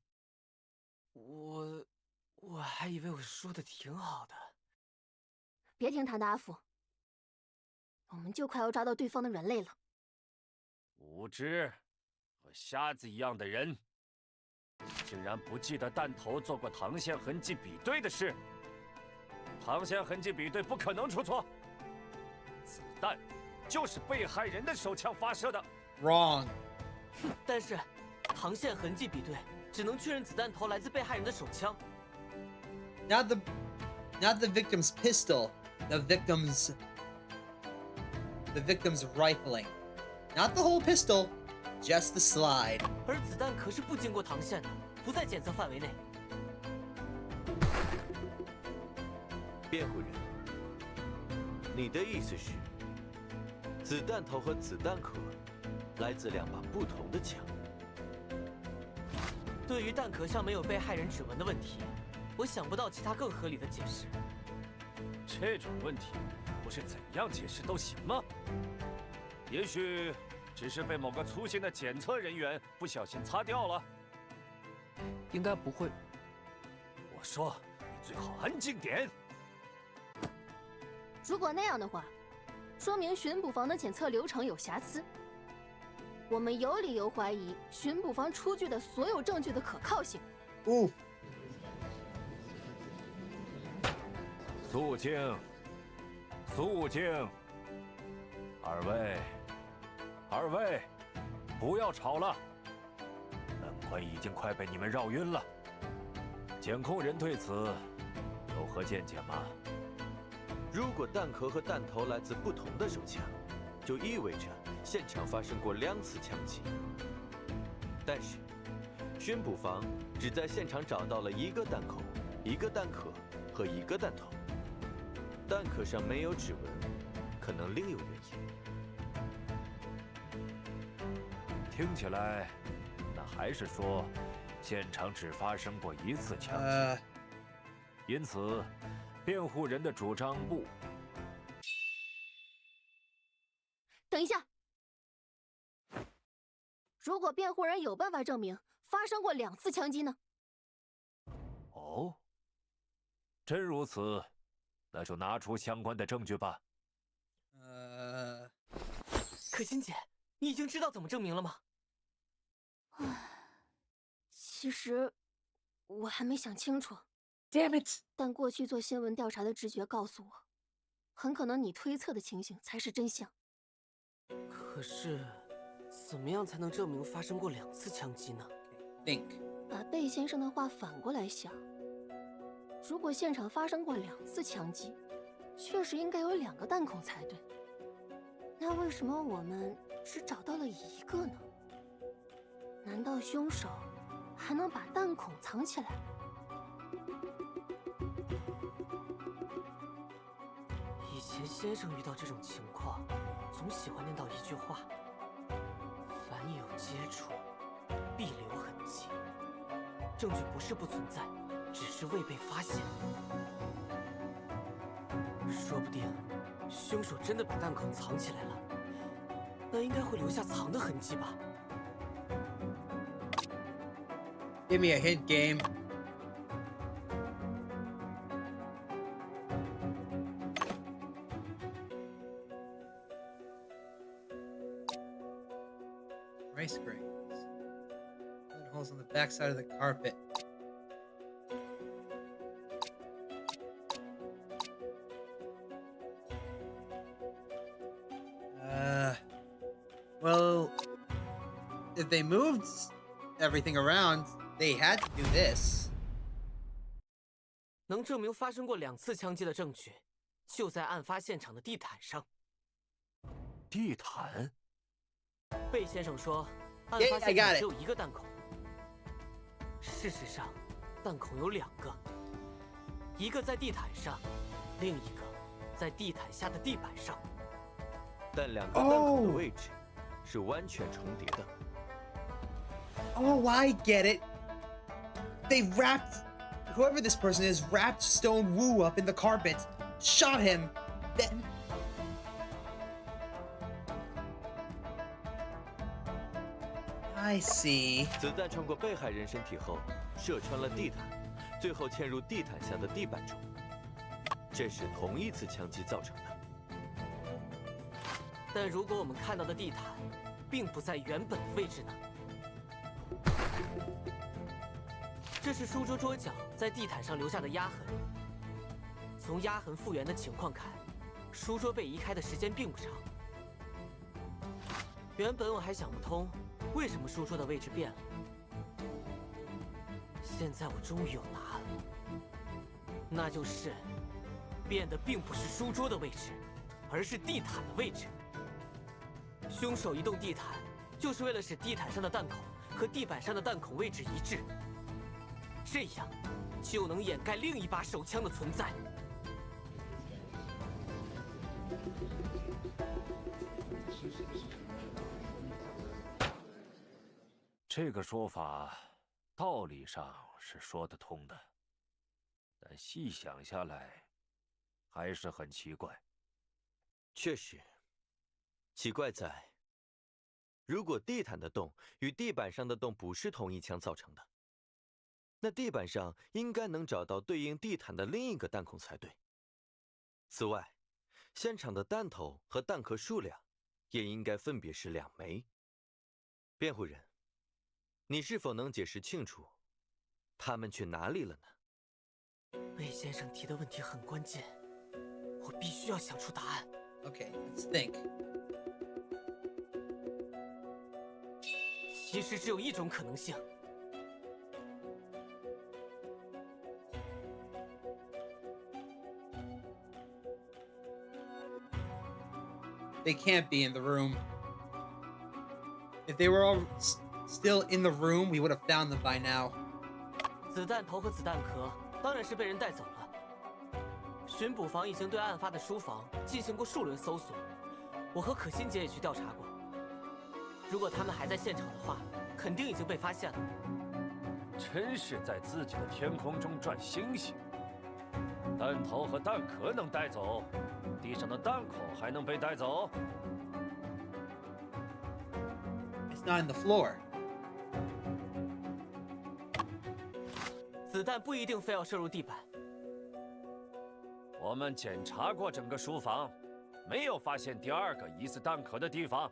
L: 我还以为我说的挺好的。
R: 别听他的，阿福，我们就快要抓到对方的软肋了。
I: 无知和瞎子一样的人，竟然不记得弹头做过膛线痕迹比对的事。膛线痕迹比对不可能出错，子弹就是被害人的手枪发射的。
A: Wrong.
L: 但是，膛线痕迹比对只能确认子弹头来自被害人的手枪。
A: Not the victim's pistol. The victim's rifling. Not the whole pistol, just the slide.
L: 而子弹可是不经过膛线的，不在检测范围内。
D: 辩护人，你的意思是，子弹头和子弹壳来自2把不同的枪？
L: 对于弹壳上没有被害人指纹的问题，我想不到其他更合理的解释。
I: 这种问题，不是怎样解释都行吗？也许只是被某个粗心的检测人员不小心擦掉了。
S: 应该不会。
I: 我说，你最好安静点。
R: 如果那样的话，说明巡捕房的检测流程有瑕疵。我们有理由怀疑巡捕房出具的所有证据的可靠性。
A: 哦。
U: 肃静，肃静！二位，不要吵了。本官已经快被你们绕晕了。检控人对此有何见解吗？
D: 如果弹壳和弹头来自不同的手枪，就意味着现场发生过2次枪击。但是，巡捕房只在现场找到了1个弹孔、1个弹壳和1个弹头，弹壳上没有指纹，可能另有原因。
U: 听起来，那还是说，现场只发生过1次枪击。因此，辩护人的主张不。
R: 等一下，如果辩护人有办法证明发生过2次枪击呢？
U: 哦，真如此，那就拿出相关的证据吧。
L: 可心姐，你已经知道怎么证明了吗？
R: 其实我还没想清楚。
A: Damn it！
R: 但过去做新闻调查的直觉告诉我，很可能你推测的情形才是真相。
L: 可是，怎么样才能证明发生过2次枪击呢
A: ？Think。
R: 把贝先生的话反过来想，如果现场发生过2次枪击，确实应该有2个弹孔才对。那为什么我们只找到了1个呢？难道凶手还能把弹孔藏起来？
L: 以前先生遇到这种情况，总喜欢念叨一句话：凡有接触，必留痕迹。证据不是不存在，只是未被发现。说不定，凶手真的把弹孔藏起来了，那应该会留下藏的痕迹吧。
A: Give me a hint, game. Rice grains. Bullet holes on the backside of the carpet. Well, if they moved everything around, they had to do this.
L: 能证明发生过2次枪击的证据，就在案发现场的地毯上。
U: 地毯？
L: 贝先生说，案发现场只有1个弹孔。事实上，弹孔有2个，一个在地毯上，另一个在地毯下的地板上。
D: 但2个弹孔的位置是完全重叠的。
A: Oh, I get it. They wrapped, whoever this person is, wrapped Stone Wu up in the carpet, shot him, then... I see.
D: 子弹穿过被害人身体后，射穿了地毯，最后嵌入地毯下的地板中。这是同一次枪击造成的。
L: 但如果我们看到的地毯，并不在原本的位置呢？这是书桌桌角在地毯上留下的压痕。从压痕复原的情况看，书桌被移开的时间并不长。原本我还想不通，为什么书桌的位置变了。现在我终于有答案了，那就是变的并不是书桌的位置，而是地毯的位置。凶手移动地毯，就是为了使地毯上的弹孔和地板上的弹孔位置一致，这样就能掩盖另一把手枪的存在。
U: 这个说法，道理上是说得通的，但细想下来，还是很奇怪。
D: 确实，奇怪在，如果地毯的洞与地板上的洞不是同一枪造成的，那地板上应该能找到对应地毯的另一个弹孔才对。此外，现场的弹头和弹壳数量也应该分别是2枚。辩护人，你是否能解释清楚，他们去哪里了呢？
L: 魏先生提的问题很关键，我必须要想出答案。
A: Okay, let's think.
L: 其实只有一种可能性。
A: They can't be in the room. If they were all still in the room, we would have found them by now.
L: 子弹头和子弹壳当然是被人带走了。巡捕房已经对案发的书房进行过数轮搜索，我和可心姐也去调查过。如果他们还在现场的话，肯定已经被发现了。
I: 真是在自己的天空中转星星。弹头和弹壳能带走，地上的弹孔还能被带走？
A: It's not in the floor.
L: 子弹不一定非要射入地板。
I: 我们检查过整个书房，没有发现第2个疑似弹壳的地方。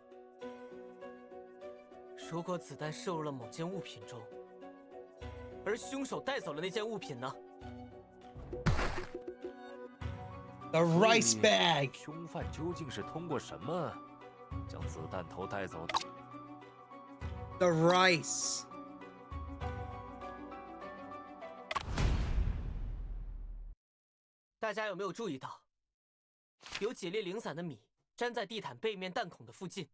L: 如果子弹射入了某件物品中，而凶手带走了那件物品呢？
A: The rice bag.
U: 凶犯究竟是通过什么将子弹头带走的？
A: The rice.
L: 大家有没有注意到，有几粒零散的米粘在地毯背面弹孔的附近？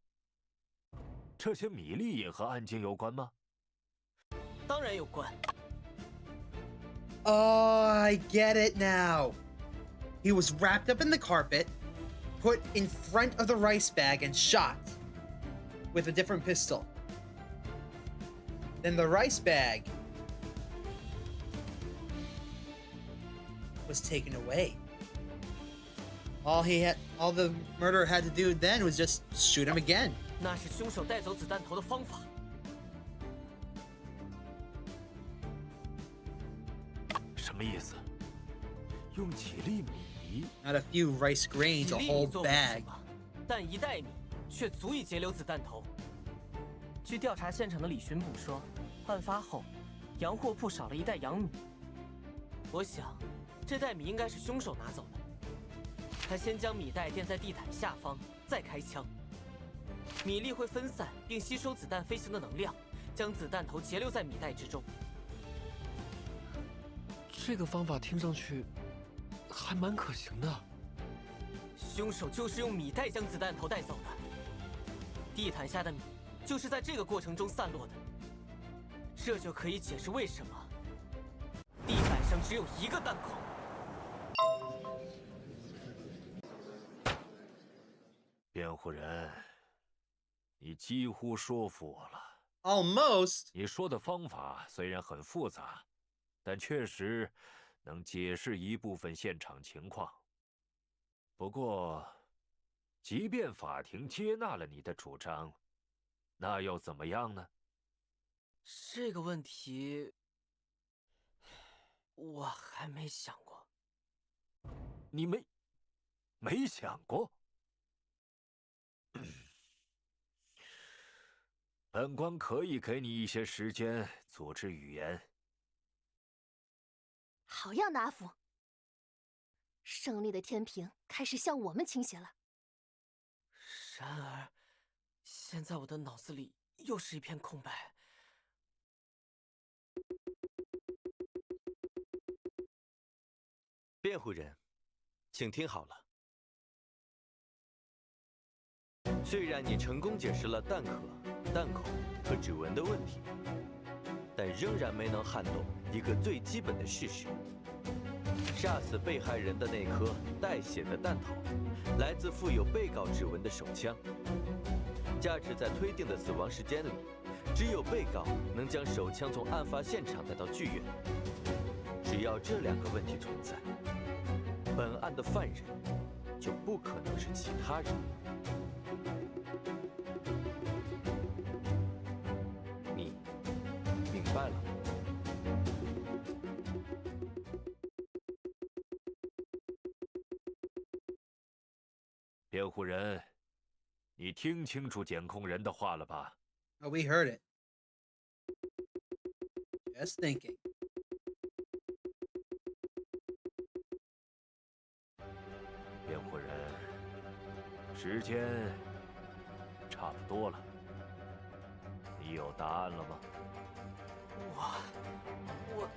U: 这些米粒也和案件有关吗？
L: 当然有关。
A: Oh, I get it now. He was wrapped up in the carpet, put in front of the rice bag, and shot with a different pistol. Then the rice bag was taken away. All the murderer had to do then was just shoot him again.
L: 那是凶手带走子弹头的方法。
U: 什么意思？用几粒米
A: Not a few rice grains, a whole bag.
L: 但1袋米却足以截留子弹头。据调查现场的李巡捕说，案发后，洋货铺少了1袋洋米。我想，这袋米应该是凶手拿走的。他先将米袋垫在地毯下方，再开枪。米粒会分散并吸收子弹飞行的能量，将子弹头截留在米袋之中。
S: 这个方法听上去还蛮可行的。
L: 凶手就是用米袋将子弹头带走的，地毯下的米就是在这个过程中散落的。这就可以解释为什么地板上只有1个弹孔。
U: 辩护人，你几乎说服我了。
A: Almost.
U: 你说的方法虽然很复杂，但确实能解释一部分现场情况。不过，即便法庭接纳了你的主张，那又怎么样呢？
L: 这个问题，我还没想过。
U: 你没想过？本官可以给你一些时间组织语言。
R: 好样的，阿福！胜利的天平开始向我们倾斜了。
L: 然而，现在我的脑子里又是一片空白。
D: 辩护人，请听好了。虽然你成功解释了弹壳、弹孔和指纹的问题，但仍然没能撼动一个最基本的事实：杀死被害人的那颗带血的弹头，来自附有被告指纹的手枪。价值在推定的死亡时间里，只有被告能将手枪从案发现场带到剧院。只要这2个问题存在，本案的犯人就不可能是其他人。你明白了吗？
U: 辩护人，你听清楚检控人的话了吧？
A: Oh, we heard it. Just thinking.
U: 辩护人，时间差不多了，你有答案了吗？
L: 我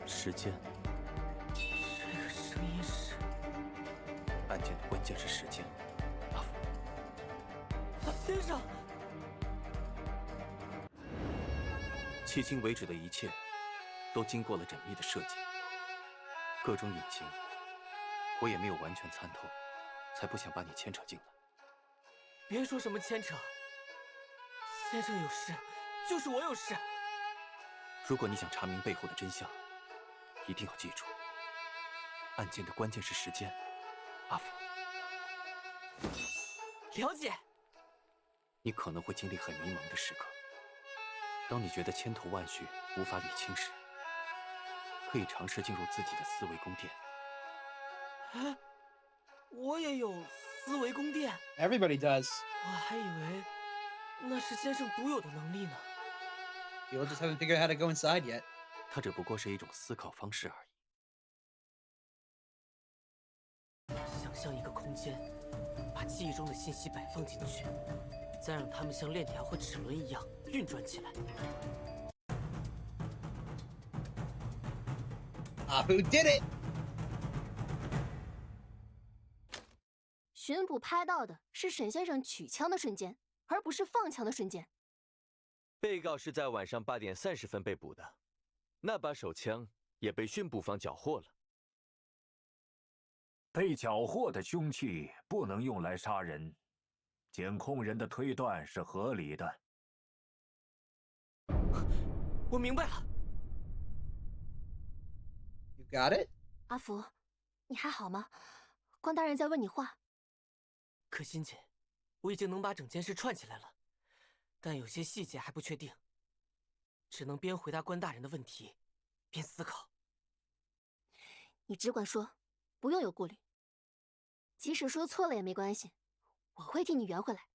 G: 时间，
L: 这个声音是
G: 案件的关键是时间。阿福，
L: 先生，
G: 迄今为止的一切都经过了缜密的设计，各种隐情我也没有完全参透，才不想把你牵扯进来。
L: 别说什么牵扯，先生有事，就是我有事。
G: 如果你想查明背后的真相，一定要记住，案件的关键是时间。阿福，
L: 了解。
G: 你可能会经历很迷茫的时刻，当你觉得千头万绪无法理清时，可以尝试进入自己的思维宫殿。
L: 哎，我也有思维宫殿。
A: Everybody does.
L: 我还以为那是先生独有的能力呢。
A: People just haven't figured out how to go inside yet.
G: 它只不过是一种思考方式而已。
L: 想象一个空间，把记忆中的信息摆放进去，再让它们像链条和齿轮一样运转起来。
A: Who did it?
R: 巡捕拍到的是沈先生取枪的瞬间，而不是放枪的瞬间。
D: 被告是在晚上8点30分被捕的，那把手枪也被巡捕方缴获了。
U: 被缴获的凶器不能用来杀人，检控人的推断是合理的。
L: 我明白了。
A: You got it?
R: 阿福，你还好吗？关大人在问你话。
L: 可心姐，我已经能把整件事串起来了，但有些细节还不确定，只能边回答关大人的问题，边思考。
R: 你只管说，不用有顾虑。即使说错了也没关系，我会替你圆回来。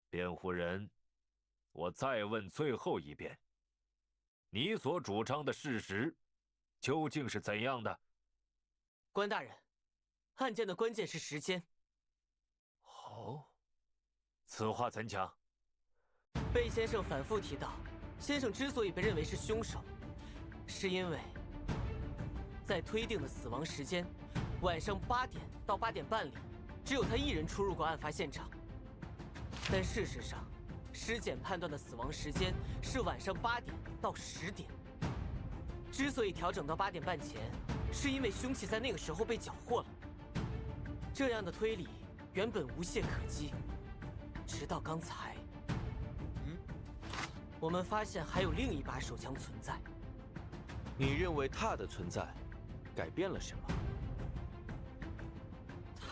U: 辩护人，我再问最后一遍，你所主张的事实究竟是怎样的？
L: 关大人，案件的关键是时间。
U: 哦，此话怎讲？
L: 贝先生反复提到，先生之所以被认为是凶手，是因为在推定的死亡时间晚上8点到8点半里，只有他一人出入过案发现场。但事实上，尸检判断的死亡时间是晚上8点到10点。之所以调整到8点半前，是因为凶器在那个时候被缴获了。这样的推理原本无懈可击，直到刚才，我们发现还有另一把手枪存在。
D: 你认为它的存在改变了什么？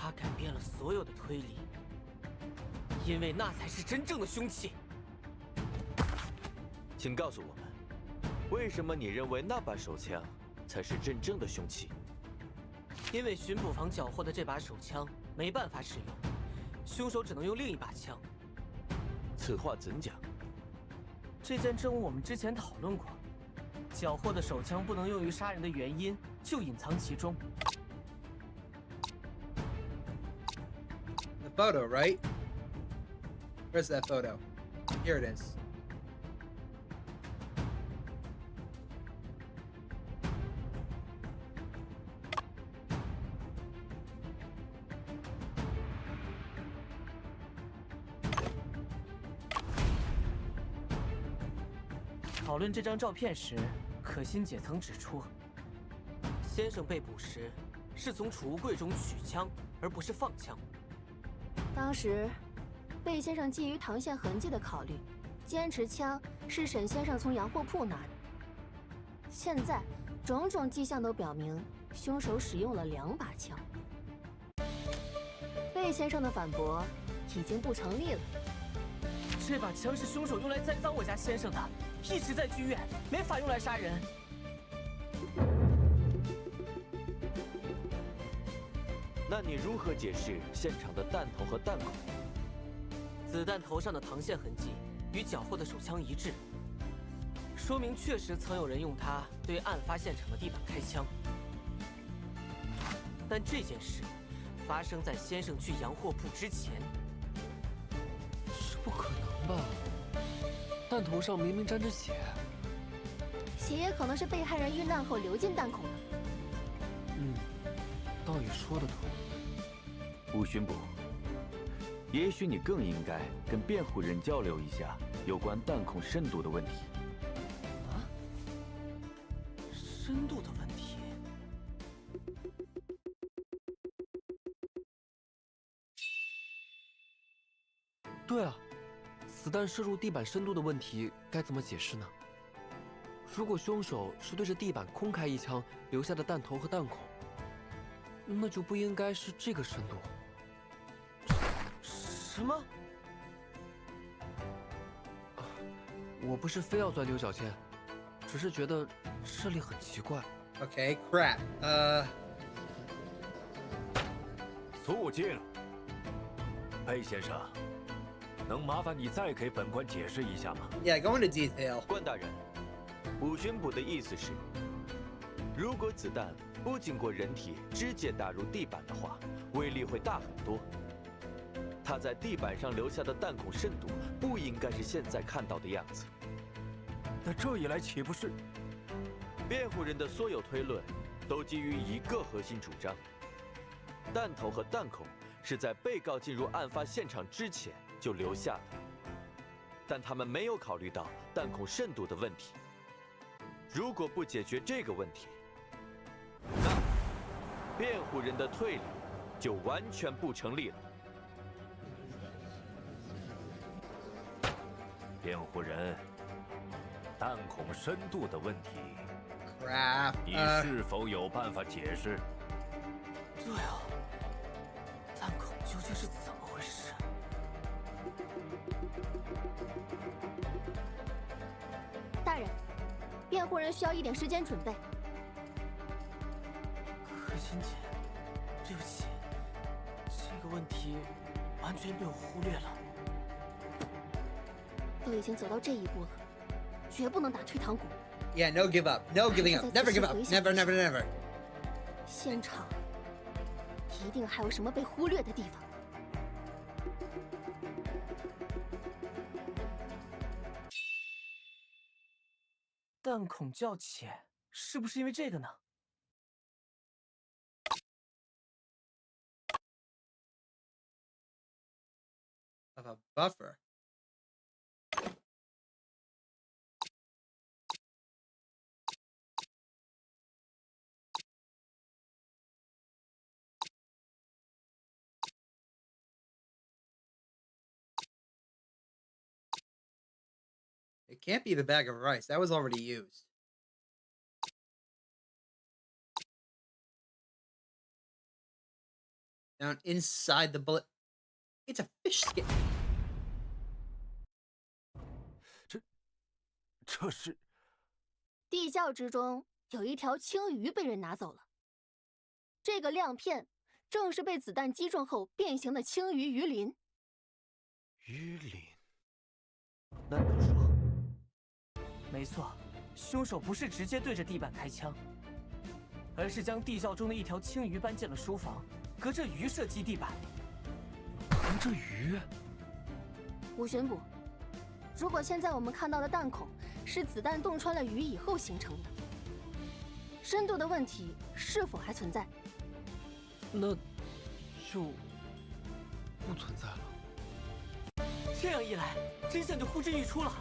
L: 它改变了所有的推理，因为那才是真正的凶器。
D: 请告诉我们，为什么你认为那把手枪才是真正的凶器？
L: 因为巡捕房缴获的这把手枪没办法使用，凶手只能用另一把枪。
D: 此话怎讲？
L: 这件证物我们之前讨论过，缴获的手枪不能用于杀人的原因就隐藏其中。
A: The photo, right? Where's that photo? Here it is.
L: 讨论这张照片时，可心姐曾指出，先生被捕时是从储物柜中取枪，而不是放枪。
R: 当时，贝先生基于膛线痕迹的考虑，坚持枪是沈先生从洋货铺拿的。现在，种种迹象都表明，凶手使用了2把枪。魏先生的反驳已经不成立了。
L: 这把枪是凶手用来栽赃我家先生的，一直在剧院，没法用来杀人。
D: 那你如何解释现场的弹头和弹孔？
L: 子弹头上的膛线痕迹与缴获的手枪一致，说明确实曾有人用它对案发现场的地板开枪。但这件事发生在先生去洋货铺之前。
S: 这不可能吧？弹头上明明沾着血。
R: 血也可能是被害人遇难后流进弹孔的。
S: 倒也说得通。
C: 吴巡捕，也许你更应该跟辩护人交流一下有关弹孔深度的问题。
L: 深度的问题？
S: 对啊，子弹射入地板深度的问题该怎么解释呢？如果凶手是对着地板空开一枪留下的弹头和弹孔，那就不应该是这个深度。
L: 什么？
S: 我不是非要钻牛角尖，只是觉得这里很奇怪。
A: Okay, crap.
U: 肃静。裴先生，能麻烦你再给本官解释一下吗
A: Yeah, go into detail.
D: 关大人，吴巡捕的意思是，如果子弹不经过人体直接打入地板的话，威力会大很多。他在地板上留下的弹孔深度不应该是现在看到的样子。
U: 那这一来岂不是？
D: 辩护人的所有推论都基于一个核心主张：弹头和弹孔是在被告进入案发现场之前就留下的，但他们没有考虑到弹孔深度的问题。如果不解决这个问题，那辩护人的推理就完全不成立了。
U: 辩护人，弹孔深度的问题，
A: Crap.
U: 你是否有办法解释？
L: 对啊，弹孔究竟是怎么回事？
R: 大人，辩护人需要一点时间准备。
L: 柯欣姐，对不起，这个问题完全被我忽略了。
R: 都已经走到这一步了，绝不能打退堂鼓。
A: Yeah, no give up. No giving up. Never give up. Never, never, never.
R: 现场一定还有什么被忽略的地方。
L: 弹孔较浅，是不是因为这个呢？
A: Of a buffer. It can't be the bag of rice. That was already used. Down inside the bullet. It's a fish skin.
U: 这是
R: 地窖之中有一条青鱼被人拿走了。这个亮片正是被子弹击中后变形的青鱼鱼鳞。
D: 鱼鳞？难道说？
L: 没错，凶手不是直接对着地板开枪，而是将地窖中的一条青鱼搬进了书房，隔着鱼射击地板。
S: 隔着鱼？
R: 吴巡捕，如果现在我们看到的弹孔是子弹洞穿了鱼以后形成的，深度的问题是否还存在？
S: 那就不存在了。
L: 这样一来，真相就呼之欲出了。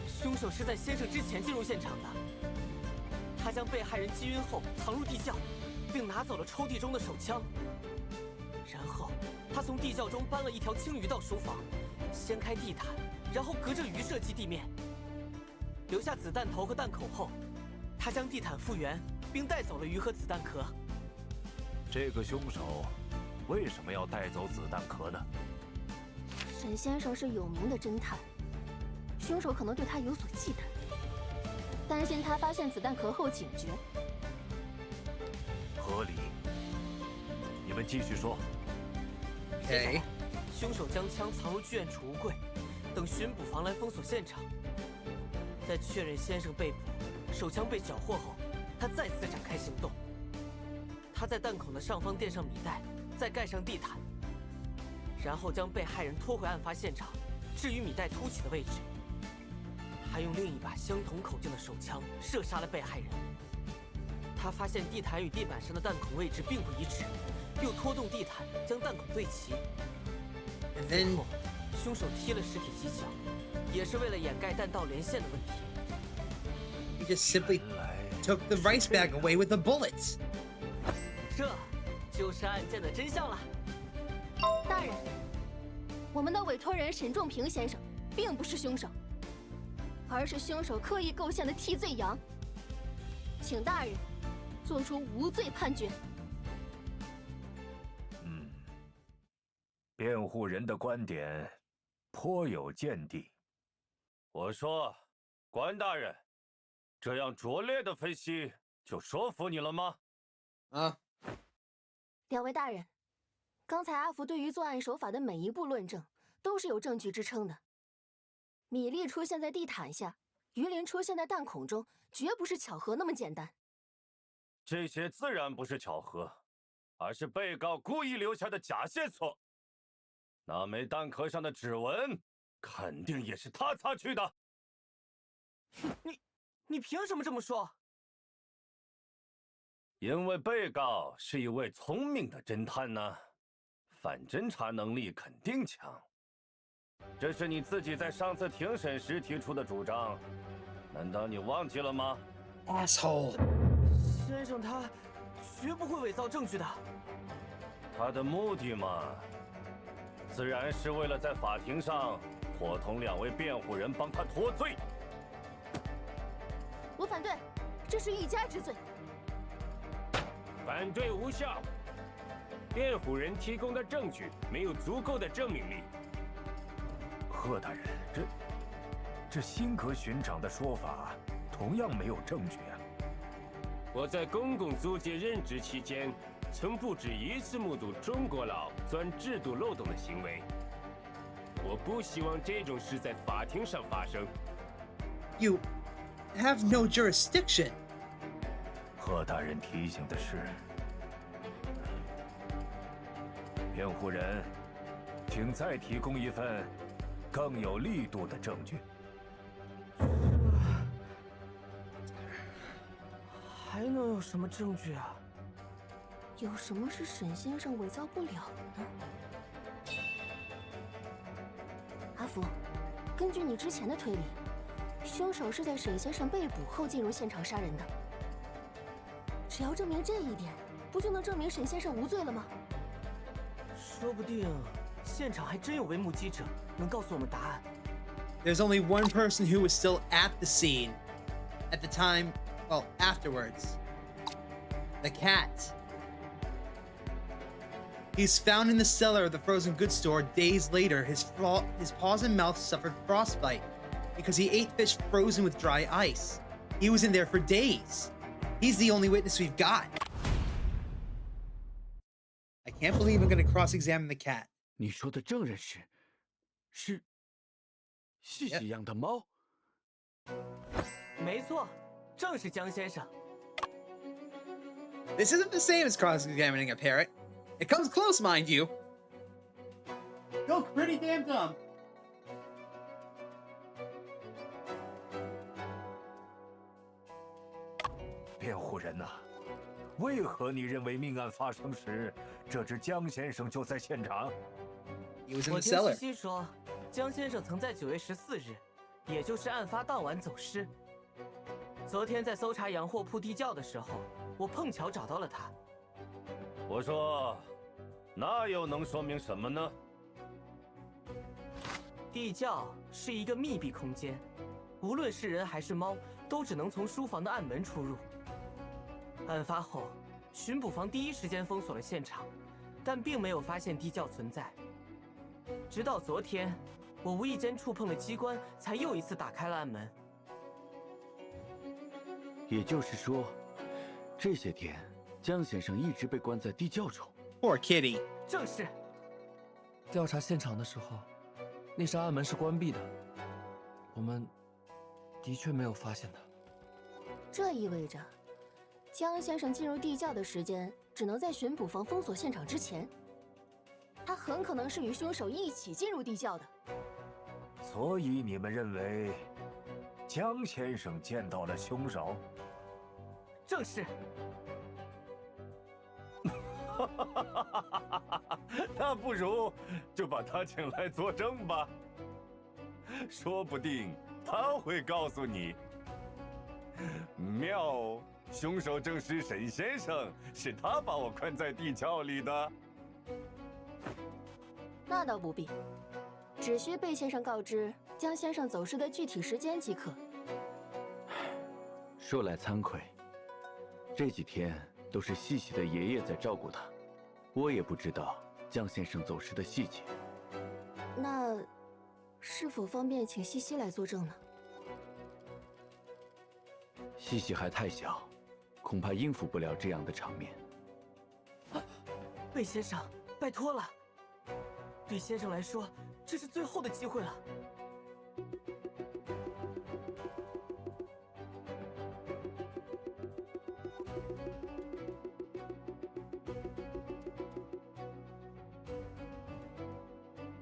L: 凶手是在先生之前进入现场的，他将被害人击晕后藏入地窖，并拿走了抽屉中的手枪。然后他从地窖中搬了一条青鱼到书房，掀开地毯，然后隔着鱼射击地面。留下子弹头和弹孔后，他将地毯复原，并带走了鱼和子弹壳。
U: 这个凶手为什么要带走子弹壳呢？
R: 沈先生是有名的侦探，凶手可能对他有所忌惮，担心他发现子弹壳后警觉。
U: 合理。你们继续说。
L: 接下来，凶手将枪藏入剧院储物柜，等巡捕房来封锁现场。在确认先生被捕，手枪被缴获后，他再次展开行动。他在弹孔的上方垫上米袋，再盖上地毯，然后将被害人拖回案发现场，置于米袋凸起的位置。还用另一把相同口径的手枪射杀了被害人。他发现地毯与地板上的弹孔位置并不一致，又拖动地毯将弹孔对齐。最后，凶手踢了尸体几脚，也是为了掩盖弹道连线的问题。
A: He just simply took the rice bag away with the bullets.
L: 这就是案件的真相了。
R: 大人，我们的委托人沈仲平先生并不是凶手，而是凶手刻意构陷的替罪羊。请大人做出无罪判决。
U: 辩护人的观点颇有见地。
I: 我说，关大人，这样拙劣的分析就说服你了吗？
A: 啊，
R: 两位大人，刚才阿福对于作案手法的每一步论证都是有证据支撑的。米粒出现在地毯下，鱼鳞出现在弹孔中，绝不是巧合那么简单。
I: 这些自然不是巧合，而是被告故意留下的假线索。那枚弹壳上的指纹，肯定也是他擦去的。
L: 你凭什么这么说？
I: 因为被告是一位聪明的侦探呢，反侦查能力肯定强。这是你自己在上次庭审时提出的主张，难道你忘记了吗
A: ？Asshole！
L: 先生他绝不会伪造证据的。
I: 他的目的嘛，自然是为了在法庭上伙同两位辩护人帮他脱罪。
R: 我反对，这是欲加之罪。
T: 反对无效。辩护人提供的证据没有足够的证明力。
U: 贺大人，这新可寻常的说法同样没有证据啊！
T: 我在公共租界任职期间，曾不止一次目睹中国佬钻制度漏洞的行为。我不希望这种事在法庭上发生。
A: You have no jurisdiction.
U: 贺大人提醒的是，辩护人，请再提供一份更有力度的证据。
L: 还能有什么证据啊？
R: 有什么是沈先生伪造不了的呢？阿福，根据你之前的推理，凶手是在沈先生被捕后进入现场杀人的。只要证明这一点，不就能证明沈先生无罪了吗？
L: 说不定现场还真有位目击者能告诉我们答案。
A: There's only one person who was still at the scene at the time, well, afterwards. The cat. He's found in the cellar of the frozen goods store days later. His paws and mouth suffered frostbite because he ate fish frozen with dry ice. He was in there for days. He's the only witness we've got. I can't believe I'm going to cross-examine the cat.
F: 你说的证人是细细养的猫？
L: 没错，正是江先生。
A: This isn't the same as cross-examining a parrot. It comes close, mind you. You're pretty damn dumb.
U: 辩护人呐，为何你认为命案发生时，这只江先生就在现场？
A: He was in
L: 我
A: the
L: 听
A: cellar.
L: 西西说，江先生曾在9月14日，也就是案发当晚走失。昨天在搜查洋货铺地窖的时候，我碰巧找到了他。
I: 我说，那又能说明什么呢？
L: 地窖是一个密闭空间，无论是人还是猫，都只能从书房的暗门出入。案发后，巡捕房第一时间封锁了现场，但并没有发现地窖存在。直到昨天，我无意间触碰了机关，才又一次打开了暗门。
C: 也就是说，这些天江先生一直被关在地窖中。
A: Poor kitty。
L: 正是。
S: 调查现场的时候，那扇暗门是关闭的，我们的确没有发现他。
R: 这意味着，江先生进入地窖的时间只能在巡捕房封锁现场之前。他很可能是与凶手一起进入地窖的。
U: 所以你们认为，江先生见到了凶手？
L: 正是。
U: 那不如就把他请来作证吧，说不定他会告诉你。妙，凶手正是沈先生，是他把我关在地窖里的。
R: 那倒不必，只需被先生告知江先生走失的具体时间即可。
C: 说来惭愧，这几天都是细细的爷爷在照顾他，我也不知道江先生走失的细节。
R: 那是否方便请西西来作证呢？
C: 西西还太小，恐怕应付不了这样的场面。
L: 贝先生，拜托了。对先生来说，这是最后的机会了。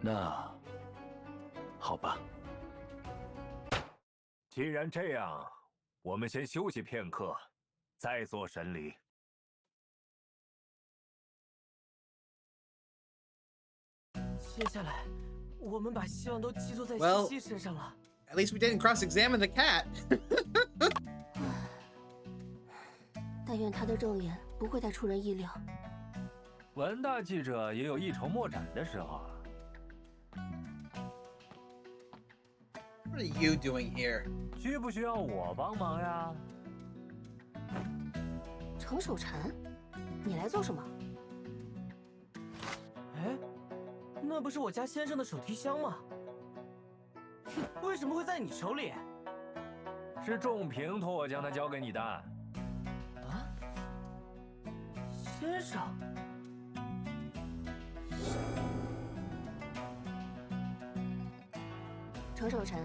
C: 那，好吧。
U: 既然这样，我们先休息片刻，再做审理。
L: 接下来，我们把希望都寄托在西西身上了。
A: At least we didn't cross-examine the cat.
R: 但愿他的证言不会太出人意料。
U: 文大记者也有一筹莫展的时候啊。
A: What are you doing here?
U: 需不需要我帮忙呀？
R: 程守禅，你来做什么？
L: 哎，那不是我家先生的手提箱吗？为什么会在你手里？
U: 是仲平托我将它交给你的。啊，
L: 先生。
R: 程守禅，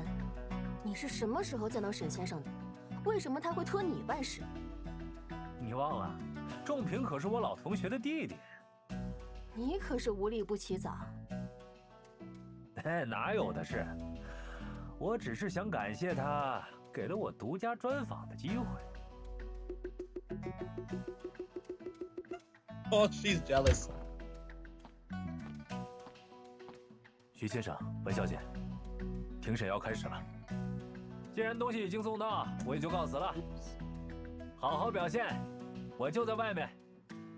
R: 你是什么时候见到沈先生的？为什么他会托你办事？
U: 你忘了，仲平可是我老同学的弟弟。
R: 你可是无利不起早。
U: 哎，哪有的事？我只是想感谢他给了我独家专访的机会。
A: Oh, she's jealous.
U: 徐先生，文小姐。 庭审要开始了，既然东西已经送到，我也就告辞了。好好表现，我就在外面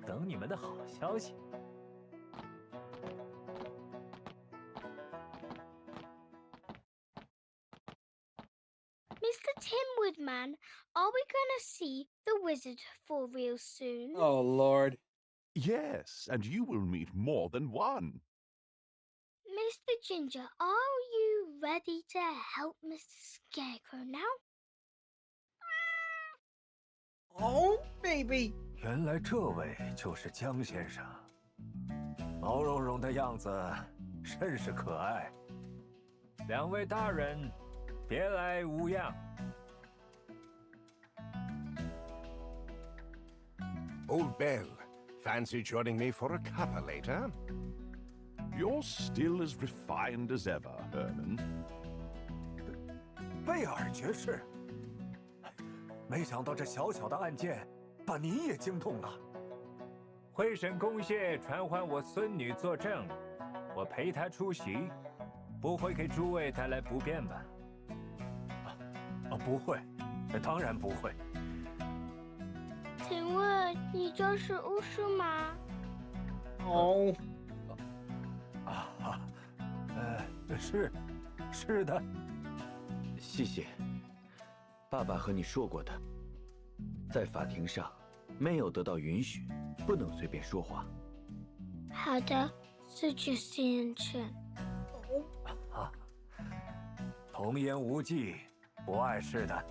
U: 等你们的好消息。
O: Mr. Tin Woodman, are we gonna see the wizard for real soon?
A: Oh, Lord.
E: Yes, and you will meet more than one.
O: Mr. Ginger, are you ready to help Mr. Scarecrow now?
A: Oh, baby.
U: 原来这位就是江先生，毛茸茸的样子，甚是可爱。两位大人，别来无恙。
B: Old Belle, fancy joining me for a cuppa later?
E: You're still as refined as ever, Herman.
U: 贝尔爵士，没想到这小小的案件把您也惊动了。会审公谢传唤我孙女作证，我陪她出席，不会给诸位带来不便吧？不会，当然不会。
O: 请问你就是巫师吗？
A: 哦。
U: 是的。
C: 谢谢。爸爸和你说过的，在法庭上，没有得到允许，不能随便说话。
O: 好的，自己先生。
U: 啊，童言无忌，不碍事的。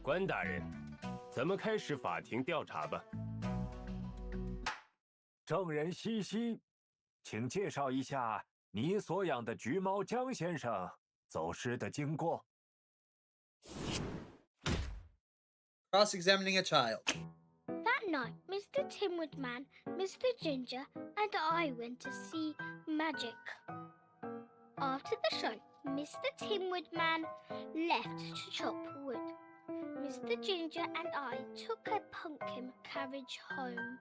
P: 关大人，咱们开始法庭调查吧。
U: 证人西西，请介绍一下你所养的橘猫江先生走失的经过。
A: Cross-examining a child.
O: That night, Mr. Tinwoodman, Mr. Ginger, and I went to see magic. After the show, Mr. Tinwoodman left to chop wood. Mr. Ginger and I took a pumpkin carriage home.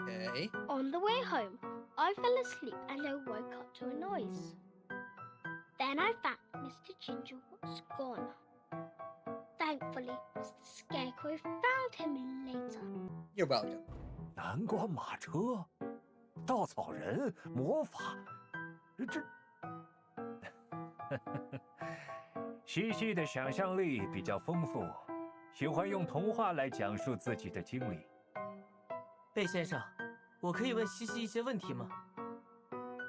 A: Okay.
O: On the way home, I fell asleep and I woke up to a noise. Then I found Mr. Ginger was gone. Thankfully, Mr. Scarecrow found him later.
A: You're welcome.
U: 南瓜马车，稻草人，魔法，这西西的想象力比较丰富，喜欢用童话来讲述自己的经历。
L: 贝先生，我可以问西西一些问题吗？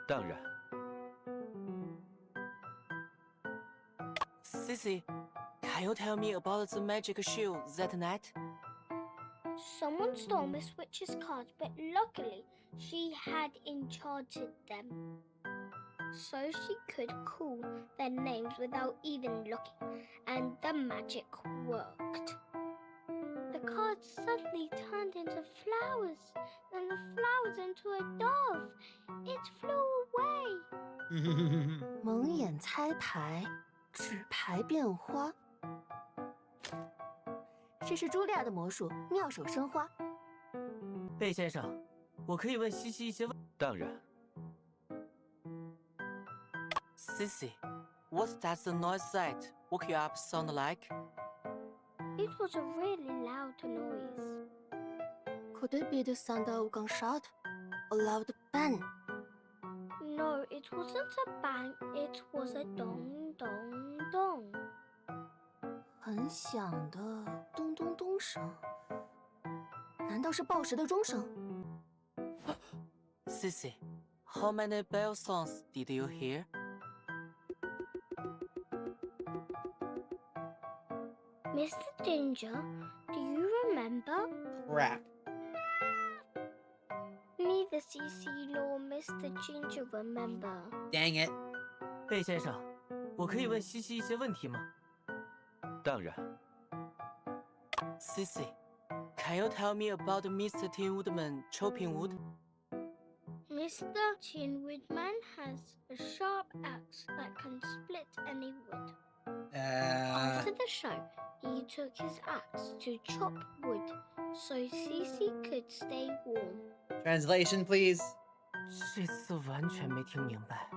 C: 当然。
L: Sissy, can you tell me about the magic show that night?
O: Someone stole Miss Witch's cards, but luckily she had enchanted them. So she could call their names without even looking, and the magic worked. The cards suddenly turned into flowers, and the flowers into a dove. It flew away.
R: 蒙眼猜牌，纸牌变花。这是茱莉亚的魔术，妙手生花。
L: 贝先生，我可以问西西一些问？
C: 当然。
L: Sissy, what does the noise that woke you up sound like?
O: It was a really loud noise.
R: Could it be the sound of a gunshot? A loud bang?
O: No, it wasn't a bang. It was a dong dong dong.
R: 很响的咚咚咚声，难道是报时的钟声
L: ？Sissy, how many bell songs did you hear?
O: Mr. Ginger, do you remember?
A: Crap.
O: Neither Cece nor Mr. Ginger remember.
A: Dang it.
L: 贝先生，我可以问西西一些问题吗？
C: 当然。
L: Sissy, can you tell me about Mr. Tin Woodman chopping wood?
O: Mr. Tin Woodman has a sharp axe that can split any wood. After the show, he took his axe to chop wood so Cece could stay warm.
A: Translation, please.
L: 这次完全没听明白。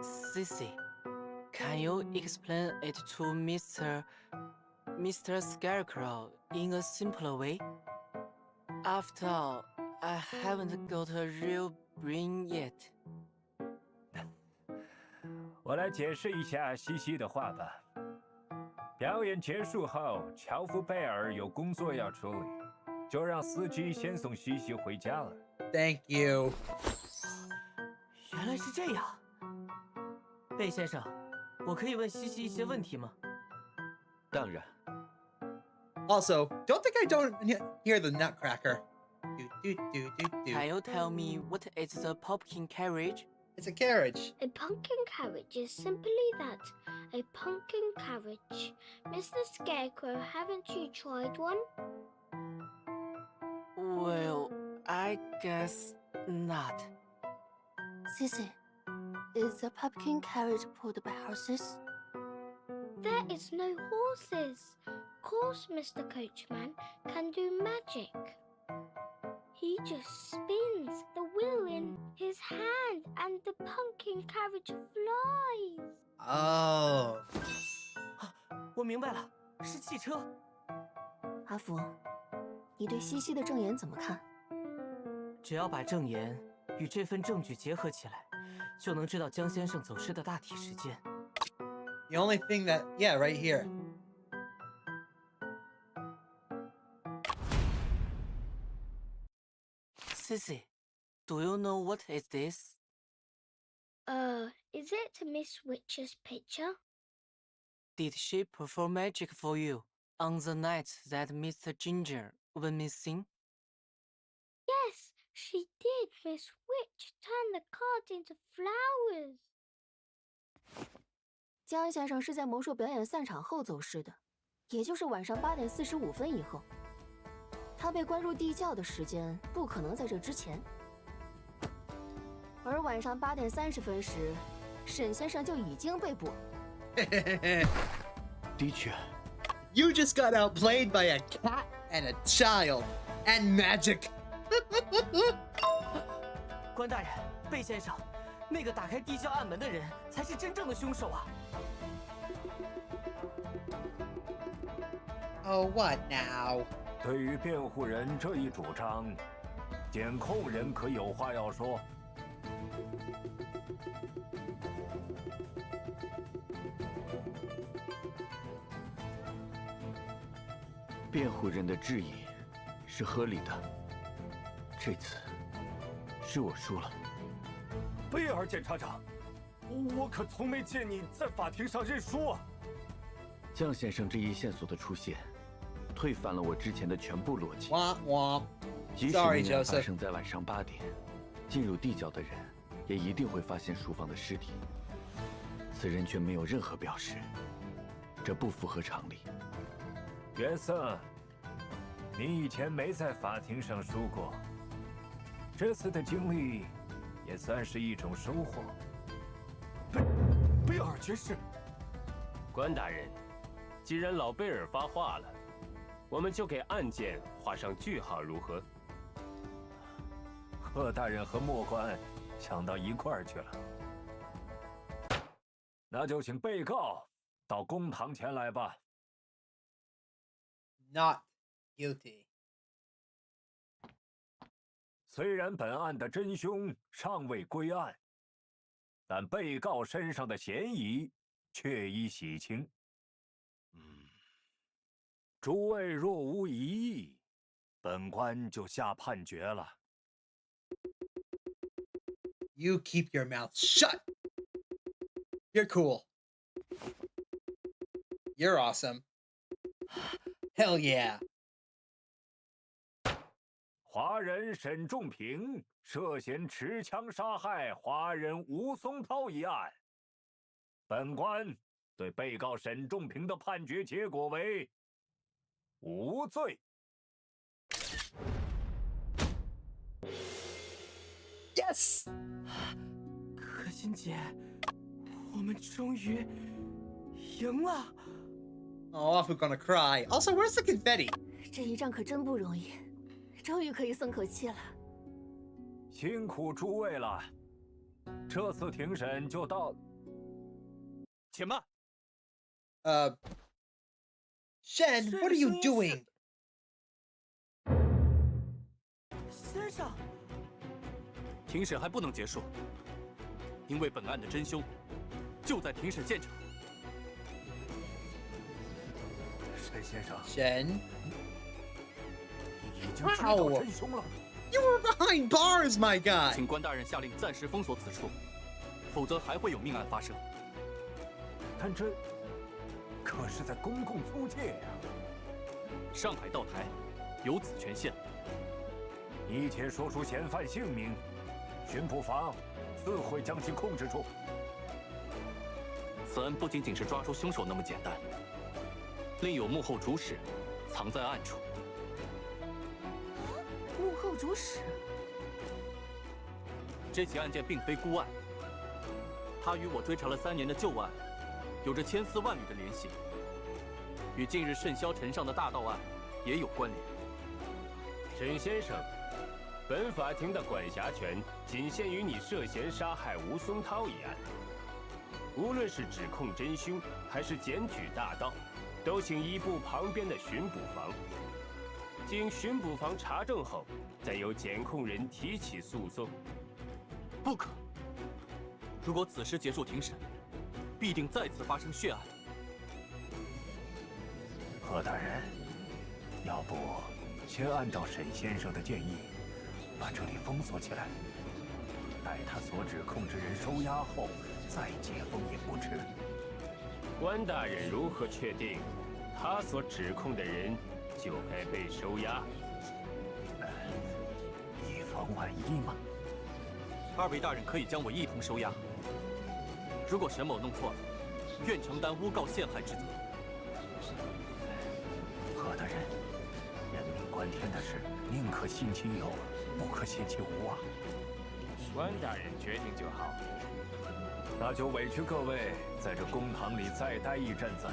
L: Sissy, can you explain it to Mr. Scarecrow in a simpler way? After all, I haven't got a real brain yet.
U: 我来解释一下西西的话吧。表演结束后，乔夫贝尔有工作要处理，就让司机先送西西回家了。
A: Thank you.
L: 原来是这样。贝先生，我可以问西西一些问题吗？
C: 当然。
A: Also, don't think I don't hear the Nutcracker.
L: Can you tell me what is the pumpkin carriage?
A: It's a carriage.
O: A pumpkin carriage is simply that, a pumpkin carriage. Mr. Scarecrow, haven't you tried one?
L: Well, I guess not.
R: Sissy, is the pumpkin carriage pulled by horses?
O: There is no horses. Of course, Mr. Coachman can do magic. He just spins the wheel in his hand and the pumpkin carriage flies.
A: Oh.
L: 我明白了，是汽车。
R: 阿福，你对西西的证言怎么看？
L: 只要把证言与这份证据结合起来，就能知道江先生走失的大体时间。
A: The only thing that, yeah, right here.
L: Sissy, do you know what is this?
O: Is it Miss Witch's picture?
L: Did she perform magic for you on the night that Mr. Ginger went missing?
O: Yes, she did. Miss Witch turned the cards into flowers.
R: 江先生是在魔术表演散场后走失的，也就是晚上8点45分以后。他被关入地窖的时间不可能在这之前。而晚上8点30分时，沈先生就已经被捕。
C: 的确。
A: You just got outplayed by a cat and a child and magic.
L: 关大人，贝先生，那个打开地窖暗门的人才是真正的凶手啊！
A: Oh, what now?
U: 对于辩护人这一主张，检控人可有话要说。
C: 辩护人的质疑是合理的，这次是我输了。
U: 贝尔检察长，我可从没见你在法庭上认输啊！
C: 江先生这一线索的出现，推翻了我之前的全部逻辑。即使命案发生在晚上8点，进入地窖的人也一定会发现淑芳的尸体，此人却没有任何表示，这不符合常理。
U: 约瑟，你以前没在法庭上输过，这次的经历也算是一种收获。
P: 贝尔爵士，关大人，既然老贝尔发话了，我们就给案件画上句号，如何？
U: 贺大人和莫官想到一块儿去了，那就请被告到公堂前来吧。
A: Not guilty.
U: 虽然本案的真凶尚未归案，但被告身上的嫌疑确已洗清。诸位若无异议，本官就下判决了。
A: You keep your mouth shut. You're cool. You're awesome. Hell yeah.
U: 华人沈仲平涉嫌持枪杀害华人吴松涛一案，本官对被告沈仲平的判决结果为无罪。
A: Yes.
L: 可心姐，我们终于赢了。
A: Oh, I'm gonna cry. Also, where's the confetti?
R: 这一仗可真不容易，终于可以松口气了。
U: 辛苦诸位了，这次庭审就到。
D: 且慢。
A: Shen, what are you doing?
L: 先生，
D: 庭审还不能结束，因为本案的真凶就在庭审现场。
U: 沈先生，
A: Shen,
U: 你已经知道真凶了。
A: You were behind bars, my guy.
D: 请关大人下令暂时封锁此处，否则还会有命案发生。
U: 但这可是在公共租界呀！
D: 上海道台有此权限。
U: 你且说出嫌犯姓名，巡捕房自会将其控制住。
D: 此案不仅仅是抓住凶手那么简单。 另有幕后主使，藏在暗处。
R: 幕后主使，
D: 这起案件并非孤案，他与我追查了3年的旧案，有着千丝万缕的联系，与近日甚嚣尘上的大盗案也有关联。
P: 沈先生，本法庭的管辖权仅限于你涉嫌杀害吴松涛一案，无论是指控真凶还是检举大盗。 都请移步旁边的巡捕房，经巡捕房查证后，再由检控人提起诉讼。
D: 不可！如果此时结束庭审，必定再次发生血案。
U: 贺大人，要不先按照沈先生的建议，把这里封锁起来，待他所指控之人收押后，再解封也不迟。
P: 关大人如何确定他所指控的人就该被收押？
U: 以防万一嘛。
G: 二位大人可以将我一同收押。如果沈某弄错了，愿承担诬告陷害之责。
U: 何大人，人命关天的事，宁可信其有，不可信其无啊。
P: 关大人决定就好。
U: 那就委屈各位在这公堂里再待一阵子。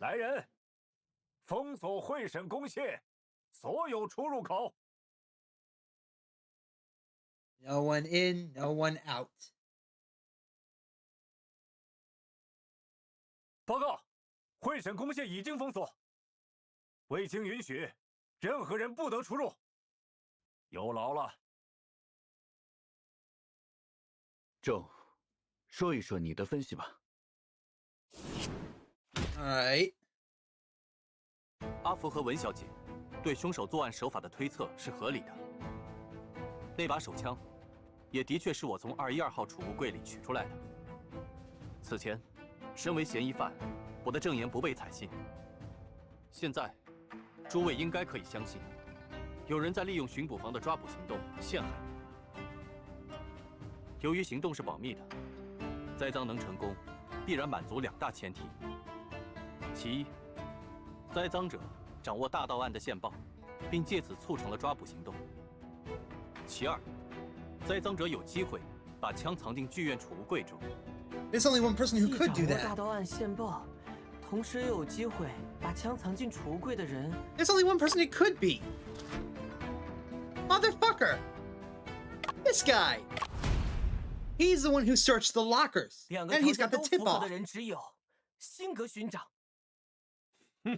U: 来人，封锁会审公廨所有出入口。
A: No one in, no one out.
U: 报告，会审公廨已经封锁，未经允许，任何人不得出入。有劳了。
C: 周，说一说你的分析吧。
A: Alright.
G: 阿福和文小姐对凶手作案手法的推测是合理的。那把手枪，也的确是我从212号储物柜里取出来的。此前，身为嫌疑犯，我的证言不被采信。现在，诸位应该可以相信，有人在利用巡捕房的抓捕行动陷害我。由于行动是保密的，栽赃能成功，必然满足2大前提：其一，栽赃者掌握大盗案的线报，并借此促成了抓捕行动；其二，栽赃者有机会把枪藏进剧院储物柜中。
A: There's only one person who could do
L: 掌握大
A: that.
L: 盗案线报，同时也有机会把枪藏进储物柜的人。
A: There's only one person it could be. Motherfucker! This guy! He's the one who searched the lockers.
L: 2个
A: And
L: 条
A: he's
L: 件
A: got the
L: 都
A: tip
L: 符合
A: off.
L: 的人只有辛格巡长。
U: 哼，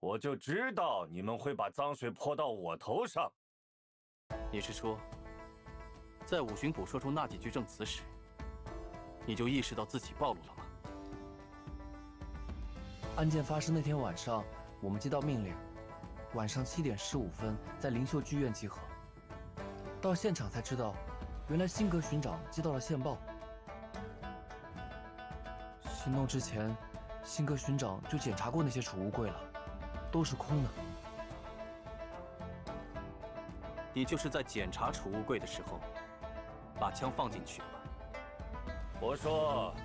U: 我就知道你们会把脏水泼到我头上。
G: 你是说，在五巡捕说出那几句证词时，你就意识到自己暴露了吗？
S: 案件发生那天晚上，我们接到命令，晚上7点15分在灵秀剧院集合。到现场才知道，原来辛格巡长接到了线报。行动之前，辛格巡长就检查过那些储物柜了，都是空的。
G: 你就是在检查储物柜的时候，把枪放进去了吧？
U: 我说，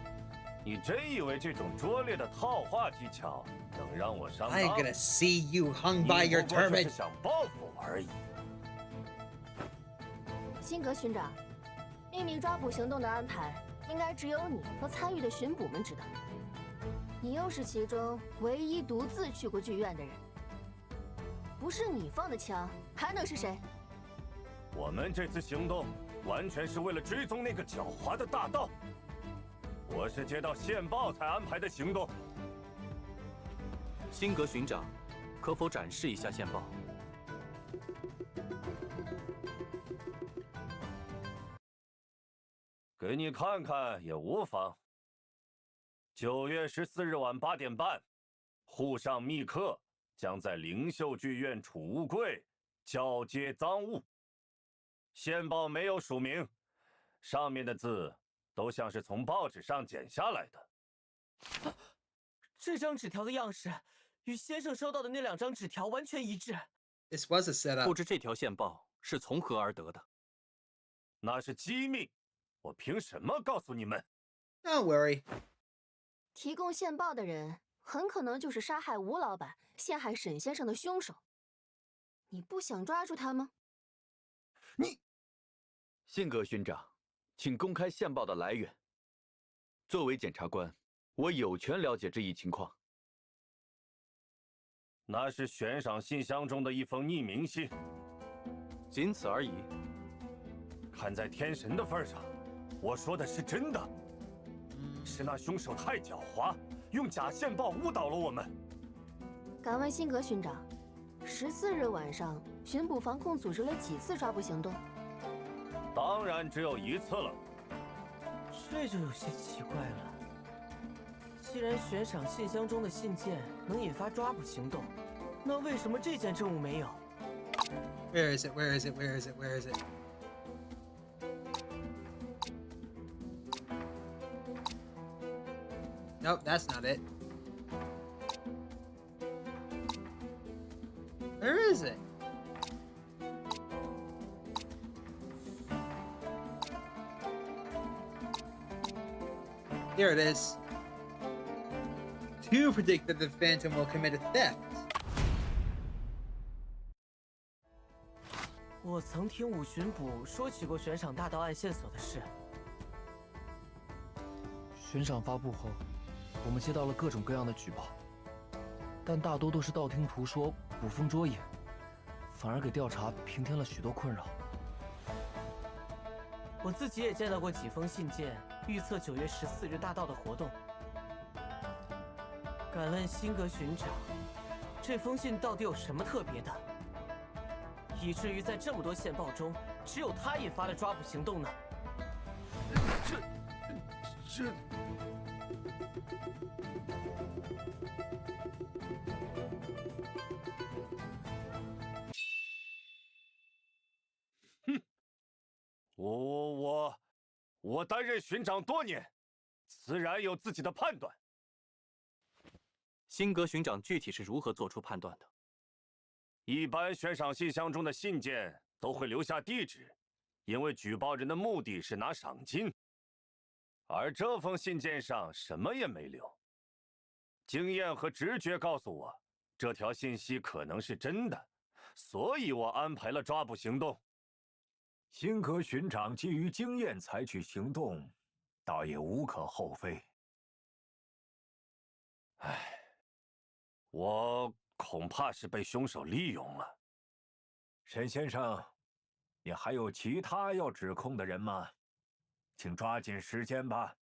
U: 你真以为这种拙劣的套话技巧能让我上当？
A: I ain't gonna see you hung by your
U: 你不过就
A: turban.
U: 是想报复而已。
R: 辛格巡长，秘密抓捕行动的安排，应该只有你和参与的巡捕们知道。你又是其中唯一独自去过剧院的人，不是你放的枪，还能是谁？
U: 我们这次行动完全是为了追踪那个狡猾的大盗。我是接到线报才安排的行动。
G: 辛格巡长，可否展示一下线报？
U: 给你看看也无妨。9月14日晚8点半，沪上密客将在灵秀剧院储物柜交接赃物。线报没有署名，上面的字都像是从报纸上剪下来的。
L: 这张纸条的样式与先生收到的那2张纸条完全一致。
A: This was a setup.
G: 不知这条线报是从何而得的？
U: 那是机密，我凭什么告诉你们？
A: Don't worry.
R: 提供线报的人很可能就是杀害吴老板、陷害沈先生的凶手。你不想抓住他吗？
C: 辛格巡长，请公开线报的来源。作为检察官，我有权了解这一情况。
U: 那是悬赏信箱中的一封匿名信，
G: 仅此而已。
U: 看在天神的份上，我说的是真的。是那凶手太狡猾，用假线报误导了我们。
R: 敢问辛格巡长，14日晚上巡捕防控组织了几次抓捕行动？
U: 当然只有1次了。
L: 这就有些奇怪了。既然悬赏信箱中的信件能引发抓捕行动，那为什么这件证物没有？
A: Where is it? Where is it? Where is it? Where is it? Nope, that's not it. Where is it? Here it is. To predict that the Phantom will commit a theft.
L: 我曾听五巡捕说起过悬赏大盗案线索的事。
S: 悬赏发布后，我们接到了各种各样的举报，但大多都是道听途说、捕风捉影，反而给调查平添了许多困扰。
L: 我自己也见到过几封信件，预测9月14日大盗的活动。敢问辛格巡长，这封信到底有什么特别的？ 以至于在这么多线报中，只有他引发了抓捕行动呢？
Q: 这……
I: 哼，我担任巡长多年，自然有自己的判断。
G: 辛格巡长具体是如何做出判断的？
I: 一般悬赏信箱中的信件都会留下地址，因为举报人的目的是拿赏金。而这封信件上什么也没留。经验和直觉告诉我，这条信息可能是真的，所以我安排了抓捕行动。
U: 辛格巡长基于经验采取行动，倒也无可厚非。
I: 唉，我 恐怕是被凶手利用了。
U: 沈先生，你还有其他要指控的人吗？请抓紧时间吧。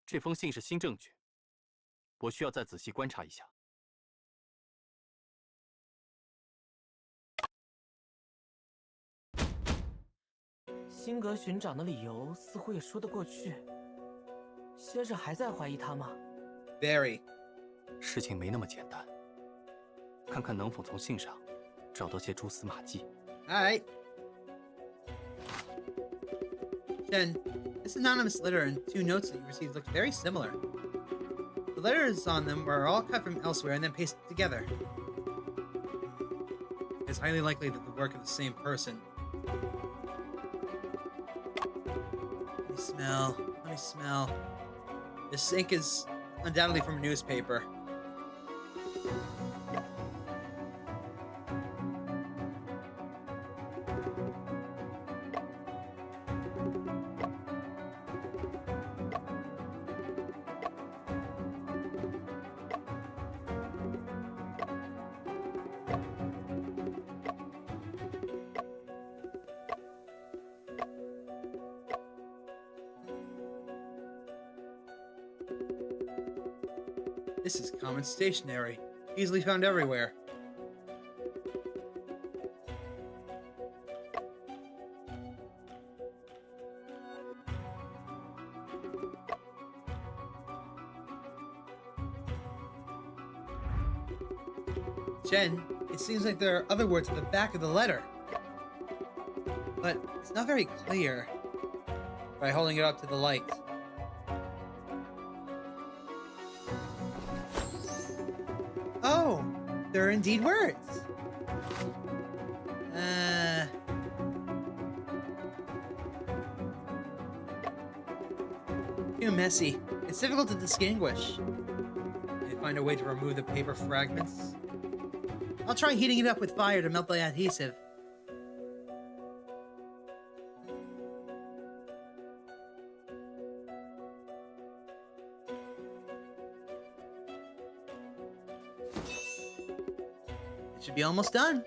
G: 这封信是新证据，我需要再仔细观察一下。
L: 辛格巡长的理由似乎也说得过去。先生还在怀疑他吗
A: ？Very。
G: 事情没那么简单，看看能否从信上找到些蛛丝马迹。
A: Alright. Shen, this anonymous letter and 2 notes that you received look very similar. The letters on them were all cut from elsewhere and then pasted together. It's highly likely that the work of the same person. Let me smell. Let me smell. This ink is undoubtedly from a newspaper. This is common stationery, easily found everywhere. Shen, it seems like there are other words at the back of the letter. But it's not very clear. By holding it up to the light. Oh, they're indeed words. Too messy. It's difficult to distinguish. Can you find a way to remove the paper fragments? I'll try heating it up with fire to melt the adhesive. It should be almost done.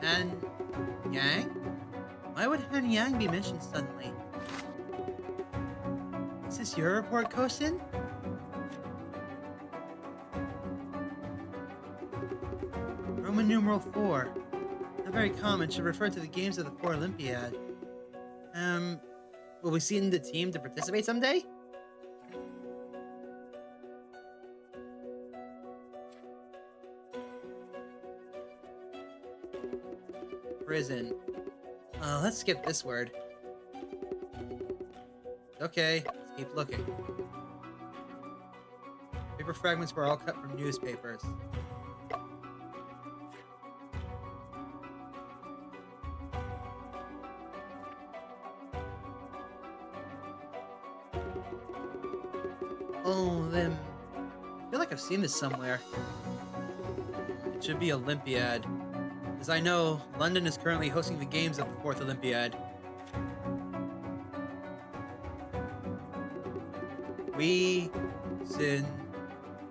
A: And Yang? Why would Han Yang be mentioned suddenly? this your report, Kosin? Roman numeral 4. Not very common. Should refer to the games of the 4 Olympiad. Will we see in the team to participate someday? Prison. Let's skip this word. Okay, let's keep looking. Paper fragments were all cut from newspapers. Oh, then I feel like I've seen this somewhere. It should be Olympiad. As I know, London is currently hosting the games of the 4th Olympiad.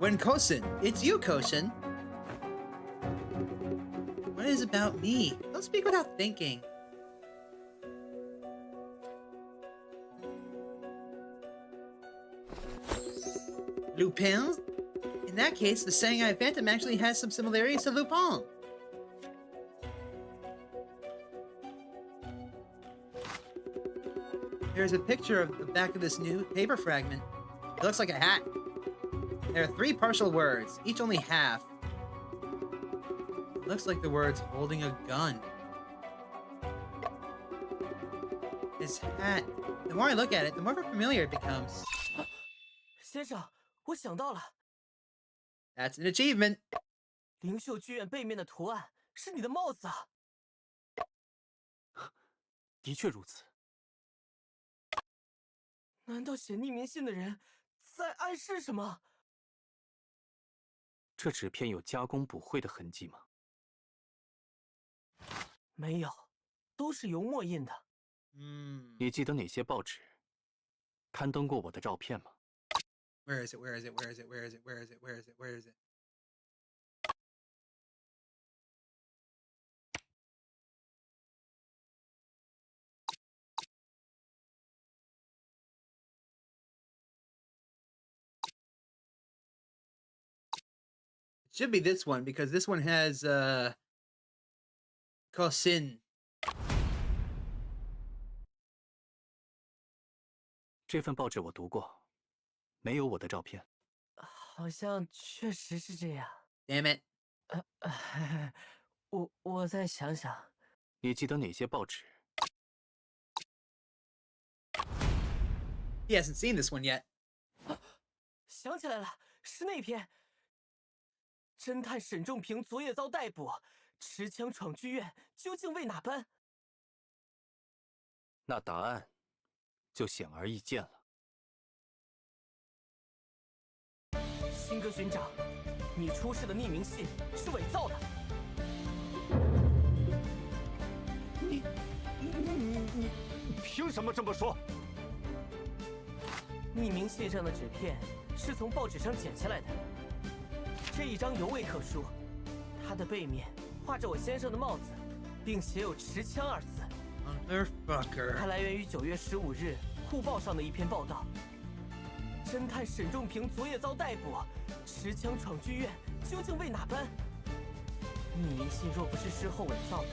A: When Kosin, it's you, Kosin. What is about me? Don't speak without thinking. Lupin? In that case, the Shanghai Phantom actually has some similarities to Lupin. There's a picture of the back of this new paper fragment. It looks like a hat. There are 3 partial words, each only half. It looks like the words holding a gun. This hat, the more I look at it, the more familiar it becomes.
L: 先生，我想到了。
A: That's an achievement.
L: 灵秀剧院背面的图案是你的帽子啊！
G: 的确如此。
L: 难道写匿名信的人在暗示什么？
G: 这纸片有加工补绘的痕迹吗？
L: 没有，都是油墨印的。
G: 你记得哪些报纸刊登过我的照片吗？
A: Where is it? Where is it? Where is it? Where is it? Where is it? Where is it? Where is it? It should be this one because this one has Kosin.
G: 这份报纸我读过，没有我的照片。
L: 好像确实是这样。
A: Damn it！
L: 我再想想。
G: 你记得哪些报纸？
A: He hasn't seen this one yet.
L: 想起来了，是那篇。侦探沈仲平昨夜遭逮捕，持枪闯剧院，究竟为哪般？
G: 那答案就显而易见了。
L: 辛格巡长，你出示的匿名信是伪造的。
U: 你凭什么这么说？
L: 匿名信上的纸片是从报纸上剪下来的。这一张尤为特殊，它的背面画着我先生的帽子，并写有持枪2字。
A: Motherfucker！
L: 它来源于9月15日《护报》上的一篇报道。侦探沈仲平昨夜遭逮捕，持枪闯剧院，究竟为哪般？匿名信若不是事后伪造的，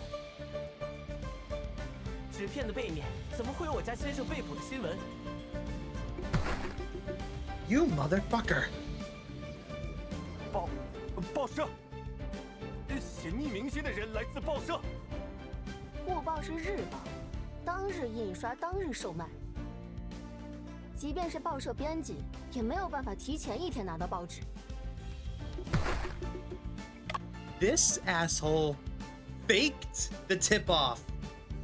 L: 纸片的背面怎么会有我家先生被捕的新闻
A: ？You motherfucker！
U: 报社，写匿名信的人来自报社。
R: 护报是日报，当日印刷，当日售卖。即便是报社编辑，也没有办法提前1天拿到报纸。
A: This asshole faked the tip-off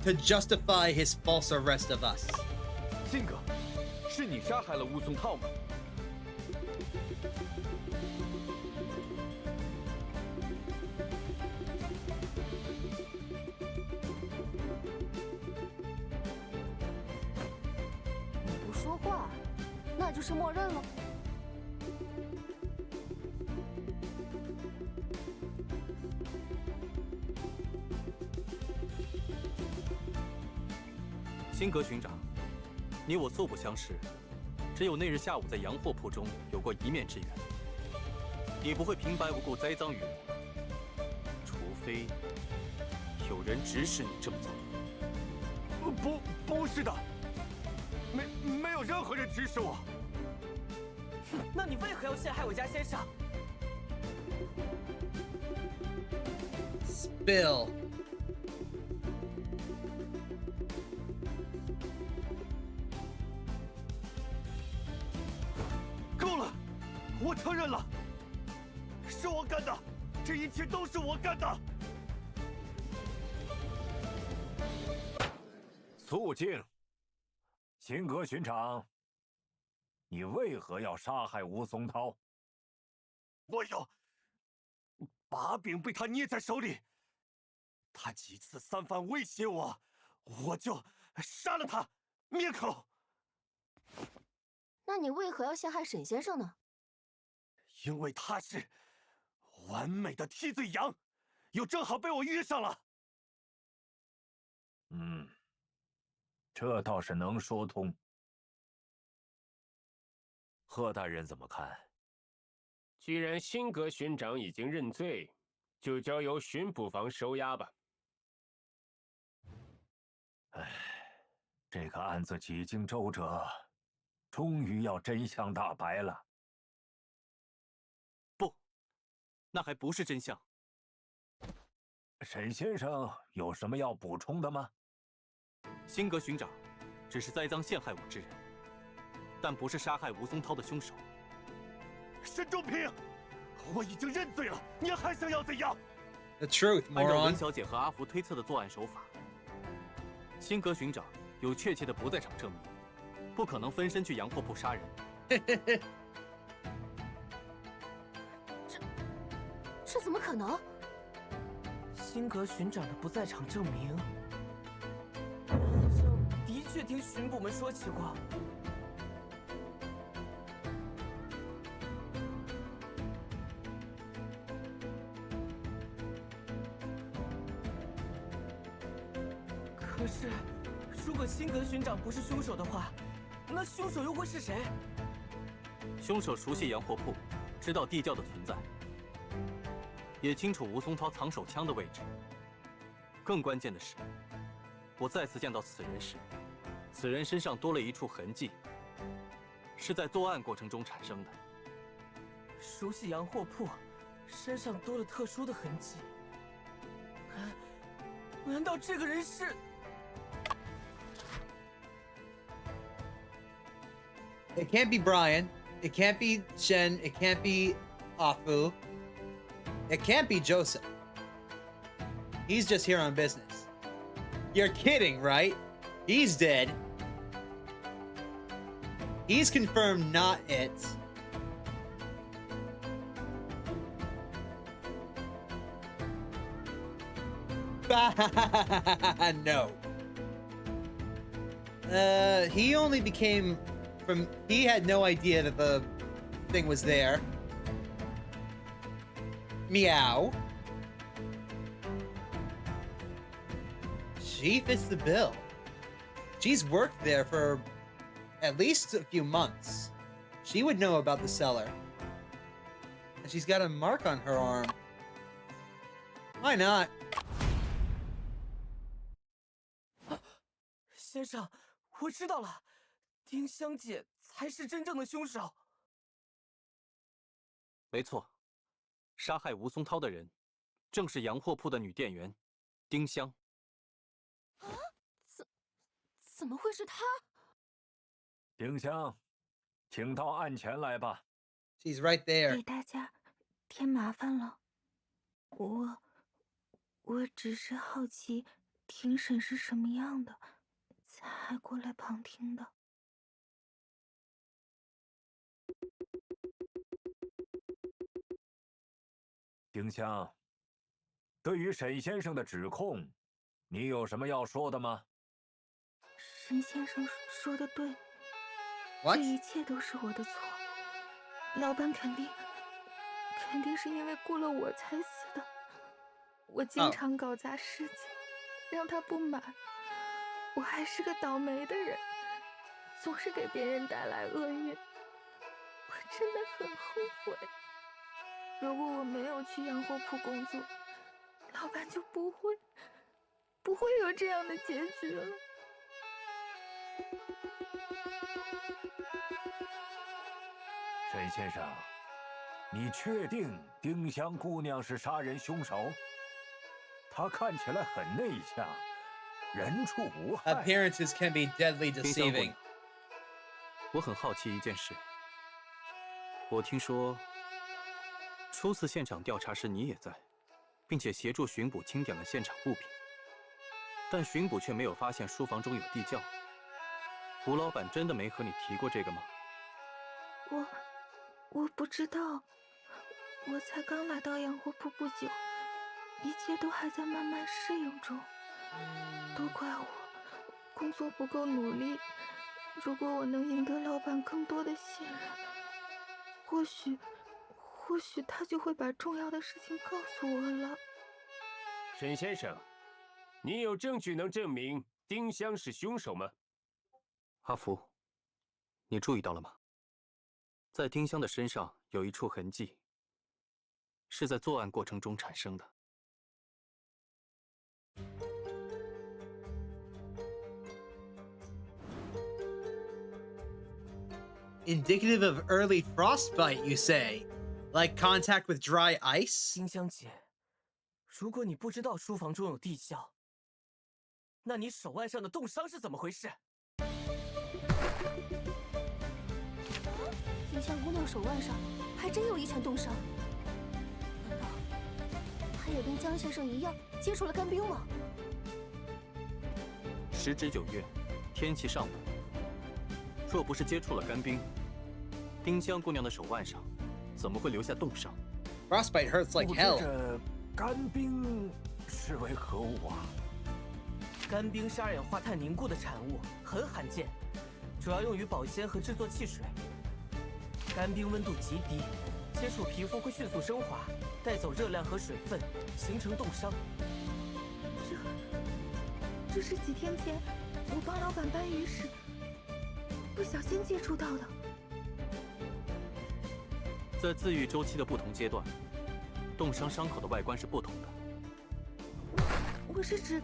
A: to justify his false arrest of us.
C: 信哥，是你杀害了乌松涛吗？
R: 你不说话，那就是默认了。
G: 辛格巡长，你我素不相识，只有那日下午在洋货铺中有过一面之缘。你不会平白无故栽赃于我，除非有人指使你这么做。
F: 不是的，没有任何人指使我。
L: 那你为何要陷害我家先生
A: ？Spill。
F: 够了，我承认了，是我干的，这一切都是我干的。
U: 肃静，辛格巡长，你为何要杀害吴松涛？
F: 我有把柄被他捏在手里，他几次三番威胁我，我就杀了他，灭口。
R: 那你为何要陷害沈先生呢？
F: 因为他是完美的替罪羊，又正好被我遇上了。
U: 这倒是能说通。贺大人怎么看？
P: 既然辛格巡长已经认罪，就交由巡捕房收押吧。
U: 这个案子几经周折，终于要真相大白了。
G: 不，那还不是真相。
U: 沈先生有什么要补充的吗？
G: 辛格巡长只是栽赃陷害我之人，但不是杀害吴松涛的凶手。
F: 沈仲平，我已经认罪了，你还想要怎样
A: ？The truth, moron。
G: 按照文小姐和阿福推测的作案手法，辛格巡长有确切的不在场证明，不可能分身去洋货铺杀人。
R: 这怎么可能？
L: 辛格巡长的不在场证明，好像的确听巡捕们说起过。可是，如果辛格巡长不是凶手的话，那凶手又会是谁？
G: 凶手熟悉洋货铺，知道地窖的存在，也清楚吴松涛藏手枪的位置。更关键的是，我再次见到此人时，此人身上多了一处痕迹，是在作案过程中产生的。
L: 熟悉洋货铺，身上多了特殊的痕迹。难道这个人是
A: ？It can't be Brian. It can't be Shen. It can't be Afu. It can't be Joseph. He's just here on business. You're kidding, right? He's dead. He's confirmed not it. No. He only became from. He had no idea that the thing was there. Meow. She fits the bill. She's worked there for at least a few months. She would know about the cellar. And she's got a mark on her arm. Why not?
L: 先生，我知道了，丁香姐才是真正的凶手。
G: 没错，杀害吴松涛的人，正是洋货铺的女店员丁香。
R: 啊？怎么会是她？
U: 丁香，请到案前来吧。
A: She's right there.
J: 给大家添麻烦了。我只是好奇庭审是什么样的，才过来旁听的。
U: 丁香，对于沈先生的指控，你有什么要说的吗？
J: 沈先生说的对，这一切都是我的错。老板肯定是因为雇了我才死的。我经常搞砸事情，让他不满。我还是个倒霉的人，总是给别人带来厄运，我真的很后悔。如果我没有去洋货铺工作，老板就不会有这样的结局了。
U: 沈先生，你确定丁香姑娘是杀人凶手？她看起来很内向，人畜无害。
A: Appearances can be deadly deceiving.
G: 我很好奇一件事。我听说，初次现场调查时你也在，并且协助巡捕清点了现场物品，但巡捕却没有发现书房中有地窖。吴老板真的没和你提过这个吗？
J: 我不知道，我才刚来到洋货铺不久，一切都还在慢慢适应中。都怪我，工作不够努力。如果我能赢得老板更多的信任，或许他就会把重要的事情告诉我了。
P: 沈先生，你有证据能证明丁香是凶手吗？
G: 阿福，你注意到了吗？在丁香的身上有一处痕迹，是在作案过程中产生的。
A: Indicative of early frostbite, you say? Like contact with dry ice?
L: 丁香姐，如果你不知道书房中有地窖，那你手腕上的冻伤是怎么回事？
R: 丁香姑娘手腕上还真有一拳冻伤，难道她也跟江先生一样接触了干冰吗？
G: 时值9月，天气尚冷，若不是接触了干冰，丁香姑娘的手腕上怎么会留下冻伤？
A: Frostbite hurts like hell.
U: 这干冰是为何物啊？
L: 干冰是二氧化碳凝固的产物，很罕见，主要用于保鲜和制作汽水。干冰温度极低，接触皮肤会迅速升华，带走热量和水分，形成冻伤。
J: 这是几天前我帮老板搬鱼时不小心接触到的。
G: 在自愈周期的不同阶段，冻伤伤口的外观是不同的。
J: 我是指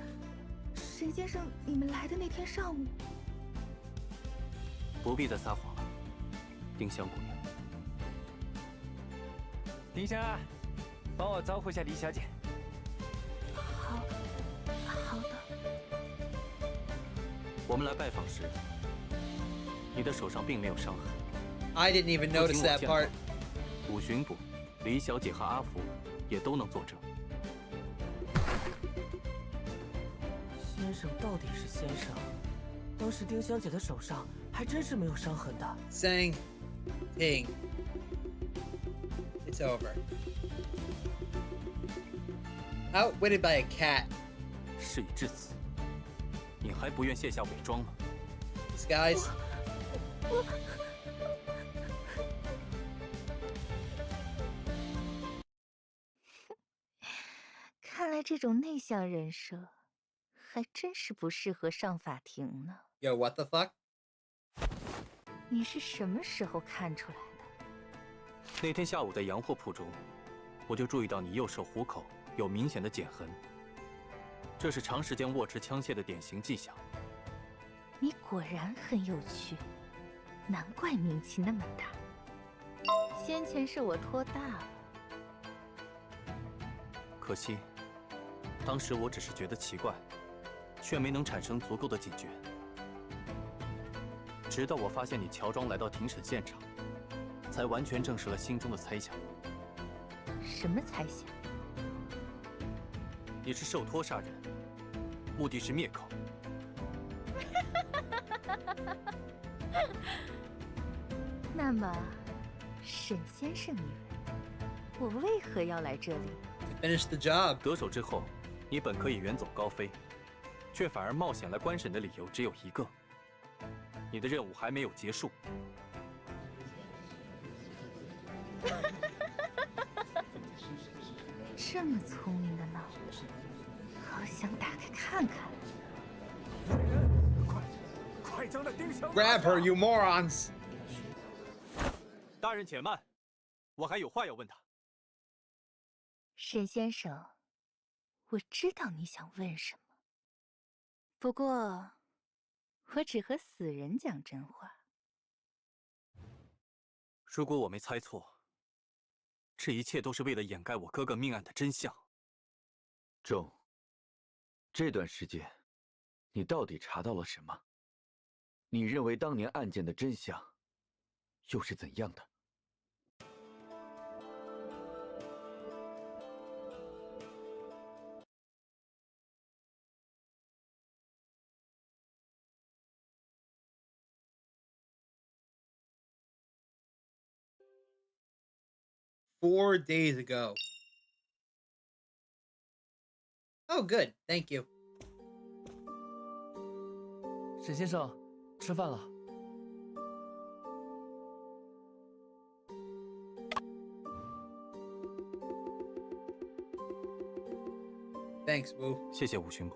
J: 沈先生你们来的那天上午。
G: 不必再撒谎了，丁香姑娘。
N: 丁香啊，帮我招呼下李小姐。
J: 好的。
G: 我们来拜访时，你的手上并没有伤痕。
A: I didn't even notice that part.
G: 武巡捕、李小姐和阿福也都能作证。
L: 先生到底是先生，当时丁香姐的手上还真是没有伤痕的。
A: Saying, Ting, it's over. Outwitted by a cat.
G: 事已至此，你还不愿卸下伪装吗
A: ？Disguise.
K: 看来这种内向人设，还真是不适合上法庭呢。
A: Yo, what the fuck?
K: 你是什么时候看出来的？
G: 那天下午在洋货铺中，我就注意到你右手虎口有明显的剪痕，这是长时间握持枪械的典型迹象。
K: 你果然很有趣，难怪名气那么大。先前是我托大了，
G: 可惜，当时我只是觉得奇怪，却没能产生足够的警觉。直到我发现你乔装来到庭审现场，才完全证实了心中的猜想。
K: 什么猜想？
G: 你是受托杀人，目的是灭口。
K: 那么，沈先生以为我为何要来这里
A: ？Finish the job。
G: 得手之后，你本可以远走高飞，却反而冒险来观审的理由只有一个：你的任务还没有结束。
K: 这么聪明的脑子，好想打开看看。
B: 快
A: Grab her, you morons!
G: 大人且慢，我还有话要问他。
K: 沈先生，我知道你想问什么，不过我只和死人讲真话。
G: 如果我没猜错，这一切都是为了掩盖我哥哥命案的真相。
C: 仲，这段时间，你到底查到了什么？你认为当年案件的真相又是怎样的
A: ？4 days ago. Oh, good. Thank you.
S: 沈先生，吃饭了。
A: Thanks, Wu.
G: 谢谢吴巡捕，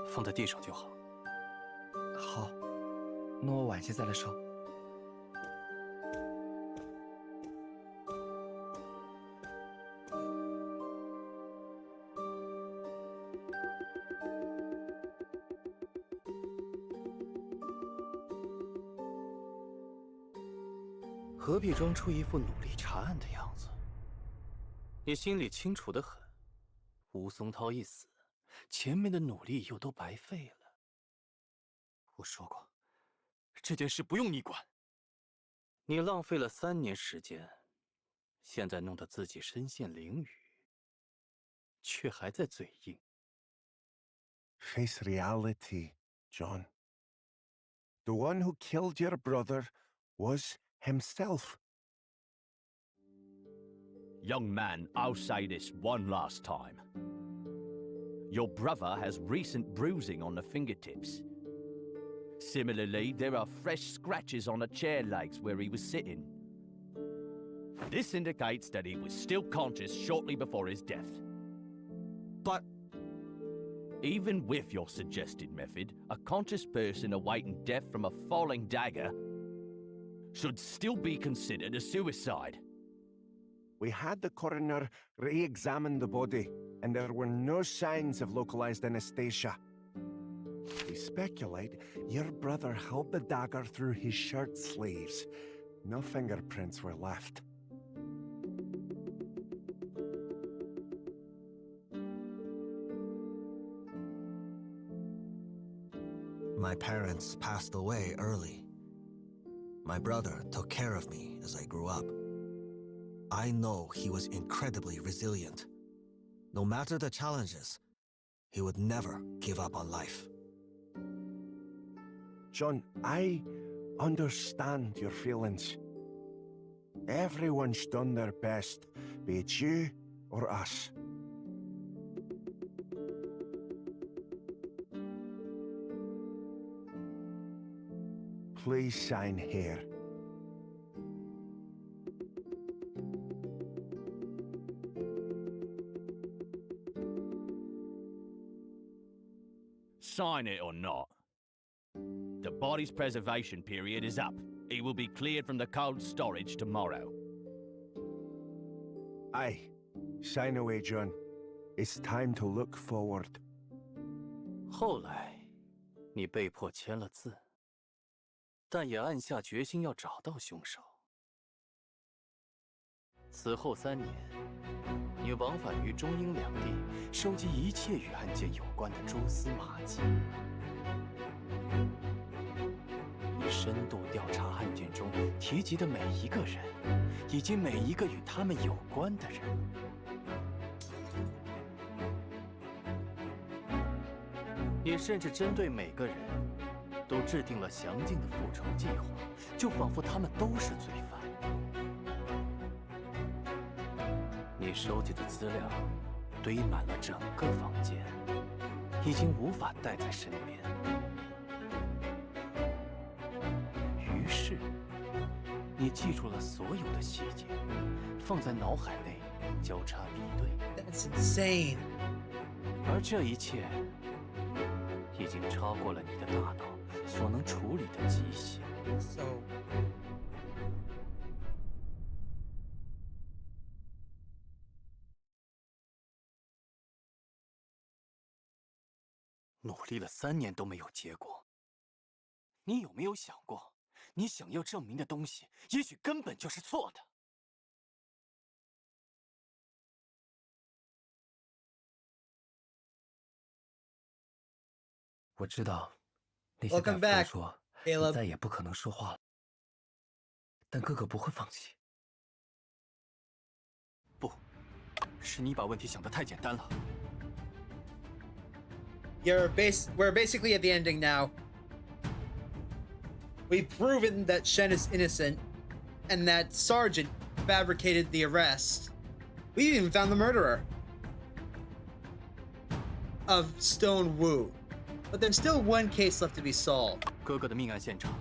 G: 放在地上就好。
S: 好，那我晚些再来收。
G: 何必装出一副努力查案的样子？你心里清楚得很，吴松涛一死，前面的努力又都白费了。我说过，这件事不用你管。你浪费了3年时间，现在弄得自己身陷囹圄，却还在嘴硬。
B: Face reality, John. The one who killed your brother was himself.
F: Young man, I'll say this one last time. Your brother has recent bruising on the fingertips. Similarly, there are fresh scratches on the chair legs where he was sitting. This indicates that he was still conscious shortly before his death. But even with your suggested method, a conscious person awaiting death from a falling dagger should still be considered a suicide.
B: We had the coroner re-examine the body, and there were no signs of localized anesthesia. We speculate your brother held the dagger through his shirt sleeves. No fingerprints were left.
M: My parents passed away early. My brother took care of me as I grew up. I know he was incredibly resilient. No matter the challenges, he would never give up on life.
B: John, I understand your feelings. Everyone's done their best, be it you or us. Please sign here.
F: Sign it or not. The body's preservation period is up. It will be cleared from the cold storage tomorrow.
B: Aye. Sign away, John. It's time to look forward.
G: 后来，你被迫签了字，但也暗下决心要找到凶手。此后3年，你往返于中英两地，收集一切与案件有关的蛛丝马迹。你深度调查案件中提及的每一个人，以及每一个与他们有关的人。你甚至针对每个人都制定了详尽的复仇计划，就仿佛他们都是罪犯。你收集的资料堆满了整个房间，已经无法带在身边。于是，你记住了所有的细节，放在脑海内交叉比对。
A: That's insane.
G: 而这一切已经超过了你的大脑，所能处理的极限。
A: So.
G: 努力了3年都没有结果。你有没有想过，你想要证明的东西，也许根本就是错的？
S: 我知道，那些大夫说你再也不可能说话了，但哥哥不会放弃。
G: 不，是你把问题想得太简单了。
A: We're basically at the ending now. We've proven that Shen is innocent, and that Sergeant fabricated the arrest. We even found the murderer of Stone Wu. But there's still one case left to be solved.
G: 哥哥的命案现场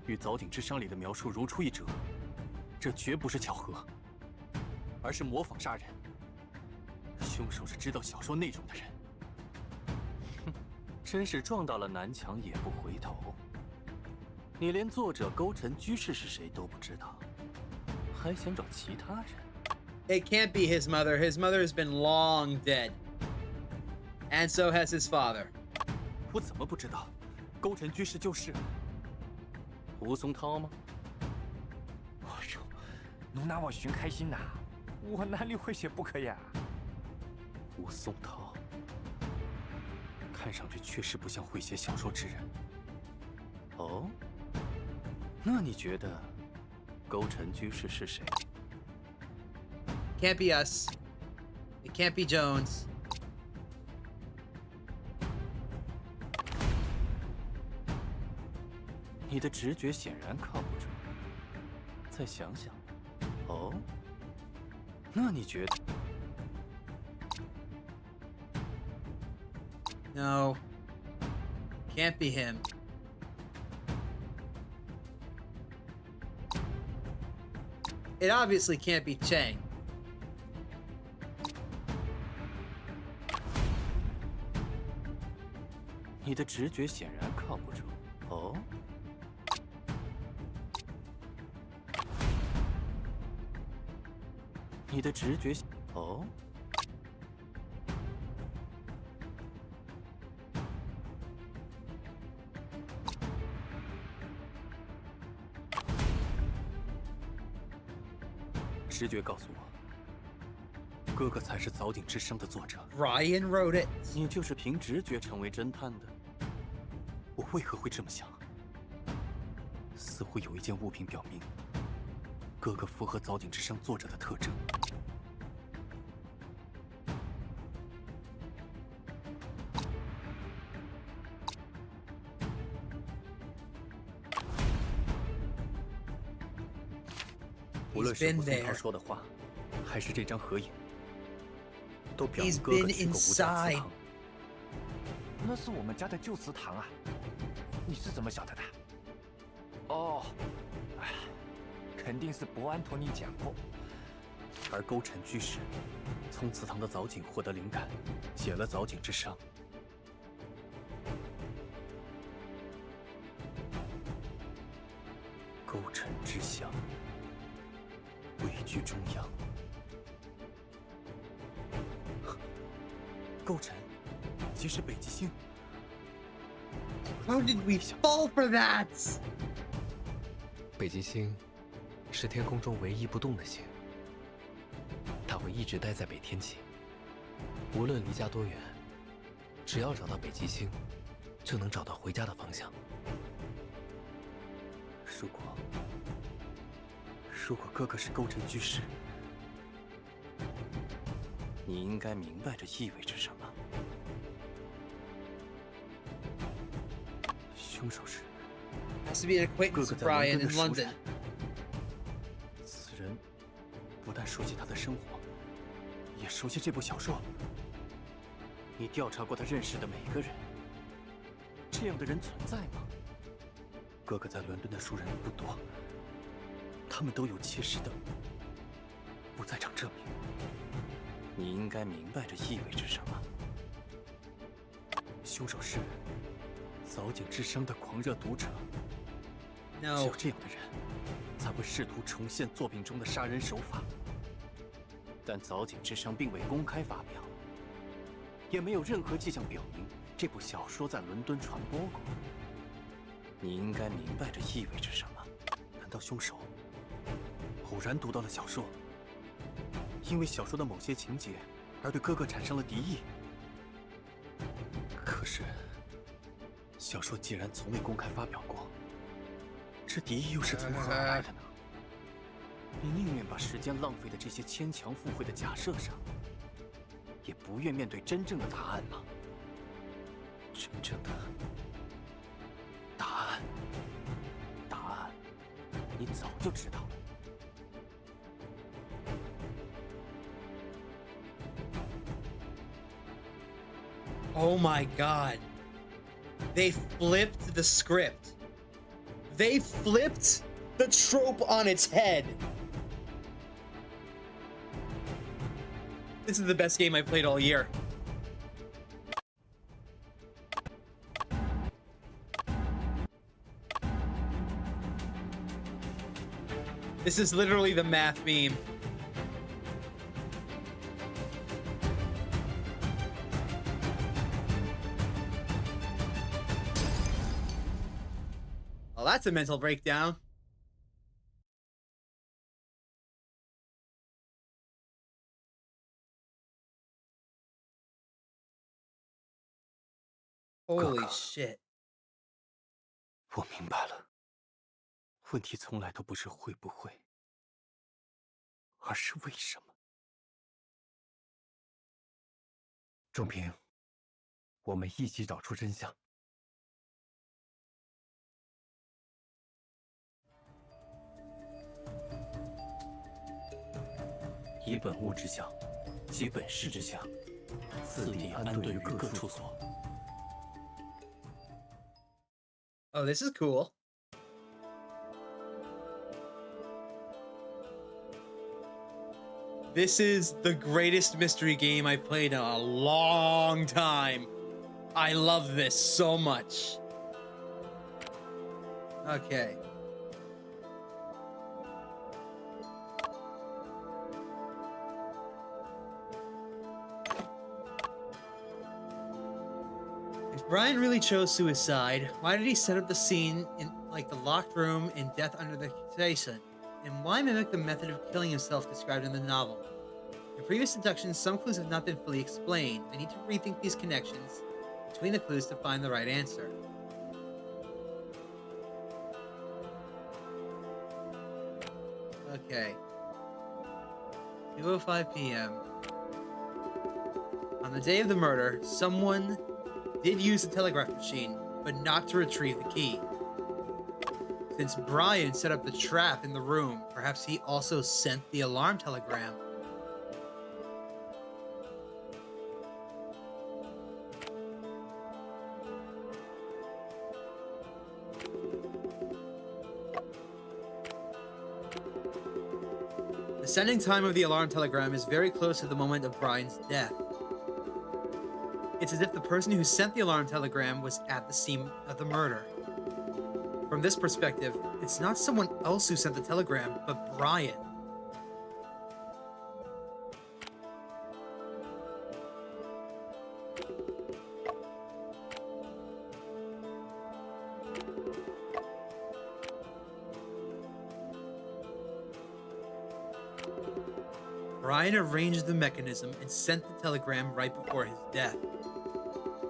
G: 与《凿井之殇》里的描述如出一辙，这绝不是巧合，而是模仿杀人。凶手是知道小说内容的人。哼，真是撞到了南墙也不回头。你连作者勾陈居士是谁都不知道，还想找其他人？
A: It can't be his mother. His mother has been long dead. And so has his father.
G: 我怎么不知道？勾陈居士就是吴松涛吗？
N: 哎呦，侬拿我寻开心呐！我哪里会写不可呀？
G: 吴松涛，看上去确实不像会写小说之人。哦，那你觉得勾陈居士是谁？
A: Can't be us. It can't be Jones.
G: 你的直觉显然靠不住。再想想，哦，那你觉得
A: No. Can't be him. It obviously can't be Chang.
G: 你的直觉显然靠不住。哦，你的直觉，哦，直觉告诉我，哥哥才是《凿井之殇》的作者。
A: Ryan wrote it.
G: 你就是凭直觉成为侦探的。我为何会这么想？似乎有一件物品表明，哥哥符合《凿井之殇》作者的特征。无论是吴松涛说的话，还是这张合影，都表明哥哥去过吴家祠堂。
N: 那是我们家的旧祠堂啊，你是怎么晓得的？哦，哎，肯定是伯安同你讲过。
G: 而勾陈居士从祠堂的凿井获得灵感，写了《凿井之殇》。勾陈之乡，位居中央。勾陈，即是北极星。
A: How did we fall for that?
S: 北极星是天空中唯一不动的星，它会一直待在北天际，无论离家多远，只要找到北极星，就能找到回家的方向。
G: 如果哥哥是勾陈居士，你应该明白这意味着什么。凶手是
A: Has to be an acquaintance of Brian in London.
G: 此人不但熟悉他的生活，也熟悉这部小说。你调查过他认识的每个人，这样的人存在吗？哥哥在伦敦的熟人不多，他们都有切实的不在场证明。你应该明白这意味着什么。凶手是早井之声的狂热读者。
A: No.
G: 只有这样的人，才会试图重现作品中的杀人手法。但早井之声并未公开发表，也没有任何迹象表明这部小说在伦敦传播过。你应该明白这意味着什么？难道凶手偶然读到了小说，因为小说的某些情节而对哥哥产生了敌意？可是，小说既然从未公开发表过，这敌意又是从何而来的呢？你宁愿把时间浪费在这些牵强附会的假设上，也不愿面对真正的答案吗？真正的答案，你早就知道了。
A: Oh my god. They flipped the script. They flipped the trope on its head. This is the best game I played all year. This is literally the math meme. Well, that's a mental breakdown. Holy shit.
G: 我明白了，问题从来都不是会不会，而是为什么。仲平，我们一起找出真相。以本物之象，及本事之象，次第安顿于各处所。
A: Oh, this is cool. This is the greatest mystery game I've played in a long time. I love this so much. Okay. If Brian really chose suicide, why did he set up the scene in like the locked room in Death Under the Station? And why mimic the method of killing himself described in the novel? In previous deductions, some clues have not been fully explained. I need to rethink these connections between the clues to find the right answer. Okay. 2:05 p.m. On the day of the murder, someone did use the telegraph machine, but not to retrieve the key. Since Brian set up the trap in the room, perhaps he also sent the alarm telegram. The sending time of the alarm telegram is very close to the moment of Brian's death. It's as if the person who sent the alarm telegram was at the scene of the murder. From this perspective, it's not someone else who sent the telegram, but Brian. Brian arranged the mechanism and sent the telegram right before his death.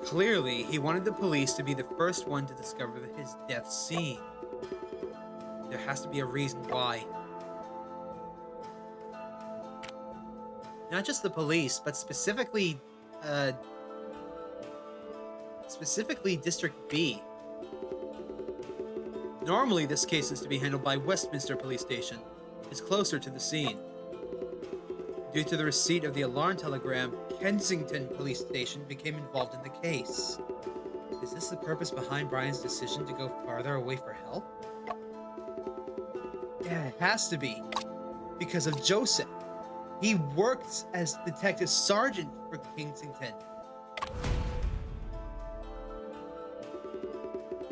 A: Clearly, he wanted the police to be the first one to discover his death scene. There has to be a reason why. Not just the police, but specifically District B. Normally, this case is to be handled by Westminster Police Station. It's closer to the scene. Due to the receipt of the alarm telegram, Kensington Police Station became involved in the case. Is this the purpose behind Brian's decision to go farther away for help? Yeah, it has to be. Because of Joseph. He worked as Detective Sergeant for Kensington.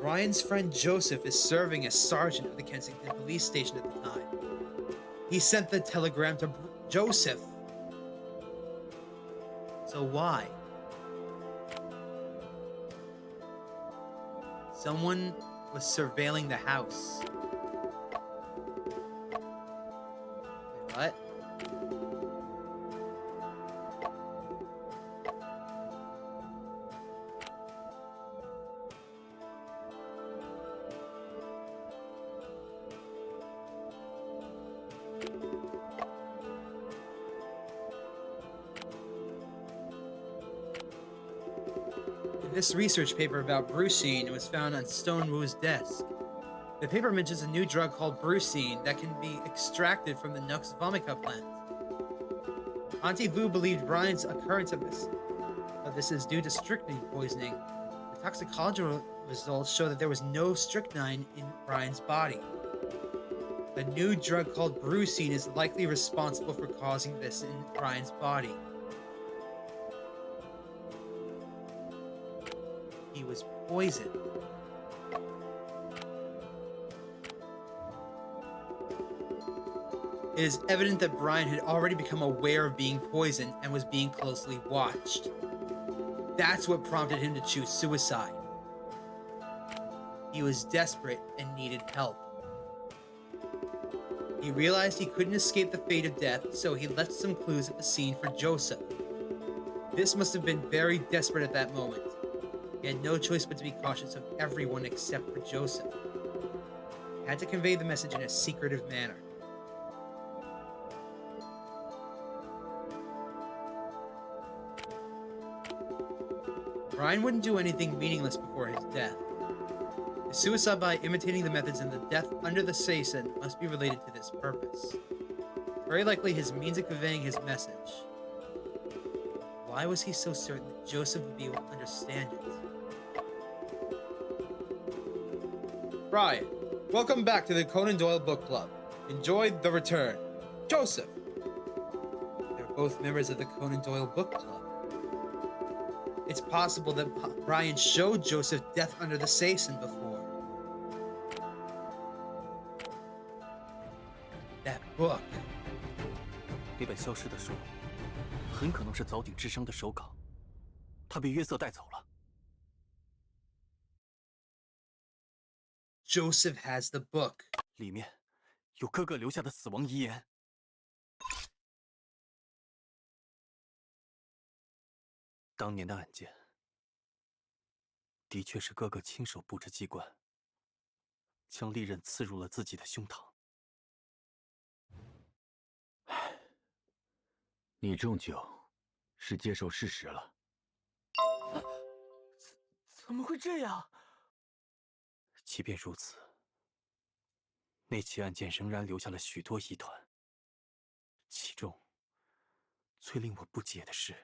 A: Brian's friend Joseph is serving as sergeant of the Kensington police station at the time. He sent the telegram to Joseph. So why? Someone was surveilling the house. Wait, what? This research paper about brucine was found on Stone Wu's desk. The paper mentions a new drug called brucine that can be extracted from the Nux vomica plant. Auntie Vu believed Brian's occurrence of this is due to strychnine poisoning. The toxicological results show that there was no strychnine in Brian's body. The new drug called brucine is likely responsible for causing this in Brian's body. He was poisoned. It is evident that Brian had already become aware of being poisoned and was being closely watched. That's what prompted him to choose suicide. He was desperate and needed help. He realized he couldn't escape the fate of death, so he left some clues at the scene for Joseph. This must have been very desperate at that moment. He had no choice but to be cautious of everyone except for Joseph. He had to convey the message in a secretive manner. Brian wouldn't do anything meaningless before his death. His suicide by imitating the methods and the death under the Saison must be related to this purpose. Very likely his means of conveying his message. Why was he so certain that Joseph would be able to understand it? Brian, welcome back to the Conan Doyle Book Club. Enjoy The Return. Joseph. They're both members of the Conan Doyle Book Club. It's possible that Brian showed Joseph Death Under the Saison before. That book.
G: 那本消失的书，很可能是早鼎智商的手稿，他被约瑟带走了。
A: Joseph has the book.
G: 里面有哥哥留下的死亡遗言。当年的案件，的确是哥哥亲手布置机关，将利刃刺入了自己的胸膛。
C: 你终究是接受事实了。
L: 怎么会这样？
G: 即便如此，那起案件仍然留下了许多疑团。其中，最令我不解的是，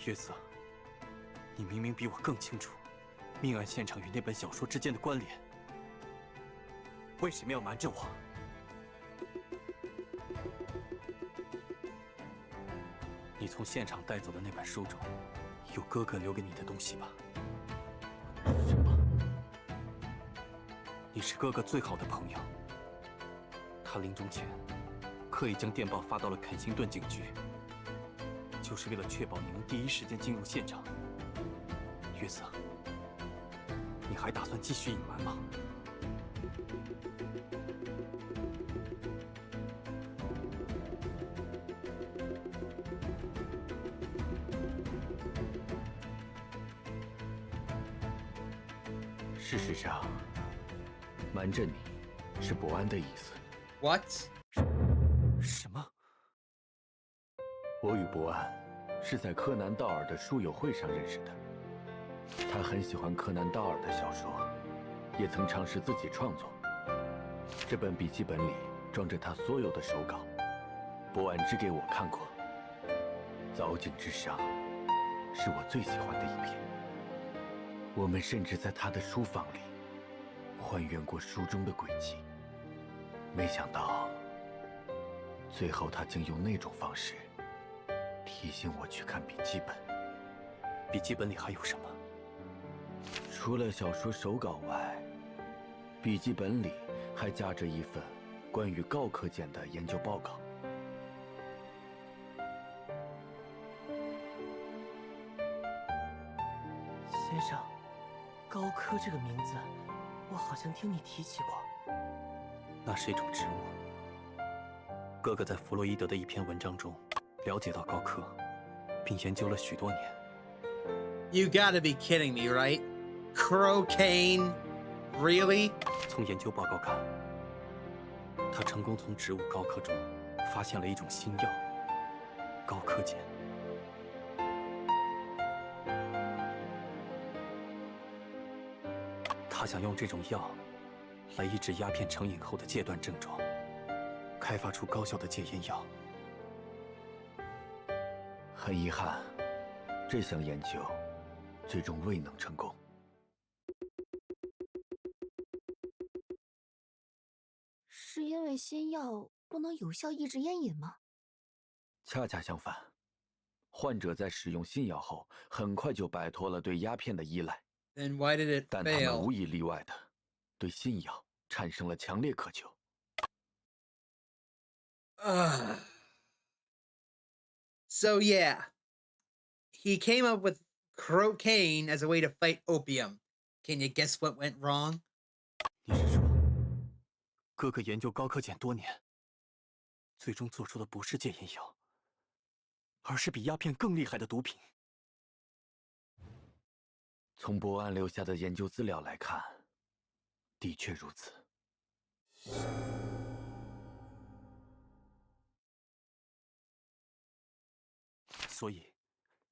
G: 约瑟，你明明比我更清楚命案现场与那本小说之间的关联，为什么要瞒着我？你从现场带走的那本书中，有哥哥留给你的东西吧？ 你是哥哥最好的朋友，他临终前刻意将电报发到了肯辛顿警局，就是为了确保你能第一时间进入现场。约瑟，你还打算继续隐瞒吗？
C: 事实上，瞒着你是伯安的意思。
A: What？
G: 什么？
C: 我与伯安是在柯南道尔的书友会上认识的。他很喜欢柯南道尔的小说，也曾尝试自己创作。这本笔记本里装着他所有的手稿，伯安只给我看过。《早景之殇》是我最喜欢的一篇。我们甚至在他的书房里还原过书中的轨迹。没想到，最后他竟用那种方式提醒我去看笔记本。
G: 笔记本里还有什么？
C: 除了小说手稿外，笔记本里还夹着一份关于高科碱的研究报告。
L: 先生，高科这个名字，我好像听你提起过。
G: 那是一种植物。哥哥在弗洛伊德的一篇文章中了解到高科，并研究了许多年。
A: You gotta be kidding me, right? Cocaine? Really?
G: 从研究报告看，他成功从植物高科中发现了一种新药——高科碱。他想用这种药来抑制鸦片成瘾后的戒断症状，开发出高效的戒烟药。
C: 很遗憾，这项研究最终未能成功。
R: 是因为新药不能有效抑制烟瘾吗？
C: 恰恰相反，患者在使用新药后，很快就摆脱了对鸦片的依赖。
A: Then why did it
C: 但他们
A: fail?
C: 无一例外的对新药产生了强烈渴求。
A: So yeah, he came up with cocaine as a way to fight opium. Can you guess what went wrong?
G: 你是说，哥哥研究高科碱多年，最终做出的不是戒烟药，而是比鸦片更厉害的毒品？
C: 从伯安留下的研究资料来看，的确如此。
G: 所以，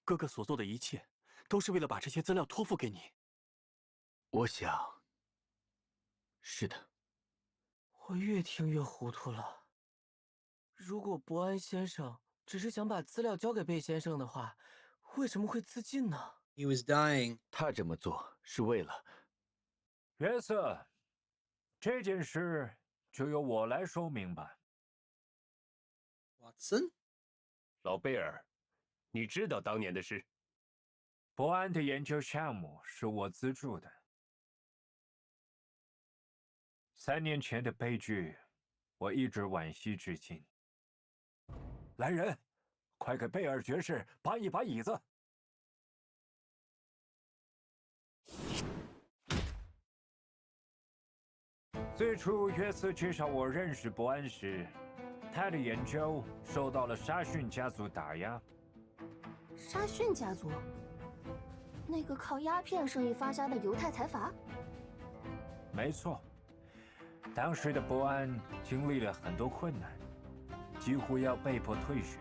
G: 哥哥所做的一切，都是为了把这些资料托付给你。
C: 我想，是的。
L: 我越听越糊涂了。如果伯安先生只是想把资料交给贝先生的话，为什么会自尽呢？
A: He was dying.
C: 他这么做是为了……
U: 约瑟，这件事就由我来说明吧。
A: Watson，
P: 老贝尔，你知道当年的事？
U: 伯安的研究项目是我资助的。3年前的悲剧，我一直惋惜至今。来人，快给贝尔爵士搬一把椅子。最初，约瑟介绍我认识伯安时，他的研究受到了沙逊家族打压。
R: 沙逊家族，那个靠鸦片生意发家的犹太财阀？
U: 没错，当时的伯安经历了很多困难，几乎要被迫退学。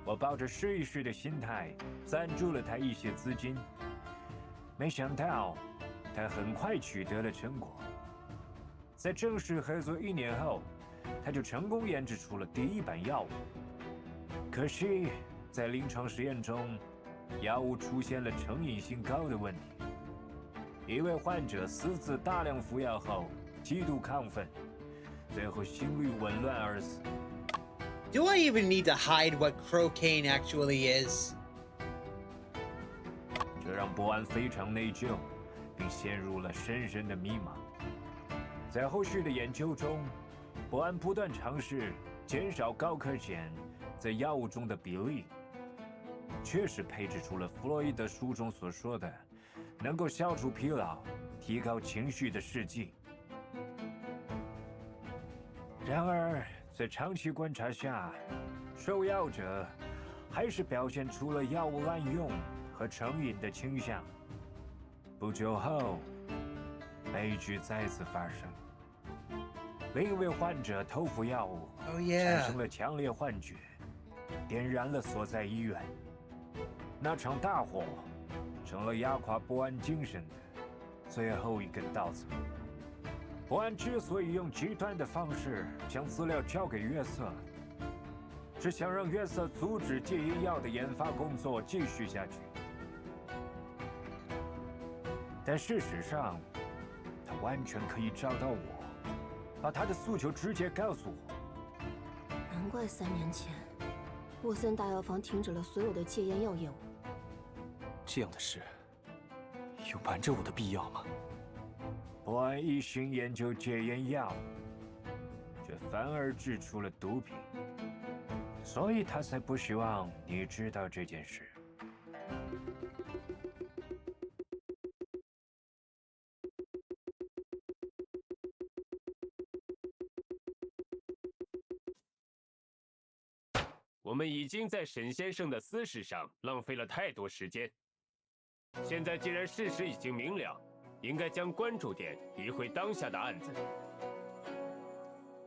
U: 我抱着试一试的心态，赞助了他一些资金。没想到，他很快取得了成果。在正式合作1年后，他就成功研制出了第一版药物。可惜，在临床实验中，药物出现了成瘾性高的问题。一位患者私自大量服药后，极度亢奋，最后心律紊乱而死。
A: Do I even need to hide what cocaine actually is?
U: 这让伯安非常内疚，并陷入了深深的迷茫。在后续的研究中，伯安不断尝试减少高科碱在药物中的比例，确实配置出了弗洛伊德书中所说的能够消除疲劳、提高情绪的试剂。然而，在长期观察下，受药者还是表现出了药物滥用和成瘾的倾向。不久后，悲剧再次发生。另一位患者偷服药物，产生了强烈幻觉，点燃了所在医院。那场大火成了压垮伯安精神的最后一根稻草。伯安之所以用极端的方式将资料交给约瑟，是想让约瑟阻止戒烟药的研发工作继续下去。但事实上，他完全可以找到我，把他的诉求直接告诉我。
R: 难怪3年前，沃森大药房停止了所有的戒烟药业务。
G: 这样的事，有瞒着我的必要吗？
P: 伯安一心研究戒烟药，却反而制出了毒品，所以他才不希望你知道这件事。我们已经在沈先生的私事上浪费了太多时间。现在既然事实已经明了，应该将关注点移回当下的案子。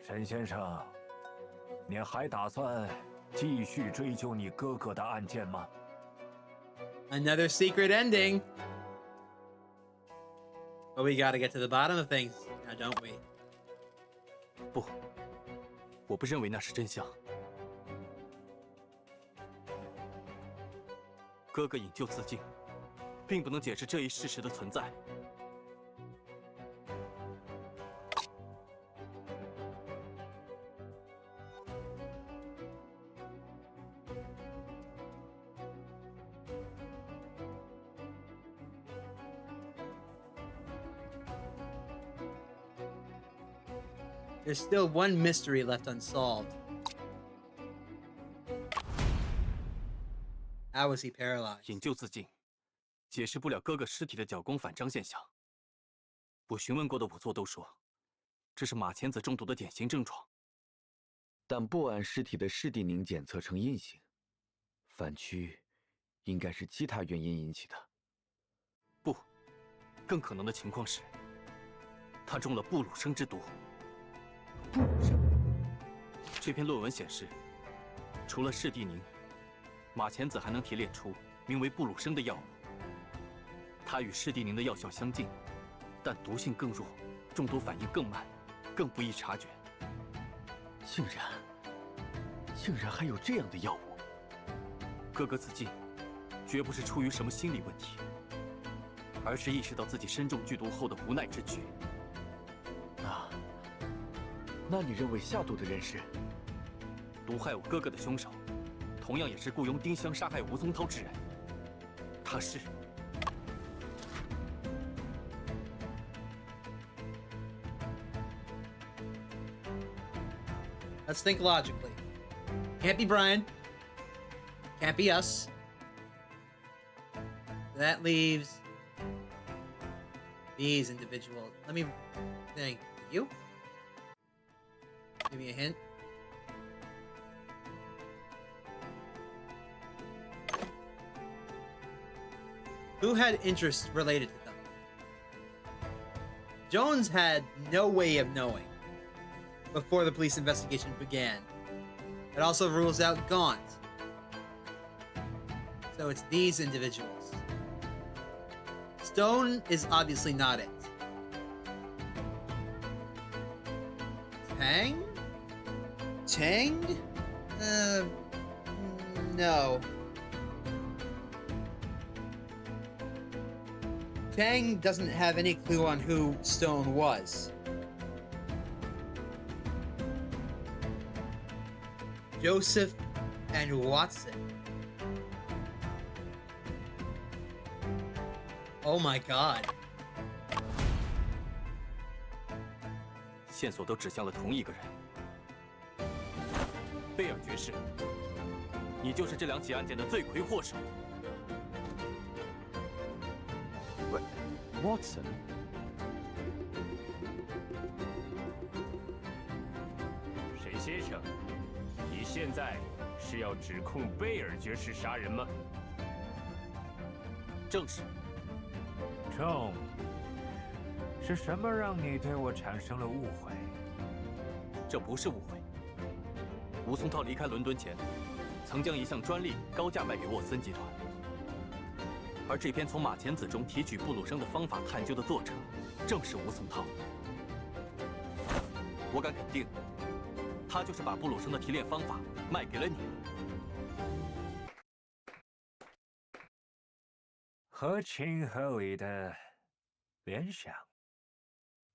U: 沈先生，你还打算继续追究你哥哥的案件吗？
A: Another secret ending. But we gotta get to the bottom of things, now don't we?
G: 不，我不认为那是真相。哥哥引咎自尽，并不能解释这一事实的存在。
A: There's still one mystery left unsolved. How was he paralyzed?
G: 引咎自尽，解释不了哥哥尸体的脚弓反张现象。我询问过的仵作都说，这是马钱子中毒的典型症状。
C: 但不按尸体的室地宁检测呈阴性，反区应该是其他原因引起的。
G: 不，更可能的情况是，他中了布鲁生之毒。布鲁生？这篇论文显示，除了室地宁，马钱子还能提炼出名为布鲁生的药物。它与室地宁的药效相近，但毒性更弱，中毒反应更慢，更不易察觉。
C: 竟然还有这样的药物！
G: 哥哥自尽，绝不是出于什么心理问题，而是意识到自己身中剧毒后的无奈之举。
C: 那你认为下毒的人是
G: 毒害我哥哥的凶手，同样也是雇佣丁香杀害吴宗涛之人。他是。
A: Let's think logically. Can't be Brian. Can't be us. That leaves these individuals. Let me think. You? Give me a hint. Who had interests related to them? Jones had no way of knowing before the police investigation began. It also rules out Gaunt. So it's these individuals. Stone is obviously not it. Tang? Tang? No. Tang doesn't have any clue on who Stone was. Joseph and Watson. Oh my god.
G: 线索都指向了同一个人，贝尔爵士。你就是这两起案件的罪魁祸首。
N: Watson？
P: 沈先生，你现在是要指控贝尔爵士杀人吗？
G: 正是。
P: John，是什么让你对我产生了误会？
G: 这不是误会。吴松涛离开伦敦前，曾将一项专利高价卖给沃森集团。而这篇从马钱子中提取布鲁生的方法探究的作者，正是吴松涛。我敢肯定，他就是把布鲁生的提炼方法卖给了你。
P: 合情合理的联想。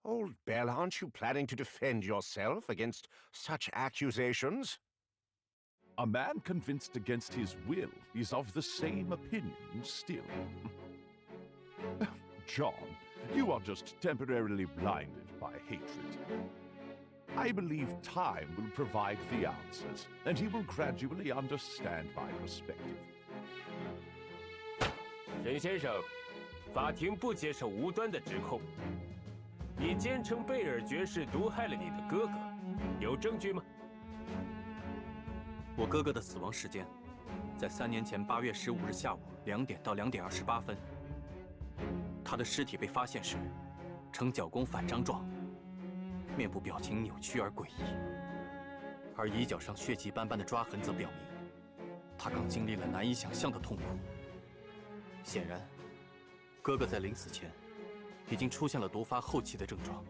B: Old Bell, aren't you planning to defend yourself against such accusations?
E: A man convinced against his will is of the same opinion still. John, you are just temporarily blinded by hatred. I believe time will provide the answers, and he will gradually understand my perspective.
P: 沈先生，法庭不接受无端的指控。你坚称贝尔爵士毒害了你的哥哥，有证据吗？
G: 我哥哥的死亡时间，在3年前8月15日下午2点到2点28分。他的尸体被发现时，呈脚弓反张状，面部表情扭曲而诡异，而衣角上血迹斑斑的抓痕则表明，他刚经历了难以想象的痛苦。显然，哥哥在临死前已经出现了毒发后期的症状，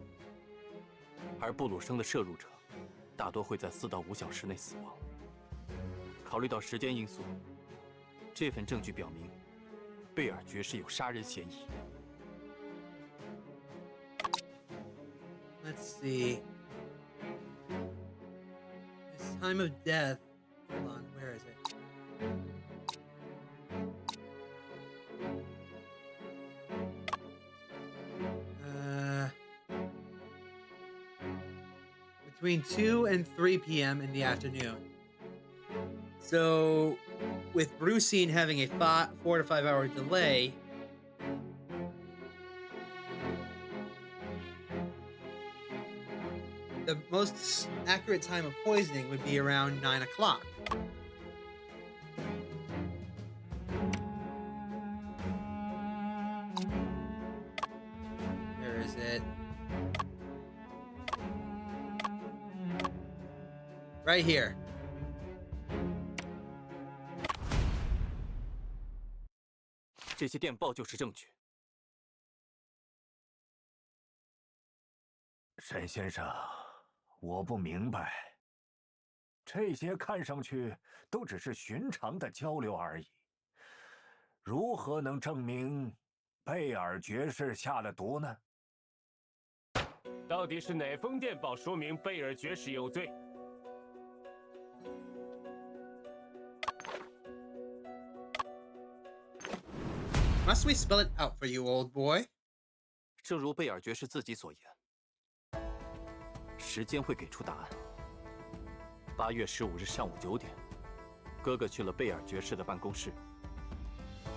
G: 而布鲁生的摄入者大多会在4到5小时内死亡。考虑到时间因素，这份证据表明，贝尔爵士有杀人嫌疑。
A: Let's see. His time of death. Hold on, where is it? Between 2 and 3 p.m. in the afternoon. So, with Brucine having a 4 to 5 hour delay, the most accurate time of poisoning would be around 9 o'clock. Where is it? Right here.
G: “这些电报就是证据。”
U: 沈先生，我不明白，这些看上去都只是寻常的交流而已，如何能证明贝尔爵士下了毒呢？
P: 到底是哪封电报说明贝尔爵士有罪？
A: Must we spell it out for you, old boy?
G: 正如贝尔爵士自己所言，时间会给出答案。8月15日上午9点，哥哥去了贝尔爵士的办公室。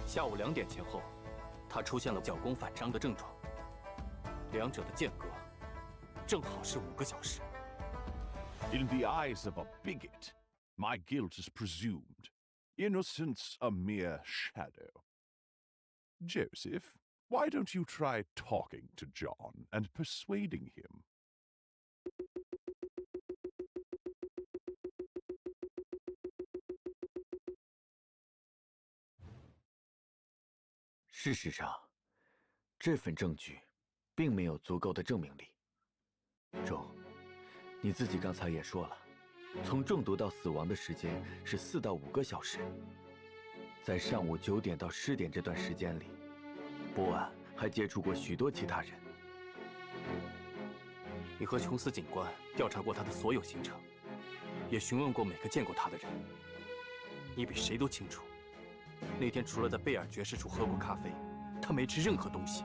G: 下午2点前后，他出现了脚弓反张的症状，两者的间隔正好是5个小时。
E: In the eyes of a bigot, my guilt is presumed, innocence a mere shadow. Joseph, why don't you try talking to John and persuading him?
C: 事实上，这份证据并没有足够的证明力。周，你自己刚才也说了，从中毒到死亡的时间是4到5个小时。在上午9点到10点这段时间里，波安还接触过许多其他人。
G: 你和琼斯警官调查过他的所有行程，也询问过每个见过他的人。你比谁都清楚，那天除了在贝尔爵士处喝过咖啡，他没吃任何东西。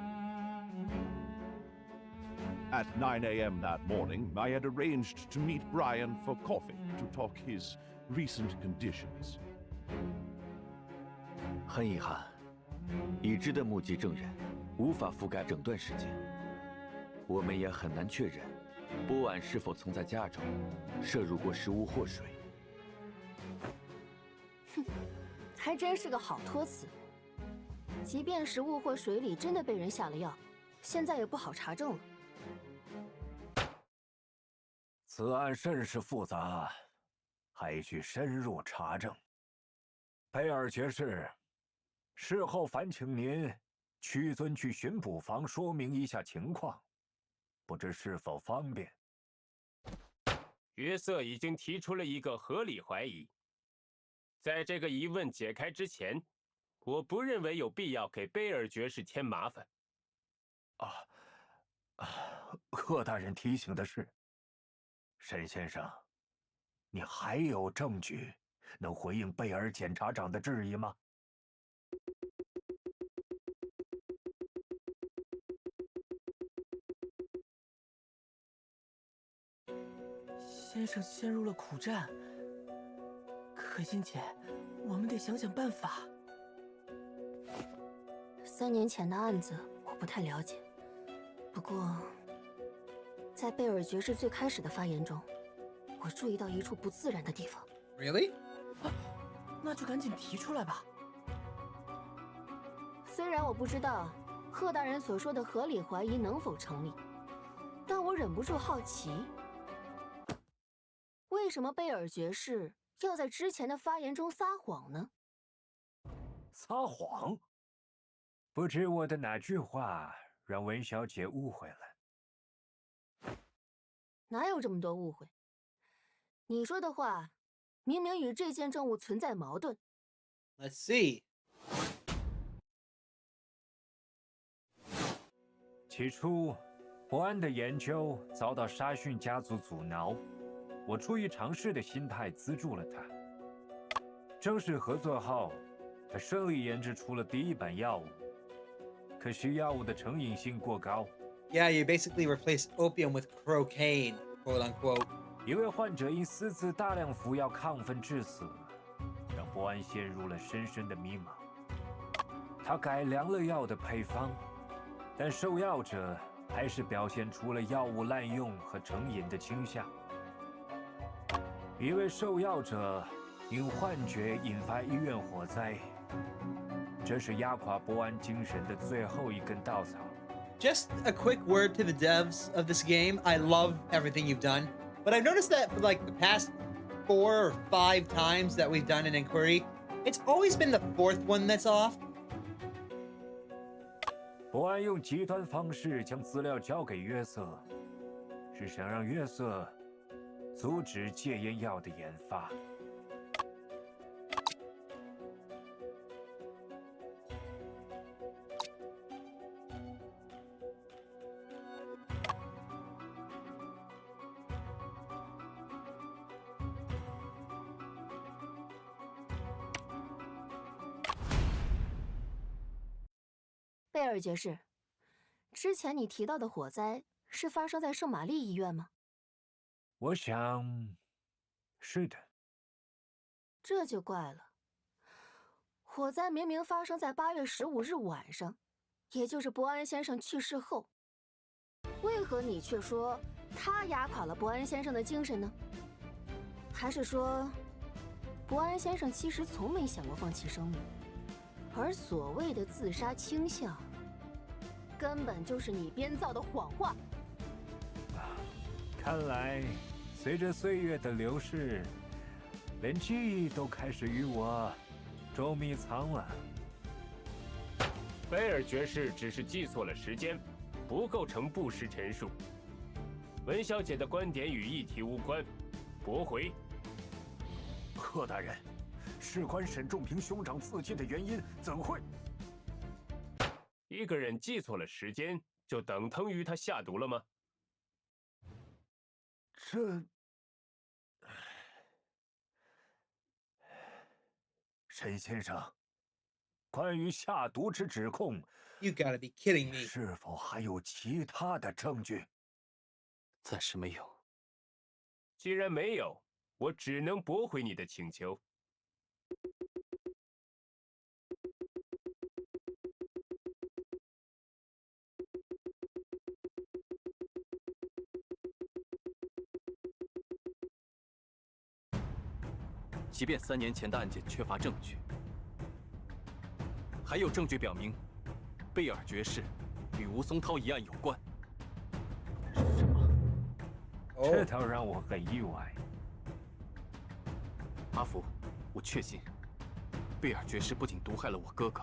E: At 9 a.m. that morning, I had arranged to meet Brian for coffee to talk his recent conditions.
C: 很遗憾，已知的目击证人无法覆盖整段时间，我们也很难确认波安是否曾在家中摄入过食物或水。
R: 哼，还真是个好托词。即便食物或水里真的被人下了药，现在也不好查证了。
U: 此案甚是复杂，还需深入查证。贝尔爵士，事后烦请您屈尊去巡捕房说明一下情况，不知是否方便？
P: 约瑟已经提出了一个合理怀疑，在这个疑问解开之前，我不认为有必要给贝尔爵士添麻烦。
U: 贺大人提醒的是。 沈先生，你还有证据能回应贝尔检察长的质疑吗？
L: 先生陷入了苦战。可心姐，我们得想想办法。
R: 3年前的案子我不太了解，不过，在贝尔爵士最开始的发言中，我注意到一处不自然的地方。
A: Really？
L: 那就赶紧提出来吧。
R: 虽然我不知道贺大人所说的合理怀疑能否成立，但我忍不住好奇，为什么贝尔爵士要在之前的发言中撒谎呢？
U: 撒谎？不知我的哪句话让文小姐误会了？
R: 哪有这么多误会？你说的话明明与这件证物存在矛盾。
A: Let's see。
U: 起初，伯安的研究遭到沙逊家族阻挠，我出于尝试的心态资助了他。正式合作后，他顺利研制出了第一版药物。可惜药物的成瘾性过高。
A: Yeah, you basically replace opium with cocaine, quote unquote.
U: 一位患者因私自大量服药亢奋致死，让伯安陷入了深深的迷茫。他改良了药的配方，但受药者还是表现出了药物滥用和成瘾的倾向。一位受药者因幻觉引发医院火灾，这是压垮伯安精神的最后一根稻草。
A: Just a quick word to the devs of this game. I love everything you've done, but I've noticed that for like the past 4 or 5 times that we've done an inquiry, it's always been the 4th one that's off.
U: 伯安用极端方式将资料交给约瑟，是想让约瑟阻止戒烟药的研发。
R: 贝尔爵士，之前你提到的火灾是发生在圣玛丽医院吗？
U: 我想，是的。
R: 这就怪了。火灾明明发生在8月15日晚上，也就是伯安先生去世后，为何你却说他压垮了伯安先生的精神呢？还是说，伯安先生其实从没想过放弃生命，而所谓的自杀倾向，根本就是你编造的谎话？
U: 看来，随着岁月的流逝，连记忆都开始与我捉迷藏了。
T: 贝尔爵士只是记错了时间，不构成不实陈述。文小姐的观点与议题无关，驳回。
E: 贺大人，事关沈仲平兄长自尽的原因，怎会？
T: 一个人记错了时间，就等同于他下毒了吗？
E: 这……沈先生，关于下毒之指控
A: ，You gotta be kidding me！
E: 是否还有其他的证据？
G: 暂时没有。
T: 既然没有，我只能驳回你的请求。
G: 即便3年前的案件缺乏证据，还有证据表明，贝尔爵士与吴松涛一案有关。什么？
U: 这倒让我很意外。
G: 阿福，我确信，贝尔爵士不仅毒害了我哥哥，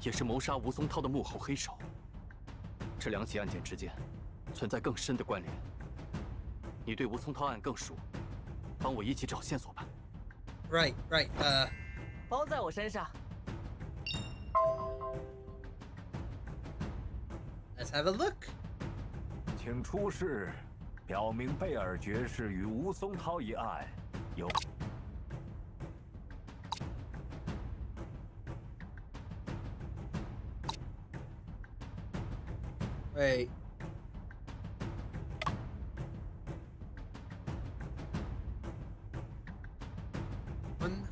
G: 也是谋杀吴松涛的幕后黑手。这2起案件之间存在更深的关联。你对吴松涛案更熟，帮我一起找线索吧。
A: Right.
L: 包在我身上。
A: Let's have a look.
U: 请出示表明贝尔爵士与吴松涛一案有。
A: Wait.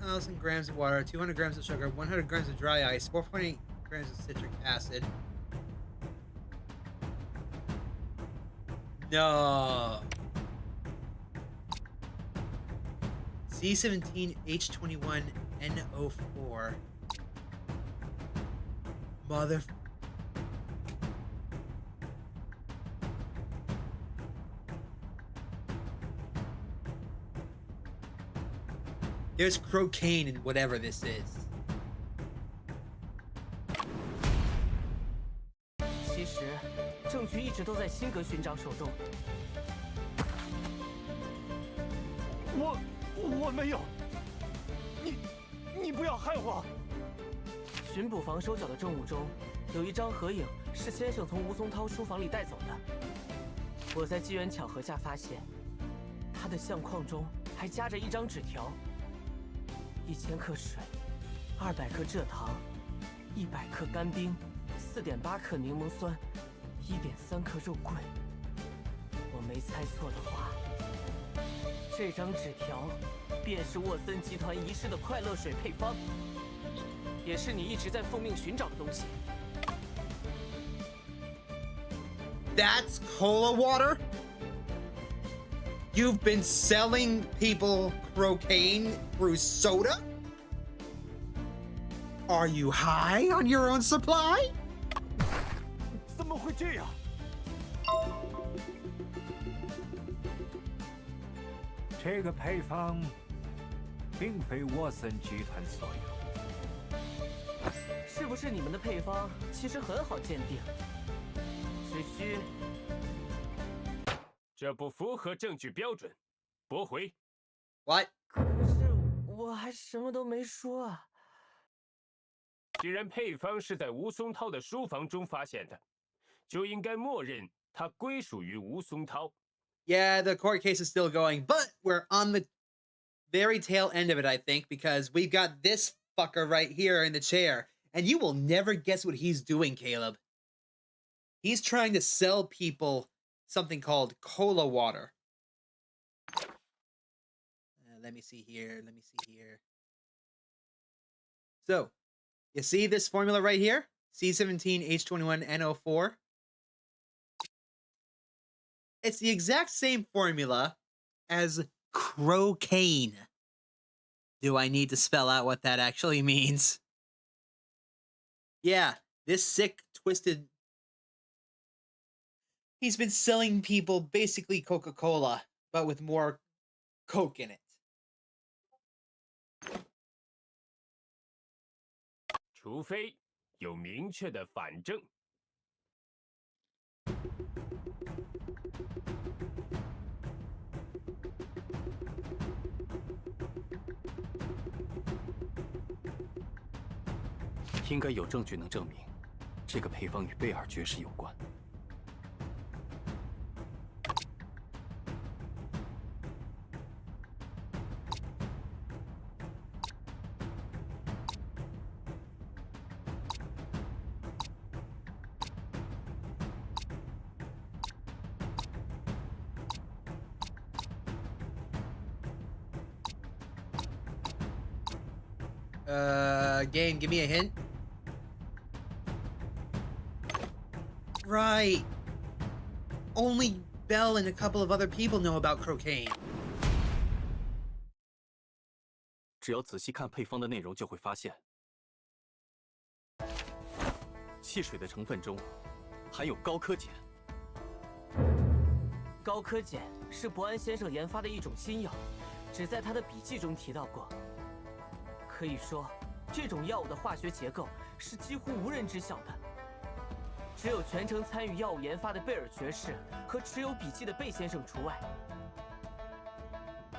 A: 1,000 grams of water, 200 grams of sugar, 100 grams of dry ice, 4.8 grams of citric acid. No. C17H21NO4. Mother. There's cocaine in whatever this is.
L: 其实，证据一直都在辛格勋章手中。
N: 我没有。你不要害我！
L: 巡捕房收缴的证物中，有一张合影是先生从吴松涛书房里带走的。我在机缘巧合下发现，他的相框中还夹着一张纸条：1000克水，200克蔗糖，100克干冰，4.8克柠檬酸，1.3克肉桂。我没猜错的话，这张纸条便是沃森集团遗失的快乐水配方，也是你一直在奉命寻找的东西。
A: That's cola water? You've been selling people cocaine through soda? Are you high on your own supply?
N: 怎么会这样？
H: 这个配方并非沃森集团所有。
L: 是不是你们的配方其实很好鉴定？只需……
T: 这不符合证据标准，驳回。
A: What？
L: 可是我还什么都没说啊。
T: 既然配方是在吴松涛的书房中发现的，就应该默认它归属于吴松涛。
A: Yeah, the court case is still going, but we're on the very tail end of it, I think, because we've got this fucker right here in the chair, and you will never guess what he's doing, Caleb. He's trying to sell people something called cola water. Let me see here. So, you see this formula right here? C17H21NO4. It's the exact same formula as cocaine. Do I need to spell out what that actually means? Yeah, this sick, twisted... He's been selling people basically Coca-Cola, but with more Coke in it.
T: 除非有明确的反证。
G: 应该有证据能证明，这个配方与贝尔爵士有关。
A: Game, give me a hint. Right. Only Belle and a couple of other people know about cocaine.
G: 只要仔细看配方的内容，就会发现，汽水的成分中含有高科碱。
L: 高科碱是伯安先生研发的一种新药，只在他的笔记中提到过。可以说，这种药物的化学结构是几乎无人知晓的，只有全程参与药物研发的贝尔爵士和持有笔记的贝先生除外，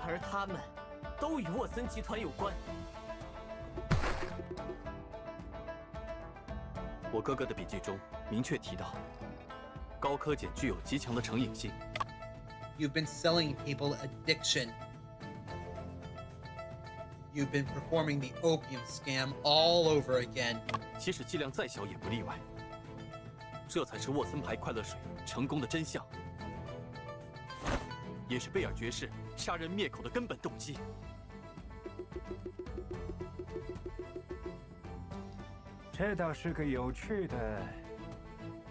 L: 而他们都与沃森集团有关。
G: 我哥哥的笔记中明确提到，高科碱具有极强的成瘾性。
A: You've been selling people addiction. You've been performing the opium scam all over again.
G: 即使剂量再小也不例外。这才是沃森牌快乐水成功的真相，也是贝尔爵士杀人灭口的根本动机。
H: 这倒是个有趣的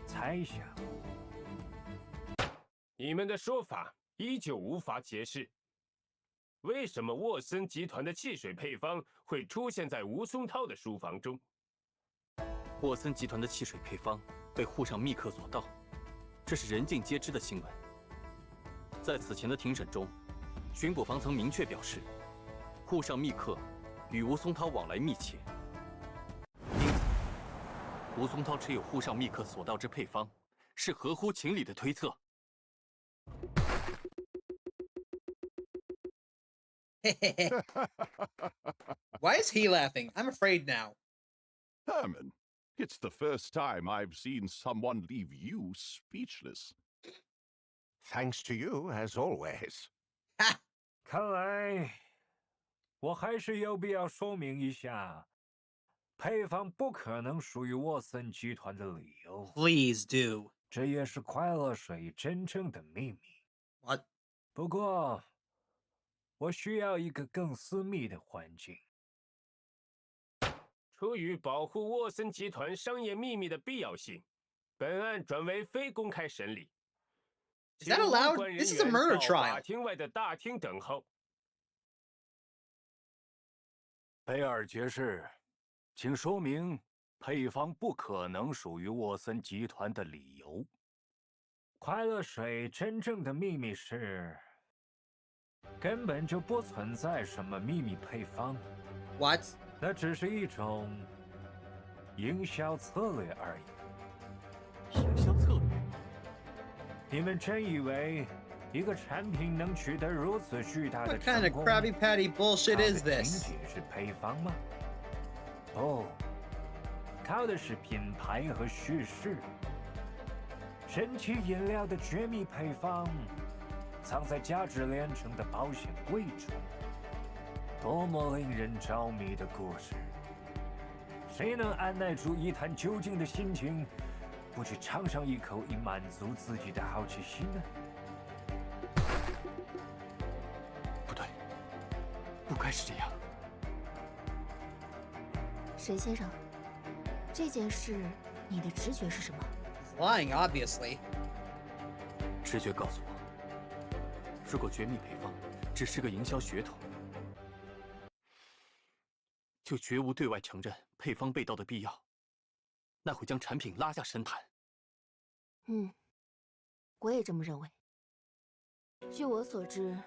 H: 猜想。
P: 你们的说法依旧无法解释，为什么沃森集团的汽水配方会出现在吴松涛的书房中？
G: 沃森集团的汽水配方被沪上密克所盗，这是人尽皆知的新闻。在此前的庭审中，巡捕房曾明确表示，沪上密克与吴松涛往来密切，因此，吴松涛持有沪上密克所盗之配方，是合乎情理的推测。
A: Why is he laughing? I'm afraid now.
E: Herman, it's the first time I've seen someone leave you speechless.
B: Thanks to you, as always.
H: 看来我还是有必要说明一下，配方不可能属于沃森集团的理由。
A: Please do.
H: 这也是快乐水真正的秘密。
A: What?
H: 不过，我需要一个更私密的环境。
P: 出于保护沃森集团商业秘密的必要性，本案转为非公开审理。
A: Is that allowed? This is a murder
P: 到
A: trial.
P: 法庭外的大厅等候。
U: 贝尔爵士，请说明配方不可能属于沃森集团的理由。
H: 快乐水真正的秘密是，根本就不存在什么秘密配方。
A: What?
H: 那只是一种营销策略而已。
G: 营销策略？
H: 你们真以为一个产品能取得如此巨大的
A: What kind of Krabby Patty bullshit is this?
H: 仅仅是配方吗？不，靠的是品牌和叙事。神奇饮料的绝密配方，藏在价值连城的保险柜中。多么令人着迷的故事！谁能按耐住一探究竟的心情，不去尝上一口以满足自己的好奇心呢？
G: 不对，不该是这样。
R: 沈先生，这件事你的直觉是什么？
A: Lying, obviously.
G: 直觉告诉我，如果绝密配方只是个营销噱头，就绝无对外承认配方被盗的必要，那会将产品拉下神坛。
R: 我也这么认为。据我所知，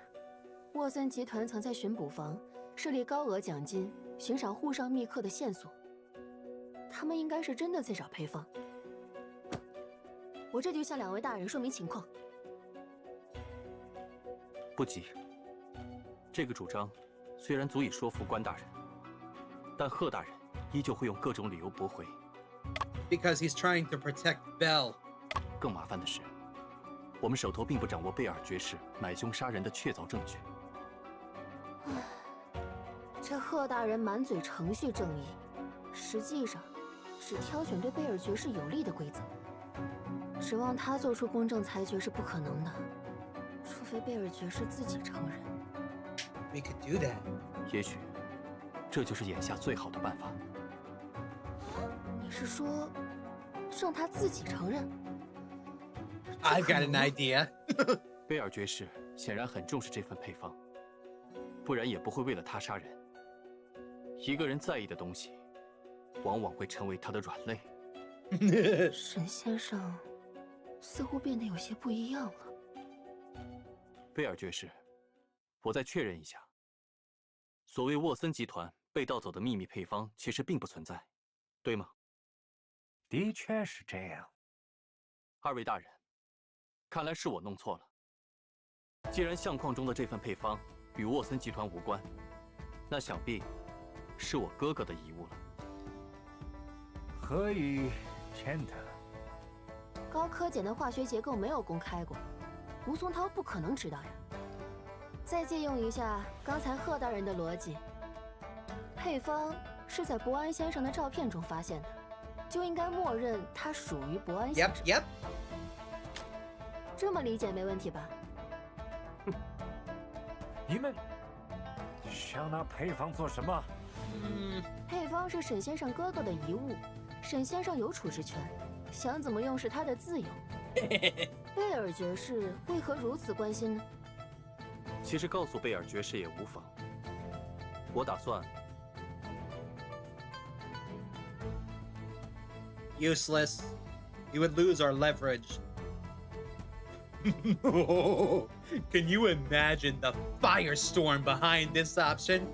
R: 沃森集团曾在巡捕房设立高额奖金，寻找沪上密克的线索。他们应该是真的在找配方。我这就向两位大人说明情况。
G: 不急，这个主张虽然足以说服关大人，但贺大人依旧会用各种理由驳回。
A: Because he's trying to protect Bell.
G: 更麻烦的是，我们手头并不掌握贝尔爵士买凶杀人的确凿证据。
R: 这贺大人满嘴程序正义，实际上只挑选对贝尔爵士有利的规则。指望他做出公正裁决是不可能的，除非贝尔爵士自己承认。
A: We could do that.
G: 也许，这就是眼下最好的办法。
R: 你是说，让他自己承认
A: ？I've got an idea.
G: 贝尔爵士显然很重视这份配方，不然也不会为了他杀人。一个人在意的东西，往往会成为他的软肋。
R: 沈先生似乎变得有些不一样了。
G: 贝尔爵士，我再确认一下，所谓沃森集团被盗走的秘密配方其实并不存在，对吗？
H: 的确是这样。
G: 二位大人，看来是我弄错了。既然相框中的这份配方与沃森集团无关，那想必是我哥哥的遗物了。
H: 何以见得？
R: 高科检的化学结构没有公开过，吴松涛不可能知道呀。再借用一下刚才贺大人的逻辑，配方是在伯安先生的照片中发现的，就应该默认它属于伯安先生。
A: Yep.
R: 这么理解没问题吧？
H: 你们想拿配方做什么？
R: 配方是沈先生哥哥的遗物，沈先生有处置权，想怎么用是他的自由。贝尔爵士为何如此关心呢？
G: 其实告诉贝尔爵士也无妨。我打算
A: Useless. You would lose our leverage. Can you imagine the firestorm behind this option?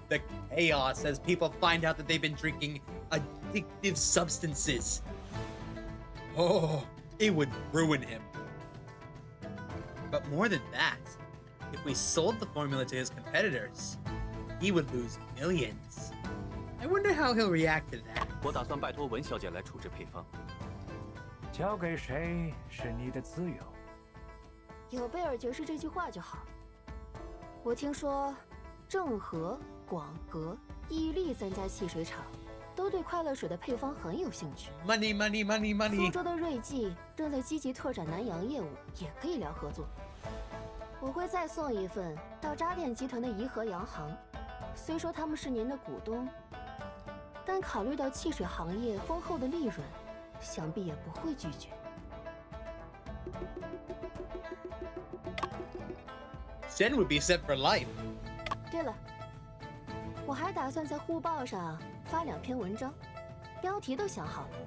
A: The chaos as people find out that they've been drinking addictive substances. Oh, it would ruin him. But more than that, if we sold the formula to his competitors, he would lose millions. I wonder how he'll react to that.
G: 我打算拜托文小姐来处置配方。
H: 交给谁是你的自由。
R: 有贝尔爵士这句话就好。我听说，郑和、广和、伊利3家汽水厂都对快乐水的配方很有兴趣。
A: Money, money, money, money.
R: 苏州的瑞记正在积极拓展南洋业务，也可以聊合作。我会再送一份到扎电集团的颐和洋行，虽说他们是您的股东，但考虑到汽水行业丰厚的利润，想必也不会拒绝。
A: Shen would be set for life.
R: 对了，我还打算在护报上发2篇文章，标题都想好了。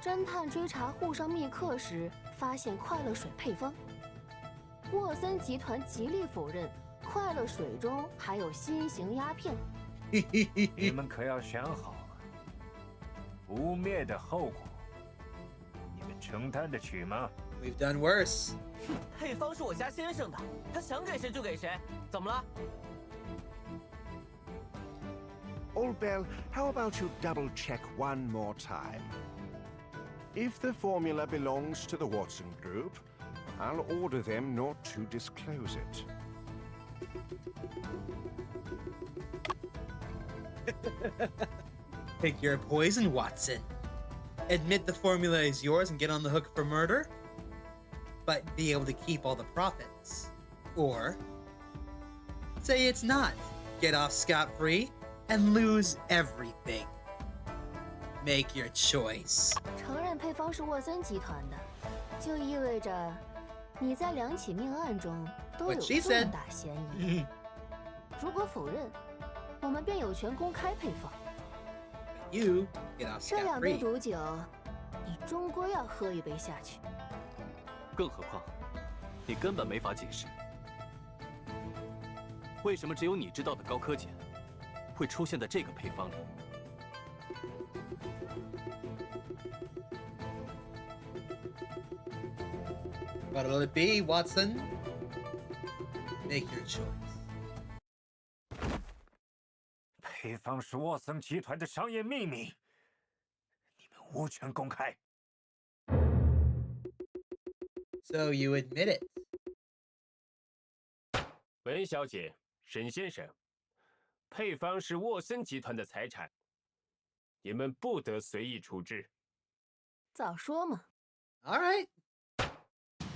R: 侦探追查沪上密客时发现快乐水配方，沃森集团极力否认快乐水中还有新型鸦片。
H: 你们可要想好，污蔑的后果，你们承担得起吗？
A: We've done worse.
L: 配方是我家先生的，他想给谁就给谁，怎么了？
B: Old Bell, how about you double-check one more time? If the formula belongs to the Watson Group, I'll order them not to disclose it.
A: Pick your poison, Watson. Admit the formula is yours and get on the hook for murder, but be able to keep all the profits. Or say it's not. Get off scot-free and lose everything. Make your choice.
R: 承认配方是沃森集团的，就意味着你在2起命案中都有重大嫌疑。如果否认，我们便有权公开配方。
A: You get off
R: 这2杯
A: scot-free.
R: 毒酒，你终归要喝一杯下去。
G: 更何况，你根本没法解释，为什么只有你知道的高科碱会出现在这个配方里。
A: What'll it be, Watson? Make your choice.
H: 配方是沃森集团的商业秘密，你们无权公开。
A: So you admit it.
T: 文小姐，沈先生，配方是沃森集团的财产，你们不得随意处置。
R: 早说嘛。
A: All right.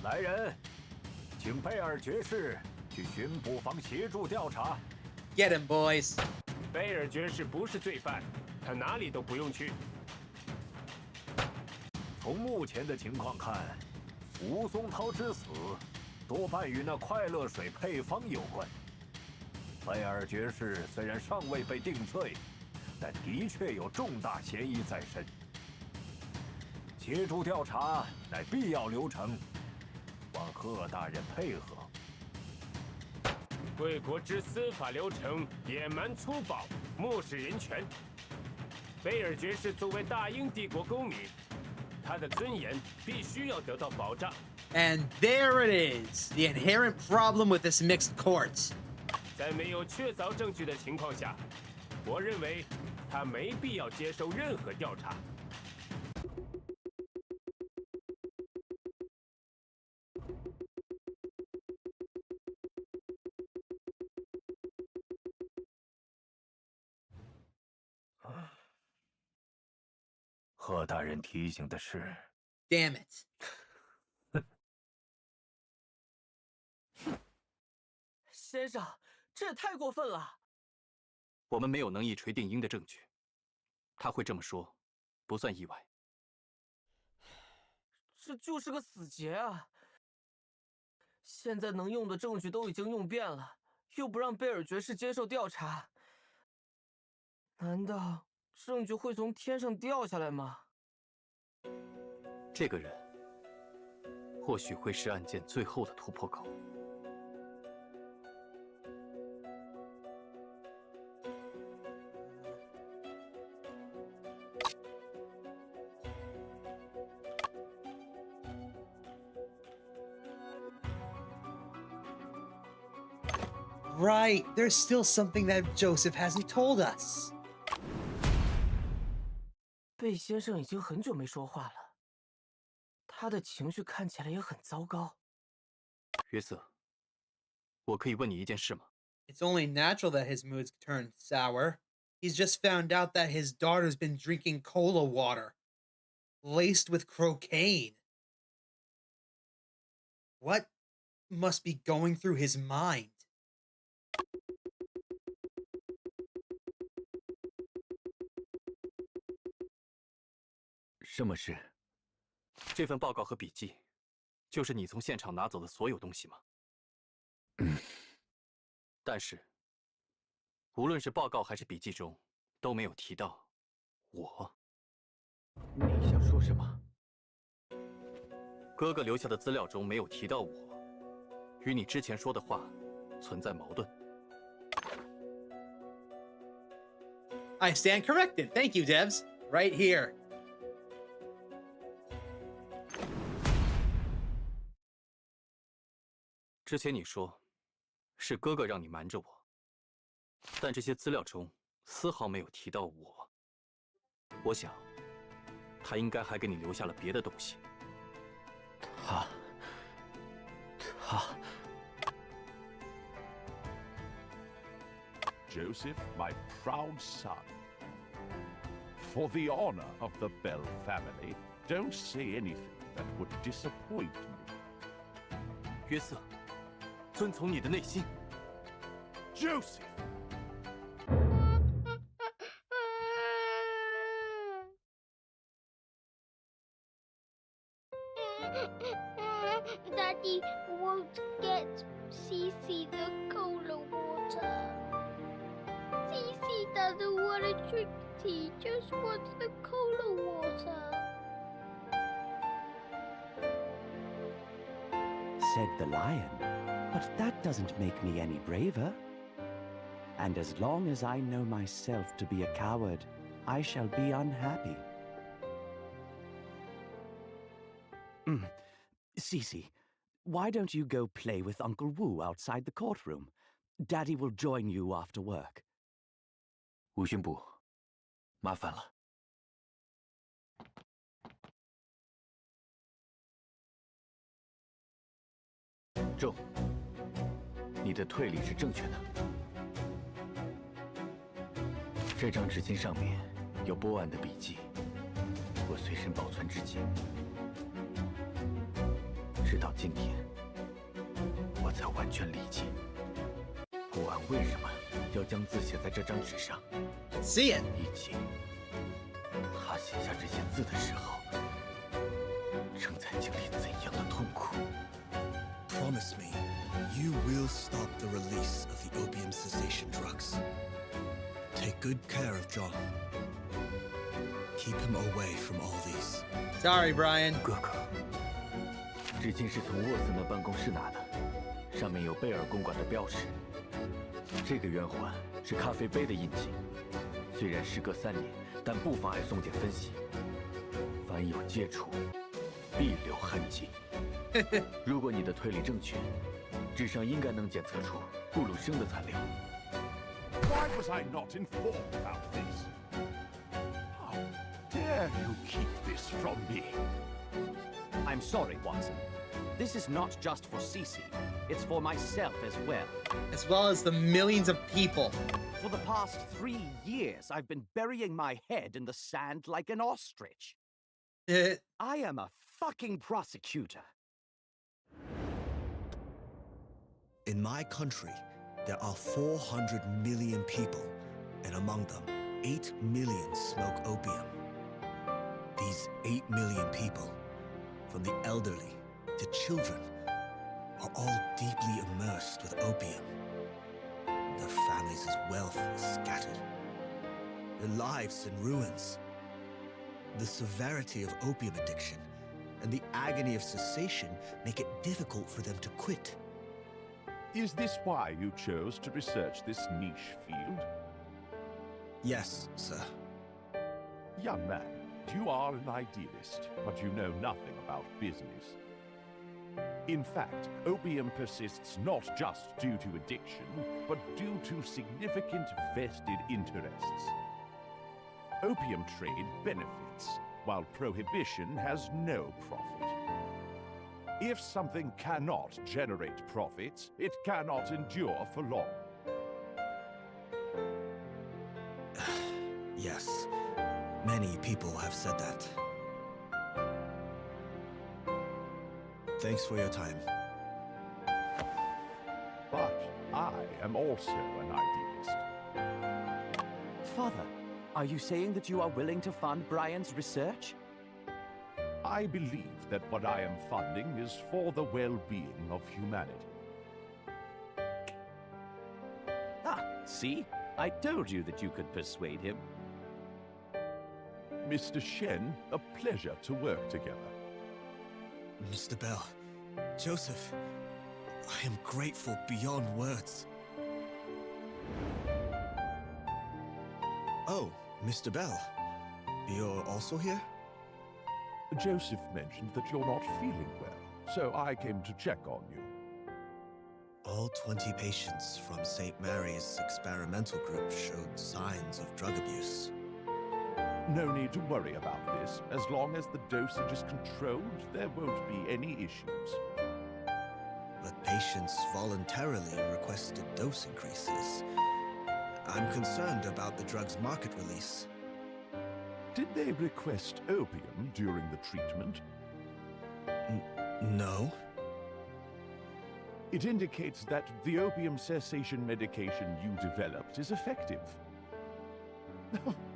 N: 来人，请贝尔爵士去巡捕房协助调查。
A: Get him, boys.
T: 贝尔爵士不是罪犯，他哪里都不用去。
N: 从目前的情况看，吴松涛之死多半与那快乐水配方有关。贝尔爵士虽然尚未被定罪，但的确有重大嫌疑在身。协助调查乃必要流程，望贺大人配合。
T: 贵国之司法流程野蛮粗暴，漠视人权。贝尔爵士作为大英帝国公民，他的尊严必须要得到保障。
A: And there it is, the inherent problem with this mixed court.
T: 在没有确凿证据的情况下，我认为他没必要接受任何调查。
N: 贺大人提醒的是
A: Damn it.
L: 先生，这也太过分了！
G: 我们没有能一锤定音的证据，他会这么说，不算意外。
L: 这就是个死结啊！现在能用的证据都已经用遍了，又不让贝尔爵士接受调查，难道证据会从天上掉下来吗？
G: 这个人或许会是案件最后的突破口。
A: Right, there's still something that Joseph hasn't told us.
L: 贝先生已经很久没说话了，他的情绪看起来也很糟糕。
G: 约瑟，我可以问你一件事吗？
A: It's only natural that his moods turn sour. He's just found out that his daughter's been drinking cola water, laced with cocaine. What must be going through his mind?
G: 什么事？这份报告和笔记，就是你从现场拿走的所有东西吗？但是，无论是报告还是笔记中，都没有提到我。
C: 你想说什么？
G: 哥哥留下的资料中没有提到我，与你之前说的话存在矛盾。
A: I stand corrected. Thank you, Devs. Right here.
G: 之前你说，是哥哥让你瞒着我，但这些资料中丝毫没有提到我。我想，他应该还给你留下了别的东西。
C: 他。
E: Joseph, my proud son. For the honor of the Bell family, don't say anything that would disappoint me.
G: 约瑟，遵从你的内心。
E: Joseph!
O: Daddy won't get Cece the cola water. Cece doesn't want to drink tea, just wants the cola water.
V: Said the lion, but that doesn't make me any braver. And as long as I know myself to be a coward, I shall be unhappy. Cece, why don't you go play with Uncle Wu outside the courtroom? Daddy will join you after work.
G: 吴巡部，麻烦了。仲，你的推理是正确的。这张纸巾上面有波安的笔记，我随身保存至今。直到今天，我才完全理解波安为什么要将字写在这张纸上。
A: See it。
G: 以及他写下这些字的时候，正在经历怎样的痛苦。
M: Promise me, you will stop the release of the opium cessation drugs. Take good care of John. Keep him away from all these.
A: Sorry, Brian.
G: 哥哥，纸巾是从沃森的办公室拿的，上面有贝尔公馆的标识。这个圆环是咖啡杯的印记，虽然时隔3年，但不妨碍送检分析。凡有接触，必留痕迹。如果你的推理正确，纸上应该能检测出布鲁生的残留。
E: Why was I not informed about this? How dare you keep this from me?
F: I'm sorry, Watson. This is not just for Cece. It's for myself as well.
A: As well as the millions of people.
F: For the past 3 years, I've been burying my head in the sand like an ostrich. I am a fucking prosecutor.
M: In my country, There are 400 million people, and among them, 8 million smoke opium. These 8 million people, from the elderly to children, are all deeply immersed with opium. Their families' wealth is scattered, their lives in ruins. The severity of opium addiction and the agony of cessation make it difficult for them to quit.
E: Is this why you chose to research this niche field?
M: Yes, sir.
E: Young man, you are an idealist, but you know nothing about business. In fact, opium persists not just due to addiction, but due to significant vested interests. Opium trade benefits, while prohibition has no profit. If something cannot generate profits, it cannot endure for long.
M: Yes, many people have said that. Thanks for your time.
E: But I am also an idealist.
V: Father, are you saying that you are willing to fund Brian's research?
E: I believe that what I am funding is for the well-being of humanity.
V: Ah, see? I told you that you could persuade him.
E: Mr. Shen, a pleasure to work together.
M: Mr. Bell, Joseph, I am grateful beyond words. Oh, Mr. Bell, you're also here?
E: Joseph mentioned that you're not feeling well, so I came to check on you.
M: All 20 patients from St. Mary's experimental group showed signs of drug abuse.
E: No need to worry about this. As long as the dosage is controlled, there won't be any issues.
M: But patients voluntarily requested dose increases. I'm concerned about the drug's market release.
E: Did they request opium during the treatment?
M: No.
E: It indicates that the opium cessation medication you developed is effective.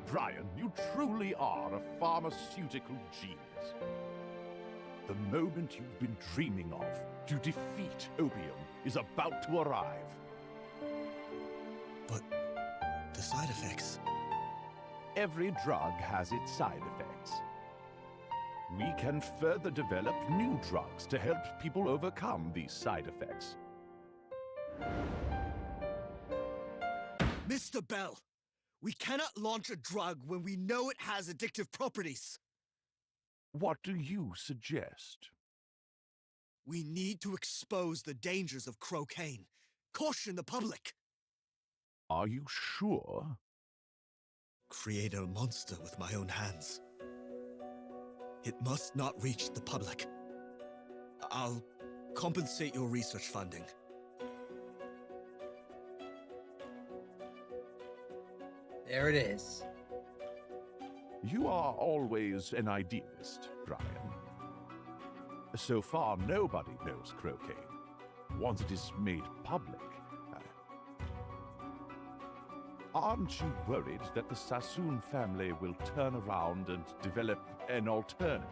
E: Brian, you truly are a pharmaceutical genius. The moment you've been dreaming of to defeat opium is about to arrive.
M: But the side effects...
E: Every drug has its side effects. We can further develop new drugs to help people overcome these side effects.
M: Mr. Bell, we cannot launch a drug when we know it has addictive properties.
E: What do you suggest?
M: We need to expose the dangers of cocaine. Caution the public.
E: Are you sure?
M: Create a monster with my own hands. It must not reach the public. I'll compensate your research funding.
A: There it is.
E: You are always an idealist, Brian. So far, nobody knows cocaine. Once it is made public... Aren't you worried that the Sassoon family will turn around and develop an alternative?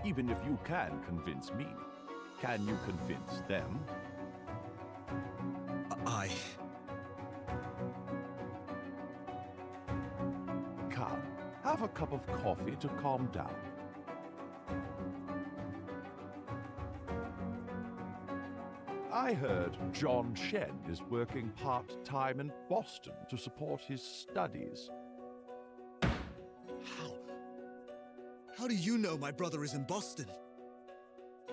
E: Even if you can convince me, can you convince them? Come, have a cup of coffee to calm down. I heard John Shen is working part-time in Boston to support his studies.
M: How do you know my brother is in Boston?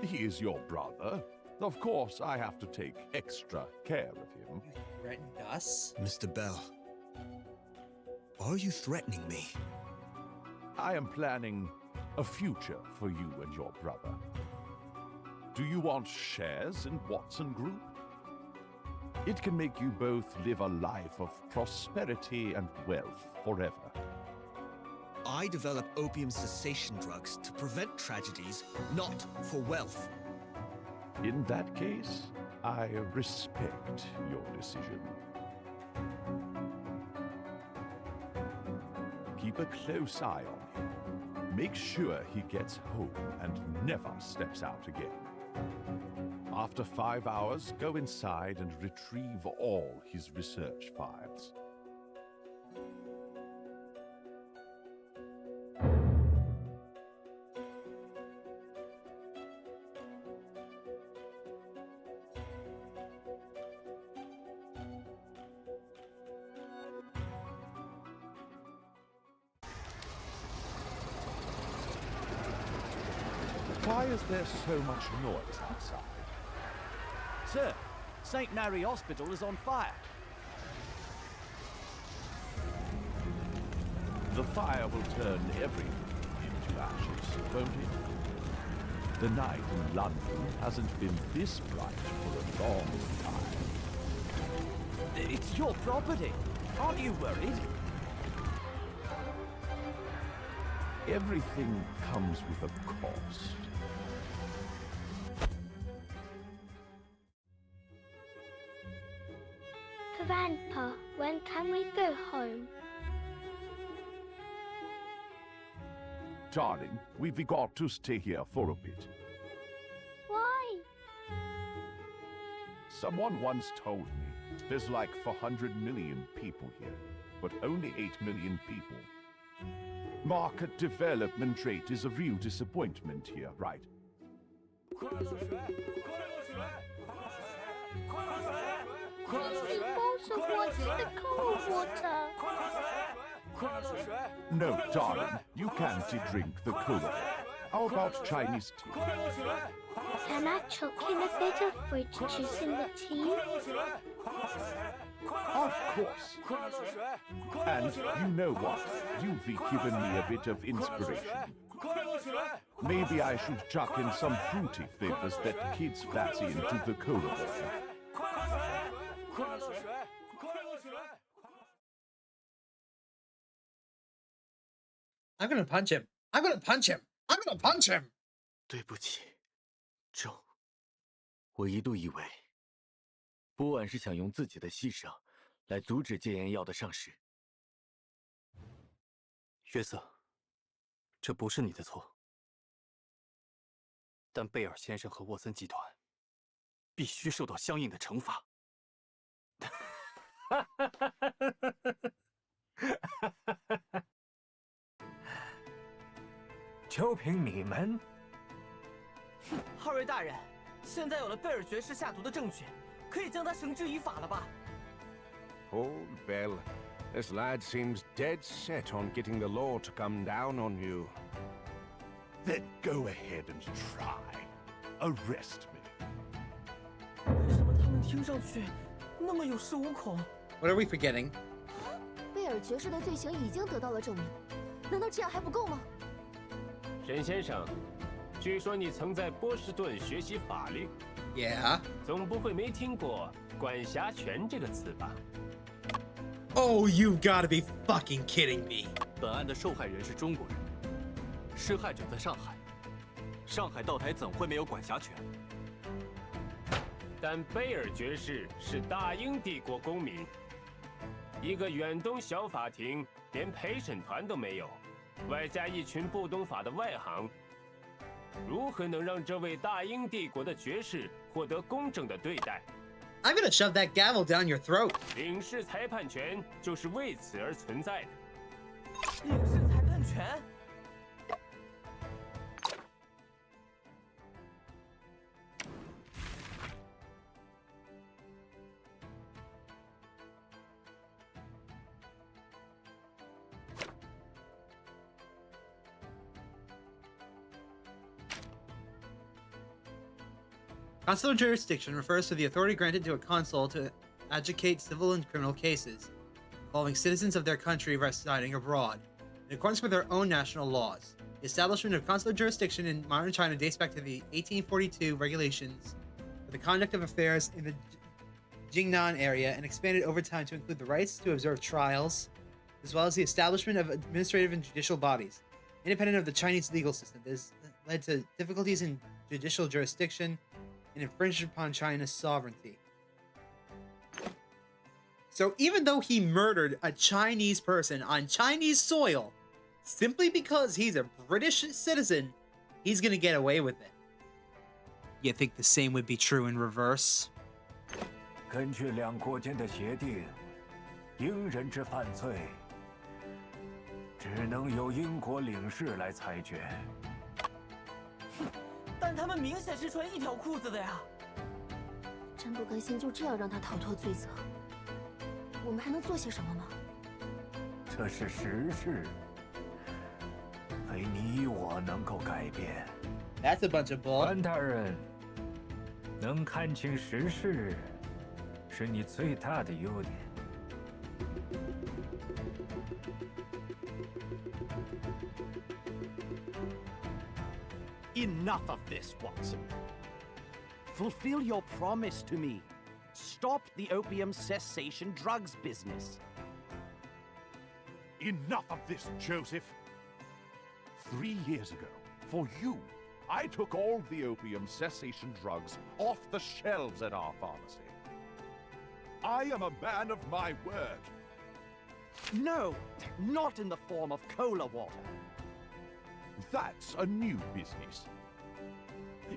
E: He is your brother. Of course, I have to take extra care of him.
A: You threatened us?
M: Mr. Bell, are you threatening me?
E: I am planning a future for you and your brother. Do you want shares in Watson Group? It can make you both live a life of prosperity and wealth forever.
M: I develop opium cessation drugs to prevent tragedies, not for wealth.
E: In that case, I respect your decision. Keep a close eye on him. Make sure he gets home and never steps out again. After 5 hours, go inside and retrieve all his research files. Why is there so much noise outside?
F: Sir, St. Mary Hospital is on fire.
E: The fire will turn everything into ashes, won't it? The night in London hasn't been this bright for a long time.
F: It's your property. Aren't you worried?
E: Everything comes with a cost.
O: Grandpa, when can we go home?
E: Darling, we've got to stay here for a bit.
O: Why?
E: Someone once told me there's like 400 million people here, but only 8 million people. Market development rate is a real disappointment here, right?
O: He also wants the cold water.
E: No, darling, you can't drink the cola. How about Chinese tea?
O: Can I chuck in a bit of fruit juice in the tea?
E: Of course. And you know what? You've given me a bit of inspiration. Maybe I should chuck in some fruity flavors that kids fancy into the cola water.
A: I'm gonna punch him. I'm gonna punch him. I'm gonna punch him.
C: 对不起，郑，我一度以为波婉是想用自己的牺牲来阻止戒烟药的上市。
G: 约瑟，这不是你的错，但贝尔先生和沃森集团必须受到相应的惩罚。
H: 就凭你们？
L: 哈瑞大人，现在有了贝尔爵士下毒的证据，可以将他绳之以法了吧？
B: Hold, Bell. This lad seems dead set on getting the law to come down on you.
E: Then go ahead and try. Arrest me.
L: 为什么他们听上去那么有恃无恐
A: ？What are we forgetting?
R: 贝尔爵士的罪行已经得到了证明，难道这样还不够吗？
T: 沈先生，据说你曾在波士顿学习法律。
A: Yeah。
T: 总不会没听过“管辖权”这个词吧
A: ？Oh, you gotta be fucking kidding me！
C: 本案的受害人是中国人，施害者在上海，上海道台怎会没有管辖权？
T: 但贝尔爵士是大英帝国公民，一个远东小法庭连陪审团都没有。 外加一群不懂法的外行，如何能让这位大英帝国的爵士获得公正的对待
A: ？I'm gonna shove that gavel down your throat。
T: 领事裁判权就是为此而存在的。
L: 领事裁判权？
A: Consular jurisdiction refers to the authority granted to a consul to adjudicate civil and criminal cases involving citizens of their country residing abroad, in accordance with their own national laws. The establishment of consular jurisdiction in modern China dates back to the 1842 regulations for the conduct of affairs in the Jingnan area and expanded over time to include the rights to observe trials, as well as the establishment of administrative and judicial bodies, independent of the Chinese legal system. This led to difficulties in judicial jurisdiction, and infringed upon China's sovereignty. So even though he murdered a Chinese person on Chinese soil, simply because he's a British citizen, he's gonna get away with it. You think the same would be true in reverse?
H: 根据两国间的协定，英人之犯罪，只能由英国领事来裁决。
L: 但他们明显是穿一条裤子的呀！
R: 真不甘心就这样让他逃脱罪责，我们还能做些什么吗？
H: 这是时事，非你我能够改变。
A: That's a bunch of bull.
H: 关大人，能看清时事，是你最大的优点。
D: Enough of this, Watson. Fulfill your promise to me. Stop the opium cessation drugs business.
E: Enough of this, Joseph. 3 years ago, for you, I took all the opium cessation drugs off the shelves at our pharmacy. I am a man of my word.
D: No, not in the form of cola water.
E: That's a new business.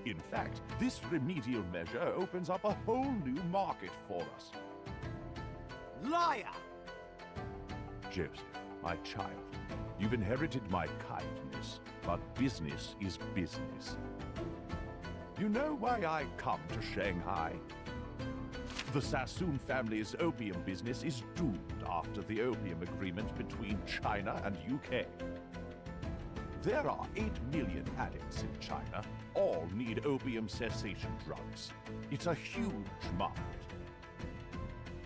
E: In fact, this remedial measure opens up a whole new market for us.
D: Liar!
E: Joseph, my child, you've inherited my kindness, but business is business. You know why I come to Shanghai? The Sassoon family's opium business is doomed after the opium agreement between China and UK. There are 8 million addicts in China. All need opium cessation drugs. It's a huge market.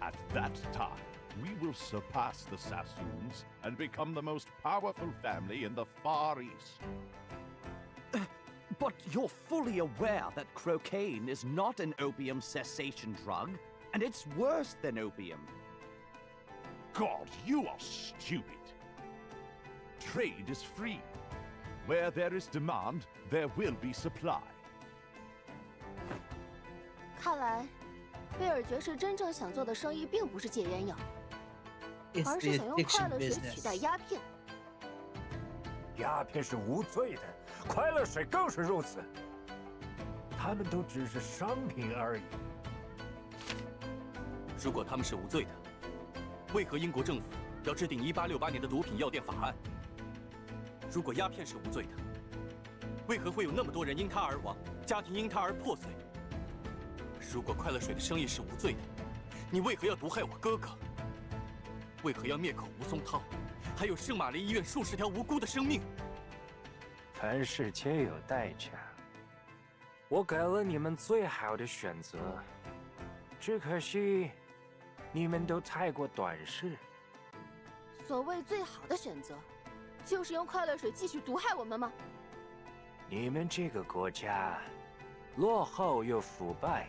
E: At that time, we will surpass the Sassoons and become the most powerful family in the Far East.
D: But you're fully aware that cocaine is not an opium cessation drug, and it's worse than opium.
E: God, you are stupid. Trade is free. Where there is demand, there will be supply.
R: 看来，贝尔爵士真正想做的生意并不是戒烟药，而是想用快乐水取代鸦片。
H: 鸦片是无罪的，快乐水更是如此。他们都只是商品而已。
G: 如果他们是无罪的，为何英国政府要制定1868年的毒品药店法案？如果鸦片是无罪的，为何会有那么多人因它而亡，家庭因它而破碎？如果快乐水的生意是无罪的，你为何要毒害我哥哥？为何要灭口吴松涛，还有圣玛丽医院数十条无辜的生命？
H: 凡事皆有代价，我给了你们最好的选择，只可惜你们都太过短视。
R: 所谓最好的选择，就是用快乐水继续毒害我们吗？
H: 你们这个国家落后又腐败，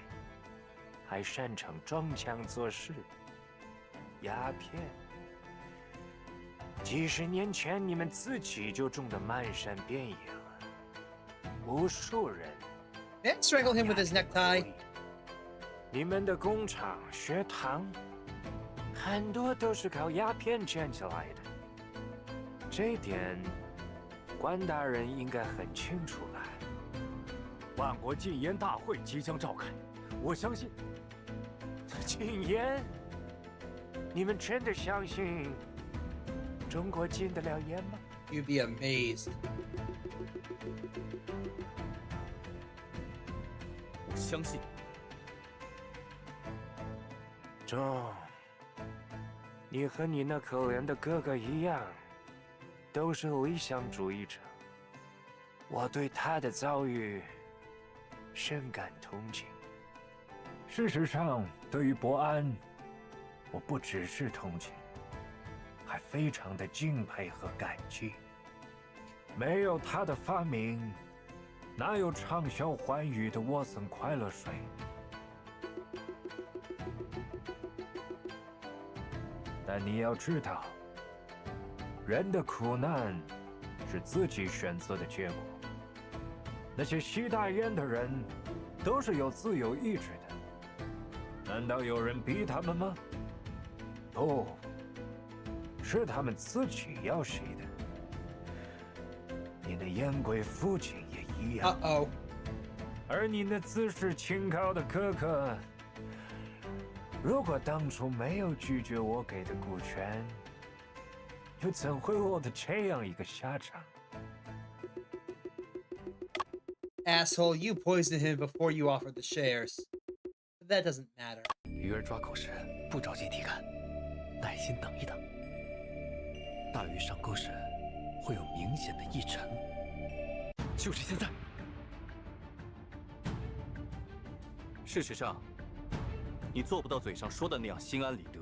H: 还擅长装腔作势。鸦片，几十年前你们自己就种得漫山遍野了，无数人。
A: And strangle him with his necktie.
H: 你们的工厂、学堂，很多都是靠鸦片建起来的。这一点，关大人应该很清楚了。
N: 万国禁烟大会即将召开，我相信。
H: 禁烟？你们真的相信中国禁得了烟吗
A: ？You'd be amazed.
G: 我相信。
H: 中，你和你那可怜的哥哥一样。都是理想主义者，我对他的遭遇深感同情。事实上，对于伯安，我不只是同情，还非常的敬佩和感激。没有他的发明，哪有畅销寰宇的沃森快乐水？但你要知道。人的苦难是自己选择的结果。那些吸大烟的人，
N: 都是有自由意志的。难道有人逼他们吗？不，是他们自己要谁的。你的烟鬼父亲也一样。而你那自视清高的哥哥，如果当初没有拒绝我给的股权，又怎会落得这样一个下场？
A: Asshole, you poisoned him before you offered the shares. But that doesn't matter.
G: 鱼儿抓口时，不着急提干，耐心等一等。大鱼上钩时，会有明显的异常。就是现在。事实上，你做不到嘴上说的那样心安理得。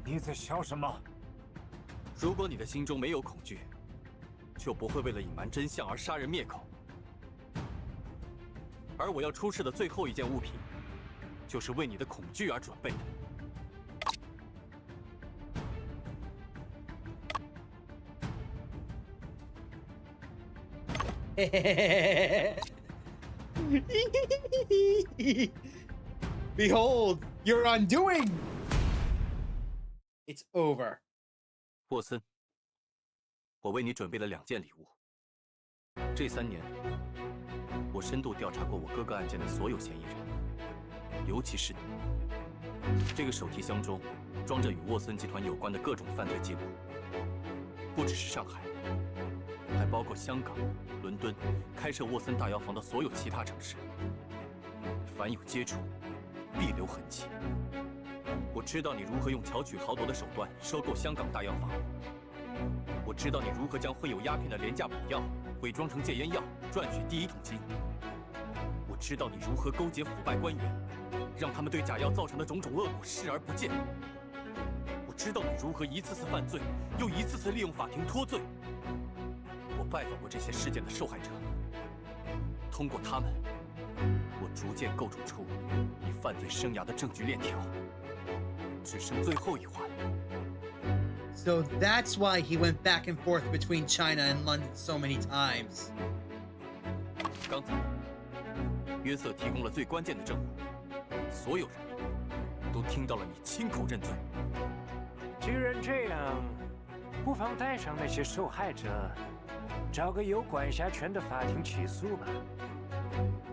N: 你在笑什么？
G: 如果你的心中没有恐惧，就不会为了隐瞒真相而杀人灭口。而我要出示的最后一件物品，就是为你的恐惧而准备的。
A: Behold, your undoing! It's over.
G: 沃森，我为你准备了2件礼物。这3年，我深度调查过我哥哥案件的所有嫌疑人，尤其是你。这个手提箱中装着与沃森集团有关的各种犯罪记录，不只是上海，还包括香港、伦敦开设沃森大药房的所有其他城市。凡有接触，必留痕迹。我知道你如何用巧取豪夺的手段收购香港大药房。我知道你如何将混有鸦片的廉价补药伪装成戒烟药，赚取第1桶金。我知道你如何勾结腐败官员，让他们对假药造成的种种恶果视而不见。我知道你如何一次次犯罪，又一次次利用法庭脱罪。我拜访过这些事件的受害者，通过他们，我逐渐构筑出你犯罪生涯的证据链条。只剩最后一环。
A: So that's why he went back and forth between China and London so many times.
G: 刚才，约瑟提供了最关键的证物，所有人都听到了你亲口认罪。
N: 既然这样，不妨带上那些受害者，找个有管辖权的法庭起诉吧。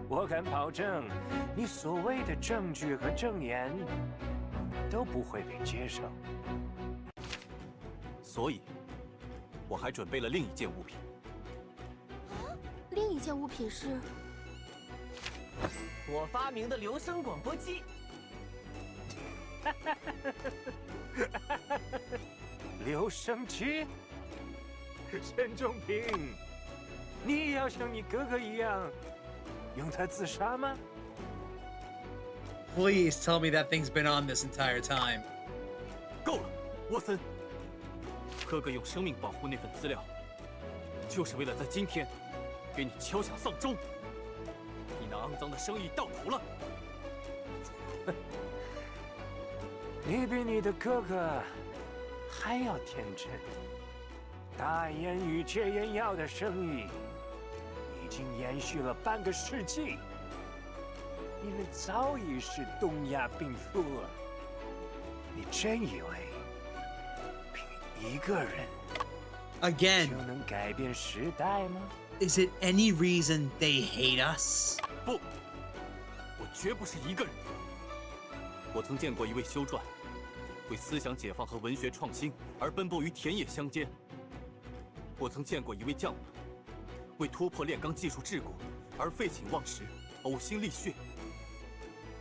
N: 我敢保证，你所谓的证据和证言都不会被接受。
G: 所以，我还准备了另一件物品。
R: 另一件物品是
L: 我发明的留声广播机。
N: 留声机？沈仲平，你也要像你哥哥一样，用它自杀吗
A: ？Please tell me that thing's been on this entire time.
G: 够了，沃森。 哥哥用生命保护那份资料，就是为了在今天给你敲响丧钟。你那肮脏的生意到头了。
N: 你比你的哥哥还要天真。大烟与戒烟药的生意已经延续了半个世纪，你们早已是东亚病夫了。你真以为？ 一个人
A: again
N: 就能改变时代吗
A: ？Is it any reason they hate us？
G: 不，我绝不是一个人。我曾见过一位修撰，为思想解放和文学创新而奔波于田野乡间。我曾见过一位将领，为突破炼钢技术桎梏而废寝忘食、呕心沥血。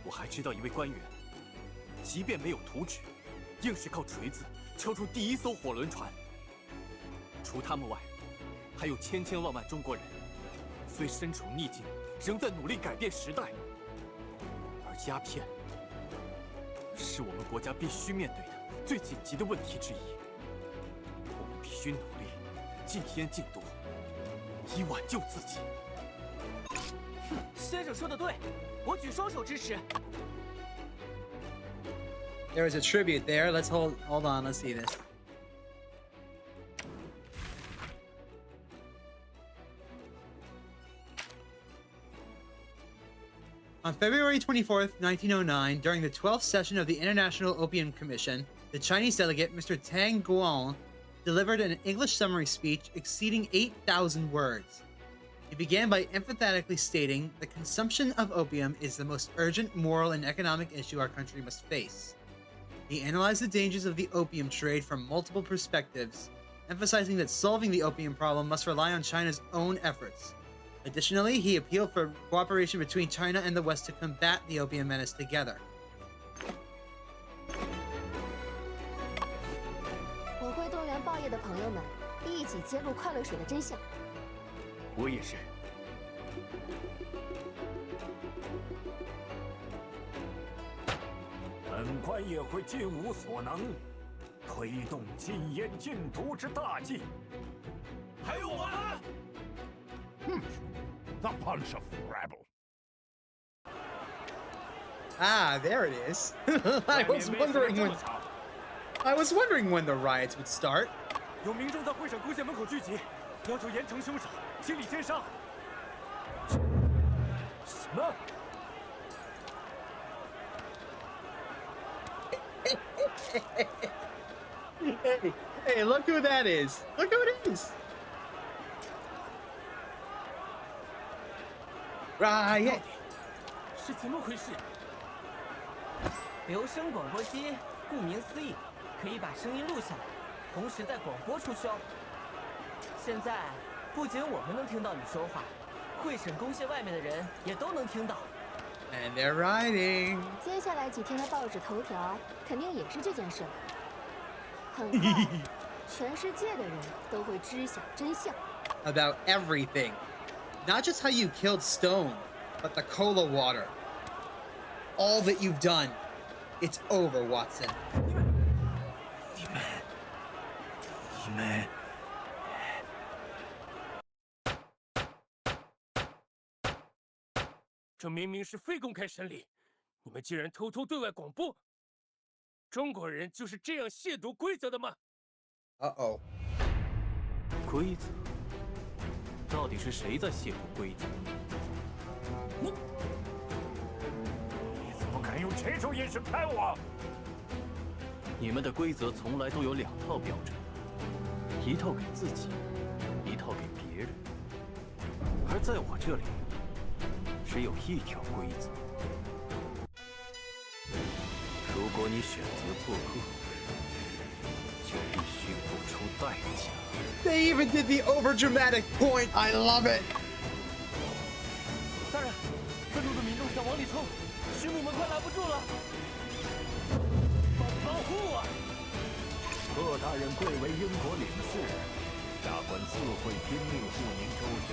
G: 我还知道一位官员，即便没有图纸，硬是靠锤子 敲出第1艘火轮船。除他们外，还有千千万万中国人，虽身处逆境，仍在努力改变时代。而鸦片，是我们国家必须面对的最紧急的问题之一。我们必须努力，禁烟禁毒，以挽救自己。
L: 先生说的对，我举双手支持。
A: There is a tribute there. Let's hold on. Let's see this. On February 24th, 1909, during the 12th session of the International Opium Commission, the Chinese delegate, Mr. Tang Guan, delivered an English summary speech exceeding 8,000 words. He began by emphatically stating the consumption of opium is the most urgent moral and economic issue our country must face. He analyzed the dangers of the opium trade from multiple perspectives, emphasizing that solving the opium problem must rely on China's own efforts. Additionally, he appealed for cooperation between China and the West to combat the opium menace together.
R: 我会动员报业的朋友们一起揭露快乐水的真相。
C: 我也是。
N: 本官也会尽无所能，推动禁烟禁毒之大计。还有我呢
E: ！The bunch of rabble.
A: Ah, there it is. I was wondering when the riots would start.
H: 有民众在会审公廨门口聚集，要求严惩凶手，清理奸商。
N: 什么？
A: Hey, look who that is. Look who it is. Riot.
L: 是怎么回事？留声广播机，顾名思义，可以把声音录下来，同时再广播出去哦。现在不仅我们能听到你说话，会审公廨外面的人也都能听到。
A: And they're rioting.
R: 接下来几天的报纸头条肯定也是这件事了。很快，全世界的人都会知晓真相。
A: About everything. Not just how you killed Stone, but the cola water. All that you've done. It's over, Watson.
N: 你们。
T: 这明明是非公开审理，你们竟然偷偷对外广播！中国人就是这样亵渎规则的吗？
A: Uh-oh.
G: 规则？到底是谁在亵渎规则？
N: 你怎么敢用这种眼神看我？
G: 你们的规则从来都有2套标准，一套给自己，一套给别人。而在我这里，只有1条规则。如果你选择作恶，就必须付出代价。
A: They even did the overdramatic point. I love it.
L: 大人，愤怒的民众想往里冲，巡捕们快拦不住了！保护我！
N: 贺大人贵为英国领事，下官自会拼命护您周全。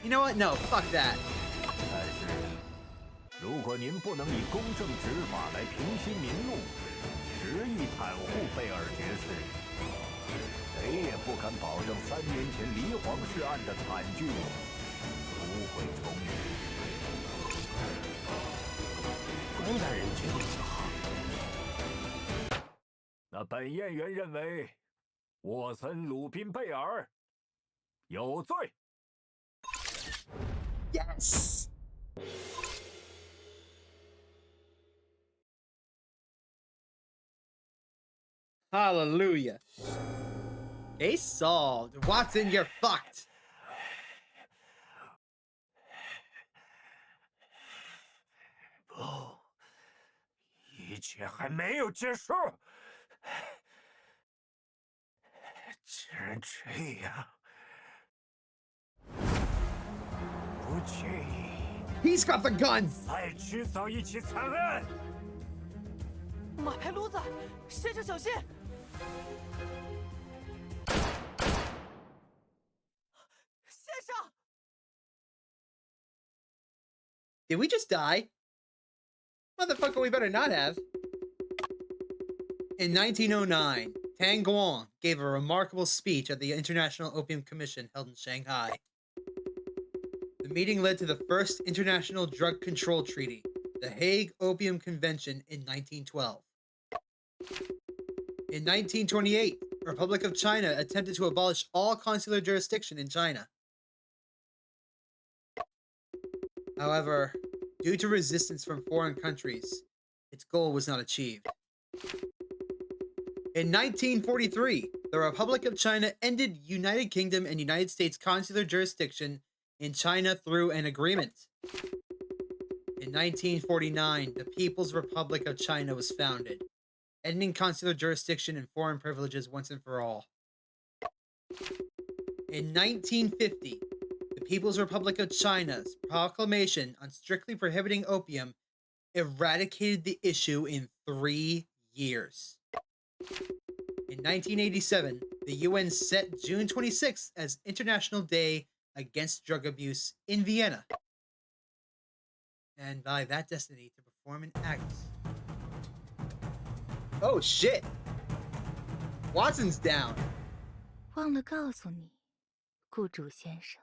A: You know what? No, fuck that.
N: 但是，如果您不能以公正执法来平息民怒，执意袒护贝尔爵士，谁也不敢保证3年前黎皇室案的惨剧不会重演。
T: 关大人决定就好。
N: 那本验员认为，沃森·鲁宾贝尔有罪。
A: Yes. Hallelujah. Case solved. Watson, you're fucked.
N: 不，一切还没有结束。既然这样。 不介意。
A: He's got the gun.
N: 再制造一起惨案。
L: 马牌撸子，先生小心！先生
A: Did we just die? Motherfucker, we better not have. In 1909, Tang Guan gave a remarkable speech at the International Opium Commission held in Shanghai. The meeting led to the first International Drug Control Treaty, the Hague Opium Convention in 1912. In 1928, the Republic of China attempted to abolish all consular jurisdiction in China. However, due to resistance from foreign countries, its goal was not achieved. In 1943, the Republic of China ended United Kingdom and United States consular jurisdiction in China through an agreement. In 1949, the People's Republic of China was founded, ending consular jurisdiction and foreign privileges once and for all. In 1950, the People's Republic of China's proclamation on strictly prohibiting opium eradicated the issue in 3 years. In 1987, the UN set June 26th as International Day Against Drug Abuse in Vienna, and by that destiny to perform an act. Oh shit! Watson's down.
K: 忘了告诉你，雇主先生。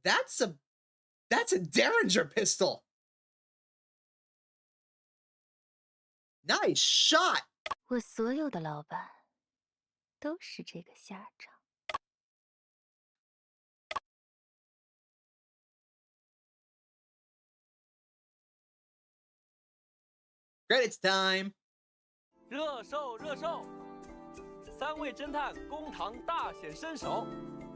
A: That's a Derringer pistol. Nice shot.
K: 我所有的老板都是这个下场。
A: Credits time.
I: 热售！3位侦探公堂大显身手，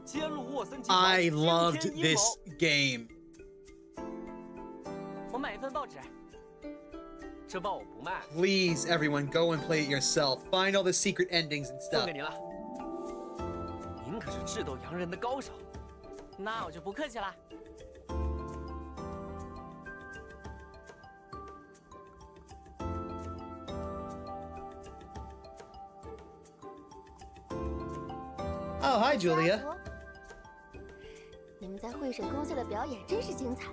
I: 揭露沃森集团
A: I
I: 惊
A: loved
I: 天阴
A: this
I: 谋。
A: game.
L: 我买一份报纸。
I: 这报我不卖。
A: Please, everyone, go and play it yourself. Find all the secret endings and
I: 送
A: stuff.
I: 给您了。您可是智斗洋人的高手。
L: 那我就不客气了。
A: Oh, hi, Julia.
R: 你们在会审公廨的表演真是精彩，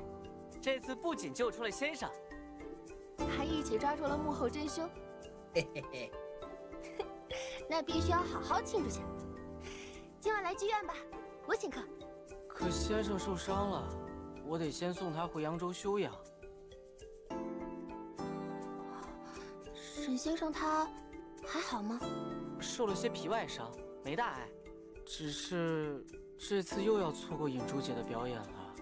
L: 这次不仅救出了先生，
R: 还一起抓住了幕后真凶。
A: 嘿嘿嘿，
R: 那必须要好好庆祝下。今晚来剧院吧，我请客。
L: 可先生受伤了，我得先送他回扬州休养。
R: 沈先生他还好吗？
L: 受了些皮外伤，没大碍。 只是这次又要错过尹珠姐的表演了。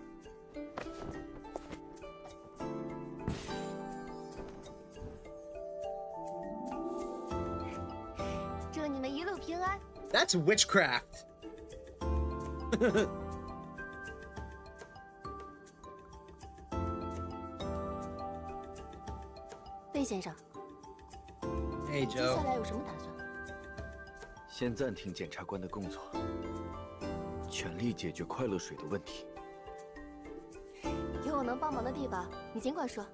R: 祝你们一路平安。
A: That's witchcraft.
R: 魏先生，
A: Hey,
R: 接
A: Joe.
R: 下来有什么打算？
C: 先暂停检察官的工作，全力解决快乐水的问题。
R: 有我能帮忙的地方，你尽管说。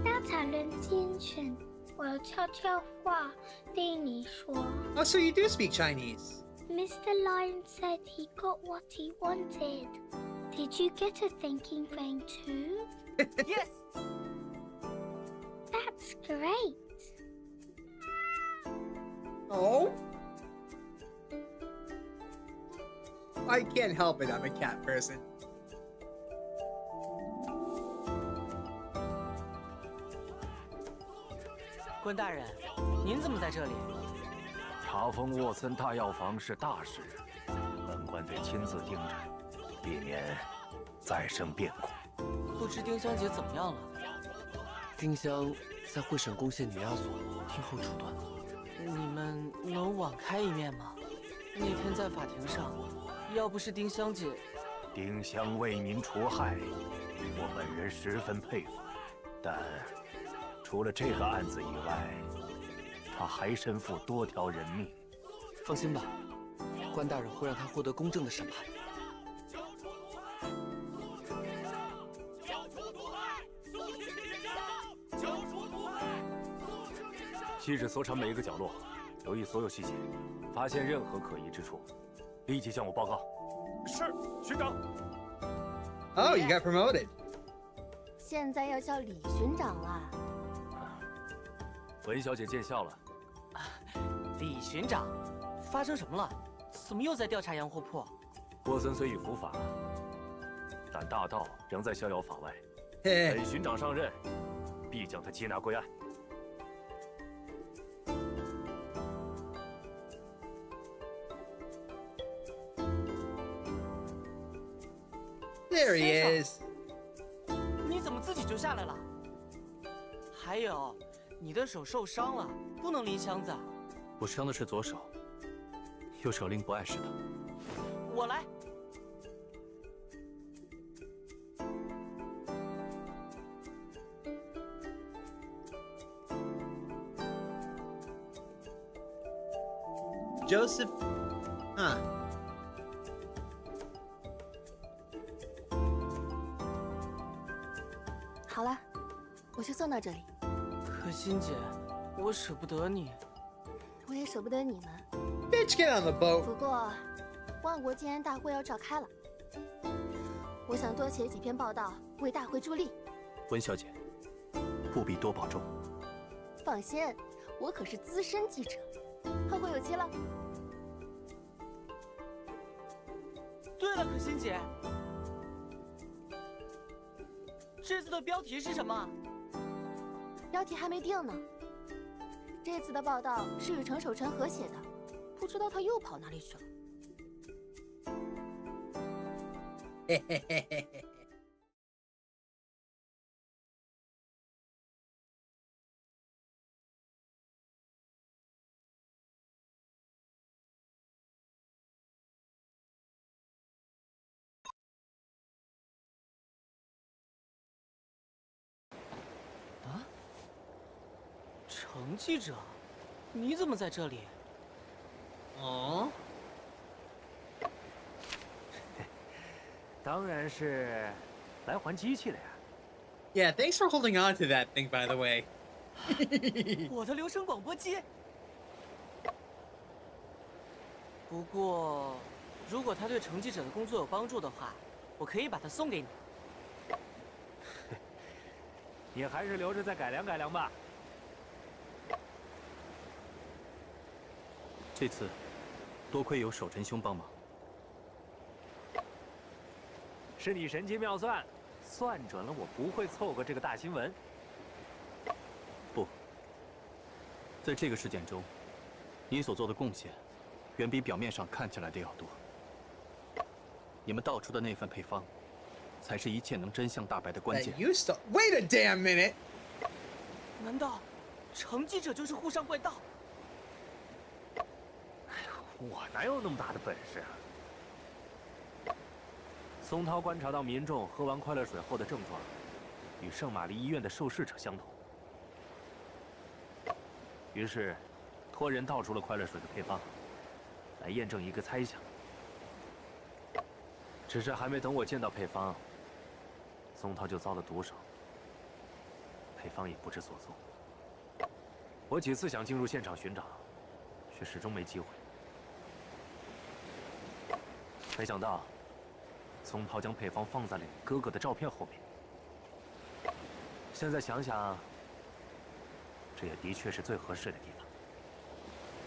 O: 大讨论精神，我要悄悄话对你说。
A: Oh, so you do speak Chinese.
O: Mr. Lion said he got what he wanted. Did you get a thinking brain too?
L: Yes.
O: That's great.
A: Oh? I can't help it, I'm a cat person.
L: 关大人，您怎么在这里？
U: 查封沃森大药房是大事，本官得亲自盯着，避免再生变故。
L: 不知丁香姐怎么样了？
S: 丁香在会审攻陷女押所，听候处断。
L: 你们能网开一面吗？那天在法庭上，要不是丁香姐，
U: 丁香为民除害，我本人十分佩服。但除了这个案子以外，他还身负多条人命。
S: 放心吧，关大人会让他获得公正的审判。
U: 细致搜查每一个角落，留意所有细节，发现任何可疑之处，立即向我报告。
E: 是，学长。
A: Oh, you got promoted.
R: 现在要叫李巡长了。
U: 文小姐见笑了。
L: 李巡长，发生什么了？怎么又在调查洋货铺？
U: 沃森虽已伏法，但大盗仍在逍遥法外。
A: 嘿，
U: 本巡长上任，必将他缉拿归案。
A: All There he is.
L: 你怎么自己就下来了？还有，你的手受伤了，不能拎箱子。
C: 我伤的是左手，右手拎不碍事的。
L: 我来。
A: Joseph,
R: 好了，我就送到这里。
L: 可心姐，我舍不得你，
R: 我也舍不得你们。
A: Bitch, get on the boat.
R: 不过，万国建安大会要召开了，我想多写几篇报道，为大会助力。
C: 温小姐，务必多保重。
R: 放心，我可是资深记者，后会有期了。
L: 对了，可心姐，这次的标题是什么？
R: 标题还没定呢。这次的报道是与程守臣合写的，不知道他又跑哪里去了。
A: 嘿嘿嘿嘿嘿。
L: 程记者，你怎么在这里？
A: 哦，
N: 当然是来还机器的呀。
A: Yeah, thanks for holding on to that thing, by the way.
L: 我的留声广播机。不过，如果它对程记者的工作有帮助的话，我可以把它送给你。
N: 你还是留着再改良改良吧。
C: 这次多亏有守臣兄帮忙，
N: 是你神机妙算，算准了我不会错过这个大新闻。
C: 不，在这个事件中，你所做的贡献，远比表面上看起来的要多。你们道出的那份配方，才是一切能真相大白的关键。
A: Wait a damn minute！
L: 难道程记者就是沪上怪盗？
N: 我哪有那么大的本事啊！松涛观察到民众喝完快乐水后的症状，与圣玛丽医院的受试者相同，于是托人道出了快乐水的配方，来验证一个猜想。只是还没等我见到配方，松涛就遭了毒手，配方也不知所踪。我几次想进入现场寻找，却始终没机会。没想到，松涛将配方放在了你哥哥的照片后面。现在想想，这也的确是最合适的地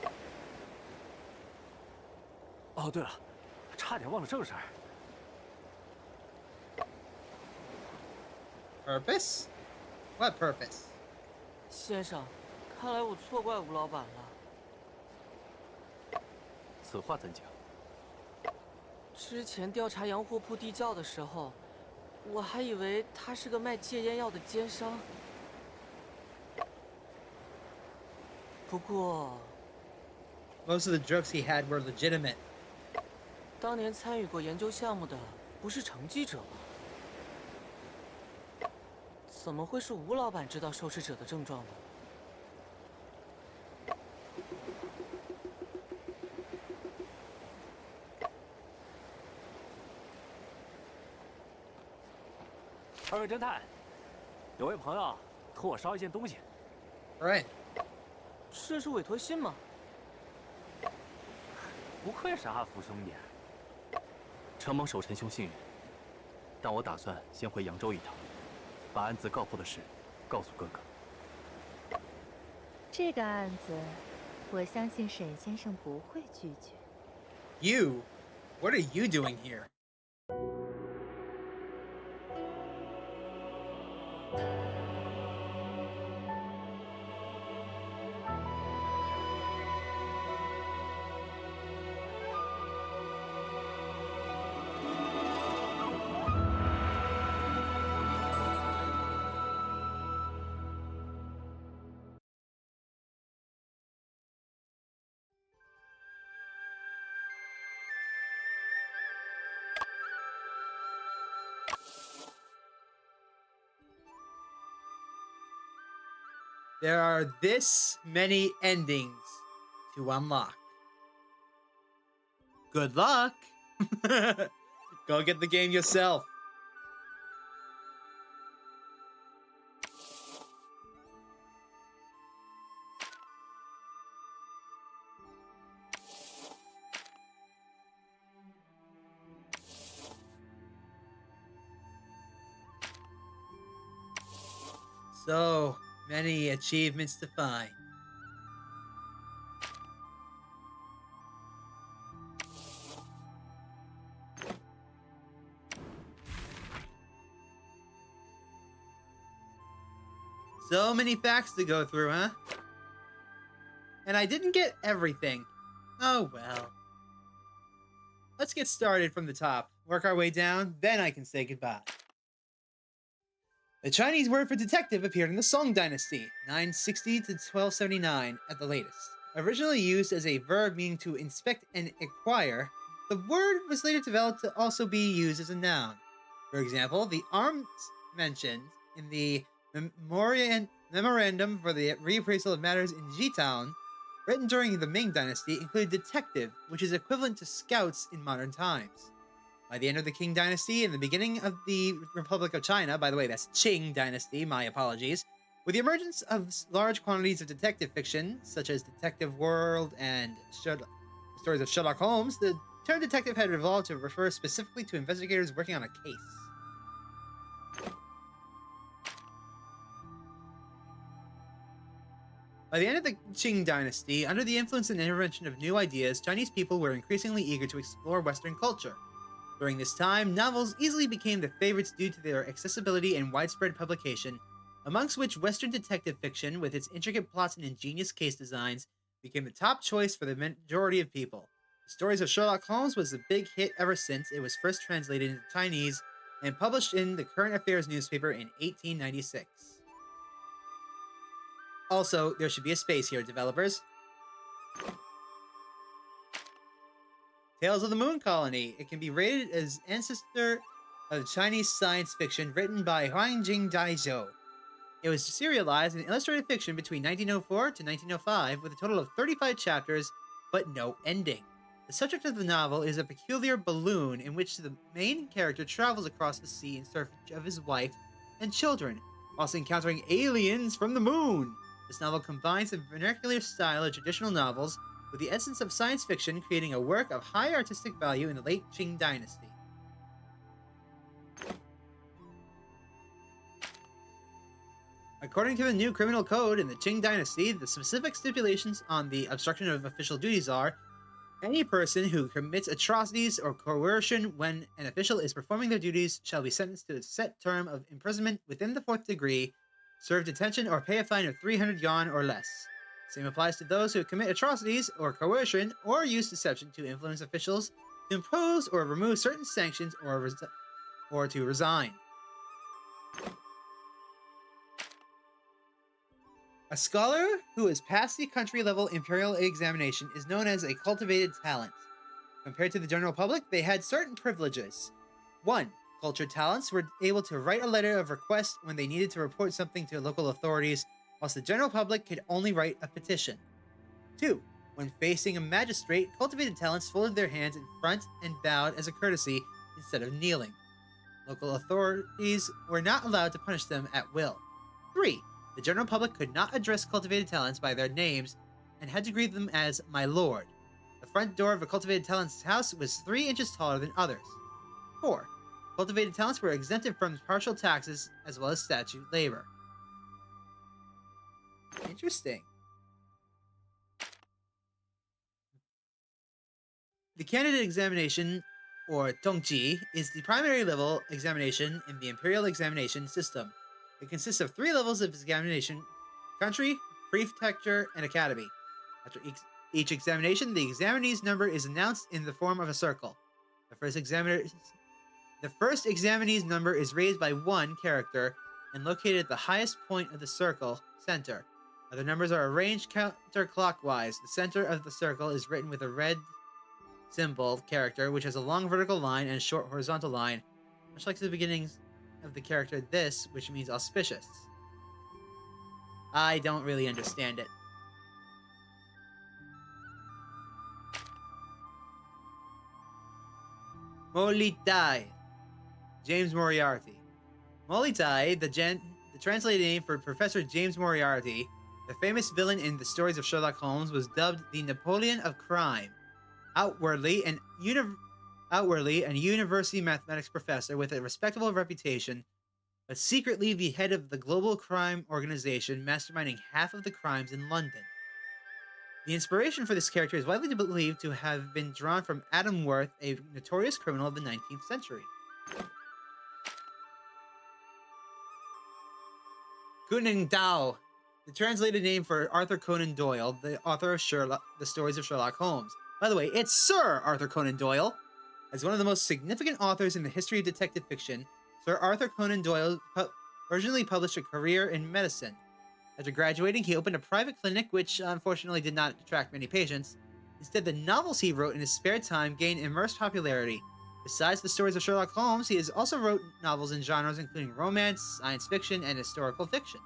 N: 方。哦，对了，差点忘了正事儿。
A: Purpose? What purpose?
L: 先生，看来我错怪吴老板了。
C: 此话怎讲？
L: 之前调查洋货铺地窖的时候，我还以为他是个卖戒烟药的奸商。不过
A: Most of the drugs he had were legitimate.
L: 当年参与过研究项目的不是程记者吗？怎么会是吴老板知道受试者的症状呢？
N: 二位侦探，有位朋友托我捎一件东西。
A: Right.
L: 这是委托信吗？
N: 不愧是阿福兄弟。
C: 承蒙守臣兄信任，但我打算先回扬州一趟，把案子告破的事告诉哥哥。
K: 这个案子，我相信沈先生不会拒绝。
A: You? What are you doing here? There are this many endings to unlock. Good luck. Go get the game yourself. So many achievements to find. So many facts to go through, huh? And I didn't get everything. Oh well. Let's get started from the top. Work our way down, then I can say goodbye. The Chinese word for detective appeared in the Song Dynasty, 960 to 1279 at the latest. Originally used as a verb meaning to inspect and acquire, the word was later developed to also be used as a noun. For example, the arms mentioned in the memorandum for the reappraisal of matters in Jitown, written during the Ming Dynasty, included detective, which is equivalent to scouts in modern times. By the end of the Qing Dynasty and the beginning of the Republic of China, by the way, that's Qing Dynasty, my apologies, with the emergence of large quantities of detective fiction, such as Detective World and stories of Sherlock Holmes, the term detective had evolved to refer specifically to investigators working on a case. By the end of the Qing Dynasty, under the influence and intervention of new ideas, Chinese people were increasingly eager to explore Western culture. During this time, novels easily became the favorites due to their accessibility and widespread publication, amongst which Western detective fiction, with its intricate plots and ingenious case designs, became the top choice for the majority of people. The stories of Sherlock Holmes was a big hit ever since it was first translated into Chinese and published in the Current Affairs newspaper in 1896. Also, there should be a space here, developers. Tales of the Moon Colony. It can be rated as ancestor of Chinese science fiction written by Huangjing Daizhou. It was serialized in illustrated fiction between 1904 to 1905 with a total of 35 chapters, but no ending. The subject of the novel is a peculiar balloon in which the main character travels across the sea in search of his wife and children, whilst encountering aliens from the moon. This novel combines the vernacular style of traditional novels with the essence of science fiction, creating a work of high artistic value in the late Qing Dynasty. According to the new criminal code in the Qing Dynasty, the specific stipulations on the obstruction of official duties are: any person who commits atrocities or coercion when an official is performing their duties shall be sentenced to a set term of imprisonment within the 4th degree, serve detention, or pay a fine of 300 yuan or less. Same applies to those who commit atrocities or coercion or use deception to influence officials to impose or remove certain sanctions or to resign. A scholar who has passed the country-level imperial examination is known as a cultivated talent. Compared to the general public, they had certain privileges. 1. Cultured talents were able to write a letter of request when they needed to report something to local authorities, whilst the general public could only write a petition. 2. When facing a magistrate, cultivated talents folded their hands in front and bowed as a courtesy instead of kneeling. Local authorities were not allowed to punish them at will. 3. The general public could not address cultivated talents by their names and had to greet them as "my lord." The front door of a cultivated talent's house was 3 inches taller than others. 4. Cultivated talents were exempted from partial taxes as well as statute labor. Interesting. The candidate examination, or Tongji, is the primary level examination in the imperial examination system. It consists of 3 levels of examination: country, prefecture, and academy. After each examination, the examinee's number is announced in the form of a circle. The first examinee's number is raised by 1 character and located at the highest point of the circle center. Other numbers are arranged counterclockwise. The center of the circle is written with a red symbol character, which has a long vertical line and a short horizontal line, much like the beginnings of the character this, which means auspicious. I don't really understand it. Molitai. James Moriarty. Molitai, the translated name for Professor James Moriarty, the famous villain in the stories of Sherlock Holmes, was dubbed the Napoleon of crime. Outwardly an university mathematics professor with a respectable reputation, but secretly the head of the global crime organization masterminding half of the crimes in London. The inspiration for this character is widely believed to have been drawn from Adam Worth, a notorious criminal of the 19th century. Conan Doyle, the translated name for Arthur Conan Doyle, the author of the stories of Sherlock Holmes. By the way, it's Sir Arthur Conan Doyle. As one of the most significant authors in the history of detective fiction, Sir Arthur Conan Doyle originally published a career in medicine. After graduating, he opened a private clinic, which unfortunately did not attract many patients. Instead, the novels he wrote in his spare time gained immense popularity. Besides the stories of Sherlock Holmes, he has also wrote novels in genres including romance, science fiction, and historical fiction.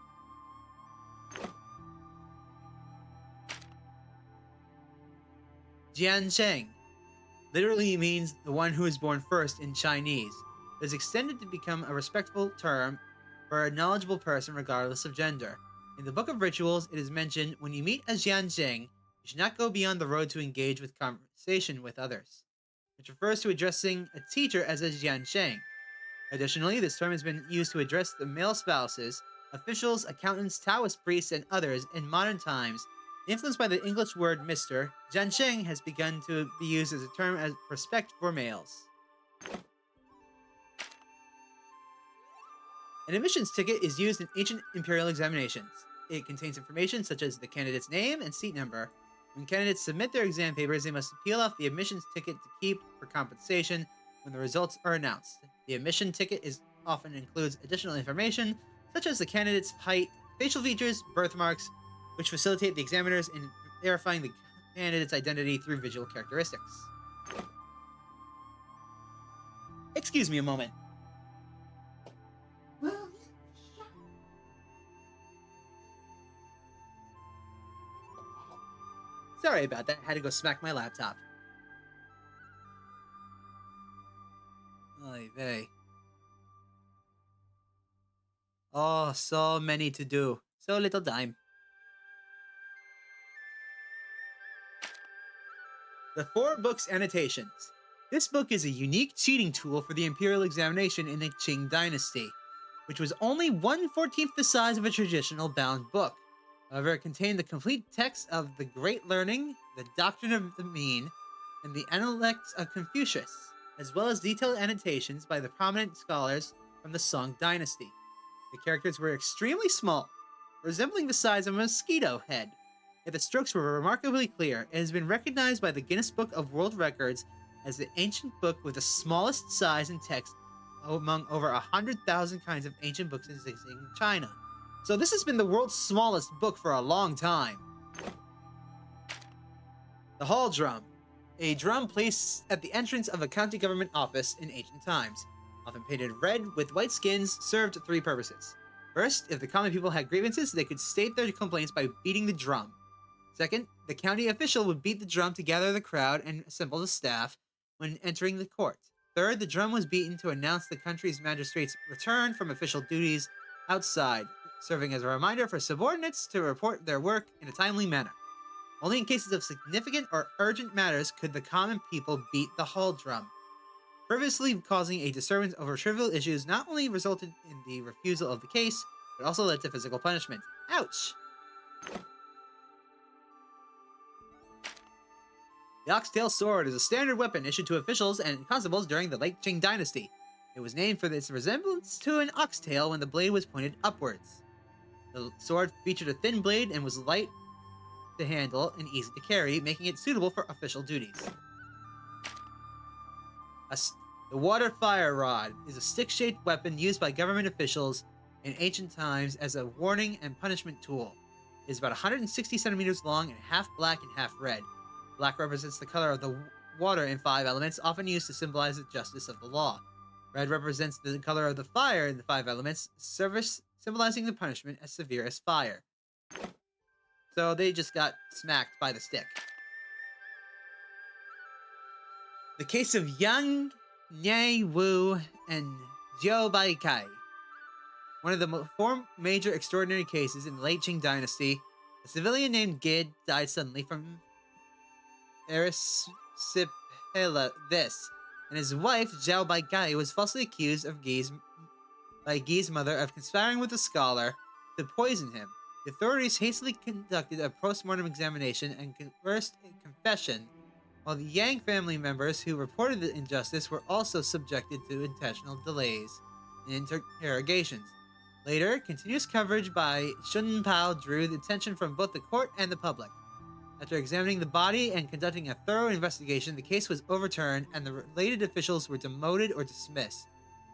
A: Jiansheng literally means the one who is born first in Chinese. It is extended to become a respectful term for a knowledgeable person regardless of gender. In the Book of Rituals, it is mentioned, when you meet a Jiansheng, you should not go beyond the road to engage with conversation with others, which refers to addressing a teacher as a Jiansheng. Additionally, this term has been used to address the male spouses, officials, accountants, Taoist priests, and others in modern times. Influenced by the English word Mr., Jiansheng has begun to be used as a term of respect for males. An admissions ticket is used in ancient imperial examinations. It contains information such as the candidate's name and seat number. When candidates submit their exam papers, they must peel off the admissions ticket to keep for compensation when the results are announced. The admission ticket often includes additional information such as the candidate's height, facial features, birthmarks, which facilitate the examiners in verifying the candidate's identity through visual characteristics. Excuse me a moment. Sorry about that. I had to go smack my laptop. Oy vey. Oh, so many to do. So little time. The 4 books annotations. This book is a unique cheating tool for the imperial examination in the Qing dynasty, which was only 1/14 the size of a traditional bound book. However, it contained the complete text of the Great Learning, the Doctrine of the Mean, and the Analects of Confucius, as well as detailed annotations by the prominent scholars from the Song dynasty. The characters were extremely small, resembling the size of a mosquito head, yet the strokes were remarkably clear. It has been recognized by the Guinness Book of World Records as the ancient book with the smallest size and text among over 100,000 kinds of ancient books existing in China. So this has been the world's smallest book for a long time. The Hall Drum. A drum placed at the entrance of a county government office in ancient times. Often painted red with white skins, served 3 purposes. First, if the common people had grievances, they could state their complaints by beating the drum. Second, the county official would beat the drum to gather the crowd and assemble the staff when entering the court. Third, the drum was beaten to announce the country's magistrates' return from official duties outside, serving as a reminder for subordinates to report their work in a timely manner. Only in cases of significant or urgent matters could the common people beat the hall drum. Previously causing a disturbance over trivial issues not only resulted in the refusal of the case, but also led to physical punishment. Ouch! The oxtail sword is a standard weapon issued to officials and constables during the late Qing dynasty. It was named for its resemblance to an oxtail when the blade was pointed upwards. The sword featured a thin blade and was light to handle and easy to carry, making it suitable for official duties. The water fire rod is a stick-shaped weapon used by government officials in ancient times as a warning and punishment tool. It is about 160 centimeters long and half black and half red. Black represents the color of the water in 5 elements, often used to symbolize the justice of the law. Red represents the color of the fire in the 5 elements, service symbolizing the punishment as severe as fire. So they just got smacked by the stick. The case of Yangtze Wu and Zhou Baikai. One of the four major extraordinary cases in the late Qing dynasty. A civilian named Gid died suddenly from erysipelas, and his wife, Zhou Baikai, was falsely accused of by Guy's mother of conspiring with a scholar to poison him. The authorities hastily conducted a post-mortem examination and coerced a confession, while the Yang family members who reported the injustice were also subjected to intentional delays in interrogations. Later, continuous coverage by Shun Pao drew the attention from both the court and the public. After examining the body and conducting a thorough investigation, the case was overturned and the related officials were demoted or dismissed.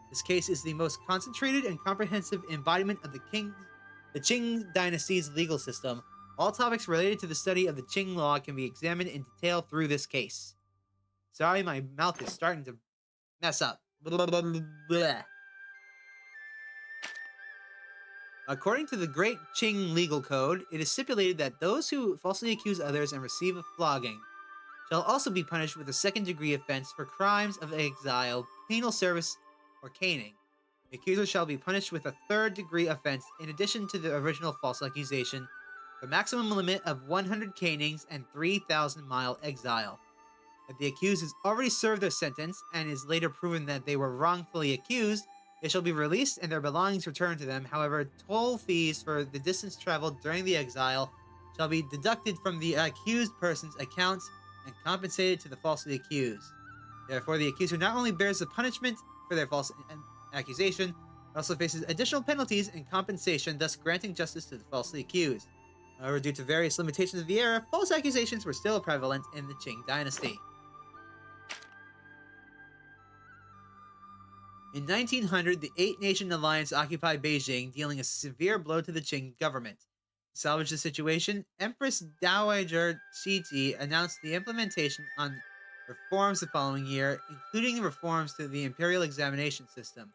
A: This case is the most concentrated and comprehensive embodiment of the Qing dynasty's legal system. All topics related to the study of the Qing law can be examined in detail through this case. Sorry, my mouth is starting to mess up. Blah, blah, blah, blah. According to the Great Qing Legal Code, it is stipulated that those who falsely accuse others and receive a flogging shall also be punished with a second-degree offense for crimes of exile, penal service, or caning. The accuser shall be punished with a third-degree offense in addition to the original false accusation, the maximum limit of 100 canings and 3,000-mile exile. If the accused has already served their sentence and is later proven that they were wrongfully accused, they shall be released and their belongings returned to them. However, toll fees for the distance traveled during the exile shall be deducted from the accused person's accounts and compensated to the falsely accused. Therefore, the accuser not only bears the punishment for their false accusation, but also faces additional penalties and compensation, thus granting justice to the falsely accused. However, due to various limitations of the era, false accusations were still prevalent in the Qing dynasty. In 1900, the Eight-Nation Alliance occupied Beijing, dealing a severe blow to the Qing government. To salvage the situation, Empress Dowager Cixi announced the implementation on reforms the following year, including reforms to the imperial examination system.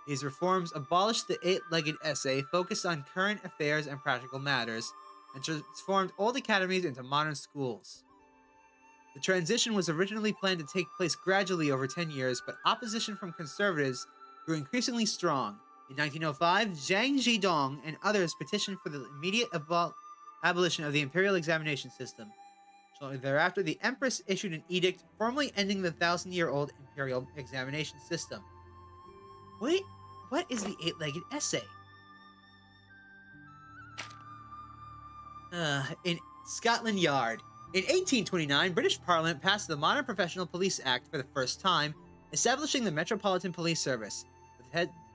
A: These reforms abolished the eight-legged essay, focused on current affairs and practical matters, and transformed old academies into modern schools. The transition was originally planned to take place gradually over 10 years, but opposition from conservatives grew increasingly strong. In 1905, Zhang Zhidong and others petitioned for the immediate abolition of the imperial examination system. Shortly thereafter, the Empress issued an edict formally ending the 1,000-year-old imperial examination system. Wait, what is the eight-legged essay? In Scotland Yard. In 1829, British Parliament passed the Modern Professional Police Act for the first time, establishing the Metropolitan Police Service,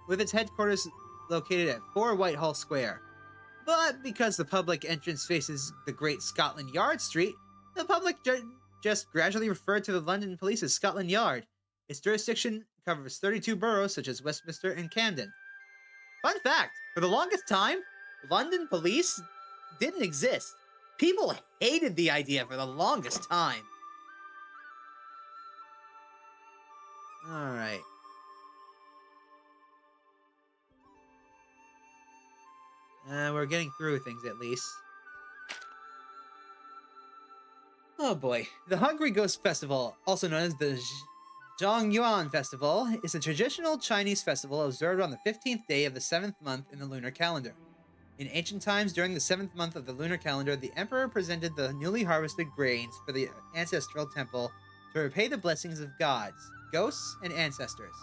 A: with its headquarters located at 4 Whitehall Square. But because the public entrance faces the Great Scotland Yard Street, the public just gradually referred to the London Police as Scotland Yard. Its jurisdiction covers 32 boroughs such as Westminster and Camden. Fun fact, for the longest time, London Police didn't exist. People hated the idea for the longest time. Alright. We're getting through things at least. Oh boy. The Hungry Ghost Festival, also known as the Zhongyuan Festival, is a traditional Chinese festival observed on the 15th day of the 7th month in the lunar calendar. In ancient times, during the 7th month of the lunar calendar, the emperor presented the newly harvested grains for the ancestral temple to repay the blessings of gods, ghosts, and ancestors.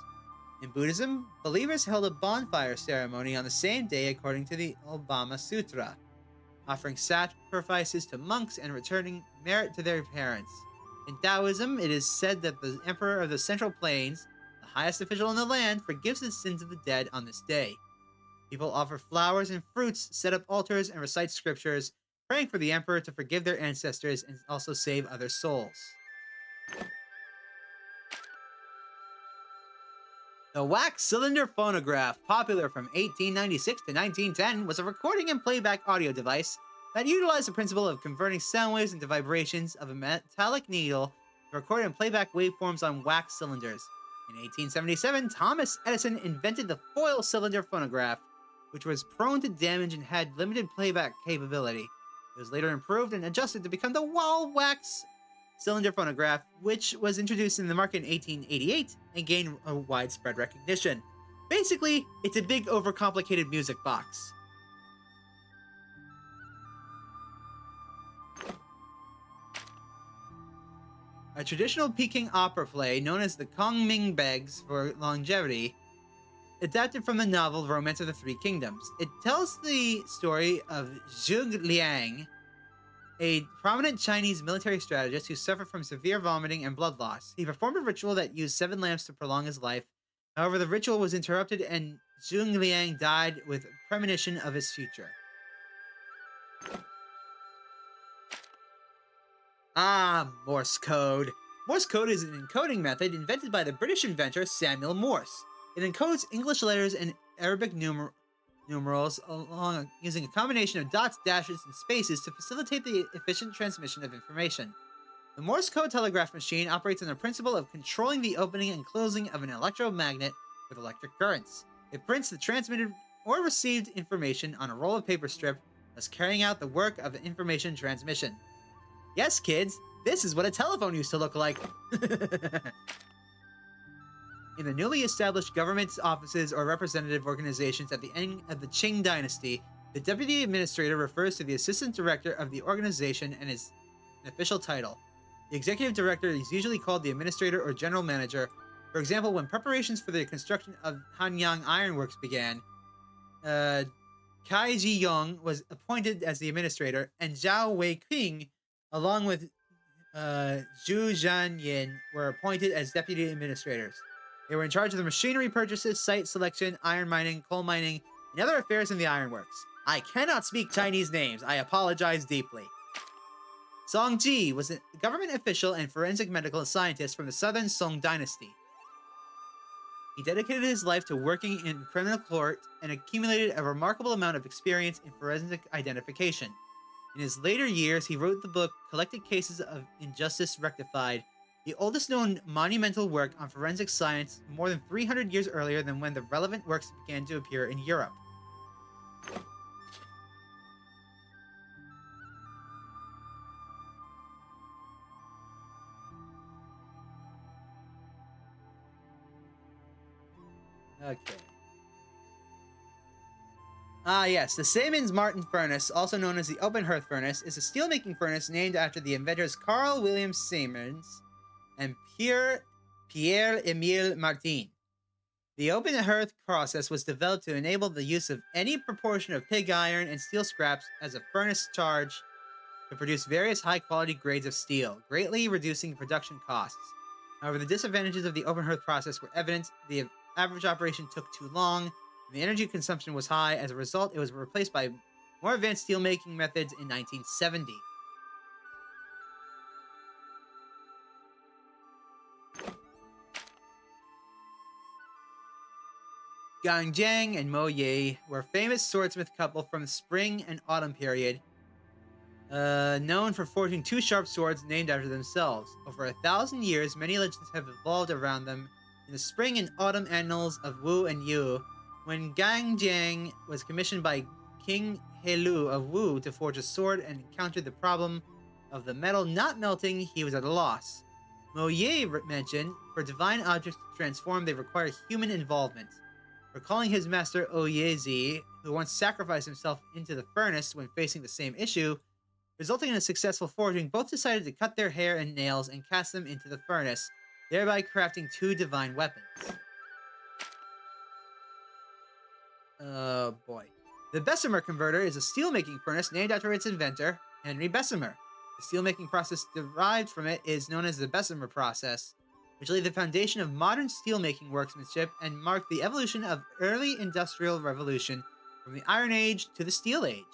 A: In Buddhism, believers held a bonfire ceremony on the same day according to the Obama Sutra, offering sacrifices to monks and returning merit to their parents. In Taoism, it is said that the emperor of the Central Plains, the highest official in the land, forgives the sins of the dead on this day. People offer flowers and fruits, set up altars, and recite scriptures, praying for the emperor to forgive their ancestors and also save other souls. The wax cylinder phonograph, popular from 1896 to 1910, was a recording and playback audio device that utilized the principle of converting sound waves into vibrations of a metallic needle to record and playback waveforms on wax cylinders. In 1877, Thomas Edison invented the foil cylinder phonograph. which was prone to damage and had limited playback capability. It was later improved and adjusted to become the wall wax cylinder phonograph, which was introduced in the market in 1888 and gained a widespread recognition. Basically, it's a big overcomplicated music box. A traditional Peking opera play known as the Kongming Begs for longevity, adapted from the novel Romance of the Three Kingdoms. It tells the story of Zhuge Liang, a prominent Chinese military strategist who suffered from severe vomiting and blood loss. He performed a ritual that used 7 lamps to prolong his life. However, the ritual was interrupted and Zhuge Liang died with premonition of his future. Ah, Morse code. Morse code is an encoding method invented by the British inventor Samuel Morse. It encodes English letters and Arabic numerals using a combination of dots, dashes, and spaces to facilitate the efficient transmission of information. The Morse code telegraph machine operates on the principle of controlling the opening and closing of an electromagnet with electric currents. It prints the transmitted or received information on a roll of paper strip, thus carrying out the work of information transmission. Yes, kids, this is what a telephone used to look like. In the newly established government offices or representative organizations at the end of the Qing dynasty, the deputy administrator refers to the assistant director of the organization and is an official title. The executive director is usually called the administrator or general manager. For example, when preparations for the construction of Hanyang Ironworks began, Kai Ji-yong was appointed as the administrator, and Zhao Wei-qing, along with Zhu Zhanyin, were appointed as deputy administrators. They were in charge of the machinery purchases, site selection, iron mining, coal mining, and other affairs in the ironworks. I cannot speak Chinese names. I apologize deeply. Song Ji was a government official and forensic medical scientist from the southern Song dynasty. He dedicated his life to working in criminal court and accumulated a remarkable amount of experience in forensic identification. In his later years, he wrote the book Collected Cases of Injustice Rectified, the oldest known monumental work on forensic science more than 300 years earlier than when the relevant works began to appear in Europe. Okay. Ah, yes, the Siemens-Martin furnace, also known as the open hearth furnace, is a steelmaking furnace named after the inventors Carl William Siemens and Pierre-Emile Martin. The open hearth process was developed to enable the use of any proportion of pig iron and steel scraps as a furnace charge to produce various high-quality grades of steel, greatly reducing production costs. However, the disadvantages of the open hearth process were evident. The average operation took too long, and the energy consumption was high. As a result, it was replaced by more advanced steelmaking methods in 1970. Gang Jiang and Mo Ye were a famous swordsmith couple from the spring and autumn period, known for forging 2 sharp swords named after themselves. Over 1,000 years, many legends have evolved around them. In the spring and autumn annals of Wu and Yu, when Gang Jiang was commissioned by King Helu of Wu to forge a sword and encountered the problem of the metal not melting, he was at a loss. Mo Ye mentioned, for divine objects to transform, they require human involvement. Recalling his master Oyezi, who once sacrificed himself into the furnace when facing the same issue, resulting in a successful forging, both decided to cut their hair and nails and cast them into the furnace, thereby crafting 2 divine weapons. Oh boy. The Bessemer converter is a steelmaking furnace named after its inventor, Henry Bessemer. The steelmaking process derived from it is known as the Bessemer process, which laid the foundation of modern steelmaking workmanship and marked the evolution of early industrial revolution from the Iron Age to the Steel Age.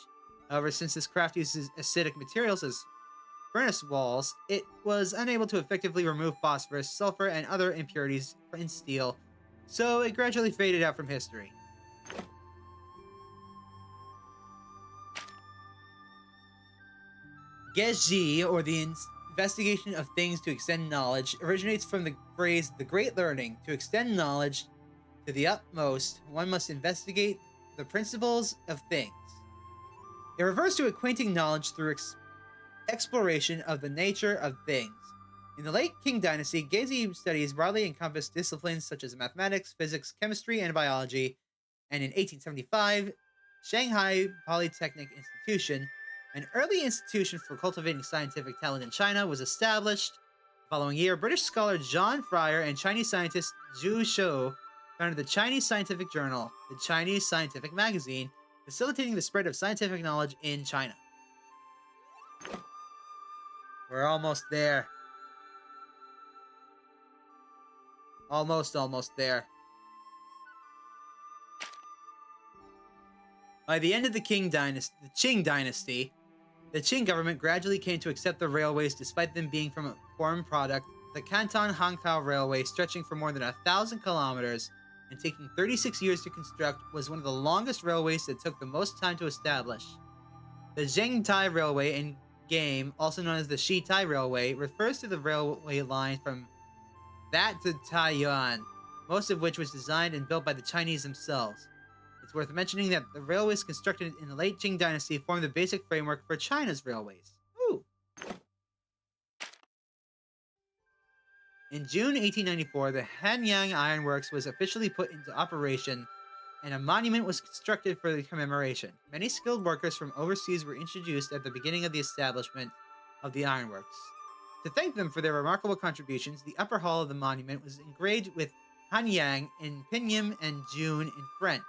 A: However, since this craft uses acidic materials as furnace walls, it was unable to effectively remove phosphorus, sulfur, and other impurities in steel, so it gradually faded out from history. Gezhi, or the investigation of things to extend knowledge, originates from the phrase, the great learning. To extend knowledge to the utmost, one must investigate the principles of things. It refers to acquainting knowledge through exploration of the nature of things. In the late Qing dynasty, Yangtze studies broadly encompassed disciplines such as mathematics, physics, chemistry, and biology, and in 1875, Shanghai Polytechnic Institution, an early institution for cultivating scientific talent in China, was established. The following year, British scholar John Fryer and Chinese scientist Zhu Shou founded the Chinese Scientific Journal, the Chinese Scientific Magazine, facilitating the spread of scientific knowledge in China. We're almost there. Almost there. By the end of the Qing dynasty, the Qing government gradually came to accept the railways despite them being from a foreign product. The Canton-Hankow Railway, stretching for more than 1,000 kilometers and taking 36 years to construct, was one of the longest railways that took the most time to establish. The Yangtze Railway in game, also known as the Shitai Railway, refers to the railway line from that to Taiyuan, most of which was designed and built by the Chinese themselves. It's worth mentioning that the railways constructed in the late Qing dynasty formed the basic framework for China's railways. Ooh. In June 1894, the Hanyang Iron Works was officially put into operation, and a monument was constructed for the commemoration. Many skilled workers from overseas were introduced at the beginning of the establishment of the ironworks. To thank them for their remarkable contributions, the upper hall of the monument was engraved with Hanyang in Pinyin and June in French.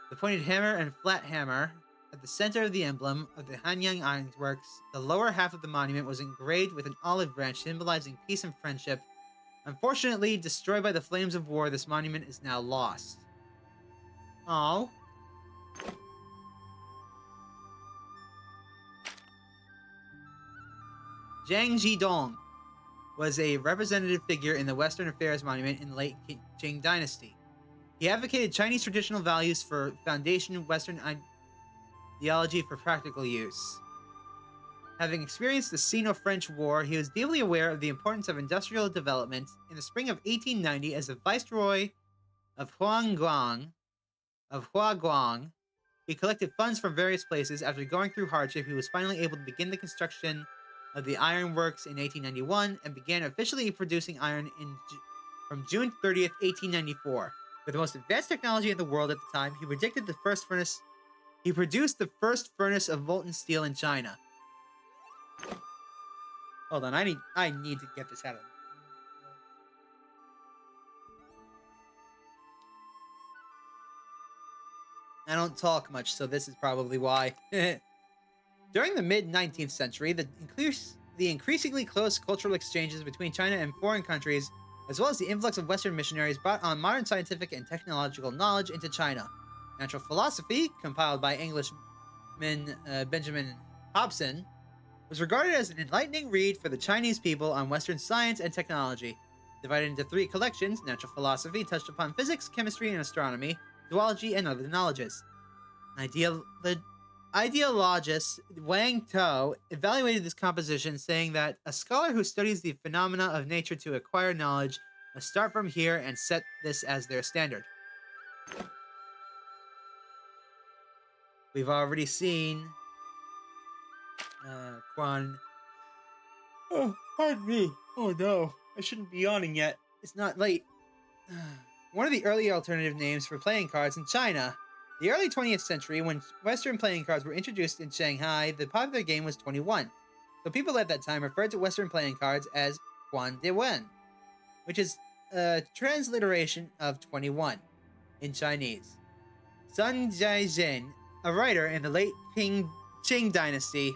A: The pointed hammer and flat hammer at the center of the emblem of the Hanyang Ironworks, the lower half of the monument was engraved with an olive branch symbolizing peace and friendship. Unfortunately, destroyed by the flames of war, this monument is now lost. Oh. Zhang Zhidong was a representative figure in the Western Affairs Monument in the late Qing dynasty. He advocated Chinese traditional values for foundation Western ideology for practical use. Having experienced the Sino-French War, he was deeply aware of the importance of industrial development. In the spring of 1890, as the Viceroy of Huaguang, he collected funds from various places. After going through hardship, he was finally able to begin the construction of the ironworks in 1891 and began officially producing iron from June 30th, 1894. With the most advanced technology in the world at the time, he produced the first furnace of molten steel in China. Hold on, I need to get this out of them. I don't talk much, so this is probably why. During the mid-19th century, the increasingly close cultural exchanges between China and foreign countries, as well as the influx of Western missionaries, brought on modern scientific and technological knowledge into China. Natural philosophy, compiled by Englishman Benjamin Hobson, was regarded as an enlightening read for the Chinese people on Western science and technology. Divided into 3 collections, natural philosophy touched upon physics, chemistry, and astronomy, zoology, and other knowledges. Ideologist Wang Tao evaluated this composition, saying that a scholar who studies the phenomena of nature to acquire knowledge must start from here and set this as their standard. We've already seen Quan. Oh, pardon me. Oh no, I shouldn't be yawning yet. It's not late. One of the early alternative names for playing cards in China. The early 20th century, when Western playing cards were introduced in Shanghai, the popular game was 21. So people at that time referred to Western playing cards as Quan De Wen, which is a transliteration of 21 in Chinese. Sun Jiazhen, a writer in the late Qing dynasty,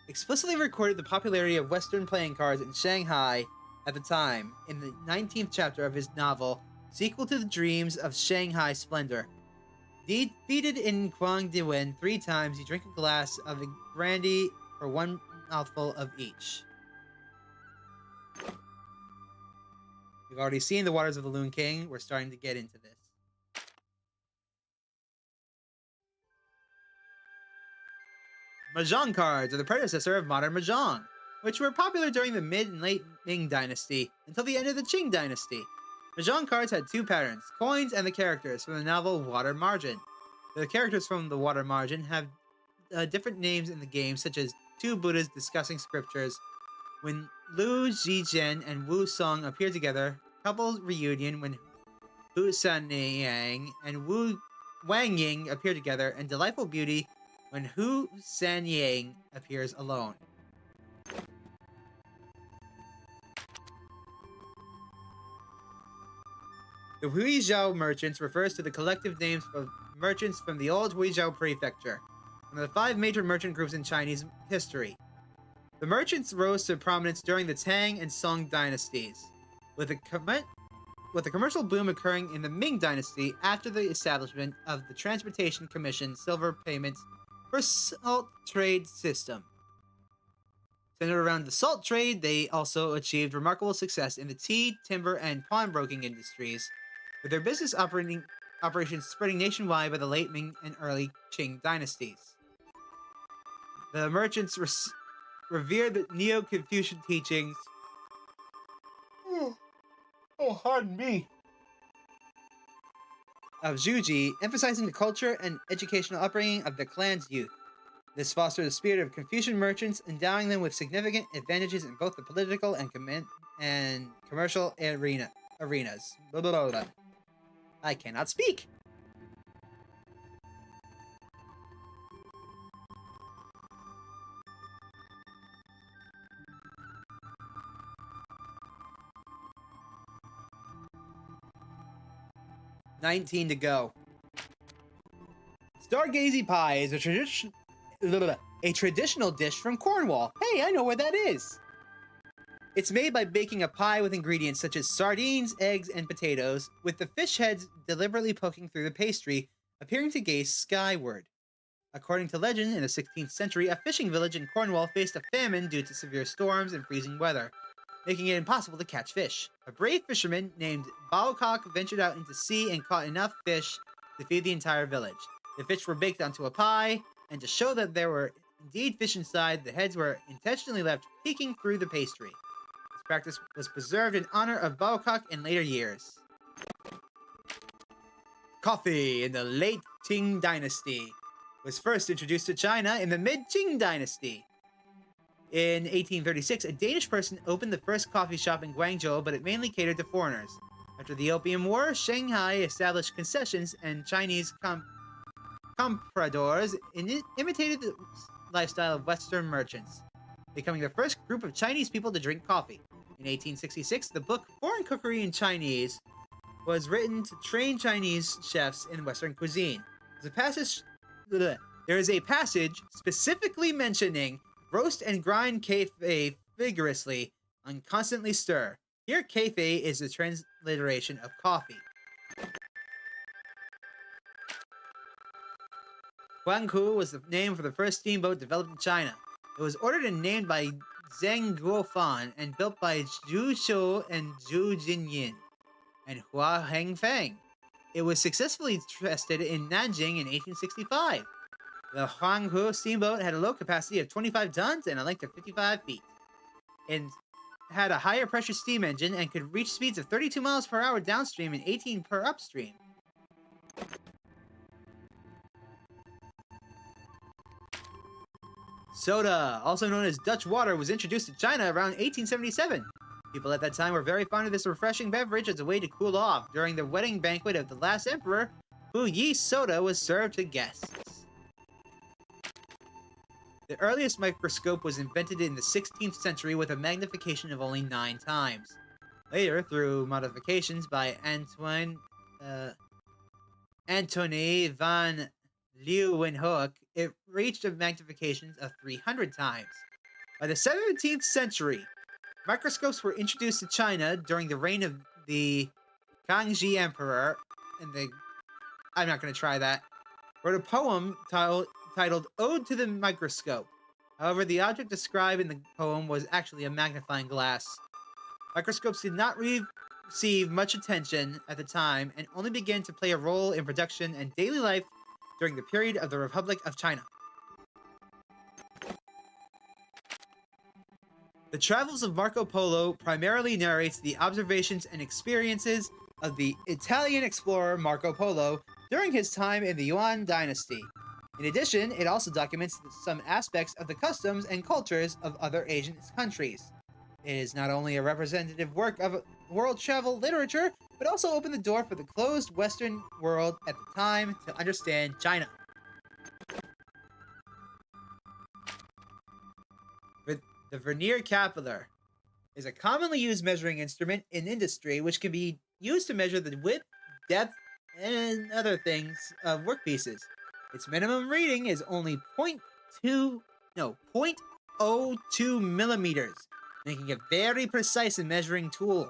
A: explicitly recorded the popularity of Western playing cards in Shanghai at the time in the 19th chapter of his novel, Sequel to the Dreams of Shanghai Splendor. Defeated in Quang Diwen 3 times, you drink a glass of brandy for 1 mouthful of each. We've already seen the Waters of the Loon King. We're starting to get into this. Mahjong cards are the predecessor of modern Mahjong, which were popular during the mid and late Ming dynasty until the end of the Qing dynasty. Mahjong cards had two patterns, coins and the characters from the novel Water Margin. The characters from the Water Margin have different names in the game, such as two Buddhas discussing scriptures. When Lu Zizhen and Wu Song appear together, couples reunion when Hu Sanyang and Wu Wangying appear together, and Delightful Beauty when Hu Sanyang appears alone. The Huizhou merchants refers to the collective names of merchants from the old Huizhou prefecture, one of the 5 major merchant groups in Chinese history. The merchants rose to prominence during the Tang and Song dynasties, with the commercial boom occurring in the Ming dynasty after the establishment of the Transportation Commission silver payments for salt trade system. Centered around the salt trade, they also achieved remarkable success in the tea, timber, and pawnbroking industries, with their business operations spreading nationwide by the late Ming and early Qing dynasties. The merchants revered the Neo-Confucian teachings. Pardon me. Of Zhuji, emphasizing the culture and educational upbringing of the clan's youth. This fostered the spirit of Confucian merchants, endowing them with significant advantages in both the political and commercial arenas. Blah, blah, blah, blah. I cannot speak. $19 to go. Stargazy pie is a traditional dish from Cornwall. Hey, I know where that is. It's made by baking a pie with ingredients such as sardines, eggs, and potatoes, with the fish heads deliberately poking through the pastry, appearing to gaze skyward. According to legend, in the 16th century, a fishing village in Cornwall faced a famine due to severe storms and freezing weather, making it impossible to catch fish. A brave fisherman named Baocock ventured out into sea and caught enough fish to feed the entire village. The fish were baked onto a pie, and to show that there were indeed fish inside, the heads were intentionally left peeking through the pastry. This practice was preserved in honor of Baocock in later years. Coffee in the late Qing dynasty was first introduced to China in the mid-Qing dynasty. In 1836, a Danish person opened the first coffee shop in Guangzhou, but it mainly catered to foreigners. After the Opium War, Shanghai established concessions, and Chinese compradors imitated the lifestyle of Western merchants, becoming the first group of Chinese people to drink coffee. In 1866, the book Foreign Cookery in Chinese was written to train Chinese chefs in Western cuisine. There is a passage specifically mentioning roast and grind kefir vigorously and constantly stir. Here, kefir is the transliteration of coffee. Guanghu was the name for the first steamboat developed in China. It was ordered and named by Zheng Guofan and built by Zhu Shou and Zhu Jinyin and Hua Hengfeng. It was successfully tested in Nanjing in 1865. The Huanghu steamboat had a load capacity of 25 tons and a length of 55 feet. It had a higher pressure steam engine and could reach speeds of 32 miles per hour downstream and 18 per upstream. Soda, also known as Dutch water, was introduced to China around 1877. People at that time were very fond of this refreshing beverage as a way to cool off. During the wedding banquet of the last emperor, Hu Yi soda was served to guests. The earliest microscope was invented in the 16th century with a magnification of only 9 times. Later, through modifications by Antony van Leeuwenhoek, it reached a magnification of 300 times. By the 17th century, microscopes were introduced to China during the reign of the Kangxi Emperor, and I'm not going to try that, wrote a poem titled Ode to the Microscope. However, the object described in the poem was actually a magnifying glass. Microscopes did not receive much attention at the time and only began to play a role in production and daily life during the period of the Republic of China. The Travels of Marco Polo primarily narrates the observations and experiences of the Italian explorer Marco Polo during his time in the Yuan dynasty. In addition, it also documents some aspects of the customs and cultures of other Asian countries. It is not only a representative work of world travel literature, but also opened the door for the closed Western world at the time to understand China. The vernier caliper is a commonly used measuring instrument in industry which can be used to measure the width, depth, and other things of workpieces. Its minimum reading is only 0.02 millimeters, making it very precise in measuring tools.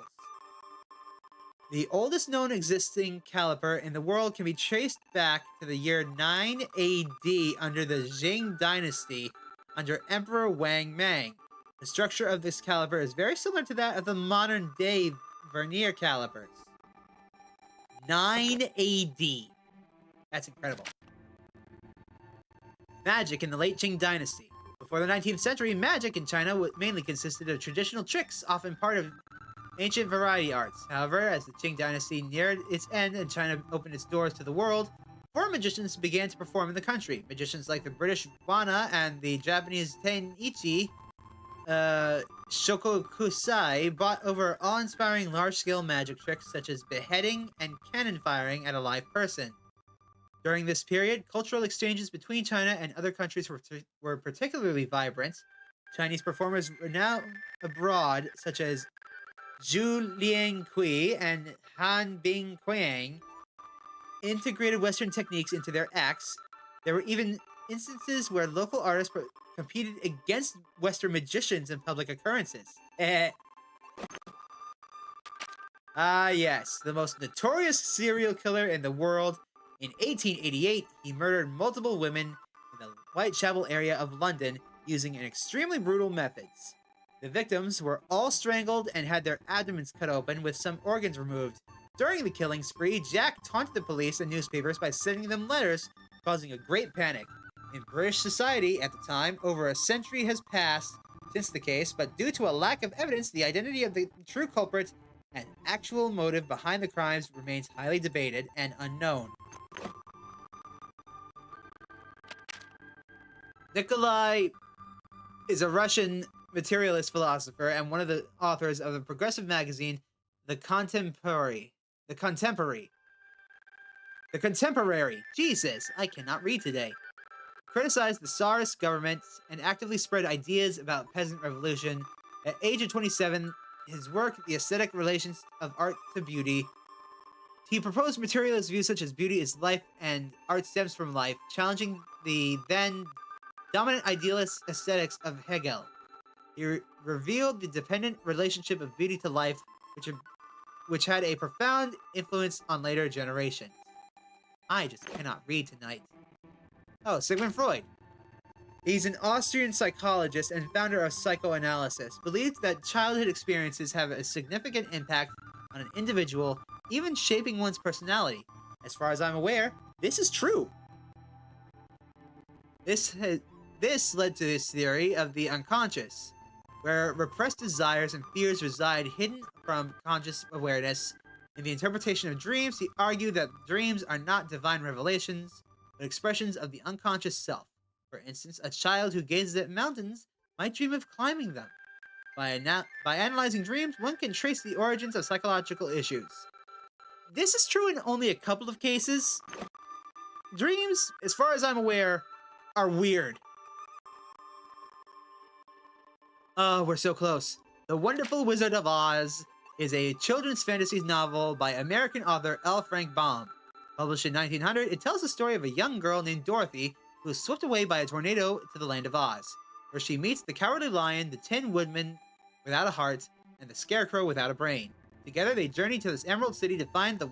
A: The oldest known existing caliper in the world can be traced back to the year 9 AD under the Jing dynasty under Emperor Wang Mang. The structure of this caliper is very similar to that of the modern-day vernier calipers. 9 AD. That's incredible. Magic in the late Qing dynasty. Before the 19th century, magic in China mainly consisted of traditional tricks, often part of ancient variety arts. However, as the Qing dynasty neared its end and China opened its doors to the world, foreign magicians began to perform in the country. Magicians like the British Wana and the Japanese Tenichi Shokokusai brought over awe-inspiring large-scale magic tricks such as beheading and cannon firing at a live person. During this period, cultural exchanges between China and other countries were particularly vibrant. Chinese performers renowned abroad, such as Zhu Liangqi and Han Bingqiang, integrated Western techniques into their acts. There were even instances where local artists competed against Western magicians in public occurrences. Yes, the most notorious serial killer in the world. In 1888, he murdered multiple women in the Whitechapel area of London using an extremely brutal methods. The victims were all strangled and had their abdomens cut open with some organs removed. During the killing spree, Jack taunted the police and newspapers by sending them letters, causing a great panic. In British society at the time, over a century has passed since the case, but due to a lack of evidence, the identity of the true culprit and actual motive behind the crimes remains highly debated and unknown. Nikolai is a Russian materialist philosopher and one of the authors of the progressive magazine The Contemporary. Jesus, I cannot read today. Criticized the Tsarist government and actively spread ideas about peasant revolution. At age of 27, his work, The Aesthetic Relations of Art to Beauty, he proposed materialist views such as beauty is life and art stems from life, challenging the then dominant idealist aesthetics of Hegel. He revealed the dependent relationship of beauty to life, which had a profound influence on later generations. I just cannot read tonight. Oh, Sigmund Freud. He's an Austrian psychologist and founder of psychoanalysis, believes that childhood experiences have a significant impact on an individual, even shaping one's personality. As far as I'm aware, this is true. This led to his theory of the unconscious, where repressed desires and fears reside hidden from conscious awareness. In the interpretation of dreams, he argued that dreams are not divine revelations, but expressions of the unconscious self. For instance, a child who gazes at mountains might dream of climbing them. By analyzing dreams, one can trace the origins of psychological issues. This is true in only a couple of cases. Dreams, as far as I'm aware, are weird. Oh, we're so close. The Wonderful Wizard of Oz is a children's fantasy novel by American author L. Frank Baum. Published in 1900, it tells the story of a young girl named Dorothy who is swept away by a tornado to the land of Oz, where she meets the Cowardly Lion, the Tin Woodman without a heart, and the Scarecrow without a brain. Together, they journey to this Emerald City to find to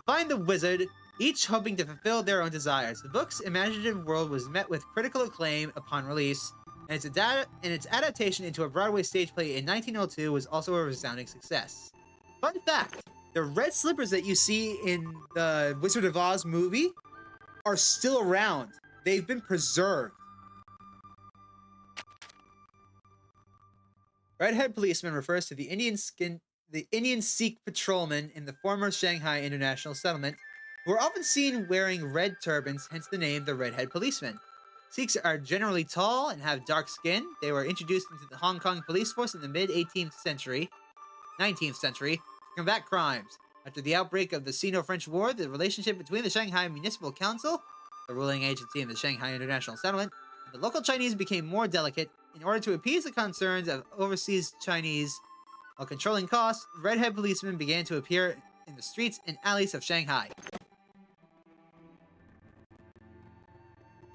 A: find the wizard, each hoping to fulfill their own desires. The book's imaginative world was met with critical acclaim upon release, and its adaptation into a Broadway stage play in 1902 was also a resounding success. Fun fact, the red slippers that you see in the Wizard of Oz movie are still around. They've been preserved. Redhead policeman refers to the Indian skin the Indian Sikh patrolmen in the former Shanghai International Settlement, who are often seen wearing red turbans, hence the name the Redhead Policemen. Sikhs are generally tall and have dark skin. They were introduced into the Hong Kong police force in the mid-19th century to combat crimes. After the outbreak of the Sino-French War, the relationship between the Shanghai Municipal Council, the ruling agency in the Shanghai International Settlement, and the local Chinese became more delicate. In order to appease the concerns of overseas Chinese while controlling costs, redhead policemen began to appear in the streets and alleys of Shanghai.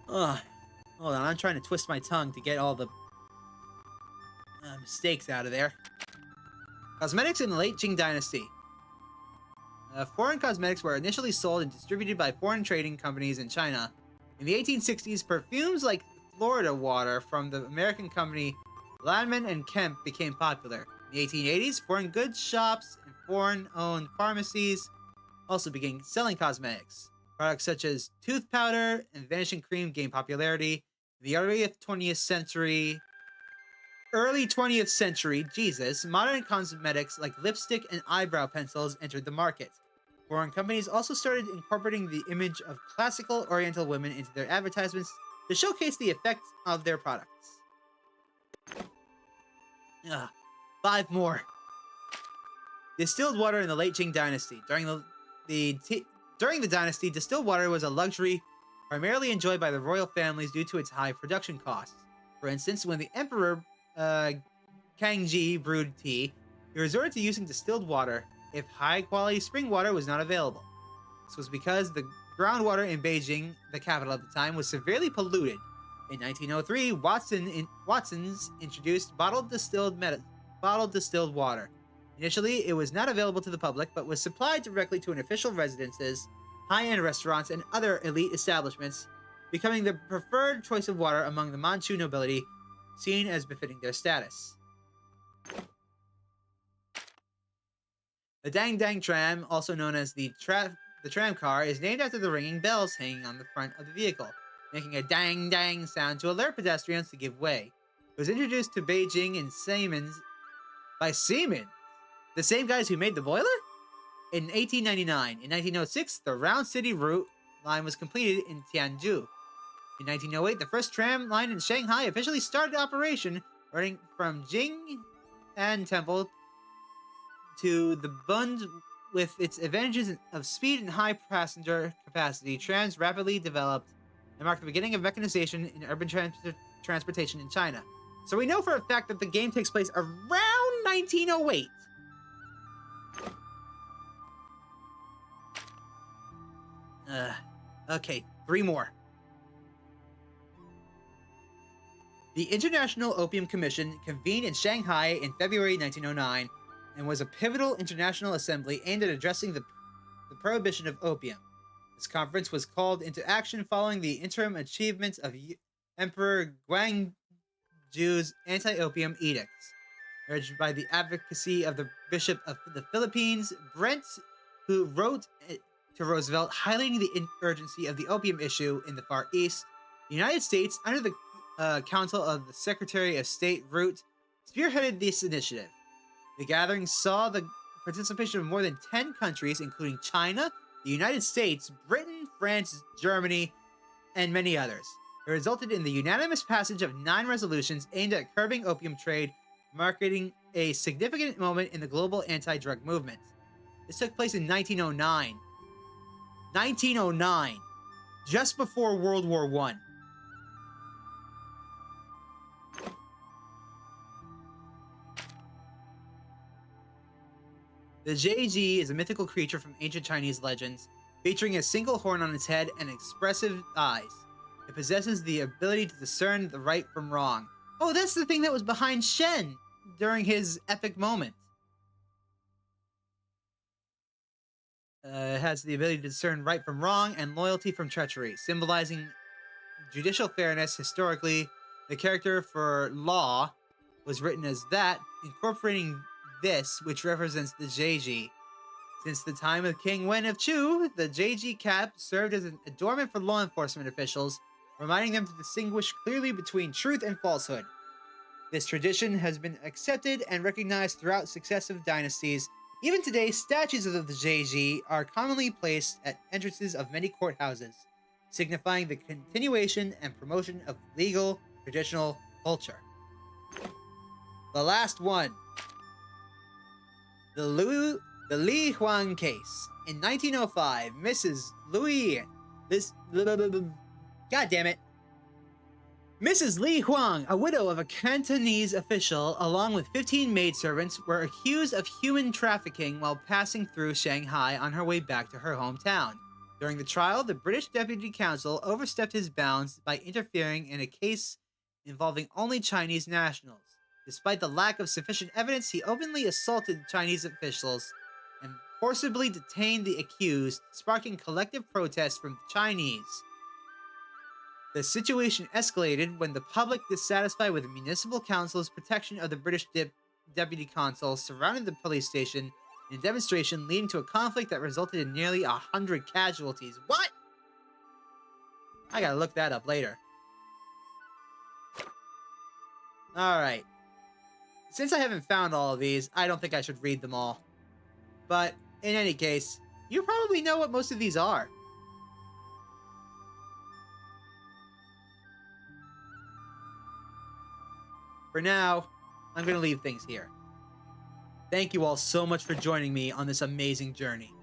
A: Ugh. Hold on, I'm trying to twist my tongue to get all the mistakes out of there. Cosmetics in the late Qing Dynasty. Foreign cosmetics were initially sold and distributed by foreign trading companies in China. In the 1860s, perfumes like Florida water from the American company Landman and Kemp became popular. In the 1880s, foreign goods shops and foreign-owned pharmacies also began selling cosmetics. Products such as tooth powder and vanishing cream gained popularity. In the early 20th century, modern cosmetics like lipstick and eyebrow pencils entered the market. Foreign companies also started incorporating the image of classical Oriental women into their advertisements to showcase the effects of their products. 5 more. Distilled water in the late Qing Dynasty. During the dynasty, distilled water was a luxury primarily enjoyed by the royal families due to its high production costs. For instance, when the Emperor Kangji brewed tea, he resorted to using distilled water if high-quality spring water was not available. This was because the groundwater in Beijing, the capital at the time, was severely polluted. In 1903, Watson's introduced bottled distilled water. Initially, it was not available to the public, but was supplied directly to official residences, high-end restaurants, and other elite establishments, becoming the preferred choice of water among the Manchu nobility, seen as befitting their status. The Dang Dang tram, also known as the tram car, is named after the ringing bells hanging on the front of the vehicle, making a dang dang sound to alert pedestrians to give way. It was introduced to Beijing by Siemens, the same guys who made the boiler? In 1899. In 1906, the Round City route line was completed in Tianjin. In 1908, the first tram line in Shanghai officially started operation, running from Jing'an Temple to the Bund. With its advantages of speed and high passenger capacity, trams rapidly developed and marked the beginning of mechanization in urban transportation in China. So we know for a fact that the game takes place around 1908. Okay, 3 more. The International Opium Commission convened in Shanghai in February 1909 and was a pivotal international assembly aimed at addressing the prohibition of opium. This conference was called into action following the interim achievements of Emperor Guangxu's anti-opium edicts, urged by the advocacy of the Bishop of the Philippines, Brent, who wrote to Roosevelt highlighting the urgency of the opium issue in the Far East. The United States, under the counsel of the Secretary of State Root, spearheaded this initiative. The gathering saw the participation of more than 10 countries, including China, the United States, Britain, France, Germany, and many others. It resulted in the unanimous passage of 9 resolutions aimed at curbing opium trade, marking a significant moment in the global anti-drug movement. This took place in 1909. 1909, just before World War I. The JG is a mythical creature from ancient Chinese legends, featuring a single horn on its head and expressive eyes. It possesses the ability to discern the right from wrong. Oh, that's the thing that was behind Shen during his epic moment. It has the ability to discern right from wrong and loyalty from treachery, symbolizing judicial fairness. Historically, the character for Law was written as that, incorporating this, which represents the JG. Since the time of King Wen of Chu, the JG cap served as an adornment for law enforcement officials, reminding them to distinguish clearly between truth and falsehood. This tradition has been accepted and recognized throughout successive dynasties. Even today, statues of the Zheji are commonly placed at entrances of many courthouses, signifying the continuation and promotion of legal, traditional culture. The last one. The Li Huang case. In 1905, Mrs. God damn it. Mrs. Li Huang, a widow of a Cantonese official, along with 15 maidservants, were accused of human trafficking while passing through Shanghai on her way back to her hometown. During the trial, the British Deputy Counsel overstepped his bounds by interfering in a case involving only Chinese nationals. Despite the lack of sufficient evidence, he openly assaulted Chinese officials and forcibly detained the accused, sparking collective protests from the Chinese. The situation escalated when the public, dissatisfied with the municipal council's protection of the British deputy consul, surrounded the police station in a demonstration leading to a conflict that resulted in nearly 100 casualties. What? I gotta look that up later. Alright. Since I haven't found all of these, I don't think I should read them all. But, in any case, you probably know what most of these are. For now, I'm going to leave things here. Thank you all so much for joining me on this amazing journey.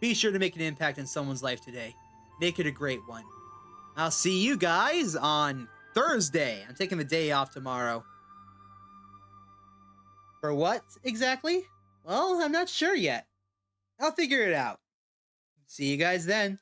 A: Be sure to make an impact in someone's life today. Make it a great one. I'll see you guys on Thursday. I'm taking the day off tomorrow. For what exactly? Well, I'm not sure yet. I'll figure it out. See you guys then.